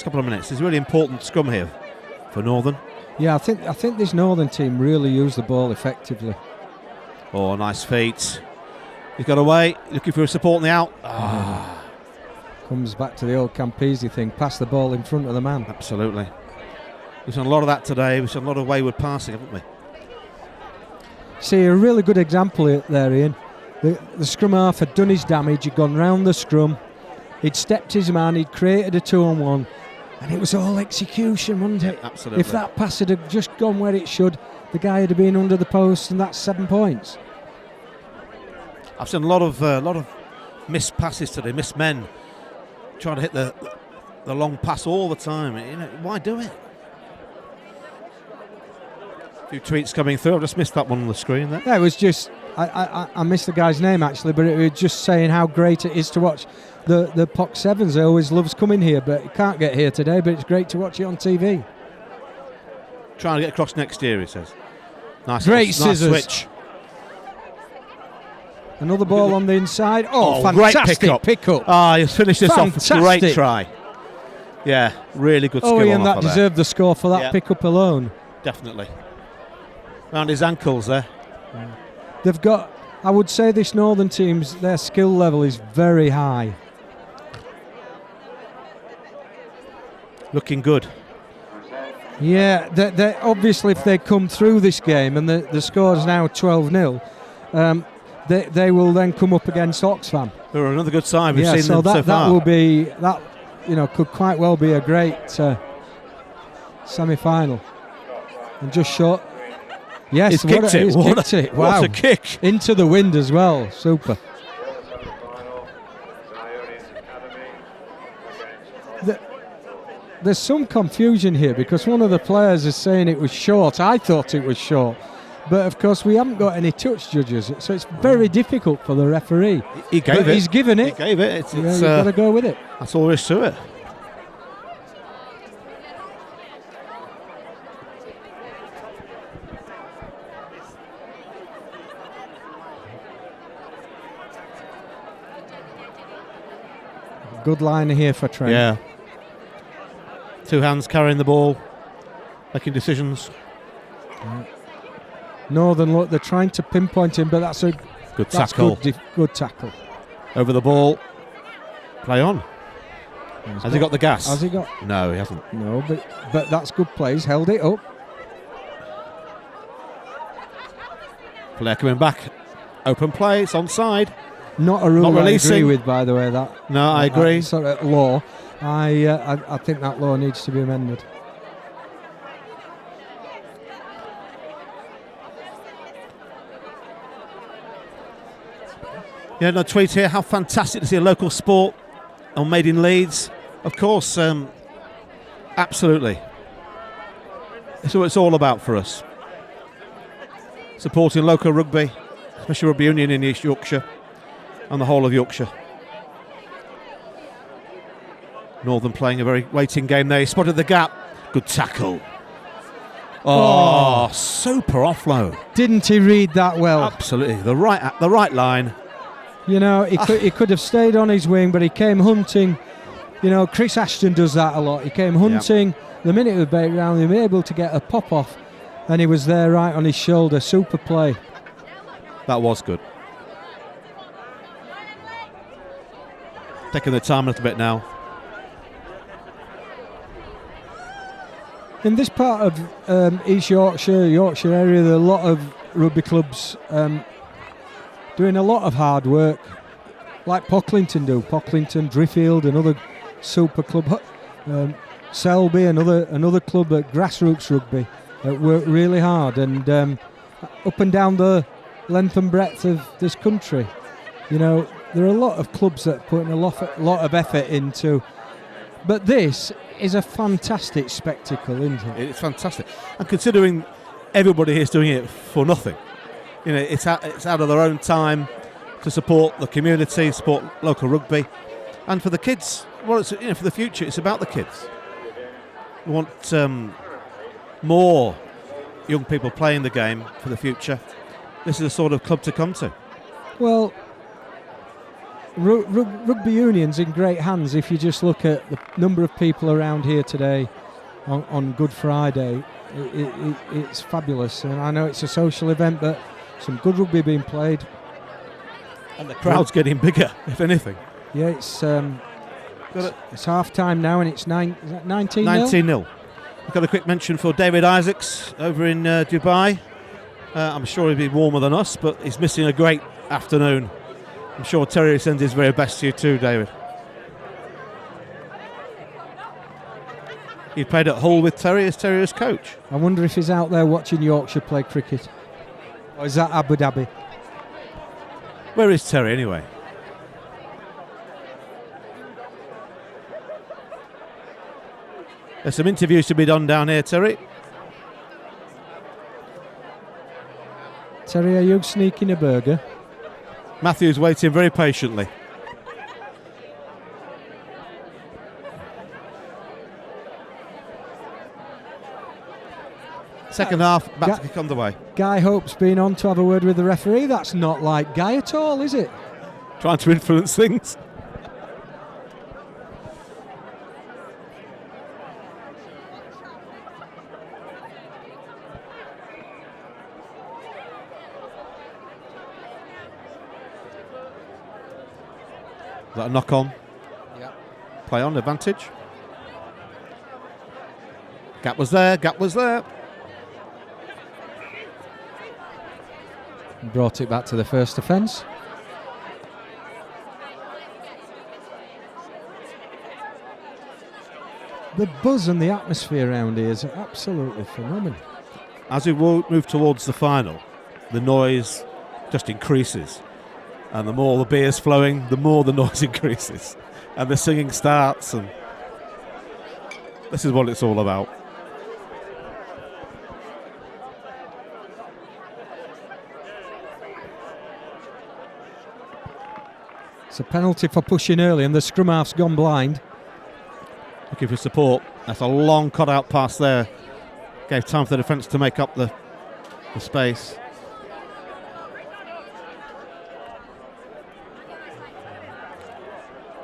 couple of minutes. It's a really important scrum here for Northern. Yeah, I think this Northern team really used the ball effectively. Oh, nice feet. He's got away, looking for a support in the out. Comes back to the old Campese thing, pass the ball in front of the man. Absolutely. We've done a lot of that today. We've done a lot of wayward passing, haven't we? See, a really good example there, Ian. The scrum half had done his damage, he'd gone round the scrum, he'd stepped his man, he'd created a 2-on-1, and it was all execution, wasn't it? Absolutely. If that pass had just gone where it should, the guy would have been under the post, and that's 7 points. I've seen a lot of missed passes today, missed men trying to hit the long pass all the time. You know, why do it? A few tweets coming through. I've just missed that one on the screen there. Yeah, it was just I missed the guy's name actually, but it was just saying how great it is to watch the Pock7s. He always loves coming here, but he can't get here today. But it's great to watch it on TV. Trying to get across next year, he says. Nice, great nice scissors. Switch. Another ball on the inside. Oh, great fantastic pick up. He's finished this off. Great try. Yeah, really good skill. And that deserved the score for that pick up alone. Definitely. Round his ankles there. They've got, I would say this Northern team's, their skill level is very high. Looking good. Yeah, they obviously if they come through this game and the score is now 12-0, they will then come up against Oxfam. They're another good side. We've seen so them so far. That will be, that could quite well be a great semi-final. And just short. Yes, he's kicked it. Wow. What a kick. Into the wind as well. Super. There's some confusion here because one of the players is saying it was short. I thought it was short. But of course we haven't got any touch judges, so it's very difficult for the referee. He gave it. He's given it. He gave it. You've got to go with it. That's all there is to it. Good line here for Trent. Yeah. Two hands carrying the ball, making decisions. Northern, look, they're trying to pinpoint him, but that's good tackle. Good tackle. Over the ball. Play on. Has he got the gas? Has he got? No, he hasn't. No, but that's good play. He's held it up. Player coming back. Open play. It's onside. Not a rule I agree with, by the way. That. No, I agree. Sort of law. I think that law needs to be amended. Yeah, no tweet here. How fantastic to see a local sport on Made in Leeds. Of course, absolutely. It's what it's all about for us. Supporting local rugby, especially rugby union in East Yorkshire and the whole of Yorkshire. Northern playing a very waiting game there. He spotted the gap. Good tackle. Oh, super offload. Didn't he read that well? Absolutely, the right line. You know, he could have stayed on his wing, but he came hunting. You know, Chris Ashton does that a lot. He came hunting. The minute he was bait round, he was able to get a pop off, and he was there right on his shoulder. Super play. That was good. Taking the time a little bit now. In this part of East Yorkshire area, there are a lot of rugby clubs doing a lot of hard work, like Pocklington do. Pocklington, Driffield, another super club. Selby, another club at grassroots rugby, work really hard, and up and down the length and breadth of this country. You know, there are a lot of clubs that are putting a lot of effort into. But this is a fantastic spectacle, isn't it? It's fantastic, and considering everybody here is doing it for nothing, you know, it's out of their own time to support the community, support local rugby, and for the kids. Well, it's, you know, for the future, it's about the kids. We want more young people playing the game for the future. This is the sort of club to come to. Well, rugby union's in great hands. If you just look at the number of people around here today on Good Friday, it's fabulous. And I know it's a social event, but some good rugby being played. And the crowd's getting bigger, if anything. Yeah, it's half time now, and it's 19-0. 19-0. We've got a quick mention for David Isaacs over in Dubai. I'm sure he'll be warmer than us, but he's missing a great afternoon. I'm sure Terry sends his very best to you too, David. He played at Hull with Terry as Terrier's coach. I wonder if he's out there watching Yorkshire play cricket. Or is that Abu Dhabi? Where is Terry anyway? There's some interviews to be done down here, Terry. Terry, are you sneaking a burger? Matthew's waiting very patiently. Second half, back to kick on the way. Guy Hope's been on to have a word with the referee. That's not like Guy at all, is it? Trying to influence things. Is that a knock on? Yeah. Play on, advantage. Gap was there, gap was there. Brought it back to the first offence. The buzz and the atmosphere around here is absolutely phenomenal. As we move towards the final, the noise just increases. And the more the beer's flowing, the more the noise increases. And the singing starts, and this is what it's all about. It's a penalty for pushing early, and the scrum half's gone blind. Looking for support. That's a long cut-out pass there. Gave time for the defence to make up the space.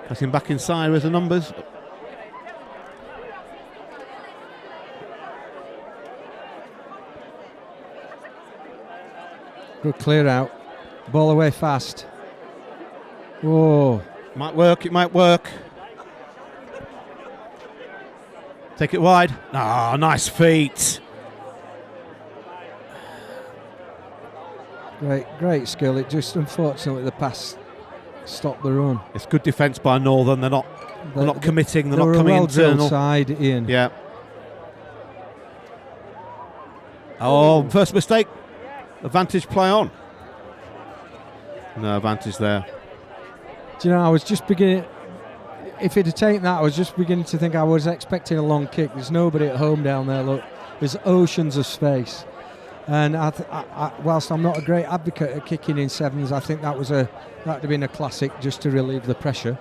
Pressing back inside with the numbers. Good clear out. Ball away fast. Whoa. Might work, it might work. Take it wide. Ah, nice feet. Great skill. It just, unfortunately, the pass stopped the run. It's good defence by Northern. They're not committing. They're not coming internal. Side, Ian. Yeah. Oh, first mistake. Advantage play on. No advantage there. Do you know, I was just beginning. If he'd have taken that, I was just beginning to think I was expecting a long kick. There's nobody at home down there. Look, there's oceans of space. And whilst I'm not a great advocate at kicking in sevens, I think that'd have been a classic just to relieve the pressure.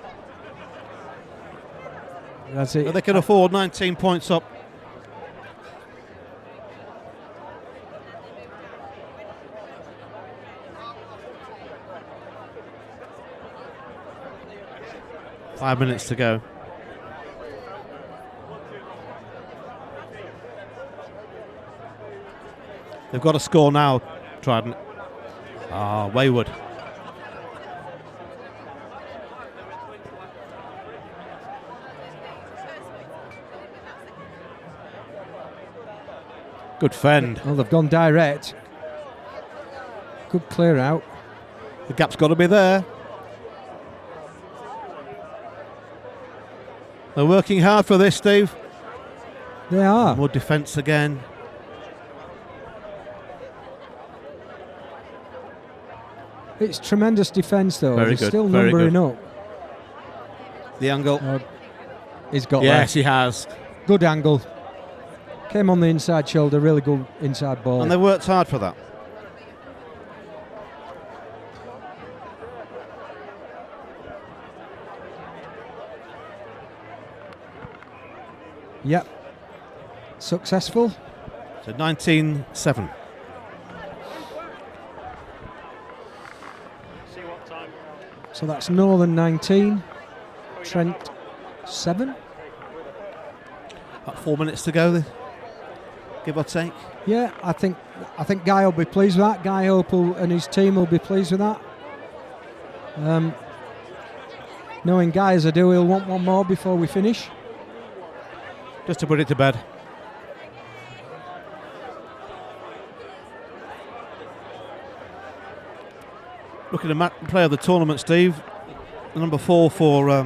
That's it. They can afford 19 points up. 5 minutes to go. They've got a score now, Trident. Ah, wayward. Good fend. Well, they've gone direct. Good clear out. The gap's got to be there. They're working hard for this, Steve. They are. More defence again. It's tremendous defence, though. Very They're good, still very numbering good. up. The angle. He's got Yes, there. he has. Good angle. Came on the inside shoulder, really good inside ball. And they worked hard for that. Yep. Successful. So 19-7. So that's Northern 19, Trent 7. About 4 minutes to go, give or take. Yeah, I think Guy will be pleased with that. Guy Hope and his team will be pleased with that. Knowing Guy as I do, he'll want one more before we finish. Just to put it to bed. Looking at the player of the tournament, Steve. Number 4 for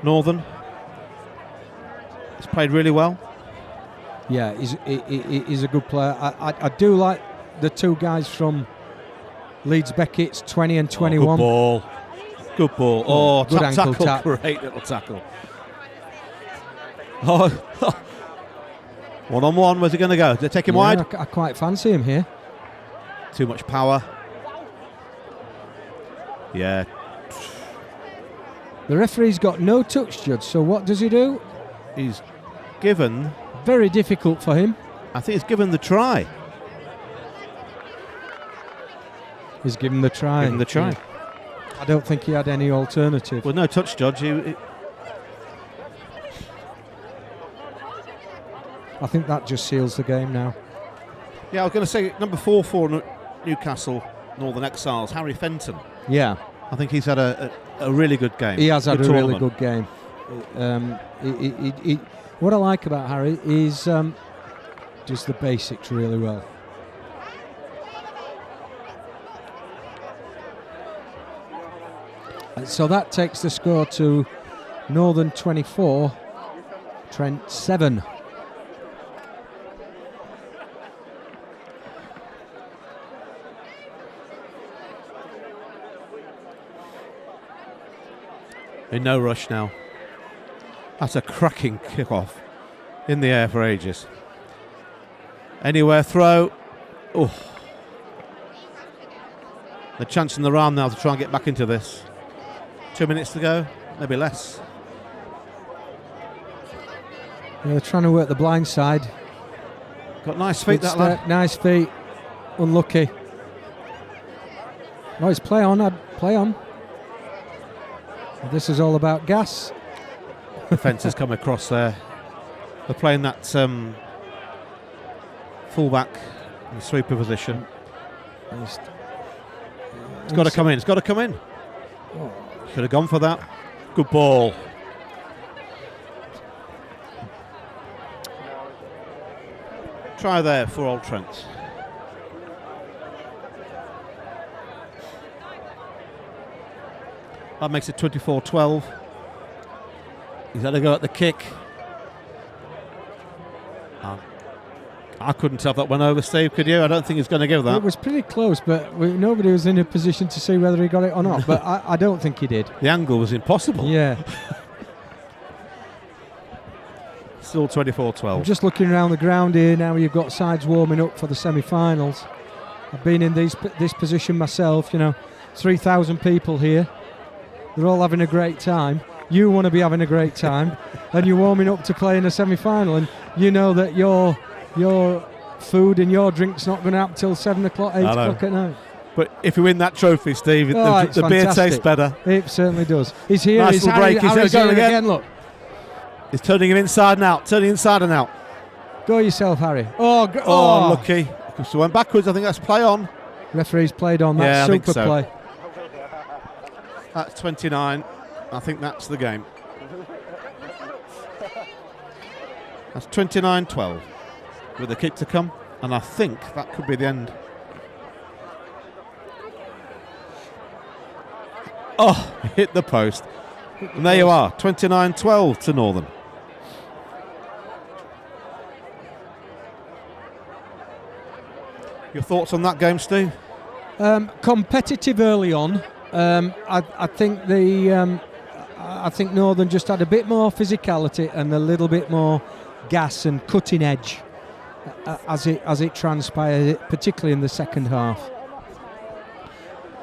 Northern. He's played really well. Yeah, he's a good player. I do like the two guys from Leeds Beckett's 20 and 21. Good ball. Good ball. Oh, good top ankle tackle. tap. Great little tackle. Oh, 1-on-1. Where's he going to go? Did they take him wide? I quite fancy him here. Too much power. Yeah. The referee's got no touch, Judge, so what does he do? He's given... Very difficult for him. I think he's given the try. He's given the try. Given the try. Yeah. I don't think he had any alternative. Well, no touch, Judge. I think that just seals the game now. Yeah, I was going to say number 4 for Newcastle Northern Exiles, Harry Fenton. Yeah. I think he's had a really good game. He has had a tournament. really good game. What I like about Harry is just the basics really well. And so that takes the score to Northern 24, Trent 7. In no rush now. That's a cracking kick-off. In the air for ages. Anywhere throw. Oh. The chance in the round now to try and get back into this. 2 minutes to go, maybe less. Yeah, they're trying to work the blind side. Got nice feet, Good that lad. Nice feet. Unlucky. Oh, it's play on. Play on. This is all about gas. The fence has come across there. They're playing that full-back in the sweeper position. It's got to come in. It's got to come in. Should have gone for that. Good ball. Try there for Old Trent. That makes it 24-12. He's had a go at the kick. I couldn't tell if that went over, Steve, could you? I don't think he's going to give that. It was pretty close, but nobody was in a position to see whether he got it or not. But I don't think he did. The angle was impossible. Yeah. Still 24-12. I'm just looking around the ground here now. You've got sides warming up for the semi-finals. I've been in this position myself. 3,000 people here. They're all having a great time. You want to be having a great time, and you're warming up to play in a semi-final, and you know that your food and your drink's not going to happen till 7 o'clock, 8 o'clock at night. But if you win that trophy, Steve, the beer tastes better. It certainly does. He's here. Nice He's little break. He's here going again. Look. He's turning him inside and out. Turning inside and out. Go yourself, Harry. Lucky. So went backwards. I think that's play on. Referee's played on. That's super I think so. play. That's 29. I think that's the game. That's 29-12 with the kick to come, and I think that could be the end. Oh, hit the post. And there you are, 29-12 to Northern. Your thoughts on that game, Steve? Competitive early on. I think I think Northern just had a bit more physicality and a little bit more gas and cutting edge as it transpired, particularly in the second half.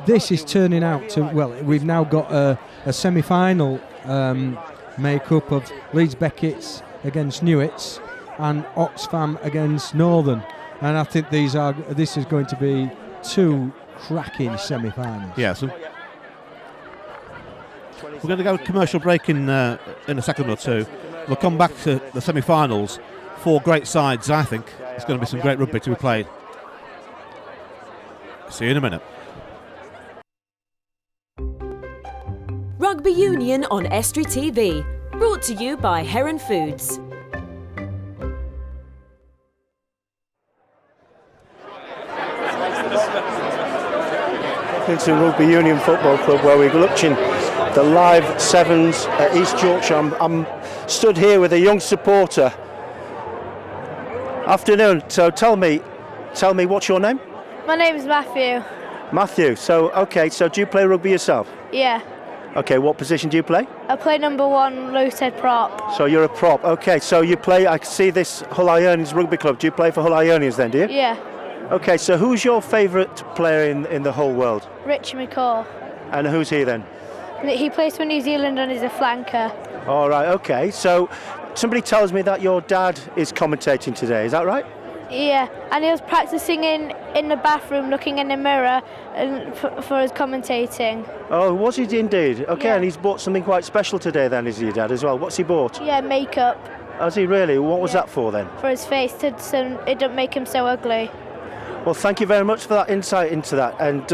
This is turning out to, well, we've now got a semi-final make-up of Leeds Beckett's against Newitts and Oxfam against Northern, and I think this is going to be two cracking semi-finals. Yes. We're going to go commercial break in a second or two. We'll come back to the semi-finals. 4 great sides, I think. It's going to be some great rugby to be played. See you in a minute. Rugby Union on Estuary TV. Brought to you by Heron Foods. Into Rugby Union Football Club, where we're watching the live sevens at East Yorkshire. I'm stood here with a young supporter. Afternoon. So tell me, what's your name? My name is Matthew. Matthew. So do you play rugby yourself? Yeah. Okay, what position do you play? I play number 1 loose-head prop. So you're a prop. Okay, so you play. I see this Hull Ionians Rugby Club. Do you play for Hull Ionians then? Do you? Yeah. Okay, so who's your favourite player in the whole world? Richie McCaw. And who's he then? He plays for New Zealand and is a flanker. All right, okay. So somebody tells me that your dad is commentating today, is that right? Yeah, and he was practicing in the bathroom looking in the mirror for his commentating. Oh, was he indeed? Okay, Yeah. and he's bought something quite special today then, is your dad as well? What's he bought? Yeah, makeup. Has he really? What was that for then? For his face, so it don't make him so ugly. Well, thank you very much for that insight into that. And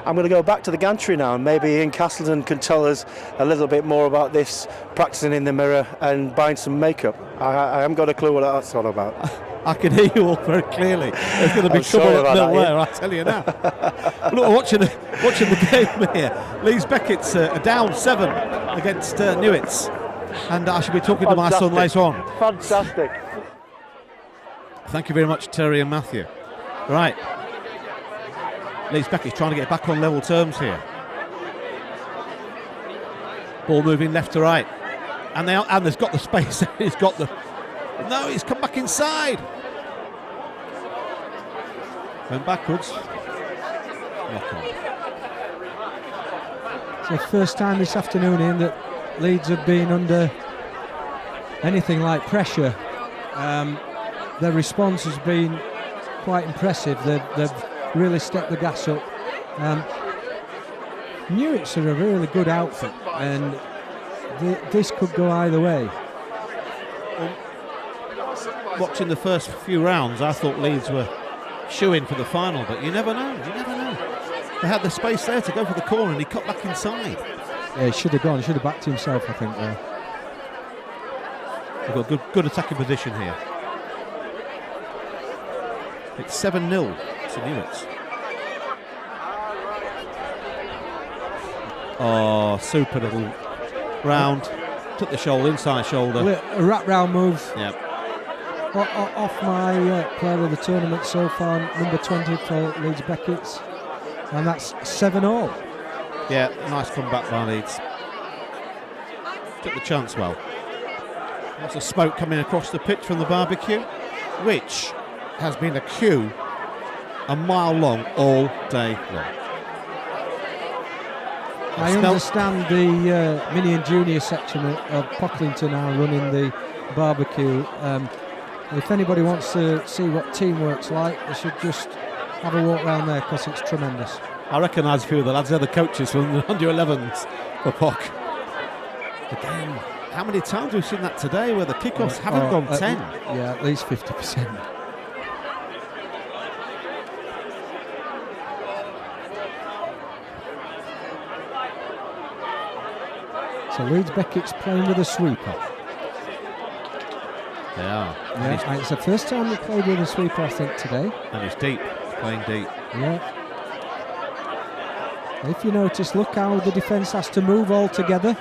I'm going to go back to the gantry now, and maybe Ian Castleton can tell us a little bit more about this practicing in the mirror and buying some makeup. I haven't got a clue what that's all about. I can hear you all very clearly. There's going to be trouble at nowhere, I tell you now. Look, watching the game here. Leeds Beckett's down 7 against Newitts. And I shall be talking to my son later on. Fantastic. Thank you very much, Terry and Matthew. Right. Leeds Beckett's trying to get back on level terms here. Ball moving left to right. And there's got the space. He's got the... No, he's come back inside. Went backwards. It's the first time this afternoon, Ian, that Leeds have been under anything like pressure. Their response has been quite impressive. They've really stepped the gas up. Newitts are a really good outfit, and this could go either way. Watching the first few rounds, I thought Leeds were shoo-in for the final, but you never know. They had the space there to go for the corner, and he cut back inside. Yeah, he should have gone. He should have backed himself, I think. There. We've got good attacking position here. It's 7-0 to Newitts. Oh, super little round. Took the shoulder, inside shoulder. A wrap round move. Yep. Off my player of the tournament so far, number 20 for Leeds Beckett's. And that's 7-0. Yeah, nice comeback by Leeds. Took the chance well. Lots of smoke coming across the pitch from the barbecue, which has been a queue a mile long all day long. I understand the mini and junior section of Pocklington are running the barbecue. If anybody wants to see what teamwork's like, they should just have a walk round there because it's tremendous. I recognise a few of the lads. They're the coaches from the under-11s for Pock. Again, how many times we've seen that today where the kickoffs haven't gone 10? Yeah, at least 50%. So Leeds Beckett's playing with a sweeper. They are. Yeah, and it's the first time they played with a sweeper, I think, today. And it's deep, playing deep. Yeah. If you notice, look how the defence has to move all together.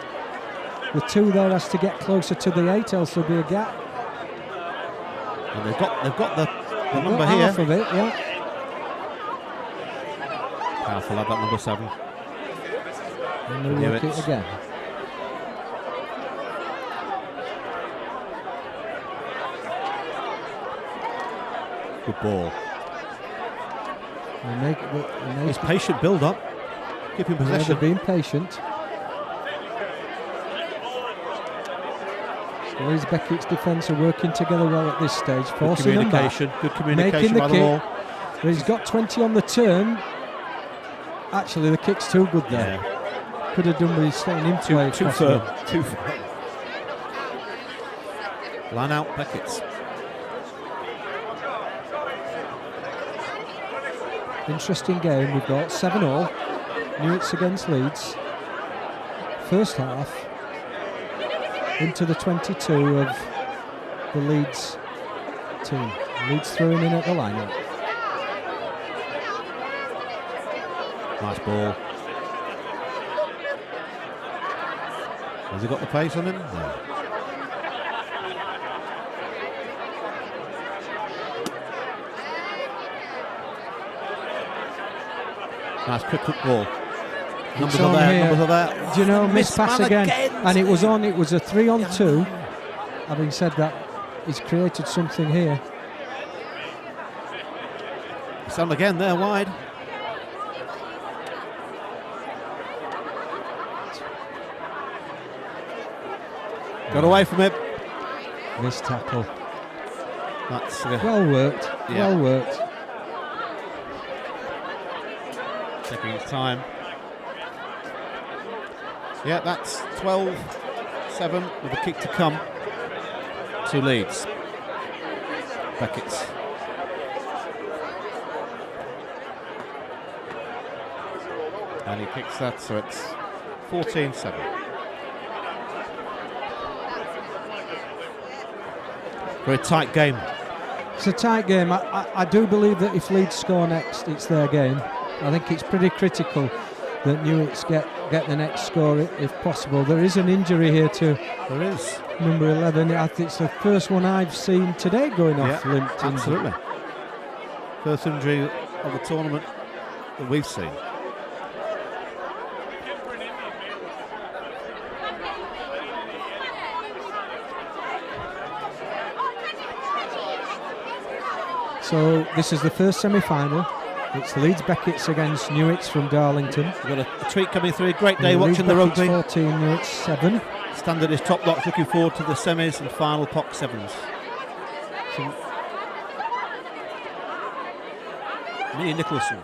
The 2 there has to get closer to the 8, else there'll be a gap. And they've got the number here. Half of it, yeah. Powerful lad, that number 7. And they work it again. Good ball. It's patient build-up. Keeping possession. They're being patient. So Leeds Beckett's defence are working together well at this stage, forcing them back. Good communication by the kick. ball. But he's got 20 on the turn. Actually, the kick's too good there. Yeah. Could have done with staying in play. Too firm. Line out, Beckett's. Interesting game we've got, 7-all. Newit's against Leeds. First half into the 22 of the Leeds team. Leeds throwing in at the line-out. Nice ball. Has he got the pace on him? No. Nice quick ball. Numbers are there. Do you know, miss pass again. And it was on, it was a 3-on-2. Having said that, he's created something here. It's on again there, wide. Got away from it. Missed tackle. That's well worked. Yeah. Well worked. Taking his time. Yeah, that's 12-7 with a kick to come to Leeds. Beckett's. And he kicks that, so it's 14-7. Very tight game. It's a tight game. I do believe that if Leeds score next, it's their game. I think it's pretty critical that Newit's get the next score if possible. There is an injury here to number 11. I think it's the first one I've seen today going off limped. Absolutely. First injury of the tournament that we've seen. So this is the first semi-final. It's Leeds Beckett's against Newit's from Darlington. We've got a tweet coming through. Great day watching the rugby. 14, Newit's 7. Standard is top notch. Looking forward to the semis and final Pock7s. Minnie Nicholson.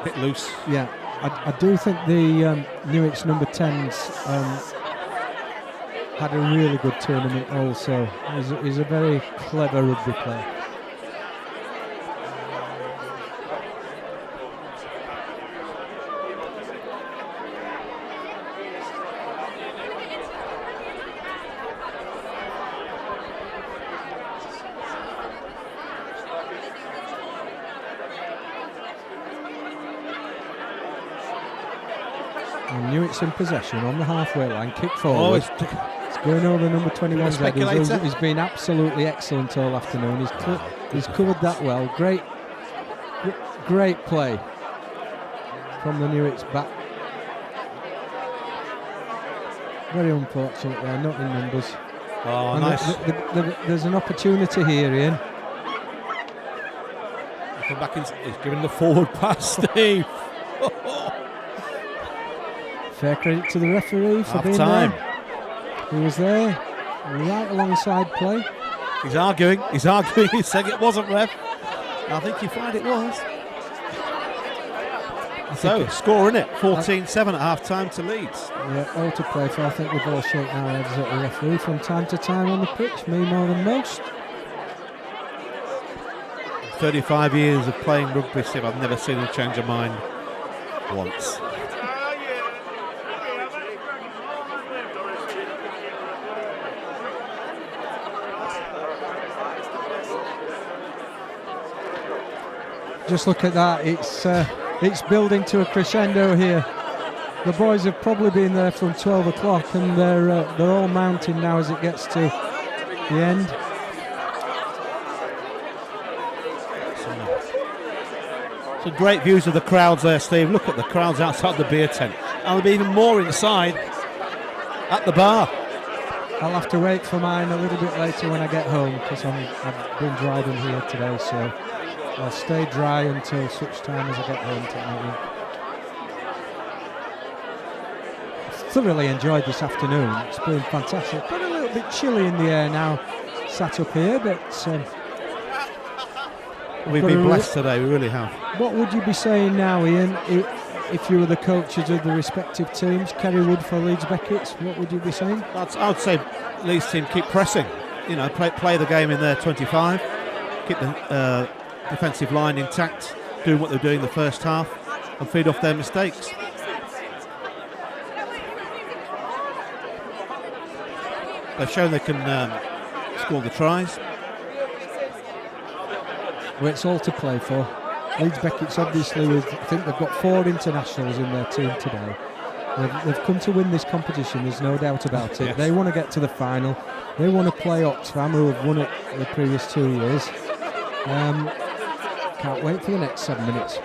Bit loose. Yeah, I do think the Newit's number 10s had a really good tournament also. He's a very clever rugby player. Newit's in possession on the halfway line, kick forward. It's going over number 21's head. He's been absolutely excellent all afternoon. He's covered that well. Great play from the Newit's back. Very unfortunate there, not in numbers. Oh, and nice. There's an opportunity here, Ian. back in. He's giving the forward pass, Steve. Fair credit to the referee for being time. there. He was there, right alongside play. He's arguing. He's saying it wasn't, ref. I think you find it was. So, score in it. 14-7 at half-time to Leeds. Yeah, all to play for. I think we've all shaken our heads at the referee from time to time on the pitch, me more than most. 35 years of playing rugby, Steve, I've never seen him change a mind once. Just look at that. It's building to a crescendo here. The boys have probably been there from 12 o'clock, and they're all mounting now as it gets to the end. Some great views of the crowds there, Steve. Look at the crowds outside the beer tent. And there'll be even more inside at the bar. I'll have to wait for mine a little bit later when I get home, because I've been driving here today, so I'll stay dry until such time as I get home tonight. Thoroughly enjoyed this afternoon. It's been fantastic. Got a little bit chilly in the air now, sat up here, but we've been blessed today, we really have. What would you be saying now, Ian, if you were the coaches of the respective teams? Kerry Wood for Leeds Beckett's, what would you be saying? I would say Leeds team keep pressing. You know, play the game in their 25, keep the defensive line intact, doing what they're doing the first half, and feed off their mistakes. They've shown they can score the tries. Well, it's all to play for. Leeds Beckett's obviously, I think they've got 4 internationals in their team today. They've come to win this competition, there's no doubt about it. Yes. They want to get to the final. They want to play Oxfam, who have won it the previous 2 years. Can't wait for the next 7 minutes.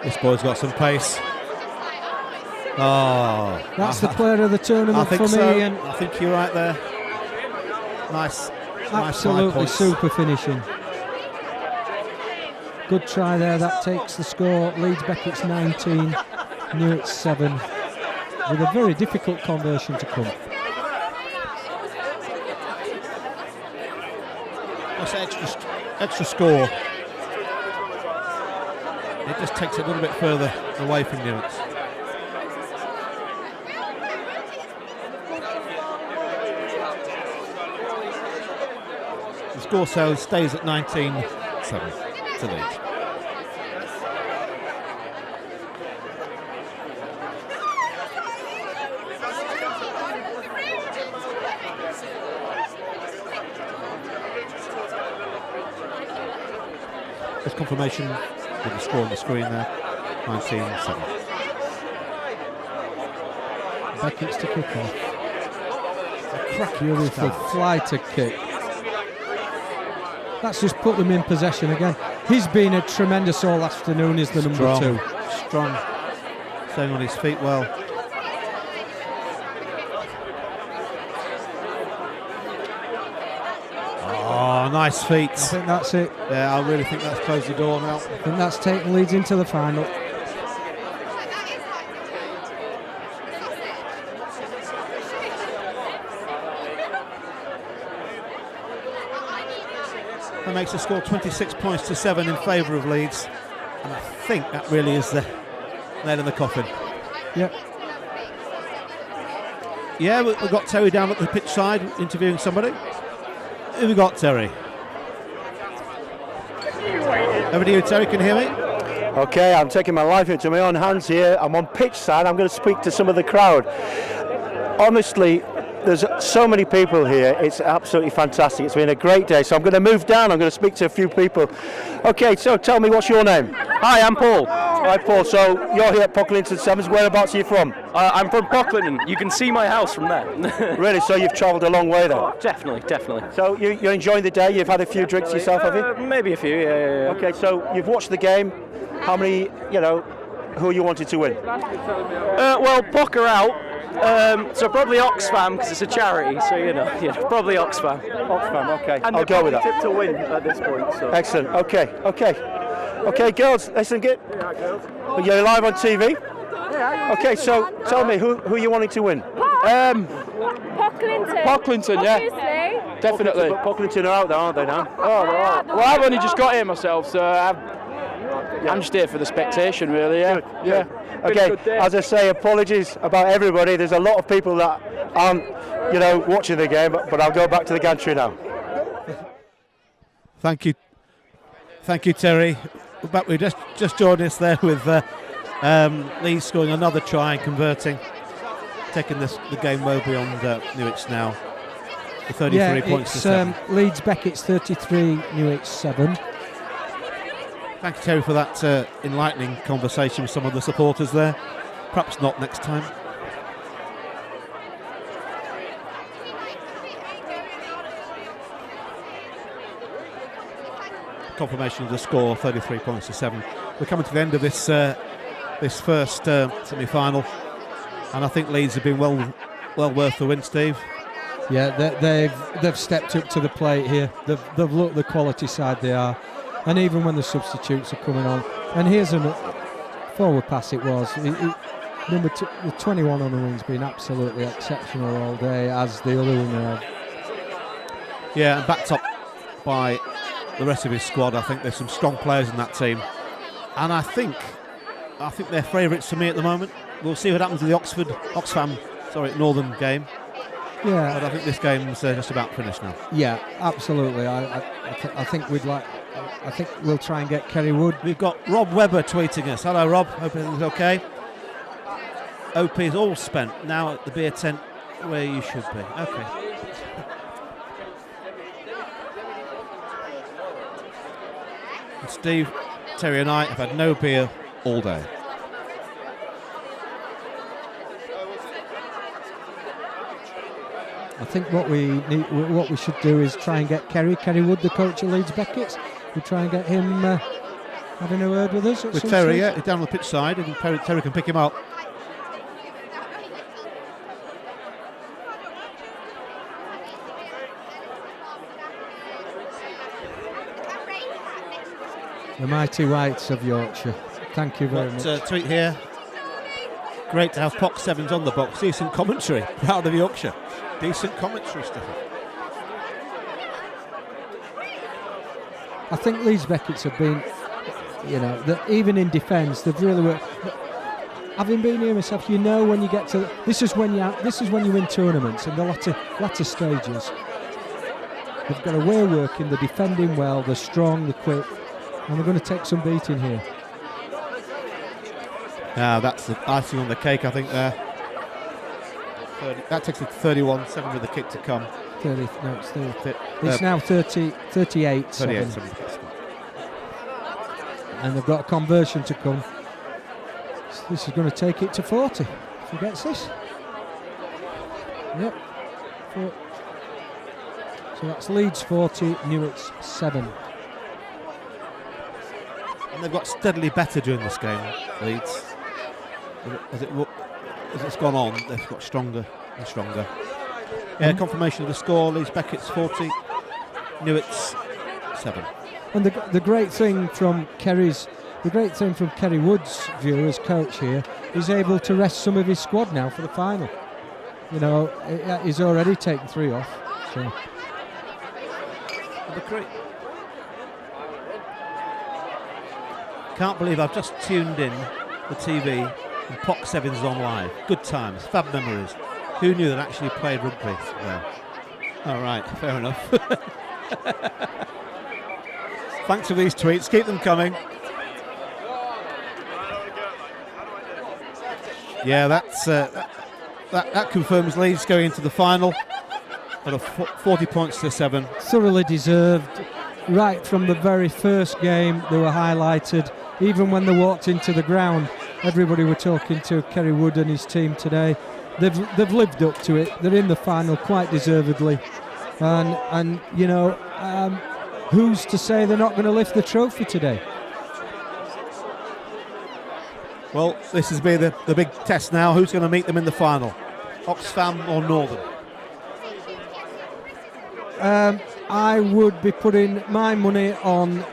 This boy's got some pace. Oh, that's the player of the tournament for me. So. And I think you're right there. Nice. Absolutely super finishing. Good try there. That takes the score. Leeds Beckett's 19, Newart's 7, with a very difficult conversion to come. That's extra score. It just takes it a little bit further away from Newart's. The score so stays at 19-7 to Leeds. There's confirmation with the score on the screen there, 19-7. Beckett's to kick off. Beautiful flight of kick. That's just put them in possession again. He's been a tremendous all afternoon, is the number 2. Strong. Staying on his feet well. Oh, nice feet. I think that's it. Yeah, I really think that's closed the door now. I think that's taken Leeds into the final. That makes the score 26 points to 7 in favour of Leeds. And I think that really is the nail in the coffin. Yep. Yeah, we've got Terry down at the pitch side interviewing somebody. Who have we got, Terry? Over to you, Terry, can you hear me? Okay, I'm taking my life into my own hands here. I'm on pitch side. I'm going to speak to some of the crowd. Honestly, there's so many people here. It's absolutely fantastic. It's been a great day. So I'm going to move down. I'm going to speak to a few people. Okay, so tell me, what's your name? Hi, I'm Paul. Hi, Paul. So you're here at Pocklington 7s. Whereabouts are you from? I'm from Pocklington. You can see my house from there. Really? So you've travelled a long way then? Oh, definitely. So you're enjoying the day? You've had a few drinks yourself, have you? Maybe a few, yeah. Okay, so you've watched the game. How many, who you wanted to win? Well, Pock are out, so probably Oxfam because it's a charity. So probably Oxfam. Oxfam, okay. And I'll go with that. Tipped to win at this point. So. Excellent. Okay, girls. Listen, you're live on TV. Okay, so tell me who you wanting to win? Pocklington, yeah. Obviously. Definitely. Pocklington are out there, aren't they now? Oh, they're out. Well, I've only just got here myself, so I'm just here for the spectation, really. Yeah. Yeah. Okay. As I say, apologies about everybody. There's a lot of people that aren't, watching the game. But I'll go back to the gantry now. Thank you, Terry. But we just joined us there with Lee scoring another try and converting, taking the game well beyond Newit's now. The 33 points to 7. Leeds Beckett's 33, Newit's 7. Thank you, Terry, for that enlightening conversation with some of the supporters there. Perhaps not next time. Confirmation of the score, 33 points to 7. We're coming to the end of this first semi-final, and I think Leeds have been well worth the win, Steve. Yeah, they've stepped up to the plate here. They've looked the quality side they are, and even when the substitutes are coming on. And here's a forward pass. It was number the 21 on the wing's been absolutely exceptional all day, as the other winger have. Yeah, and backed up by the rest of his squad. I think there's some strong players in that team, and I think they're favourites for me at the moment. We'll see what happens in the Oxfam Northern game. Yeah, but I think this game's just about finished now. Yeah, absolutely. I think I think we'll try and get Kerry Wood. We've got Rob Webber tweeting us. Hello, Rob. Hope everything's okay. OP is all spent now at the beer tent where you should be. Okay. And Steve, Terry and I have had no beer all day. I think what we should do is try and get Kerry Wood, the coach of Leeds Beckett. We try and get him having a word with us. With Terry, yeah, down on the pitch side, and Terry can pick him up. The mighty Whites of Yorkshire. Thank you very much. Tweet here. Great to have Pock7s on the box. Decent commentary. Proud of Yorkshire. Decent commentary stuff. I think Leeds Becketts have been, even in defence, they've really worked. Having been here myself, when you get to this is when you win tournaments in the latter stages. They've got a way of working. They're defending well. They're strong. They're quick, and they're going to take some beating here. Now that's the icing on the cake, I think. There. That takes it to 31-7 with the kick to come. 30. No, it's 30. It's now 38. 38-7. And they've got a conversion to come. So this is going to take it to 40. If he gets this. Yep. So that's Leeds 40, Newit's 7. And they've got steadily better during this game, Leeds. As it's gone on, they've got stronger and stronger. Yeah, confirmation of the score. Leeds Beckett's 40, Newit's 7. And the great thing from Kerry Wood's view as coach here, he's able to rest some of his squad now for the final. He's already taken 3 off. So. Can't believe I've just tuned in the TV and Pock7s on live. Good times, fab memories. Who knew that actually played rugby? Well, all right, fair enough. Thanks for these tweets. Keep them coming. Yeah, that confirms Leeds going into the final at 40 points to 7. Thoroughly deserved. Right from the very first game, they were highlighted. Even when they walked into the ground, everybody were talking to Kerry Wood and his team today. They've lived up to it. They're in the final quite deservedly, and who's to say they're not going to lift the trophy today? Well, this has been the big test now. Who's going to meet them in the final? Oxfam or Northern? I would be putting my money on.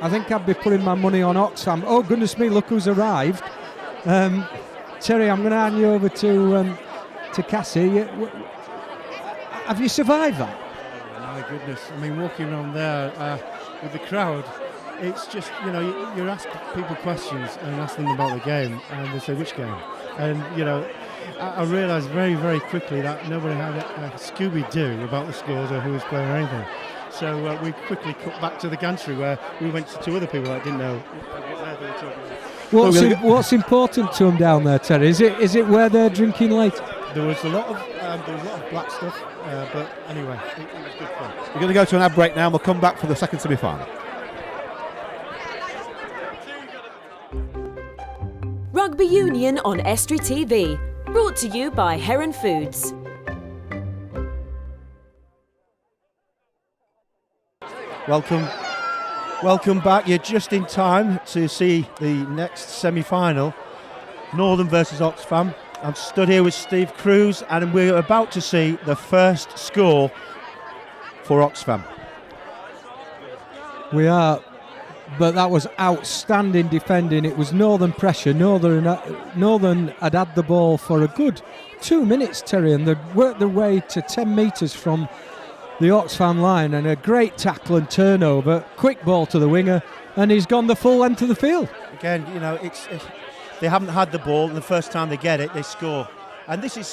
I think I'd be putting my money on Oxfam. Oh goodness me! Look who's arrived. Terry, I'm going to hand you over to Cassie. Have you survived that? Oh, my goodness! I mean, walking around there with the crowd, it's just, you know, you ask people questions and ask them about the game, and they say which game, and you know. I realised very, very quickly that nobody had a Scooby-Doo about the scores or who was playing or anything. So we quickly cut back to the gantry where we went to two other people that didn't know what they were talking about. What's important to them down there, Terry? Is it where they're drinking late? There was a lot of black stuff, but anyway, it was good fun. We're going to go to an ad break now and we'll come back for the second semi-final. Rugby Union on Estuary TV. Brought to you by Heron Foods. Welcome back. You're just in time to see the next semi-final, Northern versus Oxfam. I'm stood here with Steve Cruz, and we're about to see the first score for Oxfam. We are. But that was outstanding defending. It was Northern pressure. Northern had the ball for a good 2 minutes, Terry, and they'd worked their way to 10 metres from the Oxfam line, and a great tackle and turnover. Quick ball to the winger, and he's gone the full length of the field. Again, you know, they haven't had the ball, and the first time they get it, they score. And this is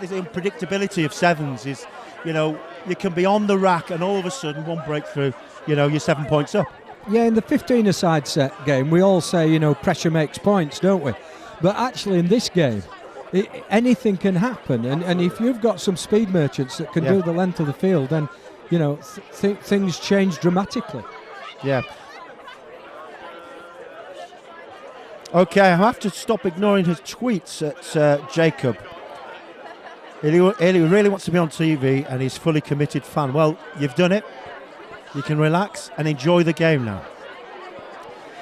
this unpredictability of sevens is, you know, you can be on the rack, and all of a sudden, one breakthrough, you know, you're 7 points up. Yeah, in the 15-a-side set game, we all say, you know, pressure makes points, don't we? But actually in this game, anything can happen. And if you've got some speed merchants that can do the length of the field, then, you know, things change dramatically. Yeah. OK, I have to stop ignoring his tweets at Jacob. He really wants to be on TV and he's a fully committed fan. Well, you've done it. You can relax and enjoy the game now.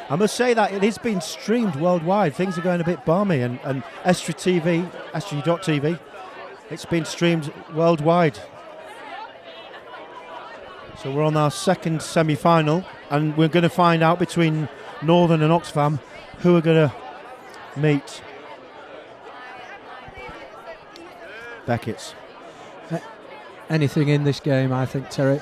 I must say that it is being streamed worldwide. Things are going a bit balmy, and Estuary.tv, it's been streamed worldwide. So we're on our second semi-final, and we're going to find out between Northern and Oxfam who are going to meet. Beckett's. Anything in this game, I think, Terry.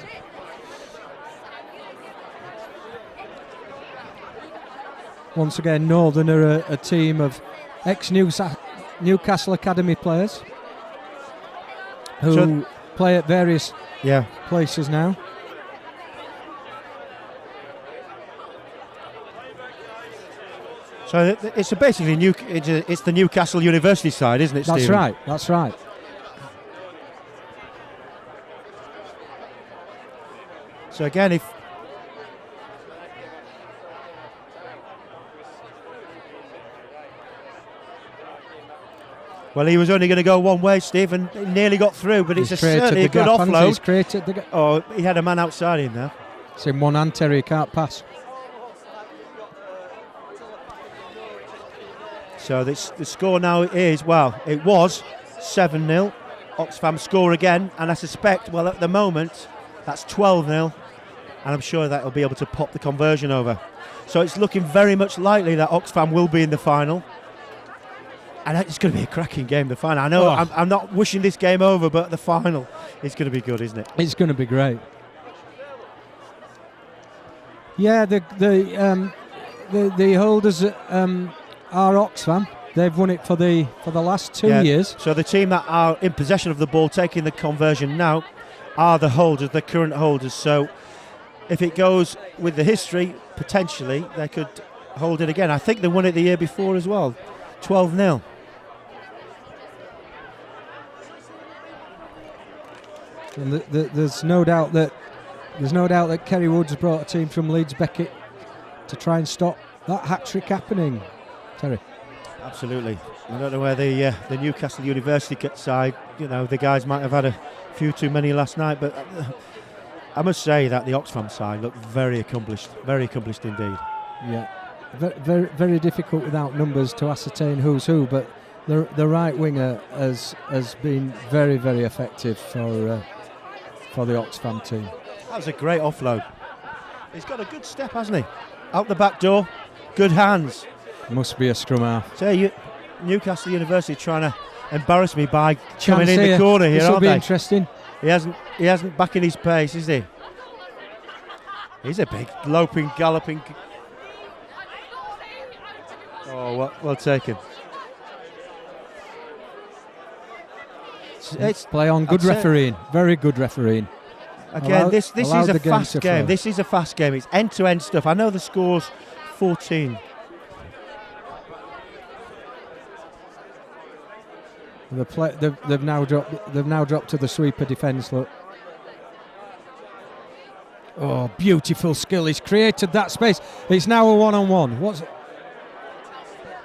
Once again, Northern are a team of ex-Newcastle Academy players who play at various places now. So it's basically it's the Newcastle University side, isn't it, Stephen? That's right, that's right. So again, well, he was only going to go one way, Steve, and he nearly got through, but it's certainly a good offload. He's created the gap. Oh, he had a man outside him there. It's in one hand, Terry, he can't pass. So the score now is, well, it was 7-0. Oxfam score again, and I suspect, well, at the moment, that's 12-0, and I'm sure that he'll be able to pop the conversion over. So it's looking very much likely that Oxfam will be in the final. And it's going to be a cracking game, the final. I know I'm not wishing this game over, but the final is going to be good, isn't it? It's going to be great. Yeah, the holders are Oxfam. They've won it for the last 2 years. So the team that are in possession of the ball, taking the conversion now, are the holders, the current holders. So if it goes with the history, potentially they could hold it again. I think they won it the year before as well, 12-0. And there's no doubt that Kerry Woods brought a team from Leeds Beckett to try and stop that hat-trick happening. Terry. Absolutely. I don't know where the Newcastle University side, you know, the guys might have had a few too many last night, but I must say that the Oxfam side looked very accomplished indeed. Yeah. very, very difficult without numbers to ascertain who's who, but the right winger has been very, very effective for the Oxfam team. That was a great offload. He's got a good step, hasn't he? Out the back door, good hands. Must be a scrum half. So Newcastle University trying to embarrass me by coming in the corner here, aren't they? This will be interesting. He hasn't back in his pace, is he? He's a big loping, galloping. Oh, well taken. It's play on. Good refereeing. Very good refereeing. Again, this is a fast game. This is a fast game. It's end-to-end stuff. I know the score's 14. They've now dropped to the sweeper defence. Look. Oh, beautiful skill. He's created that space. It's now a one-on-one.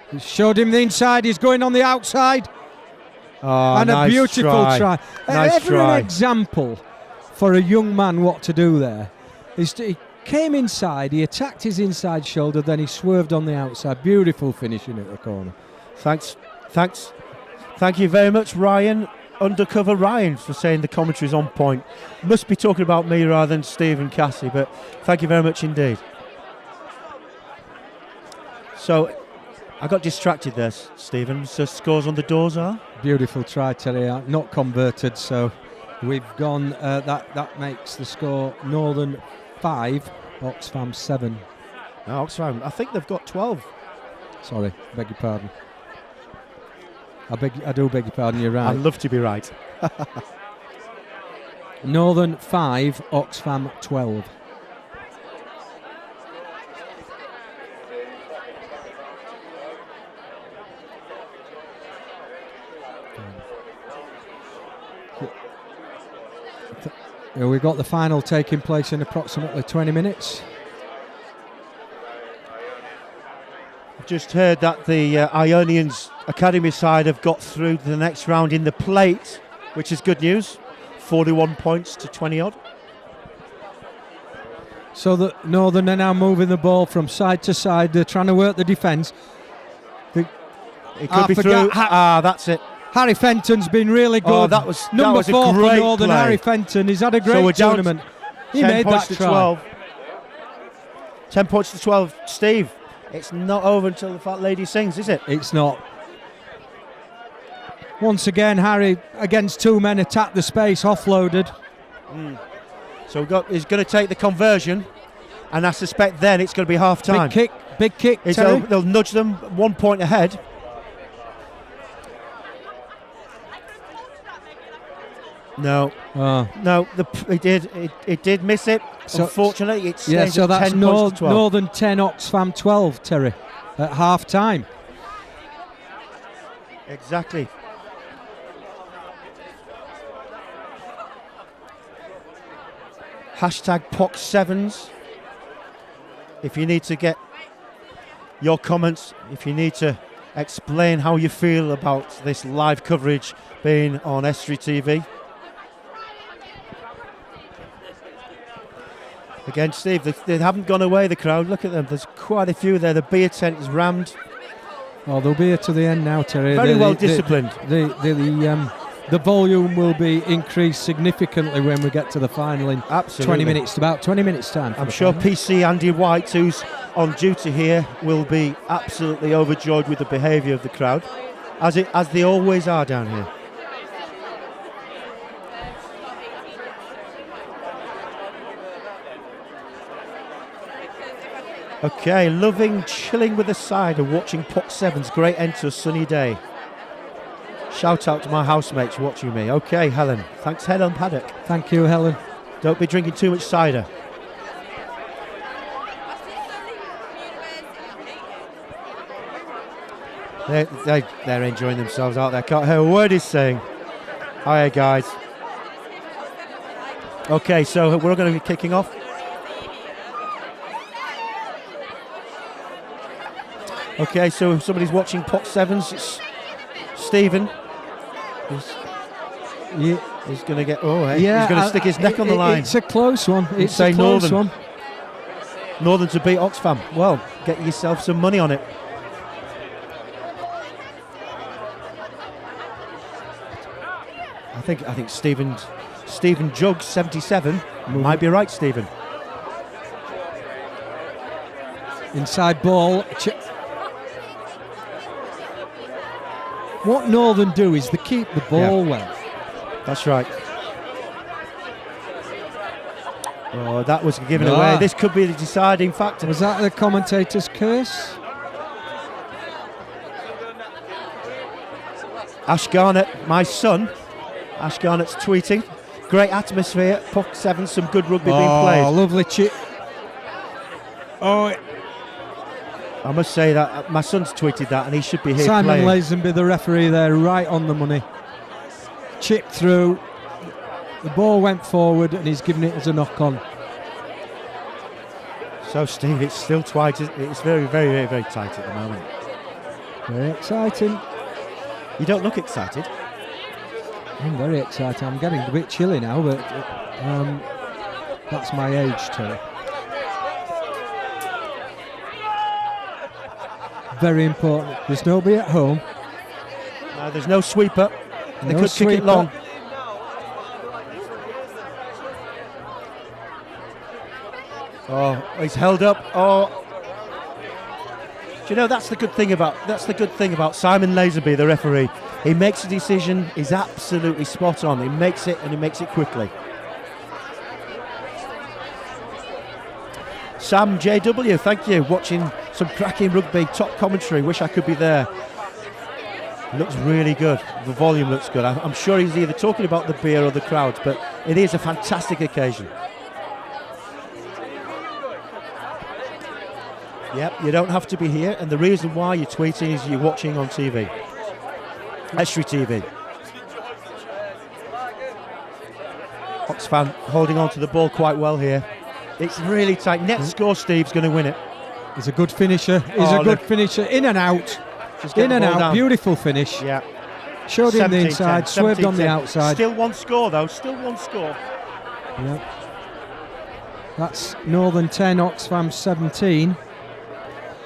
He showed him the inside. He's going on the outside. Oh, and nice a beautiful try. Nice try. An example for a young man what to do there. He came inside, he attacked his inside shoulder, then he swerved on the outside. Beautiful finishing at the corner. Thanks. Thank you very much, Ryan. Undercover Ryan, for saying the commentary's on point. Must be talking about me rather than Steve and Cassie, but thank you very much indeed. So, I got distracted there, Stephen. So scores on the doors are? Beautiful try, Terry. Not converted, so we've gone. That makes the score Northern 5, Oxfam 7. No, Oxfam, I think they've got 12. Sorry, beg your pardon. I do beg your pardon, you're right. I'd love to be right. Northern 5, Oxfam 12. We've got the final taking place in approximately 20 minutes. Just heard that the Ionians Academy side have got through to the next round in the plate, which is good news. 41 points to 20 odd. So the Northern are now moving the ball from side to side. They're trying to work the defence. It could be through. That's it. Harry Fenton's been really good. Oh, that was number 4 a great for Northern. play. Harry Fenton. He's had a great so we're tournament. He 10 made points that to try. 12. 10 points to 12. Steve, it's not over until the fat lady sings, is it? It's not. Once again, Harry against 2 men attacked the space, offloaded. So he's going to take the conversion, and I suspect then it's going to be half time. Big kick. They'll nudge them 1 point ahead. No, it did miss it. So, unfortunately, it's so that's 10 points to 12. Northern 10, Oxfam 12, Terry, at half time. Exactly. Hashtag Pock7s. If you need to get your comments, if you need to explain how you feel about this live coverage being on Estuary TV. Again, Steve, they haven't gone away, the crowd. Look at them. There's quite a few there. The beer tent is rammed. Oh, they'll be here to the end now, Terry. Very well disciplined. The volume will be increased significantly when we get to the final in 20 minutes, about 20 minutes time. I'm sure PC Andy White, who's on duty here, will be absolutely overjoyed with the behaviour of the crowd, as they always are down here. Okay, loving chilling with a cider, watching Pock7s. Great end to a sunny day. Shout out to my housemates watching me. Okay, Helen. Thanks, Helen Paddock. Thank you, Helen. Don't be drinking too much cider. They're enjoying themselves out there. Can't hear a word he's saying. Hiya, guys. Okay, so we're going to be kicking off. Okay, so if somebody's watching Pock7s, it's Stephen. He's going to get. He's going to stick his neck on the line. It's a close one. It's say a close Northern. one. Northern to beat Oxfam. Well, get yourself some money on it. I think Stephen Juggs 77 might be right, Stephen. Inside ball. What Northern do is they keep the ball well. That's right. Oh, that was given away. This could be the deciding factor. Was that the commentator's curse? Ash Garnett, my son. Ash Garnett's tweeting. Great atmosphere. Pock7s, some good rugby being played. Oh, lovely chip. Oh, I must say that my son's tweeted that, and he should be here Simon playing. Lazenby, the referee there, right on the money. Chip through. The ball went forward, and he's given it as a knock-on. So, Steve, it's still tight. It's very, very, very, very tight at the moment. Very exciting. You don't look excited. I'm very excited. I'm getting a bit chilly now, but that's my age, Terry. Very important. There's nobody at home. No, there's no sweeper. They No could kick it long. Oh, he's held up. Oh, do you know that's the good thing about Simon Lazenby, the referee. He makes a decision. He's absolutely spot on. He makes it, and he makes it quickly. Sam JW, thank you. Watching some cracking rugby, top commentary. Wish I could be there. Looks really good. The volume looks good. I'm sure he's either talking about the beer or the crowd, but it is a fantastic occasion. Yep, you don't have to be here, and the reason why you're tweeting is you're watching on TV. Estuary TV. Oxfam holding on to the ball quite well here. It's really tight. Net score, Steve's going to win it. He's a good finisher. He's a good finisher. In and out. In and out. Down. Beautiful finish. Yeah. Showed him the inside, swerved on the outside. Still one score, though. Still one score. Yep. That's Northern 10, Oxfam 17.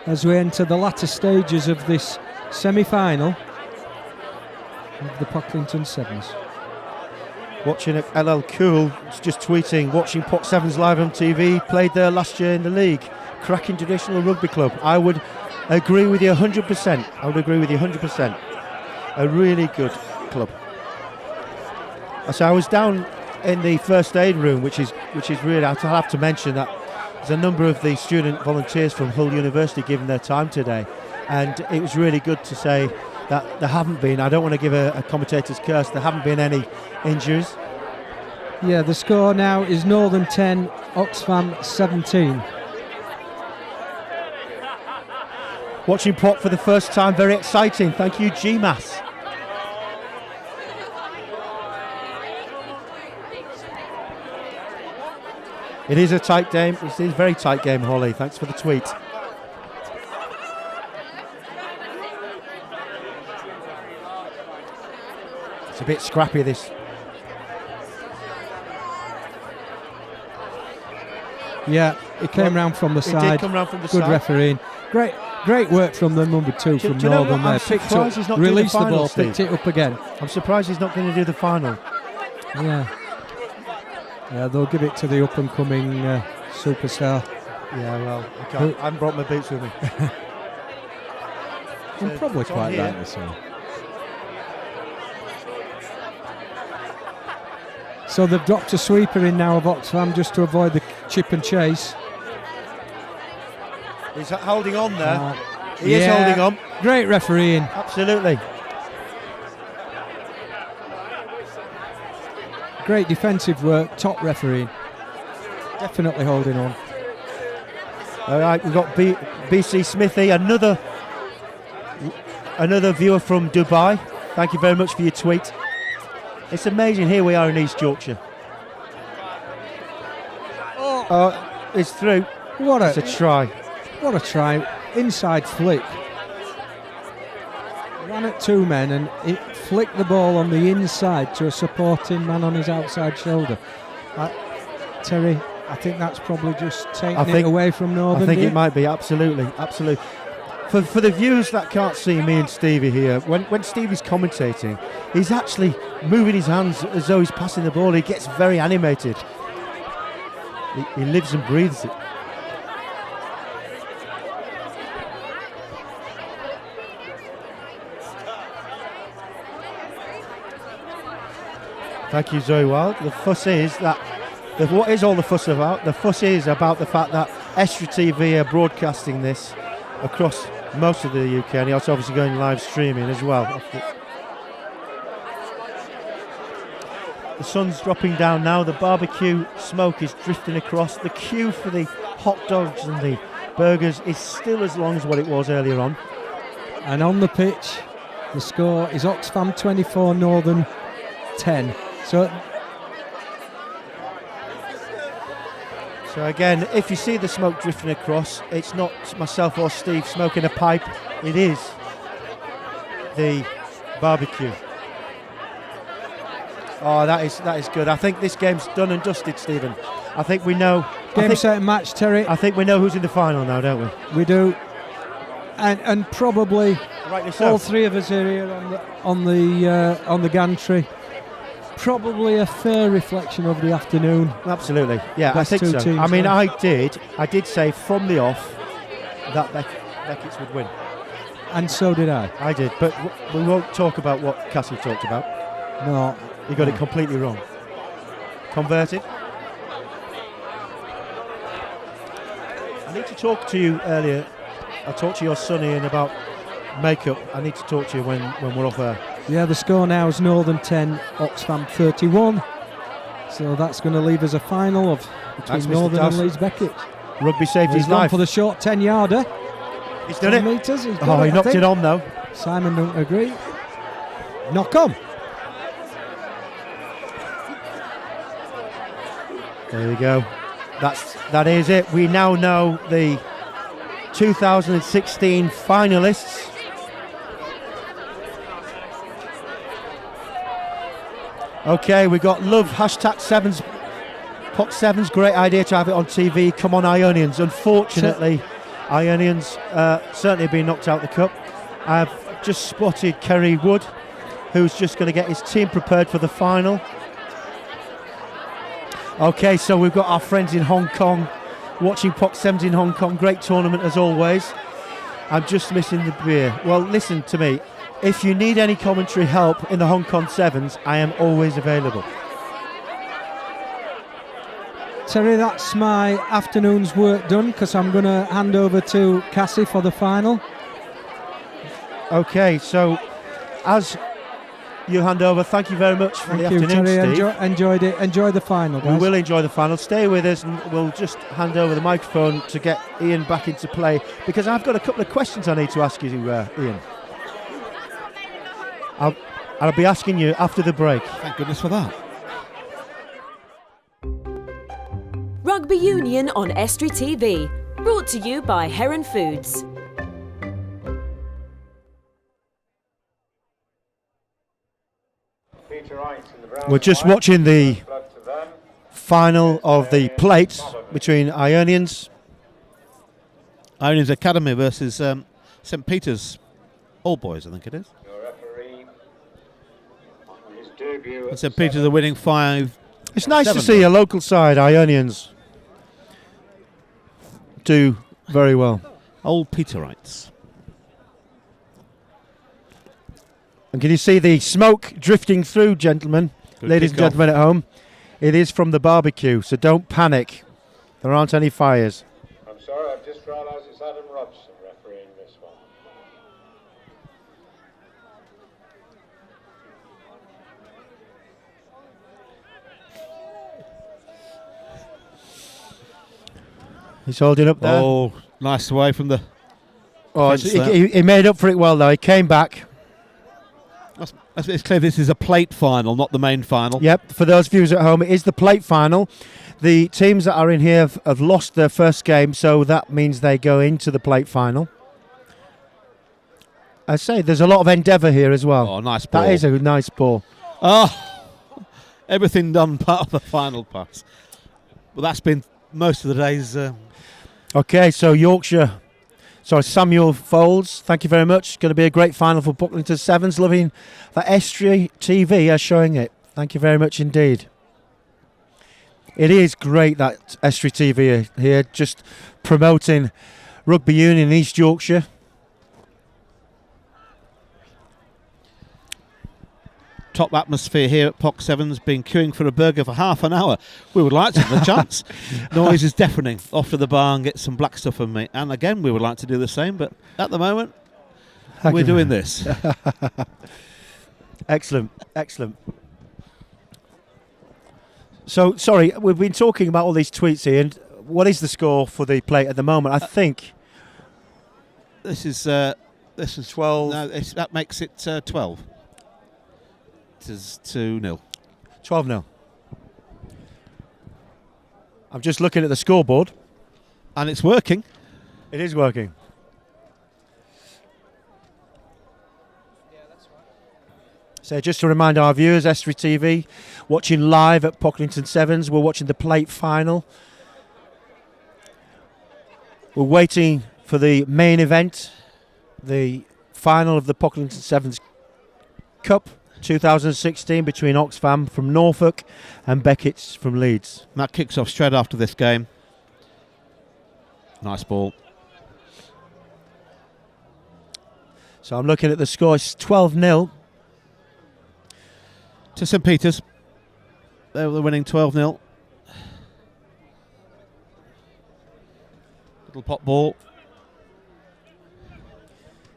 As we enter the latter stages of this semi-final of the Pocklington Sevens. Watching LL Cool, just tweeting, watching Pock7s live on TV, played there last year in the league. Cracking traditional rugby club. I would agree with you 100%. I would agree with you 100%. A really good club. So I was down in the first aid room, which is really, I'll have to mention that there's a number of the student volunteers from Hull University giving their time today, and it was really good to say that there haven't been, I don't want to give a commentator's curse, there haven't been any injuries. Yeah, the score now is Northern 10, Oxfam 17. Watching Pock for the first time, very exciting. Thank you, GMAS. It is a tight game. It is a very tight game, Holly. Thanks for the tweet. It's a bit scrappy, this. Yeah, it came round from the side. It did come round from the Good side. refereeing. Great work from the number 2 from Do you know Northern what? there. I'm Picked surprised up, he's not doing the released the final, ball, Steve. picked it up again. I'm surprised he's not going to do the final. Yeah, they'll give it to the up-and-coming superstar. Yeah, well, I haven't brought my boots with me. I'm probably it's on quite here. rightly so. So they've dropped a sweeper in now of Oxfam just to avoid the chip and chase. He's holding on there. He is holding on. Great refereeing. Absolutely. Great defensive work, top refereeing. Definitely holding on. All right, we've got BC Smithy, another viewer from Dubai. Thank you very much for your tweet. It's amazing, here we are in East Yorkshire. It's through. It's a try. What a try. Inside flick. Ran at 2 men and it flicked the ball on the inside to a supporting man on his outside shoulder. Terry, I think that's probably just taking it away from Northern. I think dear. it might be, absolutely. For the viewers that can't see me and Stevie here, when Stevie's commentating, he's actually moving his hands as though he's passing the ball. He gets very animated. He lives and breathes it. Thank you, Zoe Wild. The fuss is that, what is all the fuss about? The fuss is about the fact that Estuary TV are broadcasting this across most of the UK, and it's obviously going live streaming as well. The sun's dropping down now, the barbecue smoke is drifting across. The queue for the hot dogs and the burgers is still as long as what it was earlier on. And on the pitch, the score is Oxfam 24, Northern 10. So again, if you see the smoke drifting across, it's not myself or Steve smoking a pipe, it is the barbecue. Oh, that is good. I think this game's done and dusted, Stephen. I think we know. Game, set and match, Terry. I think we know who's in the final now, don't we? We do. And probably all so. three of us are here on the gantry. Probably a fair reflection of the afternoon. Absolutely, yeah, I think so. Teams, I mean, I did say from the off that Beckett's would win, and so did I. I did, but we won't talk about what Cassie talked about. No, you got it completely wrong. Converted. I need to talk to you earlier. I talked to your son Ian about makeup. I need to talk to you when we're off air. Yeah, the score now is Northern 10, Oxfam 31. So that's going to leave us a final of between Northern and Leeds Beckett. Rugby saved his He's gone life. for the short 10-yarder. He's done it. Meters. He knocked it on though. Simon don't agree. Knock on. There we go. That is it. We now know the 2016 finalists. Okay, we got love, #7s, Pock7s, great idea to have it on TV. Come on, Ionians. Unfortunately, Ionians certainly been knocked out the cup. I've just spotted Kerry Wood, who's just going to get his team prepared for the final. Okay, so we've got our friends in Hong Kong watching Pock7s in Hong Kong. Great tournament as always. I'm just missing the beer. Well, listen to me. If you need any commentary help in the Hong Kong Sevens, I am always available. Terry, that's my afternoon's work done, because I'm going to hand over to Cassie for the final. Okay, so as you hand over, thank you very much for the afternoon, Terry. Steve. Enjoyed it. Enjoy the final, guys. We will enjoy the final. Stay with us and we'll just hand over the microphone to get Ian back into play, because I've got a couple of questions I need to ask you, Ian. I'll be asking you after the break. Thank goodness for that. Rugby Union on Estuary TV. Brought to you by Heron Foods. We're just watching the final of the plates between Ionians. Ionians Academy versus St Peter's All Boys, I think it is. And St Peter's are winning 5. It's nice to see a local side, Ionians, do very well. Old Peterites. And can you see the smoke drifting through, gentlemen, ladies and gentlemen at home? It is from the barbecue, so don't panic. There aren't any fires. I'm sorry, I've just realised it's Adam Robson refereeing this one. He's holding up there. Oh, nice away from the... Oh, he made up for it well, though. He came back. It's clear this is a plate final, not the main final. Yep, for those viewers at home, it is the plate final. The teams that are in here have lost their first game, so that means they go into the plate final. I say, there's a lot of endeavour here as well. Oh, nice ball. That is a nice ball. Oh, everything done part of the final pass. Well, that's been most of the days. Okay, so Samuel Folds, thank you very much. It's going to be a great final for Pocklington Sevens. Loving that Estuary TV are showing it. Thank you very much indeed. It is great that Estuary TV are here, just promoting rugby union in East Yorkshire. Top atmosphere here at Pock7s, been queuing for a burger for half an hour. We would like to have the chance. Noise is deafening. Off to the bar and get some black stuff and meat. And again, we would like to do the same, but at the moment, we're doing this. Excellent, excellent. So, sorry, we've been talking about all these tweets, Ian. What is the score for the plate at the moment? I think this is 12. No, that makes it 12. It is 2-0. 12-0. I'm just looking at the scoreboard. And it's working. It is working. So just to remind our viewers, Estuary TV, watching live at Pocklington Sevens. We're watching the plate final. We're waiting for the main event, the final of the Pocklington Sevens Cup 2016 between Oxfam from Norfolk and Beckett's from Leeds. That kicks off straight after this game. Nice ball. So I'm looking at the score. It's 12-0. To St Peters. They're winning 12-0. Little pop ball.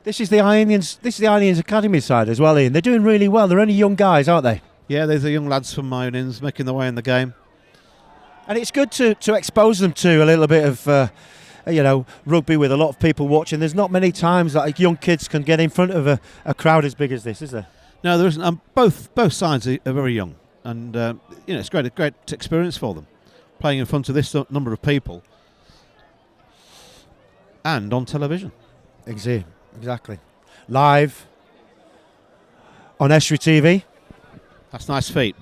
This is the Ionians Academy side as well, Ian. They're doing really well. They're only young guys, aren't they? Yeah, there's the young lads from Ionians making their way in the game. And it's good to expose them to a little bit of rugby with a lot of people watching. There's not many times that young kids can get in front of a crowd as big as this, is there? No, there isn't. Both sides are very young, and it's a great experience for them, playing in front of this number of people, and on television. Exactly. Live on Estuary TV. That's nice feet.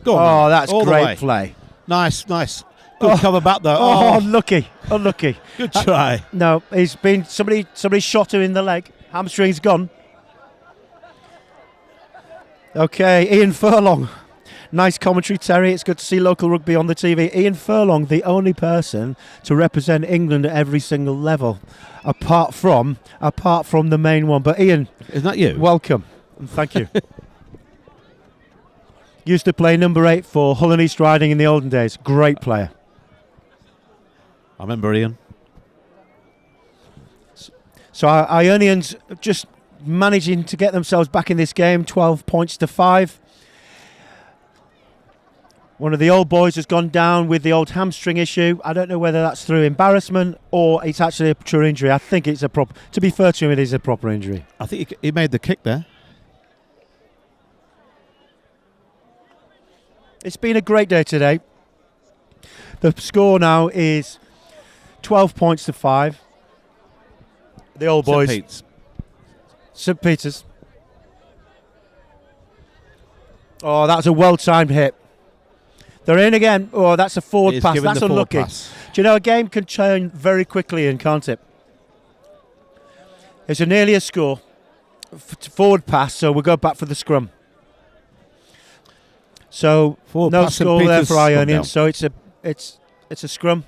Go on. Oh, that's all great play. Nice. Good cover back there. Oh, unlucky. Good try. No, he's been somebody shot him in the leg. Hamstring's gone. Okay, Ian Furlong. Nice commentary, Terry. It's good to see local rugby on the TV. Ian Furlong, the only person to represent England at every single level, apart from the main one. But Ian, isn't that you? Welcome and thank you. Used to play number 8 for Hull and East Riding in the olden days. Great player. I remember Ian. So our Ionians just managing to get themselves back in this game, 12 points to 5. One of the old boys has gone down with the old hamstring issue. I don't know whether that's through embarrassment or it's actually a true injury. I think it's a proper. To be fair to him, it is a proper injury. I think he made the kick there. It's been a great day today. The score now is 12 points to 5. The old boys. St Peters. Oh, that's a well-timed hit. They're in again. Oh, that's a forward pass. That's unlucky. Do you know, a game can turn very quickly in, can't it? It's nearly a score. Forward pass, so we'll go back for the scrum. So forward no pass score there for Ionians. So it's a scrum.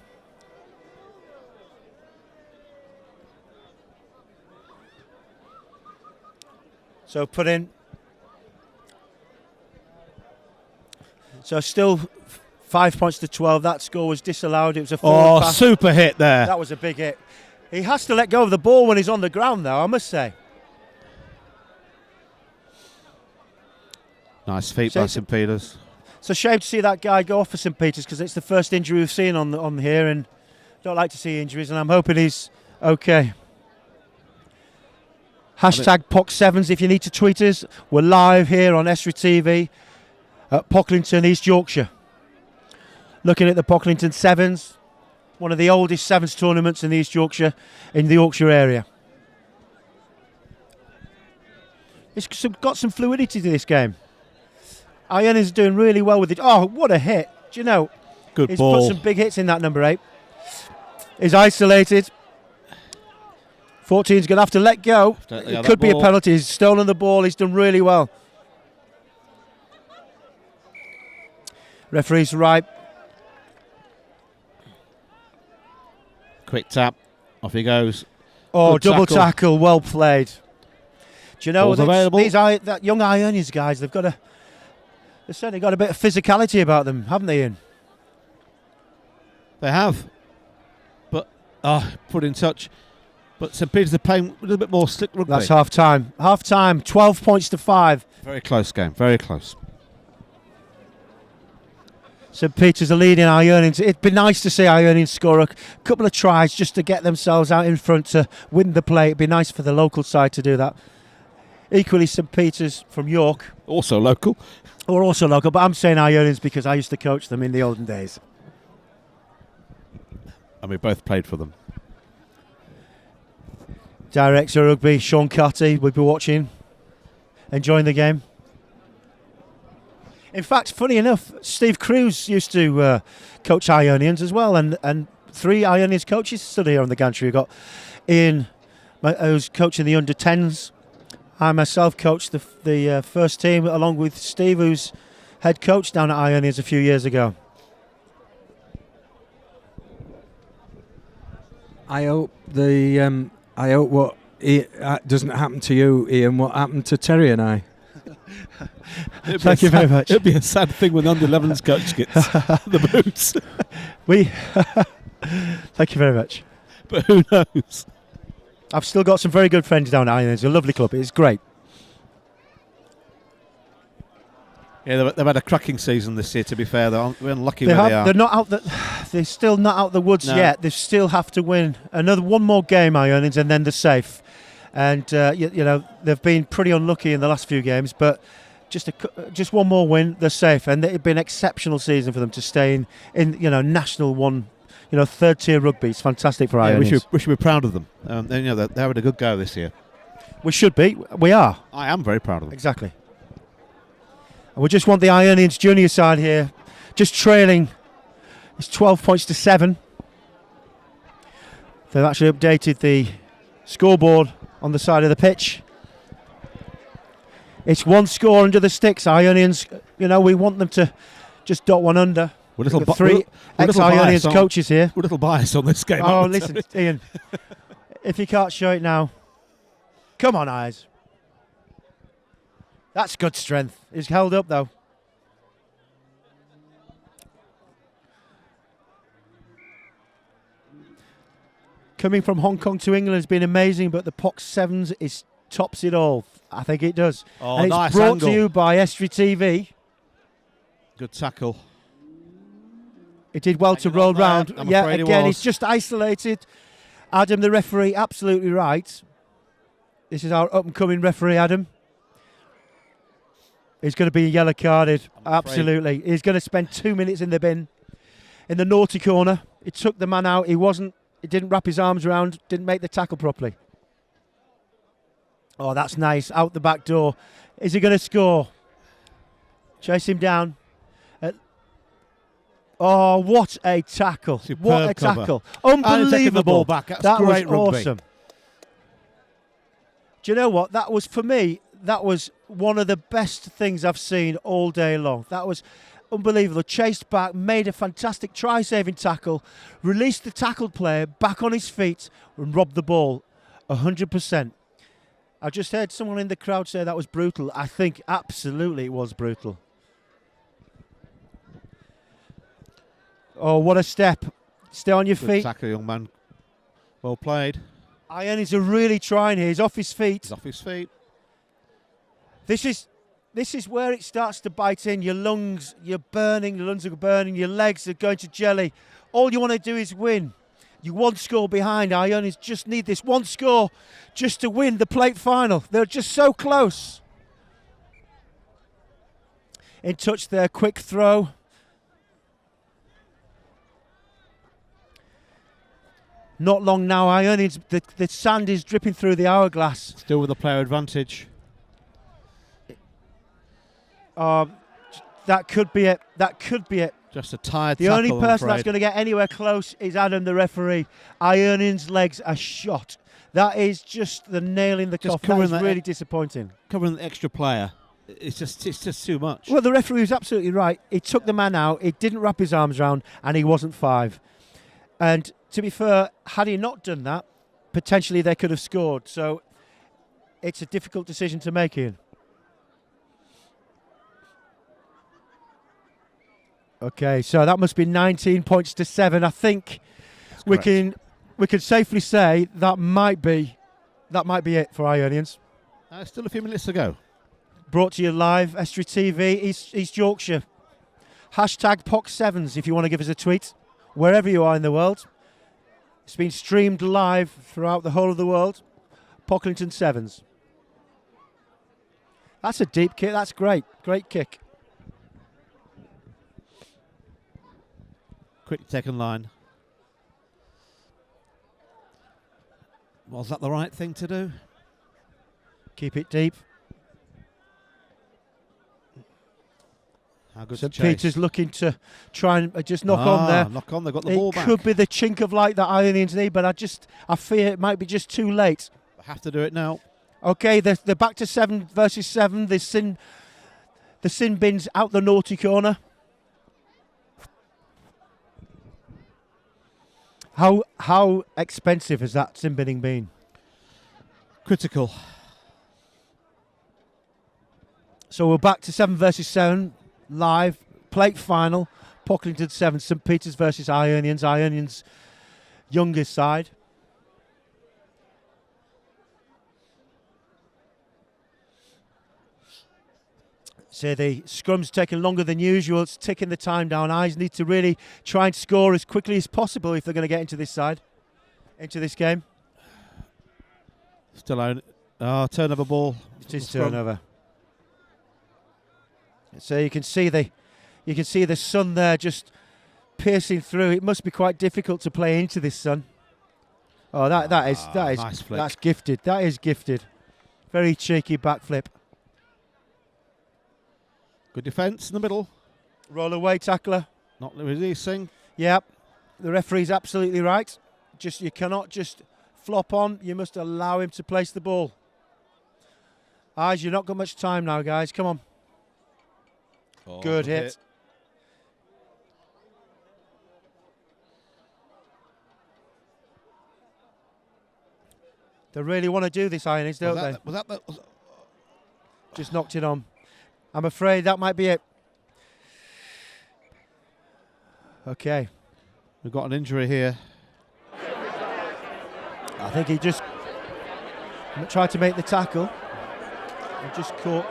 So put in. So still 5 points to 12. That score was disallowed. It was a forward pass. Super hit there. That was a big hit. He has to let go of the ball when he's on the ground, though, I must say. Nice feet by St Peters. It's a shame to see that guy go off for St Peters because it's the first injury we've seen on here, and don't like to see injuries, and I'm hoping he's okay. Hashtag Pock7s if you need to tweet us. We're live here on Estuary TV at Pocklington, East Yorkshire. Looking at the Pocklington Sevens, one of the oldest Sevens tournaments in the East Yorkshire, in the Yorkshire area. It's got some fluidity to this game. Ionians is doing really well with it. Oh, what a hit. Do you know, Good He's ball. put some big hits in that number 8. He's isolated. 14's going to have to let go. It could be a penalty. He's stolen the ball. He's done really well. Referee's right. Quick tap. Off he goes. Oh, Good double tackle. Well played. Do you know Ball's available. that young Ionians guys? They've certainly got a bit of physicality about them, haven't they, Ian? They have. But put in touch. But St Peter's are playing a little bit more slick rugby. That's half time. 12 points to 5. Very close game. Very close. St Peter's are leading Ionians. It'd be nice to see Ionians score a couple of tries just to get themselves out in front to win the play. It'd be nice for the local side to do that. Equally, St Peter's from York. Also local. Or also local, but I'm saying Ionians because I used to coach them in the olden days. And we both played for them. Director of Rugby, Sean Carty, we'll be watching, enjoying the game. In fact, funny enough, Steve Cruz used to coach Ionians as well, and 3 Ionians coaches stood here on the gantry. We've got Ian, who's coaching the under-10s. I myself coached the first team, along with Steve, who's head coach down at Ionians a few years ago. I hope what doesn't happen to you, Ian, what happened to Terry and I. Thank you very much. It'd be a sad thing when under 11's coach gets the boots. Thank you very much. But who knows? I've still got some very good friends down at Ionians. It's a lovely club. It's great. Yeah, they've had a cracking season this year, to be fair. They're unlucky where they are. They're not out. They're still not out the woods yet. They still have to win one more game, Ionians, and then they're safe. And they've been pretty unlucky in the last few games, but just one more win, they're safe. And it'd be an exceptional season for them to stay in national one, third tier rugby. It's fantastic for Ionians. We should be proud of them. They're having a good go this year. We should be. We are. I am very proud of them. Exactly. And we just want the Ionians junior side here, just trailing. It's 12 points to 7. They've actually updated the scoreboard on the side of the pitch. It's 1 score under the sticks. Ionians, we want them to just dot one under. We're little 3 ex-Ionians coaches here. We're a little biased on this game. Oh, listen, Ian, if you can't show it now, come on, Eyes. That's good strength. He's held up, though. Coming from Hong Kong to England has been amazing, but the Pock7s tops it all. I think it does. Oh, and it's nice brought angle. to you by Estuary TV. Good tackle. It did well to roll round. I'm Yeah, afraid again, he was. he's just isolated. Adam, the referee, absolutely right. This is our up-and-coming referee, Adam. He's going to be yellow carded. Absolutely. He's going to spend 2 minutes in the bin, in the naughty corner. He took the man out. He didn't wrap his arms around, didn't make the tackle properly. Oh, that's nice. Out the back door. Is he going to score? Chase him down. Oh, what a tackle. Superb what a cover. tackle. And taking Unbelievable. the ball back. That's that great was rugby. awesome. Do you know what? That was, for me, that was one of the best things I've seen all day long. That was unbelievable. Chased back, made a fantastic try-saving tackle, released the tackled player back on his feet and robbed the ball 100%. I just heard someone in the crowd say that was brutal. I think absolutely it was brutal. Oh, what a step. Stay on your Good feet. tackle, young man. Well played. Ionians are really trying here. He's off his feet. He's off his feet. This is where it starts to bite in. Your lungs, you're burning, your lungs are burning, your legs are going to jelly. All you want to do is win. You're 1 score behind. Ionians just need this 1 score just to win the plate final. They're just so close. In touch there, quick throw. Not long now, Ionians, the sand is dripping through the hourglass. Still with a player advantage. That could be it. That could be it. Just a tired The tackle, only I'm person that's afraid. going to get anywhere close is Adam, the referee. Ionian's legs are shot. That is just the nail in the Just coffin. covering That is that really disappointing. Covering the extra player. It's just too much. Well, the referee was absolutely right. He took the man out, he didn't wrap his arms around, and he wasn't 5. And to be fair, had he not done that, potentially they could have scored. So it's a difficult decision to make, Ian. Okay, so that must be 19 points to 7. I think we can safely say that might be it for Ionians. Still a few minutes to go. Brought to you live, Estuary TV, East Yorkshire. Hashtag Pock7s if you want to give us a tweet, wherever you are in the world. It's been streamed live throughout the whole of the world. Pocklington Sevens. That's a deep kick. That's great. Great kick. Quick taken line. Was that the right thing to do? Keep it deep. How good St. to chase. Peter's looking to try and just knock on there. Knock on, they've got the ball back. It could be the chink of light that Ionians need, but I fear it might be just too late. I have to do it now. Okay, they're back to 7 versus 7. The sin bin's out the naughty corner. How expensive has that sin binning been? Critical. So we're back to 7 versus 7 live plate final. Pocklington 7, St. Peter's versus Ionians. Ionians' youngest side. So the scrum's taking longer than usual. It's ticking the time down. Eyes need to really try and score as quickly as possible if they're going to get into this side, into this game. Still on. Turnover ball. It is turnover. So you can see the sun there just piercing through. It must be quite difficult to play into this sun. Oh, that is nice flick. That's gifted. That is gifted. Very cheeky backflip. Good defence in the middle. Roll away tackler. Not releasing. Yep. The referee's absolutely right. You cannot just flop on. You must allow him to place the ball. Eyes, you've not got much time now, guys. Come on. Oh, good hit. They really want to do this, Ionians, don't they? Just knocked it on. I'm afraid that might be it. Okay. We've got an injury here. I think he just tried to make the tackle. And just caught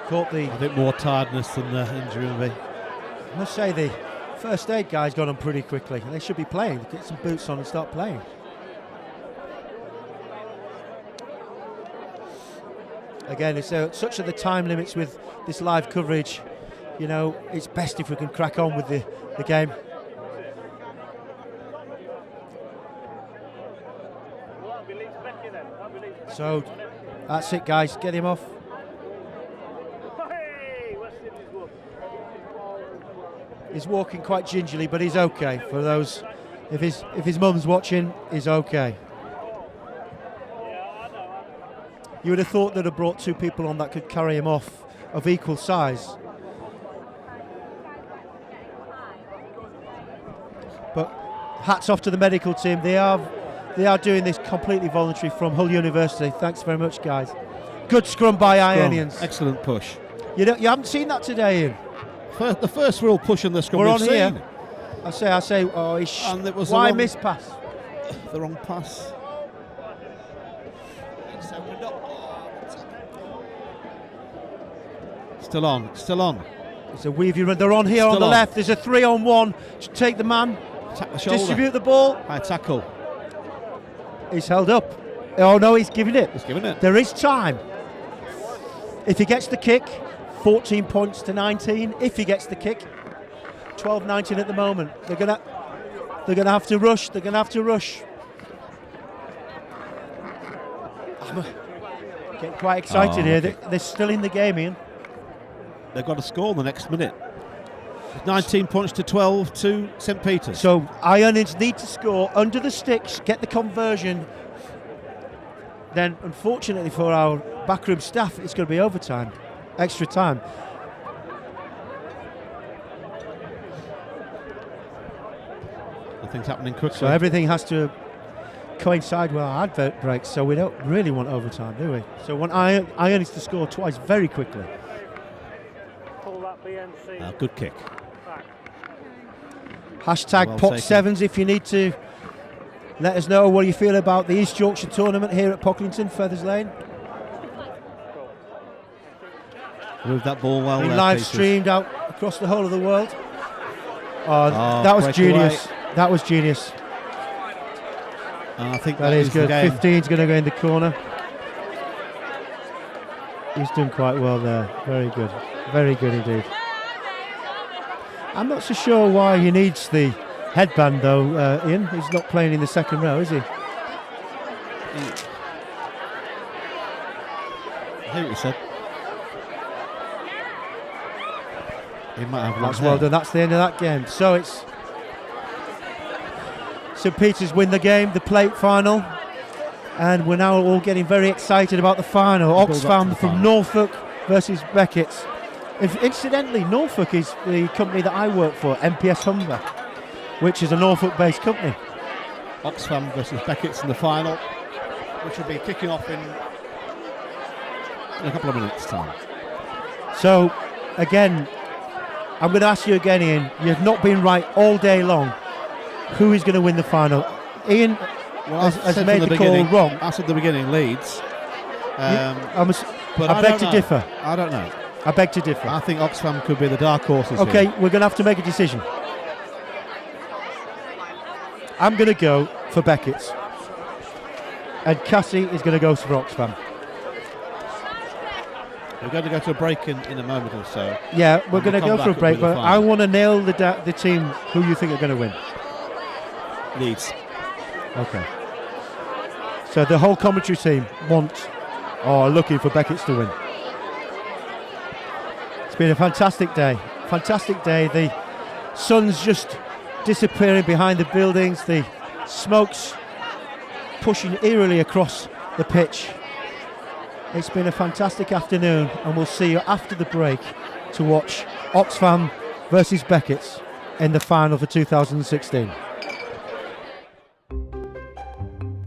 the... I think more tiredness than the injury will be. I must say the first aid guy's got on pretty quickly. They should be playing. Get some boots on and start playing. Again, it's such are the time limits with this live coverage. You know, it's best if we can crack on with the game. So, that's it, guys. Get him off. He's walking quite gingerly, but he's okay. For those, if his mum's watching, he's okay. You would have thought they'd have brought 2 people on that could carry him off of equal size. But hats off to the medical team. They are doing this completely voluntary from Hull University. Thanks very much, guys. Good scrum by Ionians. Excellent push. You haven't seen that today, Ian. The first real push in the scrum We're we've on seen. here. I say. Oh, and it was why miss pass? The wrong pass. Still on. It's a weavy run. They're on here on the left. There's a 3-on-1. Take the man. Tap the shoulder. Distribute the ball. High tackle. He's held up. Oh no, he's giving it. He's giving it. There is time. If he gets the kick, 14 points to 19. If he gets the kick, 12-19 at the moment. They're gonna have to rush. They're gonna have to rush. I'm getting quite excited here. They're still in the game, Ian. They've got to score in the next minute. 19 points to 12 to St Peter's. So Ionians need to score under the sticks, get the conversion. Then, unfortunately for our backroom staff, it's going to be overtime, extra time. Nothing's happening quickly. So everything has to coincide with our advert breaks, so we don't really want overtime, do we? So we want Ionians to score twice very quickly. Good kick. Hashtag Well Pock7s if you need to let us know what you feel about the East Yorkshire tournament here at Pocklington, Feathers Lane. Move that ball well. Been there, live Peters. streamed out across the whole of the world. Oh, that was genius. That was genius. I think that is good. the game. 15's going to go in the corner. He's done quite well there. Very good. Very good indeed. I'm not so sure why he needs the headband though, Ian. He's not playing in the second row, is he? I hear what you said. He might have That's well done. That's the end of that game. So it's St Peter's win the game, the plate final, and we're now all getting very excited about the final. Oxfam from Norfolk versus Beckett's. Incidentally, Norfolk is the company that I work for, MPS Humber, which is a Norfolk-based company. Oxfam versus Beckett's in the final, which will be kicking off in a couple of minutes' time. So, again, I'm going to ask you again, Ian. You've not been right all day long. Who is going to win the final? Ian has made the call wrong. I said at the beginning, Leeds. But I beg to differ. I don't know. I beg to differ. I think Oxfam could be the dark horses Okay, here. we're going to have to make a decision. I'm going to go for Beckett's. And Cassie is going to go for Oxfam. We're going to go to a break in a moment or so. Yeah, we're going to go for a break, but I want want to nail the team who you think are going to win. Leeds. Okay. So the whole commentary team are looking for Beckett's to win. It's been a fantastic day. Fantastic day. The sun's just disappearing behind the buildings. The smoke's pushing eerily across the pitch. It's been a fantastic afternoon, and we'll see you after the break to watch Oxfam versus Beckett's in the final for 2016.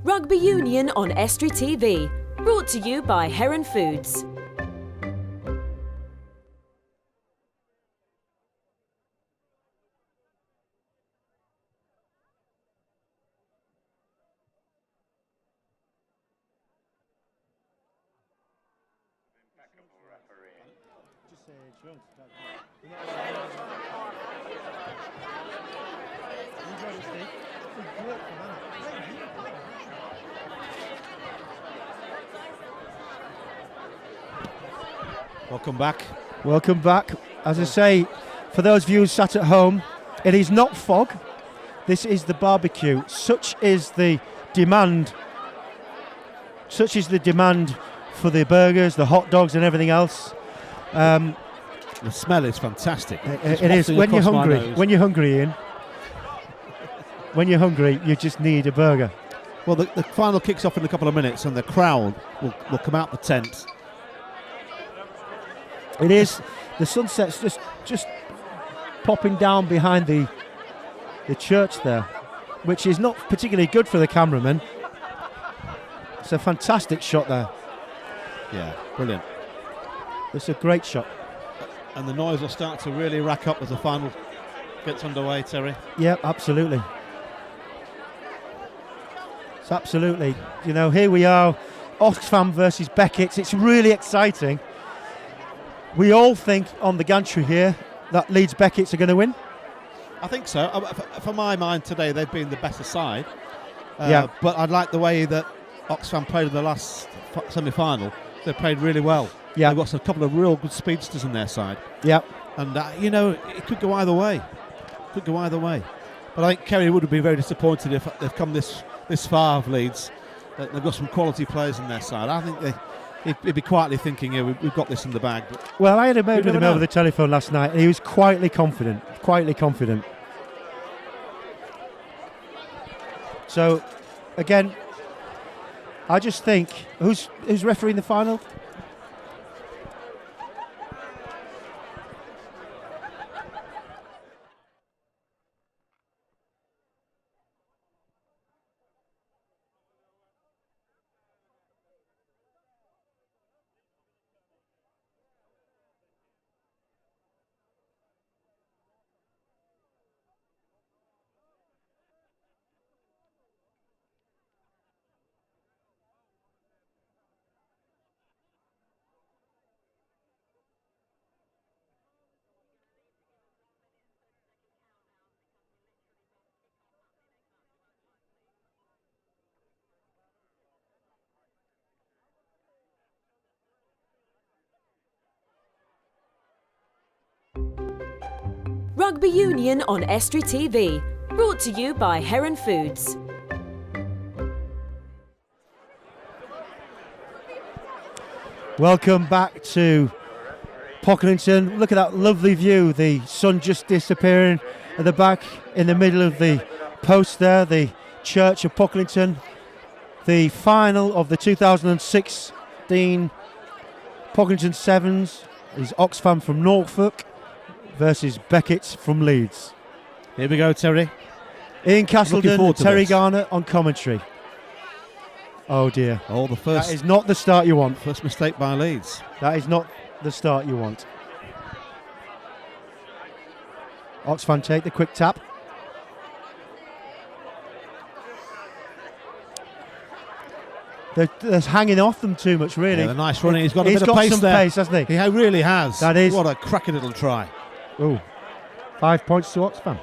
Rugby Union on Estuary TV. Brought to you by Heron Foods. Welcome back. Welcome back. As I say, for those of you who sat at home, it is not fog. This is the barbecue. Such is the demand. Such is the demand for the burgers, the hot dogs, and everything else. The smell is fantastic. It is. When you're hungry, Ian. When you're hungry, you just need a burger. Well, the final kicks off in a couple of minutes, and the crowd will come out the tent. It is. The sunset's just popping down behind the church there, which is not particularly good for the cameraman. It's a fantastic shot there. Yeah, brilliant. It's a great shot. And the noise will start to really rack up as the final gets underway, Terry. Yeah, absolutely. It's absolutely. You know, here we are, Oxfam versus Beckett's. It's really exciting. We all think on the gantry here that Leeds Beckett's are going to win. I think so. For my mind today, they've been the better side. Yeah. But I like the way that Oxfam played in the last semi-final. They played really well. Yeah. They've got a couple of real good speedsters in their side. Yeah. And, it could go either way. Could go either way. But I think Kerry would have been very disappointed if they've come this far of Leeds. They've got some quality players in their side. I think he'd be quietly thinking, yeah, we've got this in the bag. But Well, I had a word with never him know. over the telephone last night, and he was quietly confident. Quietly confident. So, again, I just think who's refereeing the final? Rugby Union on Estuary TV. Brought to you by Heron Foods. Welcome back to Pocklington. Look at that lovely view. The sun just disappearing at the back in the middle of the post there. The Church of Pocklington. The final of the 2016 Pocklington Sevens is Oxfam from Norfolk versus Beckett from Leeds. Here we go, Terry. Ian Castleton forward and to Terry this. Garner on commentary. Oh dear. Oh, the first. That is not the start you want. First mistake by Leeds. That is not the start you want. Oxfam take the quick tap. They're hanging off them too much, really. Yeah, the nice running. He's got a bit of pace some there. pace, hasn't he? He really has. That is. What a cracking little try. Oh, 5 points to Oxfam.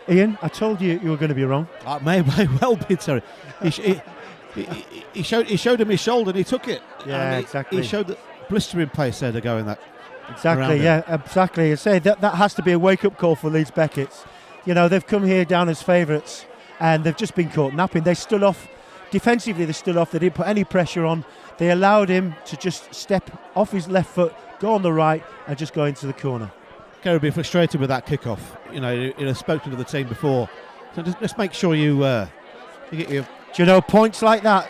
Ian, I told you you were going to be wrong. May well be, Terry. He showed him his shoulder and he took it. Yeah, And exactly. He showed the blistering pace there to go in that. Exactly, yeah, exactly. I say that has to be a wake-up call for Leeds Beckett. You know, they've come here down as favourites and they've just been caught napping. They stood off defensively. They stood off. They didn't put any pressure on. They allowed him to just step off his left foot, go on the right, and just go into the corner. Kerry would be frustrated with that kickoff. You know, he'd have spoken to the team before. So just make sure you get your. Do you know, points like that,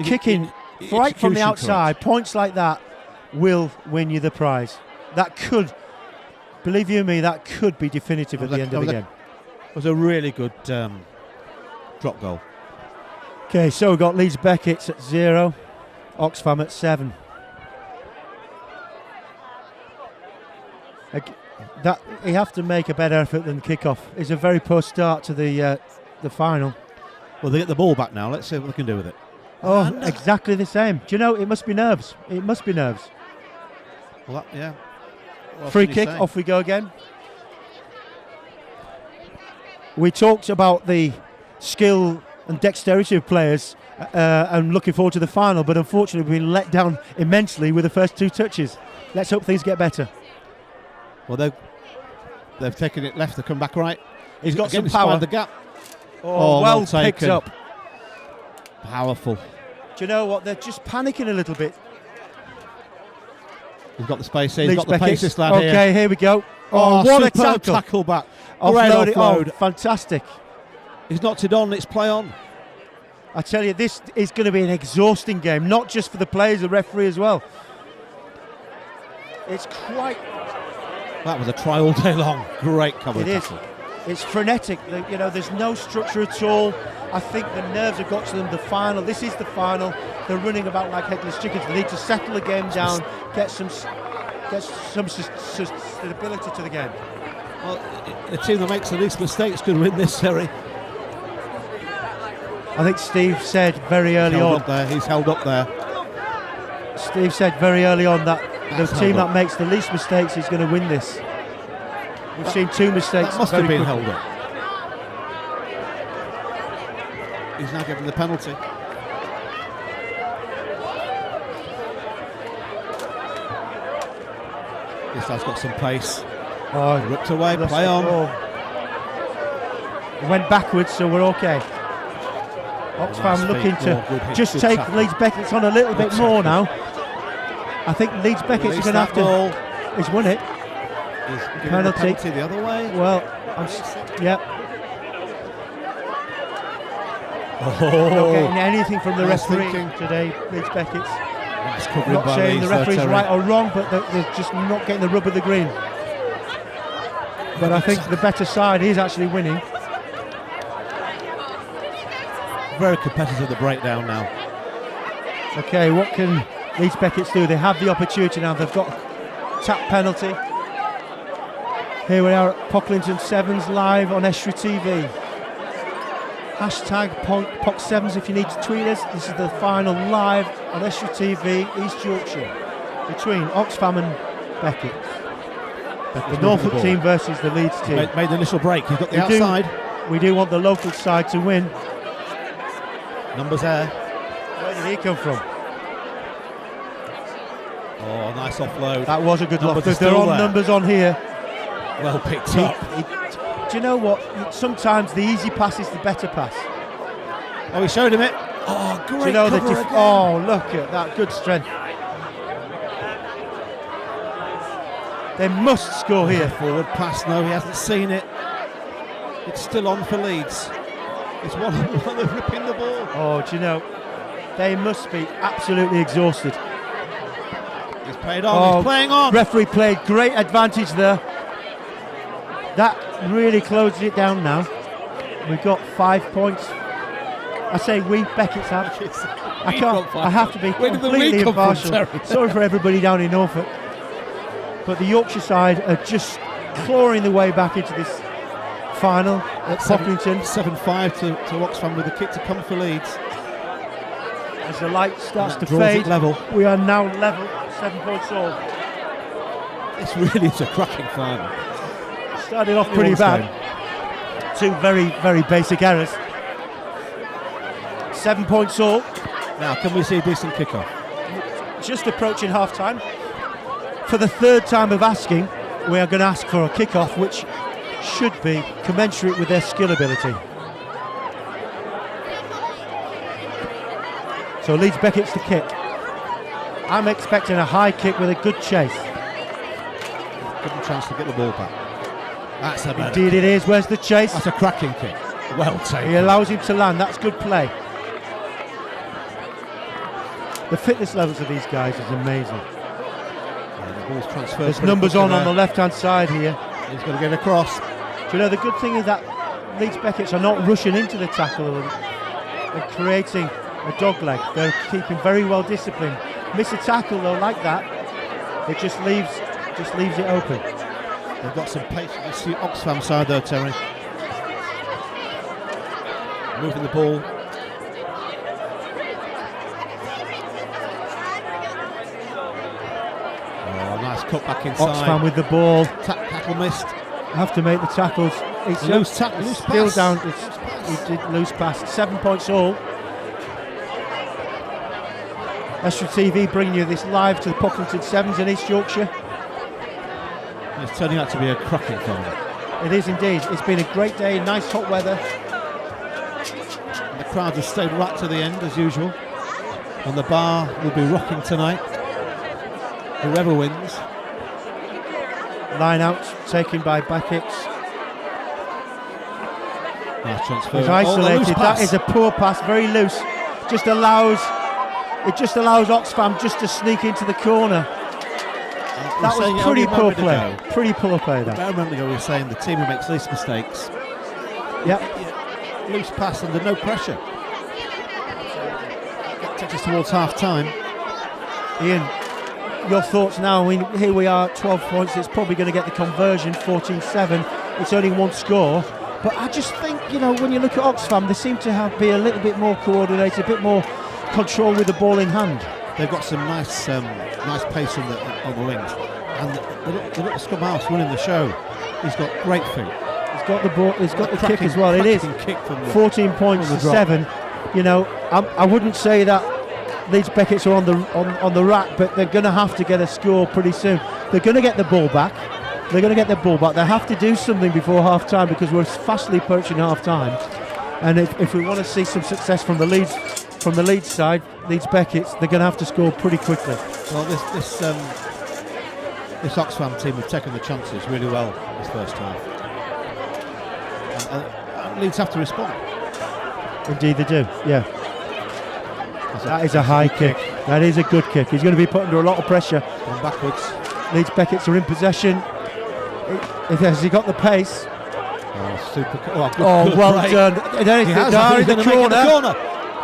kicking your right from the execution outside, correct. points like that will win you the prize. That could, believe you me, that could be definitive at the end of the game. It was a really good drop goal. Okay, so we've got Leeds Beckett at 0, Oxfam at 7. That you have to make a better effort than the kickoff. It's a very poor start to the final. Well, they get the ball back now. Let's see what they can do with it. Oh, exactly the same. Do you know, it must be nerves. It must be nerves. Well, yeah. What Free can you kick, say? off we go again. We talked about the skill and dexterity of players and looking forward to the final, but unfortunately we've been let down immensely with the first 2 touches. Let's hope things get better. Well, they've taken it left to come back right. He's got Again, some power. spied the gap. Oh, well picked taken. up. Powerful. Do you know what? They're just panicking a little bit. He's got the space here. He's Leeds got the Beckett. pace, this lad Okay, here we go. Oh, what a superb tackle. back. Great Offload it. Oh, offload. fantastic. He's knocked it on. It's play on. I tell you, this is going to be an exhausting game, not just for the players, the referee as well. It's quite... That was a try all day long. Great cover. It is. It's frenetic. You know, there's no structure at all. I think the nerves have got to them. The final. This is the final. They're running about like headless chickens. They need to settle the game down, get some stability to the game. Well, the team that makes the least mistakes could win this, Terry. I think Steve said very early on. He's held up there. Steve said very early on that That's the team held that up. makes the least mistakes is going to win this. We've seen 2 mistakes. That must have very been quickly. held up. He's now given the penalty. This lad's got some pace. Oh, ripped away, that's play the on. ball. It went backwards, so we're okay. Oxfam looking to just take Leeds Beckett's on a little bit more now. I think Leeds Beckett's are going to have to. He's won it. He's Penalty the other way. Well, yep. Not getting anything from the referee today, Leeds Beckett's. Not saying the referee's right or wrong, but they're just not getting the rub of the green. But I think the better side is actually winning. Very competitive at the breakdown now. Okay, what can Leeds Beckett's do? They have the opportunity now. They've got a tap penalty. Here we are at Pocklington 7s live on Estuary TV. Hashtag Pock7s if you need to tweet us. This is the final live on Estuary TV, East Yorkshire, between Oxfam and Beckett. The Norfolk team versus the Leeds team. Made the initial break. He's got the outside. We do want the local side to win. Numbers there. Where did he come from? Oh, nice offload. That was a good loss. They're on numbers on here. Well picked up. Do you know what? Sometimes the easy pass is the better pass. Oh, he showed him it. Oh, great. Do you know cover oh, look at that. Good strength. They must score here. Forward pass. No, he hasn't seen it. It's still on for Leeds. It's one they're ripping the ball. Oh, do you know? They must be absolutely exhausted. He's played on. He's playing on. Referee played great advantage there. That really closes it down now. We've got 5 points. I say we, Beckett's have. I can't. I have to be completely impartial. Sorry for everybody down in Norfolk. But the Yorkshire side are just clawing their way back into this final at Pocklington. 7-5 to Oxfam with a kick to come for Leeds. As the light starts to fade, we are now level, 7 points all. This really is a cracking final. Started off pretty bad. Two very, very basic errors. 7 points all. Now, can we see a decent kickoff? Just approaching half time. For the third time of asking, we are going to ask for a kickoff, which should be commensurate with their skill ability. So Leeds Beckett's to kick. I'm expecting a high kick with a good chase. Good chance to get the ball back. That's a better Indeed kick. it is. Where's the chase? That's a cracking kick. Well taken. He allows him to land. That's good play. The fitness levels of these guys is amazing. The ball's transferred. There's numbers on the left-hand side here. He's going to get across. Do you know, the good thing is that Leeds Beckett's are not rushing into the tackle and creating a dog leg. They're keeping very well disciplined. Miss a tackle though like that, it just leaves it open. They've got some pace on the Oxfam side though, Terry. Moving the ball. Oh, nice cut back inside. Oxfam with the ball. Tackle missed. Have to make the tackles. It's loose tackle. Loose still pass. Down. He did lose pass. 7 points all. Estuary TV bringing you this live to the Pocklington 7s in East Yorkshire. It's turning out to be a cracking final. It is indeed. It's been a great day, nice hot weather. And the crowd has stayed right to the end as usual. And the bar will be rocking tonight. Whoever wins. Line out taken by Beckett's. Nice transfer. He's isolated. That is a poor pass, very loose. It just allows Oxfam just to sneak into the corner. That was pretty poor play. Pretty poor play, that. About a moment ago we were saying the team who makes least mistakes. Yep. Loose pass under no pressure. That takes us towards half time. Ian, your thoughts now? Here we are, 12 points. It's probably going to get the conversion, 14-7. It's only one score. But I just think, when you look at Oxfam, they seem to be a little bit more coordinated, a bit more control with the ball in hand. They've got some nice pace on the wings, and the little scrum house running the show. He's got great feet. He's got the ball. He's got the kick as well. It is 14 points to 7. I wouldn't say that Leeds Beckett's are on the rack, but they're going to have to get a score pretty soon. They're going to get the ball back. They have to do something before half time because we're fastly approaching half time. And if we want to see some success from the Leeds side, Leeds Beckett's, they're going to have to score pretty quickly. Well, this Oxfam team have taken the chances really well this first half. And Leeds have to respond. Indeed they do, yeah. That is a high kick. That is a good kick. He's going to be put under a lot of pressure. Going backwards. Leeds Beckett's are in possession. Has he got the pace? Oh, super. Well done. There in the corner.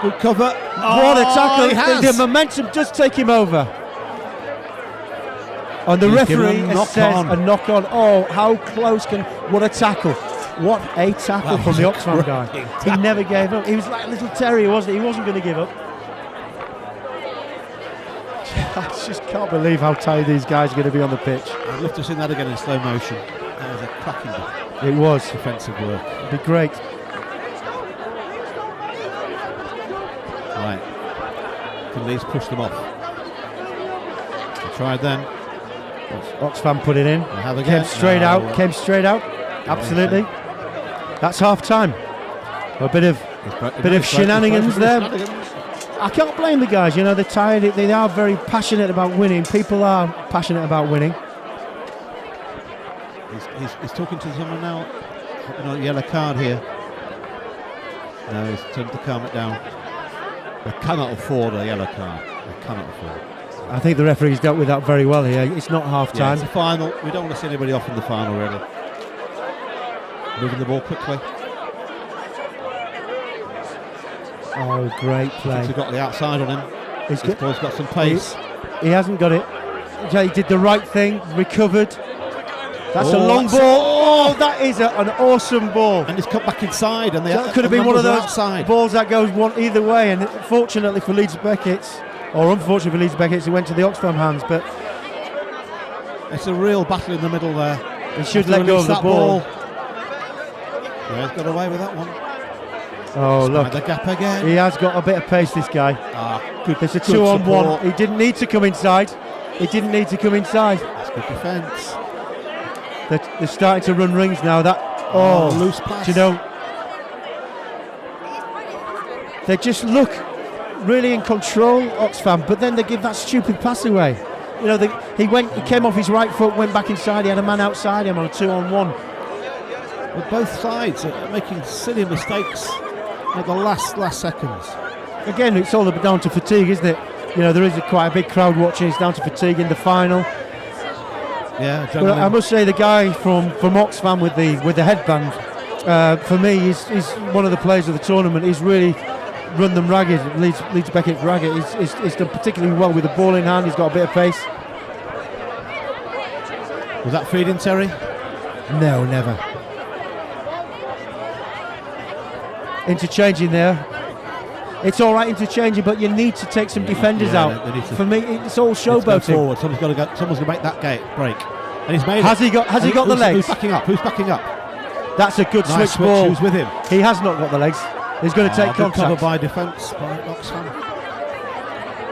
Good cover. What a tackle. The momentum does take him over. And the referee says a knock on. Oh, how close what a tackle. What a tackle from the Oxfam guy. He never gave up. He was like a little terrier, wasn't he? He wasn't going to give up. I just can't believe how tired these guys are going to be on the pitch. I'd love to see that again in slow motion. That was a cracking bit. It was. Defensive work. It'd be great. Right. Can Leeds push them off? They tried then. Oxfam put it in. Came straight out. Absolutely. That's half time. A bit of shenanigans there. I can't blame the guys, they're tired. They are very passionate about winning. People are passionate about winning. He's talking to someone now. Yellow card here. No, he's trying to calm it down. They cannot afford a yellow card. They cannot afford. I think the referee's dealt with that very well here. It's not half time. It's a final. We don't want to see anybody off in the final, really. Moving the ball quickly. Oh, great play. He's got the outside on him. He's got some pace. He hasn't got it. He did the right thing, recovered. That's a long ball. Oh, that is an awesome ball. And he's cut back inside. And that could have been one of those balls that goes either way. And fortunately for Leeds Beckett's, or unfortunately for Leeds Beckett's, it went to the Oxfam hands. But it's a real battle in the middle there. He should let go of the ball. Yeah, he's got away with that one. Oh, look. The gap again. He has got a bit of pace, this guy. Good. There's a 2-on-1. He didn't need to come inside. That's good defence. They're starting to run rings now. Loose pass. They just look really in control, Oxfam, but then they give that stupid pass away. He came off his right foot, went back inside. He had a man outside him on a 2-on-1. But both sides are making silly mistakes at the last seconds. Again, it's all down to fatigue, isn't it? There is quite a big crowd watching. It's down to fatigue in the final. Yeah, but I must say the guy from Oxfam with the headband, for me, is one of the players of the tournament. He's really run them ragged. Leeds Beckett ragged. He's done particularly well with the ball in hand. He's got a bit of pace. Was that feeding, Terry? No, never. Interchanging there. It's all right interchanging, but you need to take some defenders out. For me, it's all showboating. Forward. Someone's got to make that gate break, and he's made it. Has he got the legs? Who's backing up? That's a good nice switch ball. Who's with him? He has not got the legs. He's going to take contact. Covered by defence by Oxfam.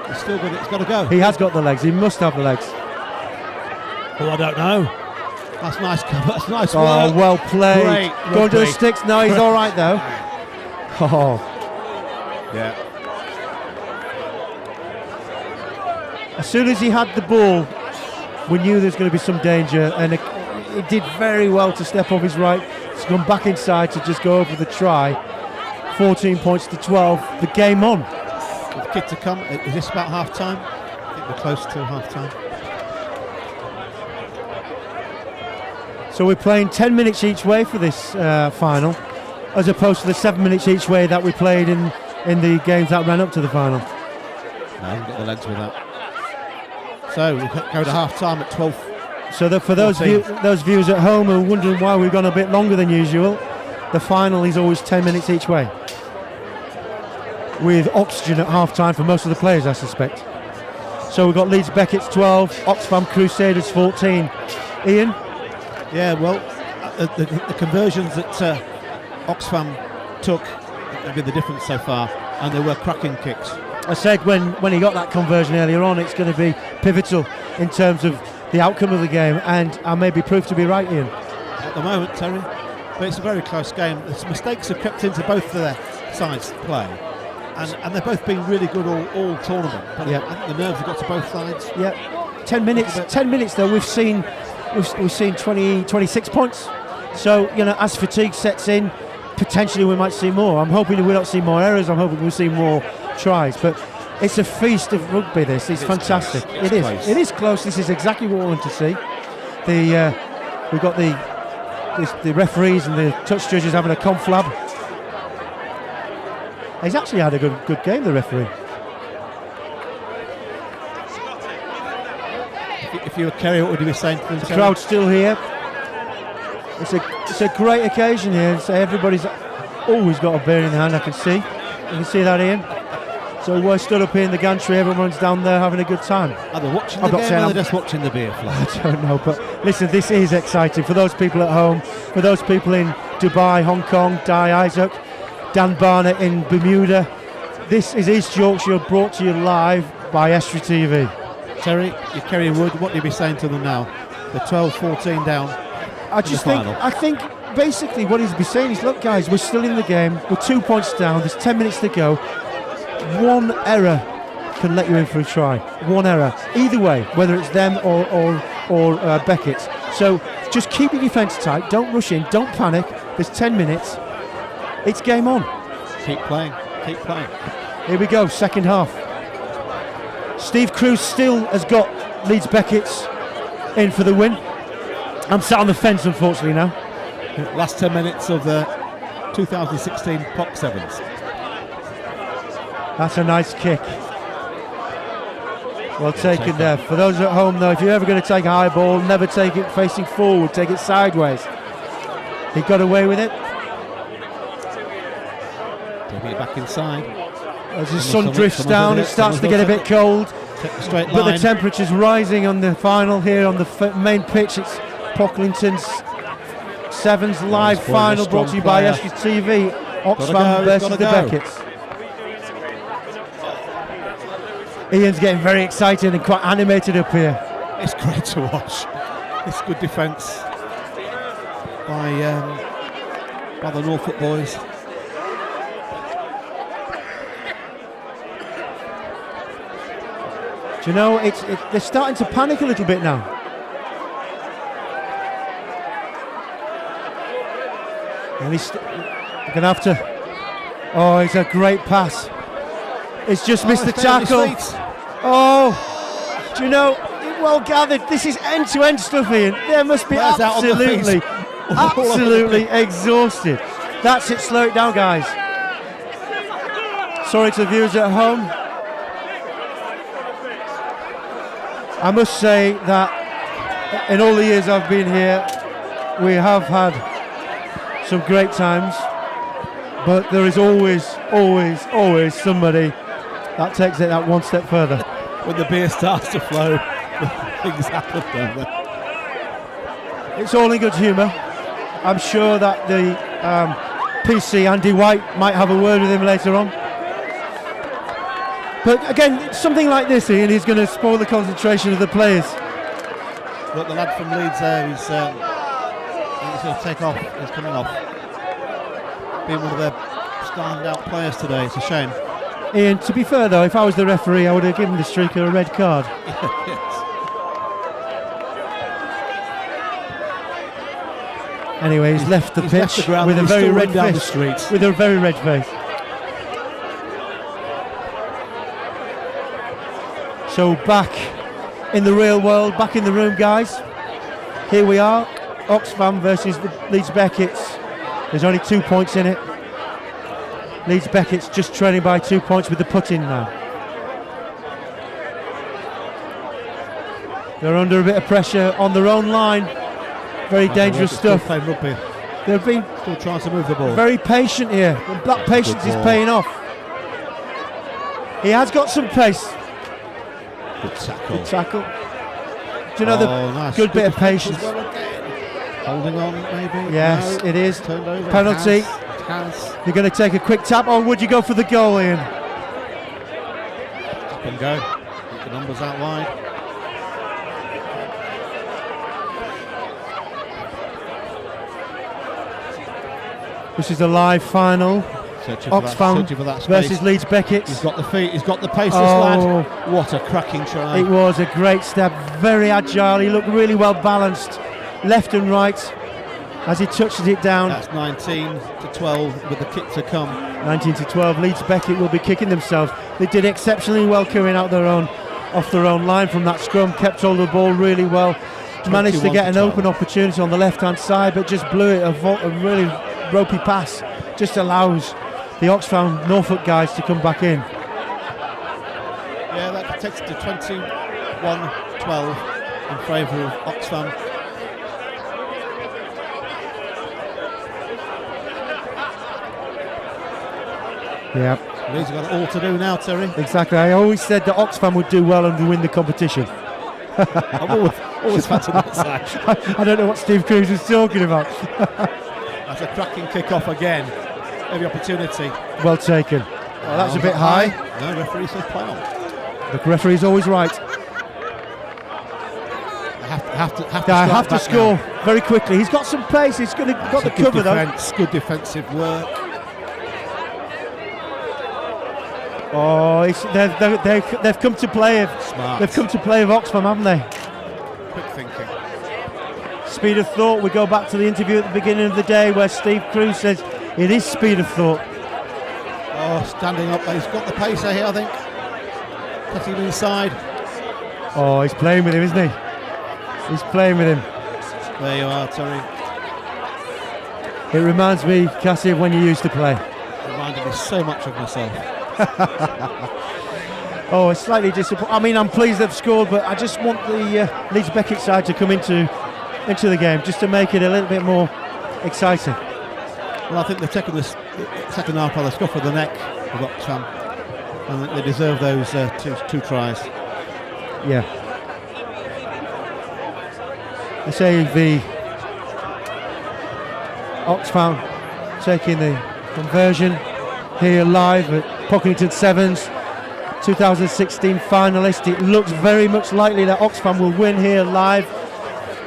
He's still got it. It's got to go. He has got the legs. He must have the legs. Oh, I don't know. That's nice cover. That's nice work. Oh, well played. Great. Going to the sticks. No, he's all right though. Oh. Yeah. As soon as he had the ball, we knew there was going to be some danger, and he did very well to step off his right, to come back inside to just go over the try. 14 points to 12. The game on. With the kid to come. Is this about half time? I think we're close to half time. So we're playing 10 minutes each way for this final, as opposed to the 7 minutes each way that we played in the games that ran up to the final. No, I haven't got the legs with that. So we go to half time at 12. So for those viewers at home who are wondering why we've gone a bit longer than usual, the final is always 10 minutes each way, with oxygen at half time for most of the players, I suspect. So we've got Leeds Beckett's 12, Oxfam Crusaders 14. Ian? Yeah, well, the conversions that Oxfam took have been the difference so far, and they were cracking kicks. I said when he got that conversion earlier on, it's going to be pivotal in terms of the outcome of the game, and I may be proved to be right, Ian. At the moment, Terry. but it's a very close game. The mistakes have crept into both their sides' play, and they've both been really good all tournament. But Yeah. I think the nerves have got to both sides. Yeah, 10 minutes. 10 minutes though. We've seen 20, 26 points. So as fatigue sets in, potentially we might see more. I'm hoping we don't see more errors. I'm hoping we'll see more tries. But it's a feast of rugby. This is fantastic. It is close. It is close. This is exactly what we want to see. We've got the referees and the touch judges having a conflab. He's actually had a good game, the referee. If you were Kerry, what would you be saying to them? The crowd's still here. It's a great occasion here. So everybody's always got a beer in the hand. I can see. You can see that, Ian. So we're stood up here in the gantry. Everyone's down there having a good time. Are they watching the game, or are they just watching the beer flow? I don't know, but listen, this is exciting for those people at home, for those people in Dubai, Hong Kong, Di Isaac, Dan Barnett in Bermuda. This is East Yorkshire, brought to you live by Estuary TV. Terry, you're Kerry Wood. What do you be saying to them now? They're 12-14 down. I think basically what he's be saying is, look guys, we're still in the game, we're 2 points down, there's 10 minutes to go. One error can let you in for a try. One error, either way, whether it's them or Beckett's. So just keep your defence tight, don't rush in, don't panic. There's 10 minutes, it's game on. Keep playing. Here we go, second half. Steve Cruz still has got Leeds Beckett's in for the win. I'm sat on the fence, unfortunately, now. Last 10 minutes of the 2016 Pock7s. That's a nice kick. Well taken there. For those at home, though, if you're ever going to take a high ball, never take it facing forward, take it sideways. He got away with it. Taking it back inside. As the sun drifts down, it starts to get a bit cold. But the temperature's rising on the final here on the main pitch. It's Pocklington's 7s live final, brought to you by Estuary TV. Oxfam versus the Becketts. Ian's getting very excited and quite animated up here. It's great to watch. It's good defence by the Norfolk boys. Do you know, they're starting to panic a little bit now. And he's going to have to... Oh, it's a great pass. It's just missed the tackle. Oh, do you know, well gathered. This is end-to-end stuff, Ian. There must be absolutely exhausted. That's it, slow it down, guys. Sorry to the viewers at home. I must say that in all the years I've been here, we have had some great times, but there is always somebody that takes it that one step further. When the beer starts to flow, things happen, don't they? It's all in good humour. I'm sure that the PC Andy White might have a word with him later on. But again, something like this, Ian, is going to spoil the concentration of the players. Look, the lad from Leeds there, he's going to take off. He's coming off. Being one of their stand-out players today, it's a shame. Ian, to be fair though, if I was the referee, I would have given the streaker a red card. Anyway, he's left the pitch with a very red face. With a very red face. So back in the real world, back in the room, guys. Here we are, Oxfam versus the Leeds Becketts. There's only 2 points in it. Leeds Becketts just trailing by 2 points with the put-in now. They're under a bit of pressure on their own line. Very dangerous stuff. They've been still trying to move the ball. Very patient here. And that patience is paying off. He has got some pace. Good tackle. Good tackle. Do you know nice. Good bit of patience. Holding on, maybe? Yes, no. It is. Turned over. Penalty. Has. You're going to take a quick tap, or would you go for the goal, Ian? Up and go. Keep the numbers out wide. This is the live final. Oxfam versus Leeds Beckett. He's got the feet, he's got the pace, this lad. What a cracking try. It was a great step, very agile. He looked really well balanced, left and right, as he touches it down. That's 19-12 with the kick to come. 19-12. Leeds Beckett will be kicking themselves. They did exceptionally well coming out off their own line from that scrum, kept hold of the ball really well. Managed to get an open opportunity on the left-hand side, but just blew it. A really ropey pass just allows the Oxfam Norfolk guys to come back in. Yeah, that takes it to 21-12 in favour of Oxfam. Yeah. Leeds have got it all to do now, Terry. Exactly. I always said that Oxfam would do well and win the competition. I've always fancied that side. I don't know what Steve Cruz was talking about. That's a cracking kick-off again. Every opportunity. Well taken. Oh, that's a bit high. No, referee says play on. The referee's always right. I have to score now. Very quickly. He's got some pace. He's got the cover though. Good defensive work. Oh, they've come to play. Smart. They've come to play with Oxfam, haven't they? Quick thinking. Speed of thought. We go back to the interview at the beginning of the day where Steve Cruz says it is speed of thought. Oh, standing up. He's got the pace here, I think. Cutting inside. Oh, he's playing with him, isn't he? He's playing with him. There you are, Terry. It reminds me, Cassie, of when you used to play. Reminded me so much of myself. Oh, it's slightly disappointing. I mean, I'm pleased they've scored, but I just want the Leeds Beckett side to come into the game just to make it a little bit more exciting. Well, I think they've taken the second half by the scuff of the neck of Oxfam, and they deserve those two tries. Yeah. I say the Oxfam taking the conversion here live at Pocklington 7s, 2016 finalist. It looks very much likely that Oxfam will win here live.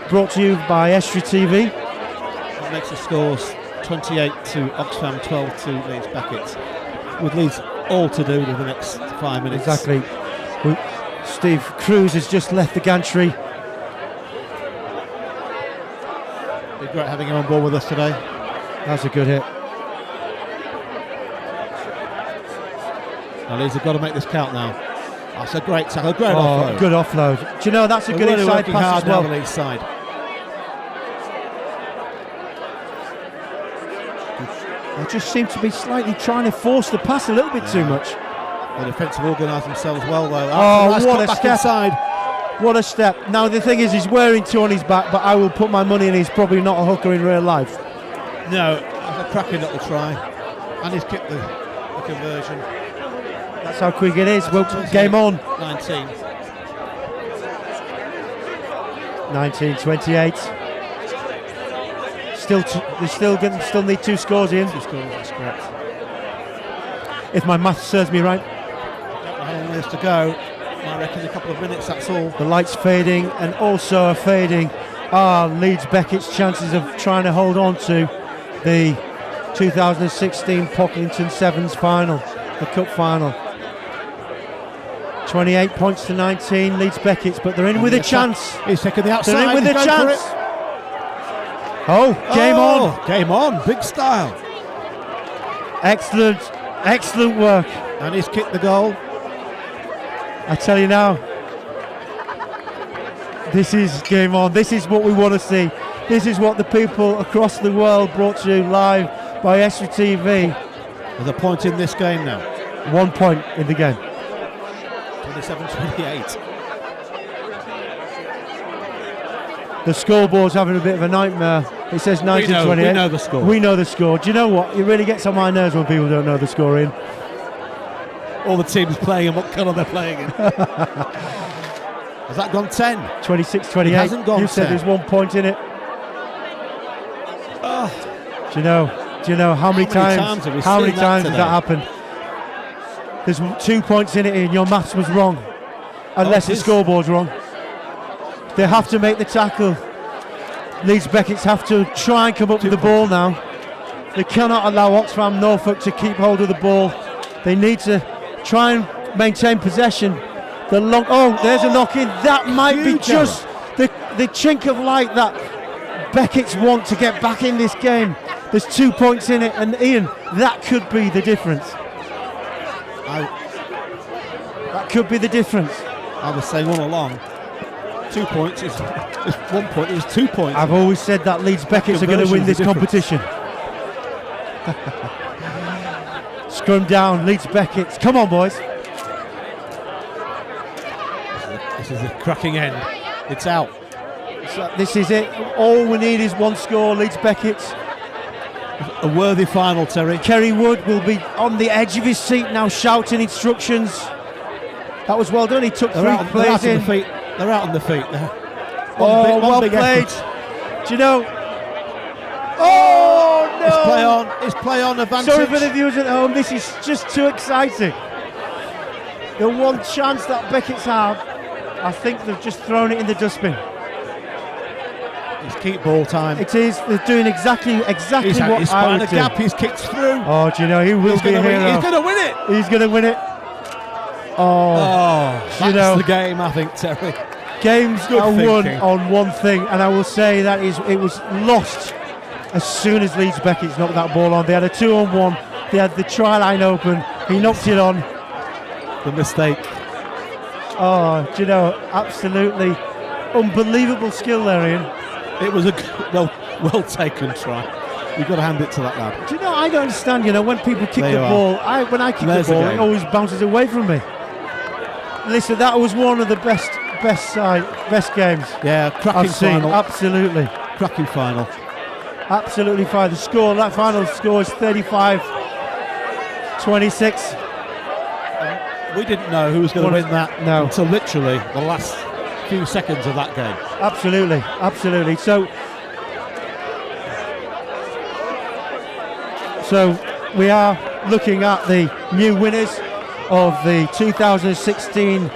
Brought to you by Estuary TV. That makes the scores 28 to Oxfam, 12 to Leeds Beckett. With Leeds all to do in the next 5 minutes. Exactly. Steve Cruz has just left the gantry. Be great having him on board with us today. That's a good hit. Now Leeds have got to make this count now. That's a great tackle, great offload. Good offload. Do you know that's a good really inside pass as well? The Leeds side. They just seem to be slightly trying to force the pass a little bit too much. The defence have organised themselves well though. Oh, nice what a back step. inside. What a step. Now the thing is, he's wearing two on his back, but I will put my money in he's probably not a hooker in real life. No, that's a cracking little try. And he's kicked the conversion. That's how quick it is. Well, game on. 19-28. They still need two scores in. Two scores, that's correct. If my math serves me right. Don't know how long there is to go. I reckon a couple of minutes, that's all. The lights fading, and also are fading Leeds Beckett's chances of trying to hold on to the 2016 Pocklington 7s final, the cup final. 28 points to 19, Leeds Beckett's, but they're in with a chance. He's taking the outside. They're in with a chance. Oh, game on. Game on, big style. Excellent work. And he's kicked the goal. I tell you now, this is game on. This is what we want to see. This is what the people across the world brought to you live by Estuary TV. There's a point in this game now. 1 point in the game. 27-28. The scoreboard's having a bit of a nightmare. It says 19-28. We know the score. We know the score. Do you know what? It really gets on my nerves when people don't know the score in. All the teams playing and what colour they're playing in. Has that gone 10? 26-28. It hasn't gone You said 10. there's 1 point in it. Oh. Do you know how many times has that happened? There's 2 points in it and your maths was wrong. Unless the scoreboard's wrong. They have to make the tackle. Leeds Beckett's have to try and come up with the ball now. They cannot allow Oxfam Norfolk to keep hold of the ball. They need to try and maintain possession. There's a knock in. That might be just the chink of light that Beckett's want to get back in this game. There's 2 points in it, and Ian, that could be the difference. That could be the difference. I was saying all along, 2 points is 1 point. It was 2 points. I've always said that Leeds Becketts are going to win this competition. Scrum down, Leeds Becketts. Come on, boys. This is the cracking end. It's out. So this is it. All we need is one score, Leeds Becketts. A worthy final, Terry. Kerry Wood will be on the edge of his seat now, shouting instructions. That was well done. He took three players in. They're out on the feet. Well played. Do you know? Oh no! It's play on advantage. Sorry for the viewers at home. This is just too exciting. The one chance that Beckett's have, I think they've just thrown it in the dustbin. It's keep ball time. It is. They're doing exactly what I would do. Gap. He's kicked through. Oh, do you know, he will be a hero. He's going to win it. He's going to win it. That's the game, I think, Terry. Games are won on one thing, and I will say that it was lost as soon as Leeds Beckett's knocked that ball on. They had a 2-on-1. They had the try line open. He knocked it on. The mistake. Oh, do you know, absolutely unbelievable skill there, Ian. It was a well taken try. You've got to hand it to that lad. Do you know, I don't understand, when people kick the ball, when I kick the ball, it always bounces away from me. Listen, that was one of the best games cracking I've seen. final. Absolutely. Cracking final. Absolutely fine. That final score is 35-26. We didn't know who was going to win that until literally the last few seconds of that game. Absolutely. So we are looking at the new winners of the 2016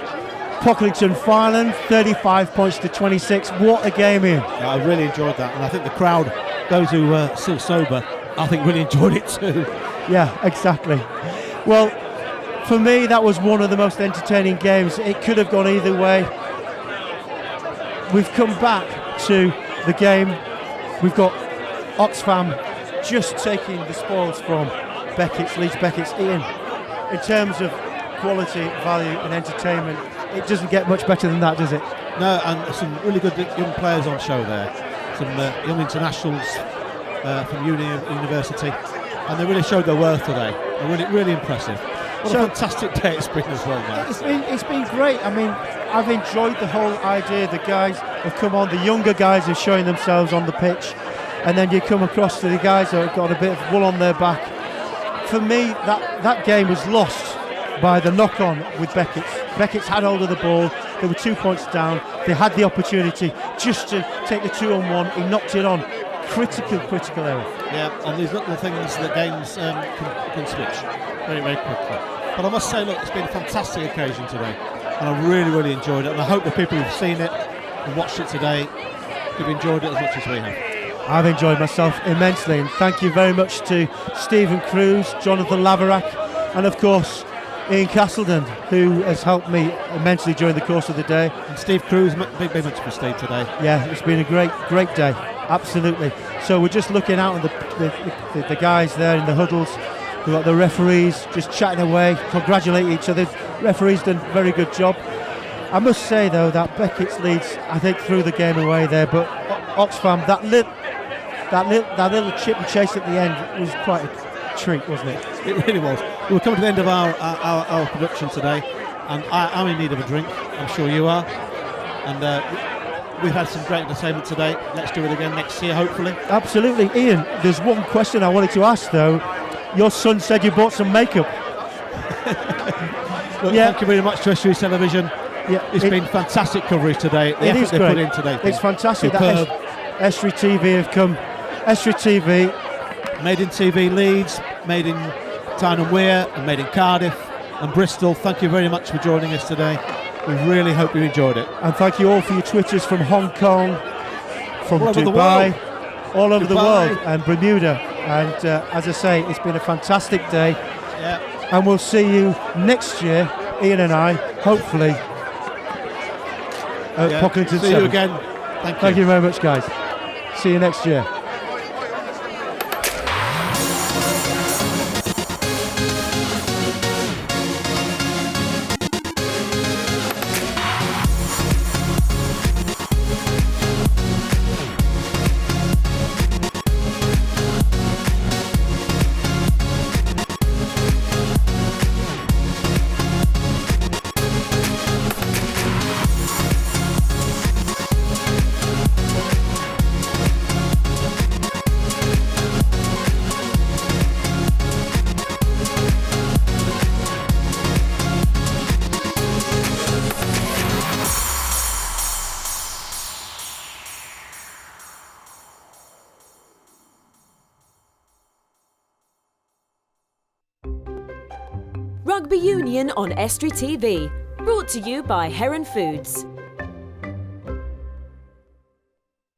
Pocklington final, 35 points to 26. What a game, Ian. I really enjoyed that, and I think the crowd, those who were still sober, I think really enjoyed it too. Yeah, exactly. Well, for me, that was one of the most entertaining games. It could have gone either way. We've come back to the game. We've got Oxfam just taking the spoils from Leeds Becketts. Ian, in terms of quality, value and entertainment, it doesn't get much better than that, does it? No, and some really good young players on show there. Some young internationals from university, and they really showed their worth today. They're really, really impressive. What a fantastic day it's been as well, man. It's been great. I mean, I've enjoyed the whole idea. The guys have come on, the younger guys are showing themselves on the pitch, and then you come across to the guys that have got a bit of wool on their back. For me, that game was lost by the knock-on with Beckett's. Beckett's had hold of the ball. They were 2 points down. They had the opportunity just to take the 2-on-1. He knocked it on. Critical error. Yeah, and these little things that games can switch very, very quickly. But I must say, look, it's been a fantastic occasion today, and I really, really enjoyed it. And I hope the people who've seen it and watched it today have enjoyed it as much as we have. I've enjoyed myself immensely, and thank you very much to Stephen Cruz, Jonathan Laverack, and of course Ian Castleton, who has helped me immensely during the course of the day. And Steve Cruz, big much for Steve today. Yeah, it's been a great day, absolutely. So we're just looking out at the guys there in the huddles. We've got the referees just chatting away, congratulating each other. Referees done a very good job. I must say though that Beckett's Leeds, I think, threw the game away there, but Oxfam, that little chip and chase at the end was quite a treat, wasn't it? It really was. We're coming to the end of our production today, and I'm in need of a drink. I'm sure you are. And we've had some great entertainment today. Let's do it again next year, hopefully. Absolutely. Ian, there's one question I wanted to ask though. Your son said you bought some makeup. Look, thank you very much to STV Television. Yeah, it's been fantastic coverage today. The effort they put in today. It's fantastic. Superb. That Estuary TV have come. Estuary TV. Made in TV Leeds, made in Tyne and Wear, and made in Cardiff and Bristol. Thank you very much for joining us today. We really hope you enjoyed it. And thank you all for your Twitters from Hong Kong, from Dubai, all over the world, and Bermuda. And as I say, it's been a fantastic day. Yeah. And we'll see you next year, Ian and I, hopefully, at Pocklington 7. See you again. Thank you. Thank you very much, guys. See you next year. Rugby Union on Estuary TV. Brought to you by Heron Foods.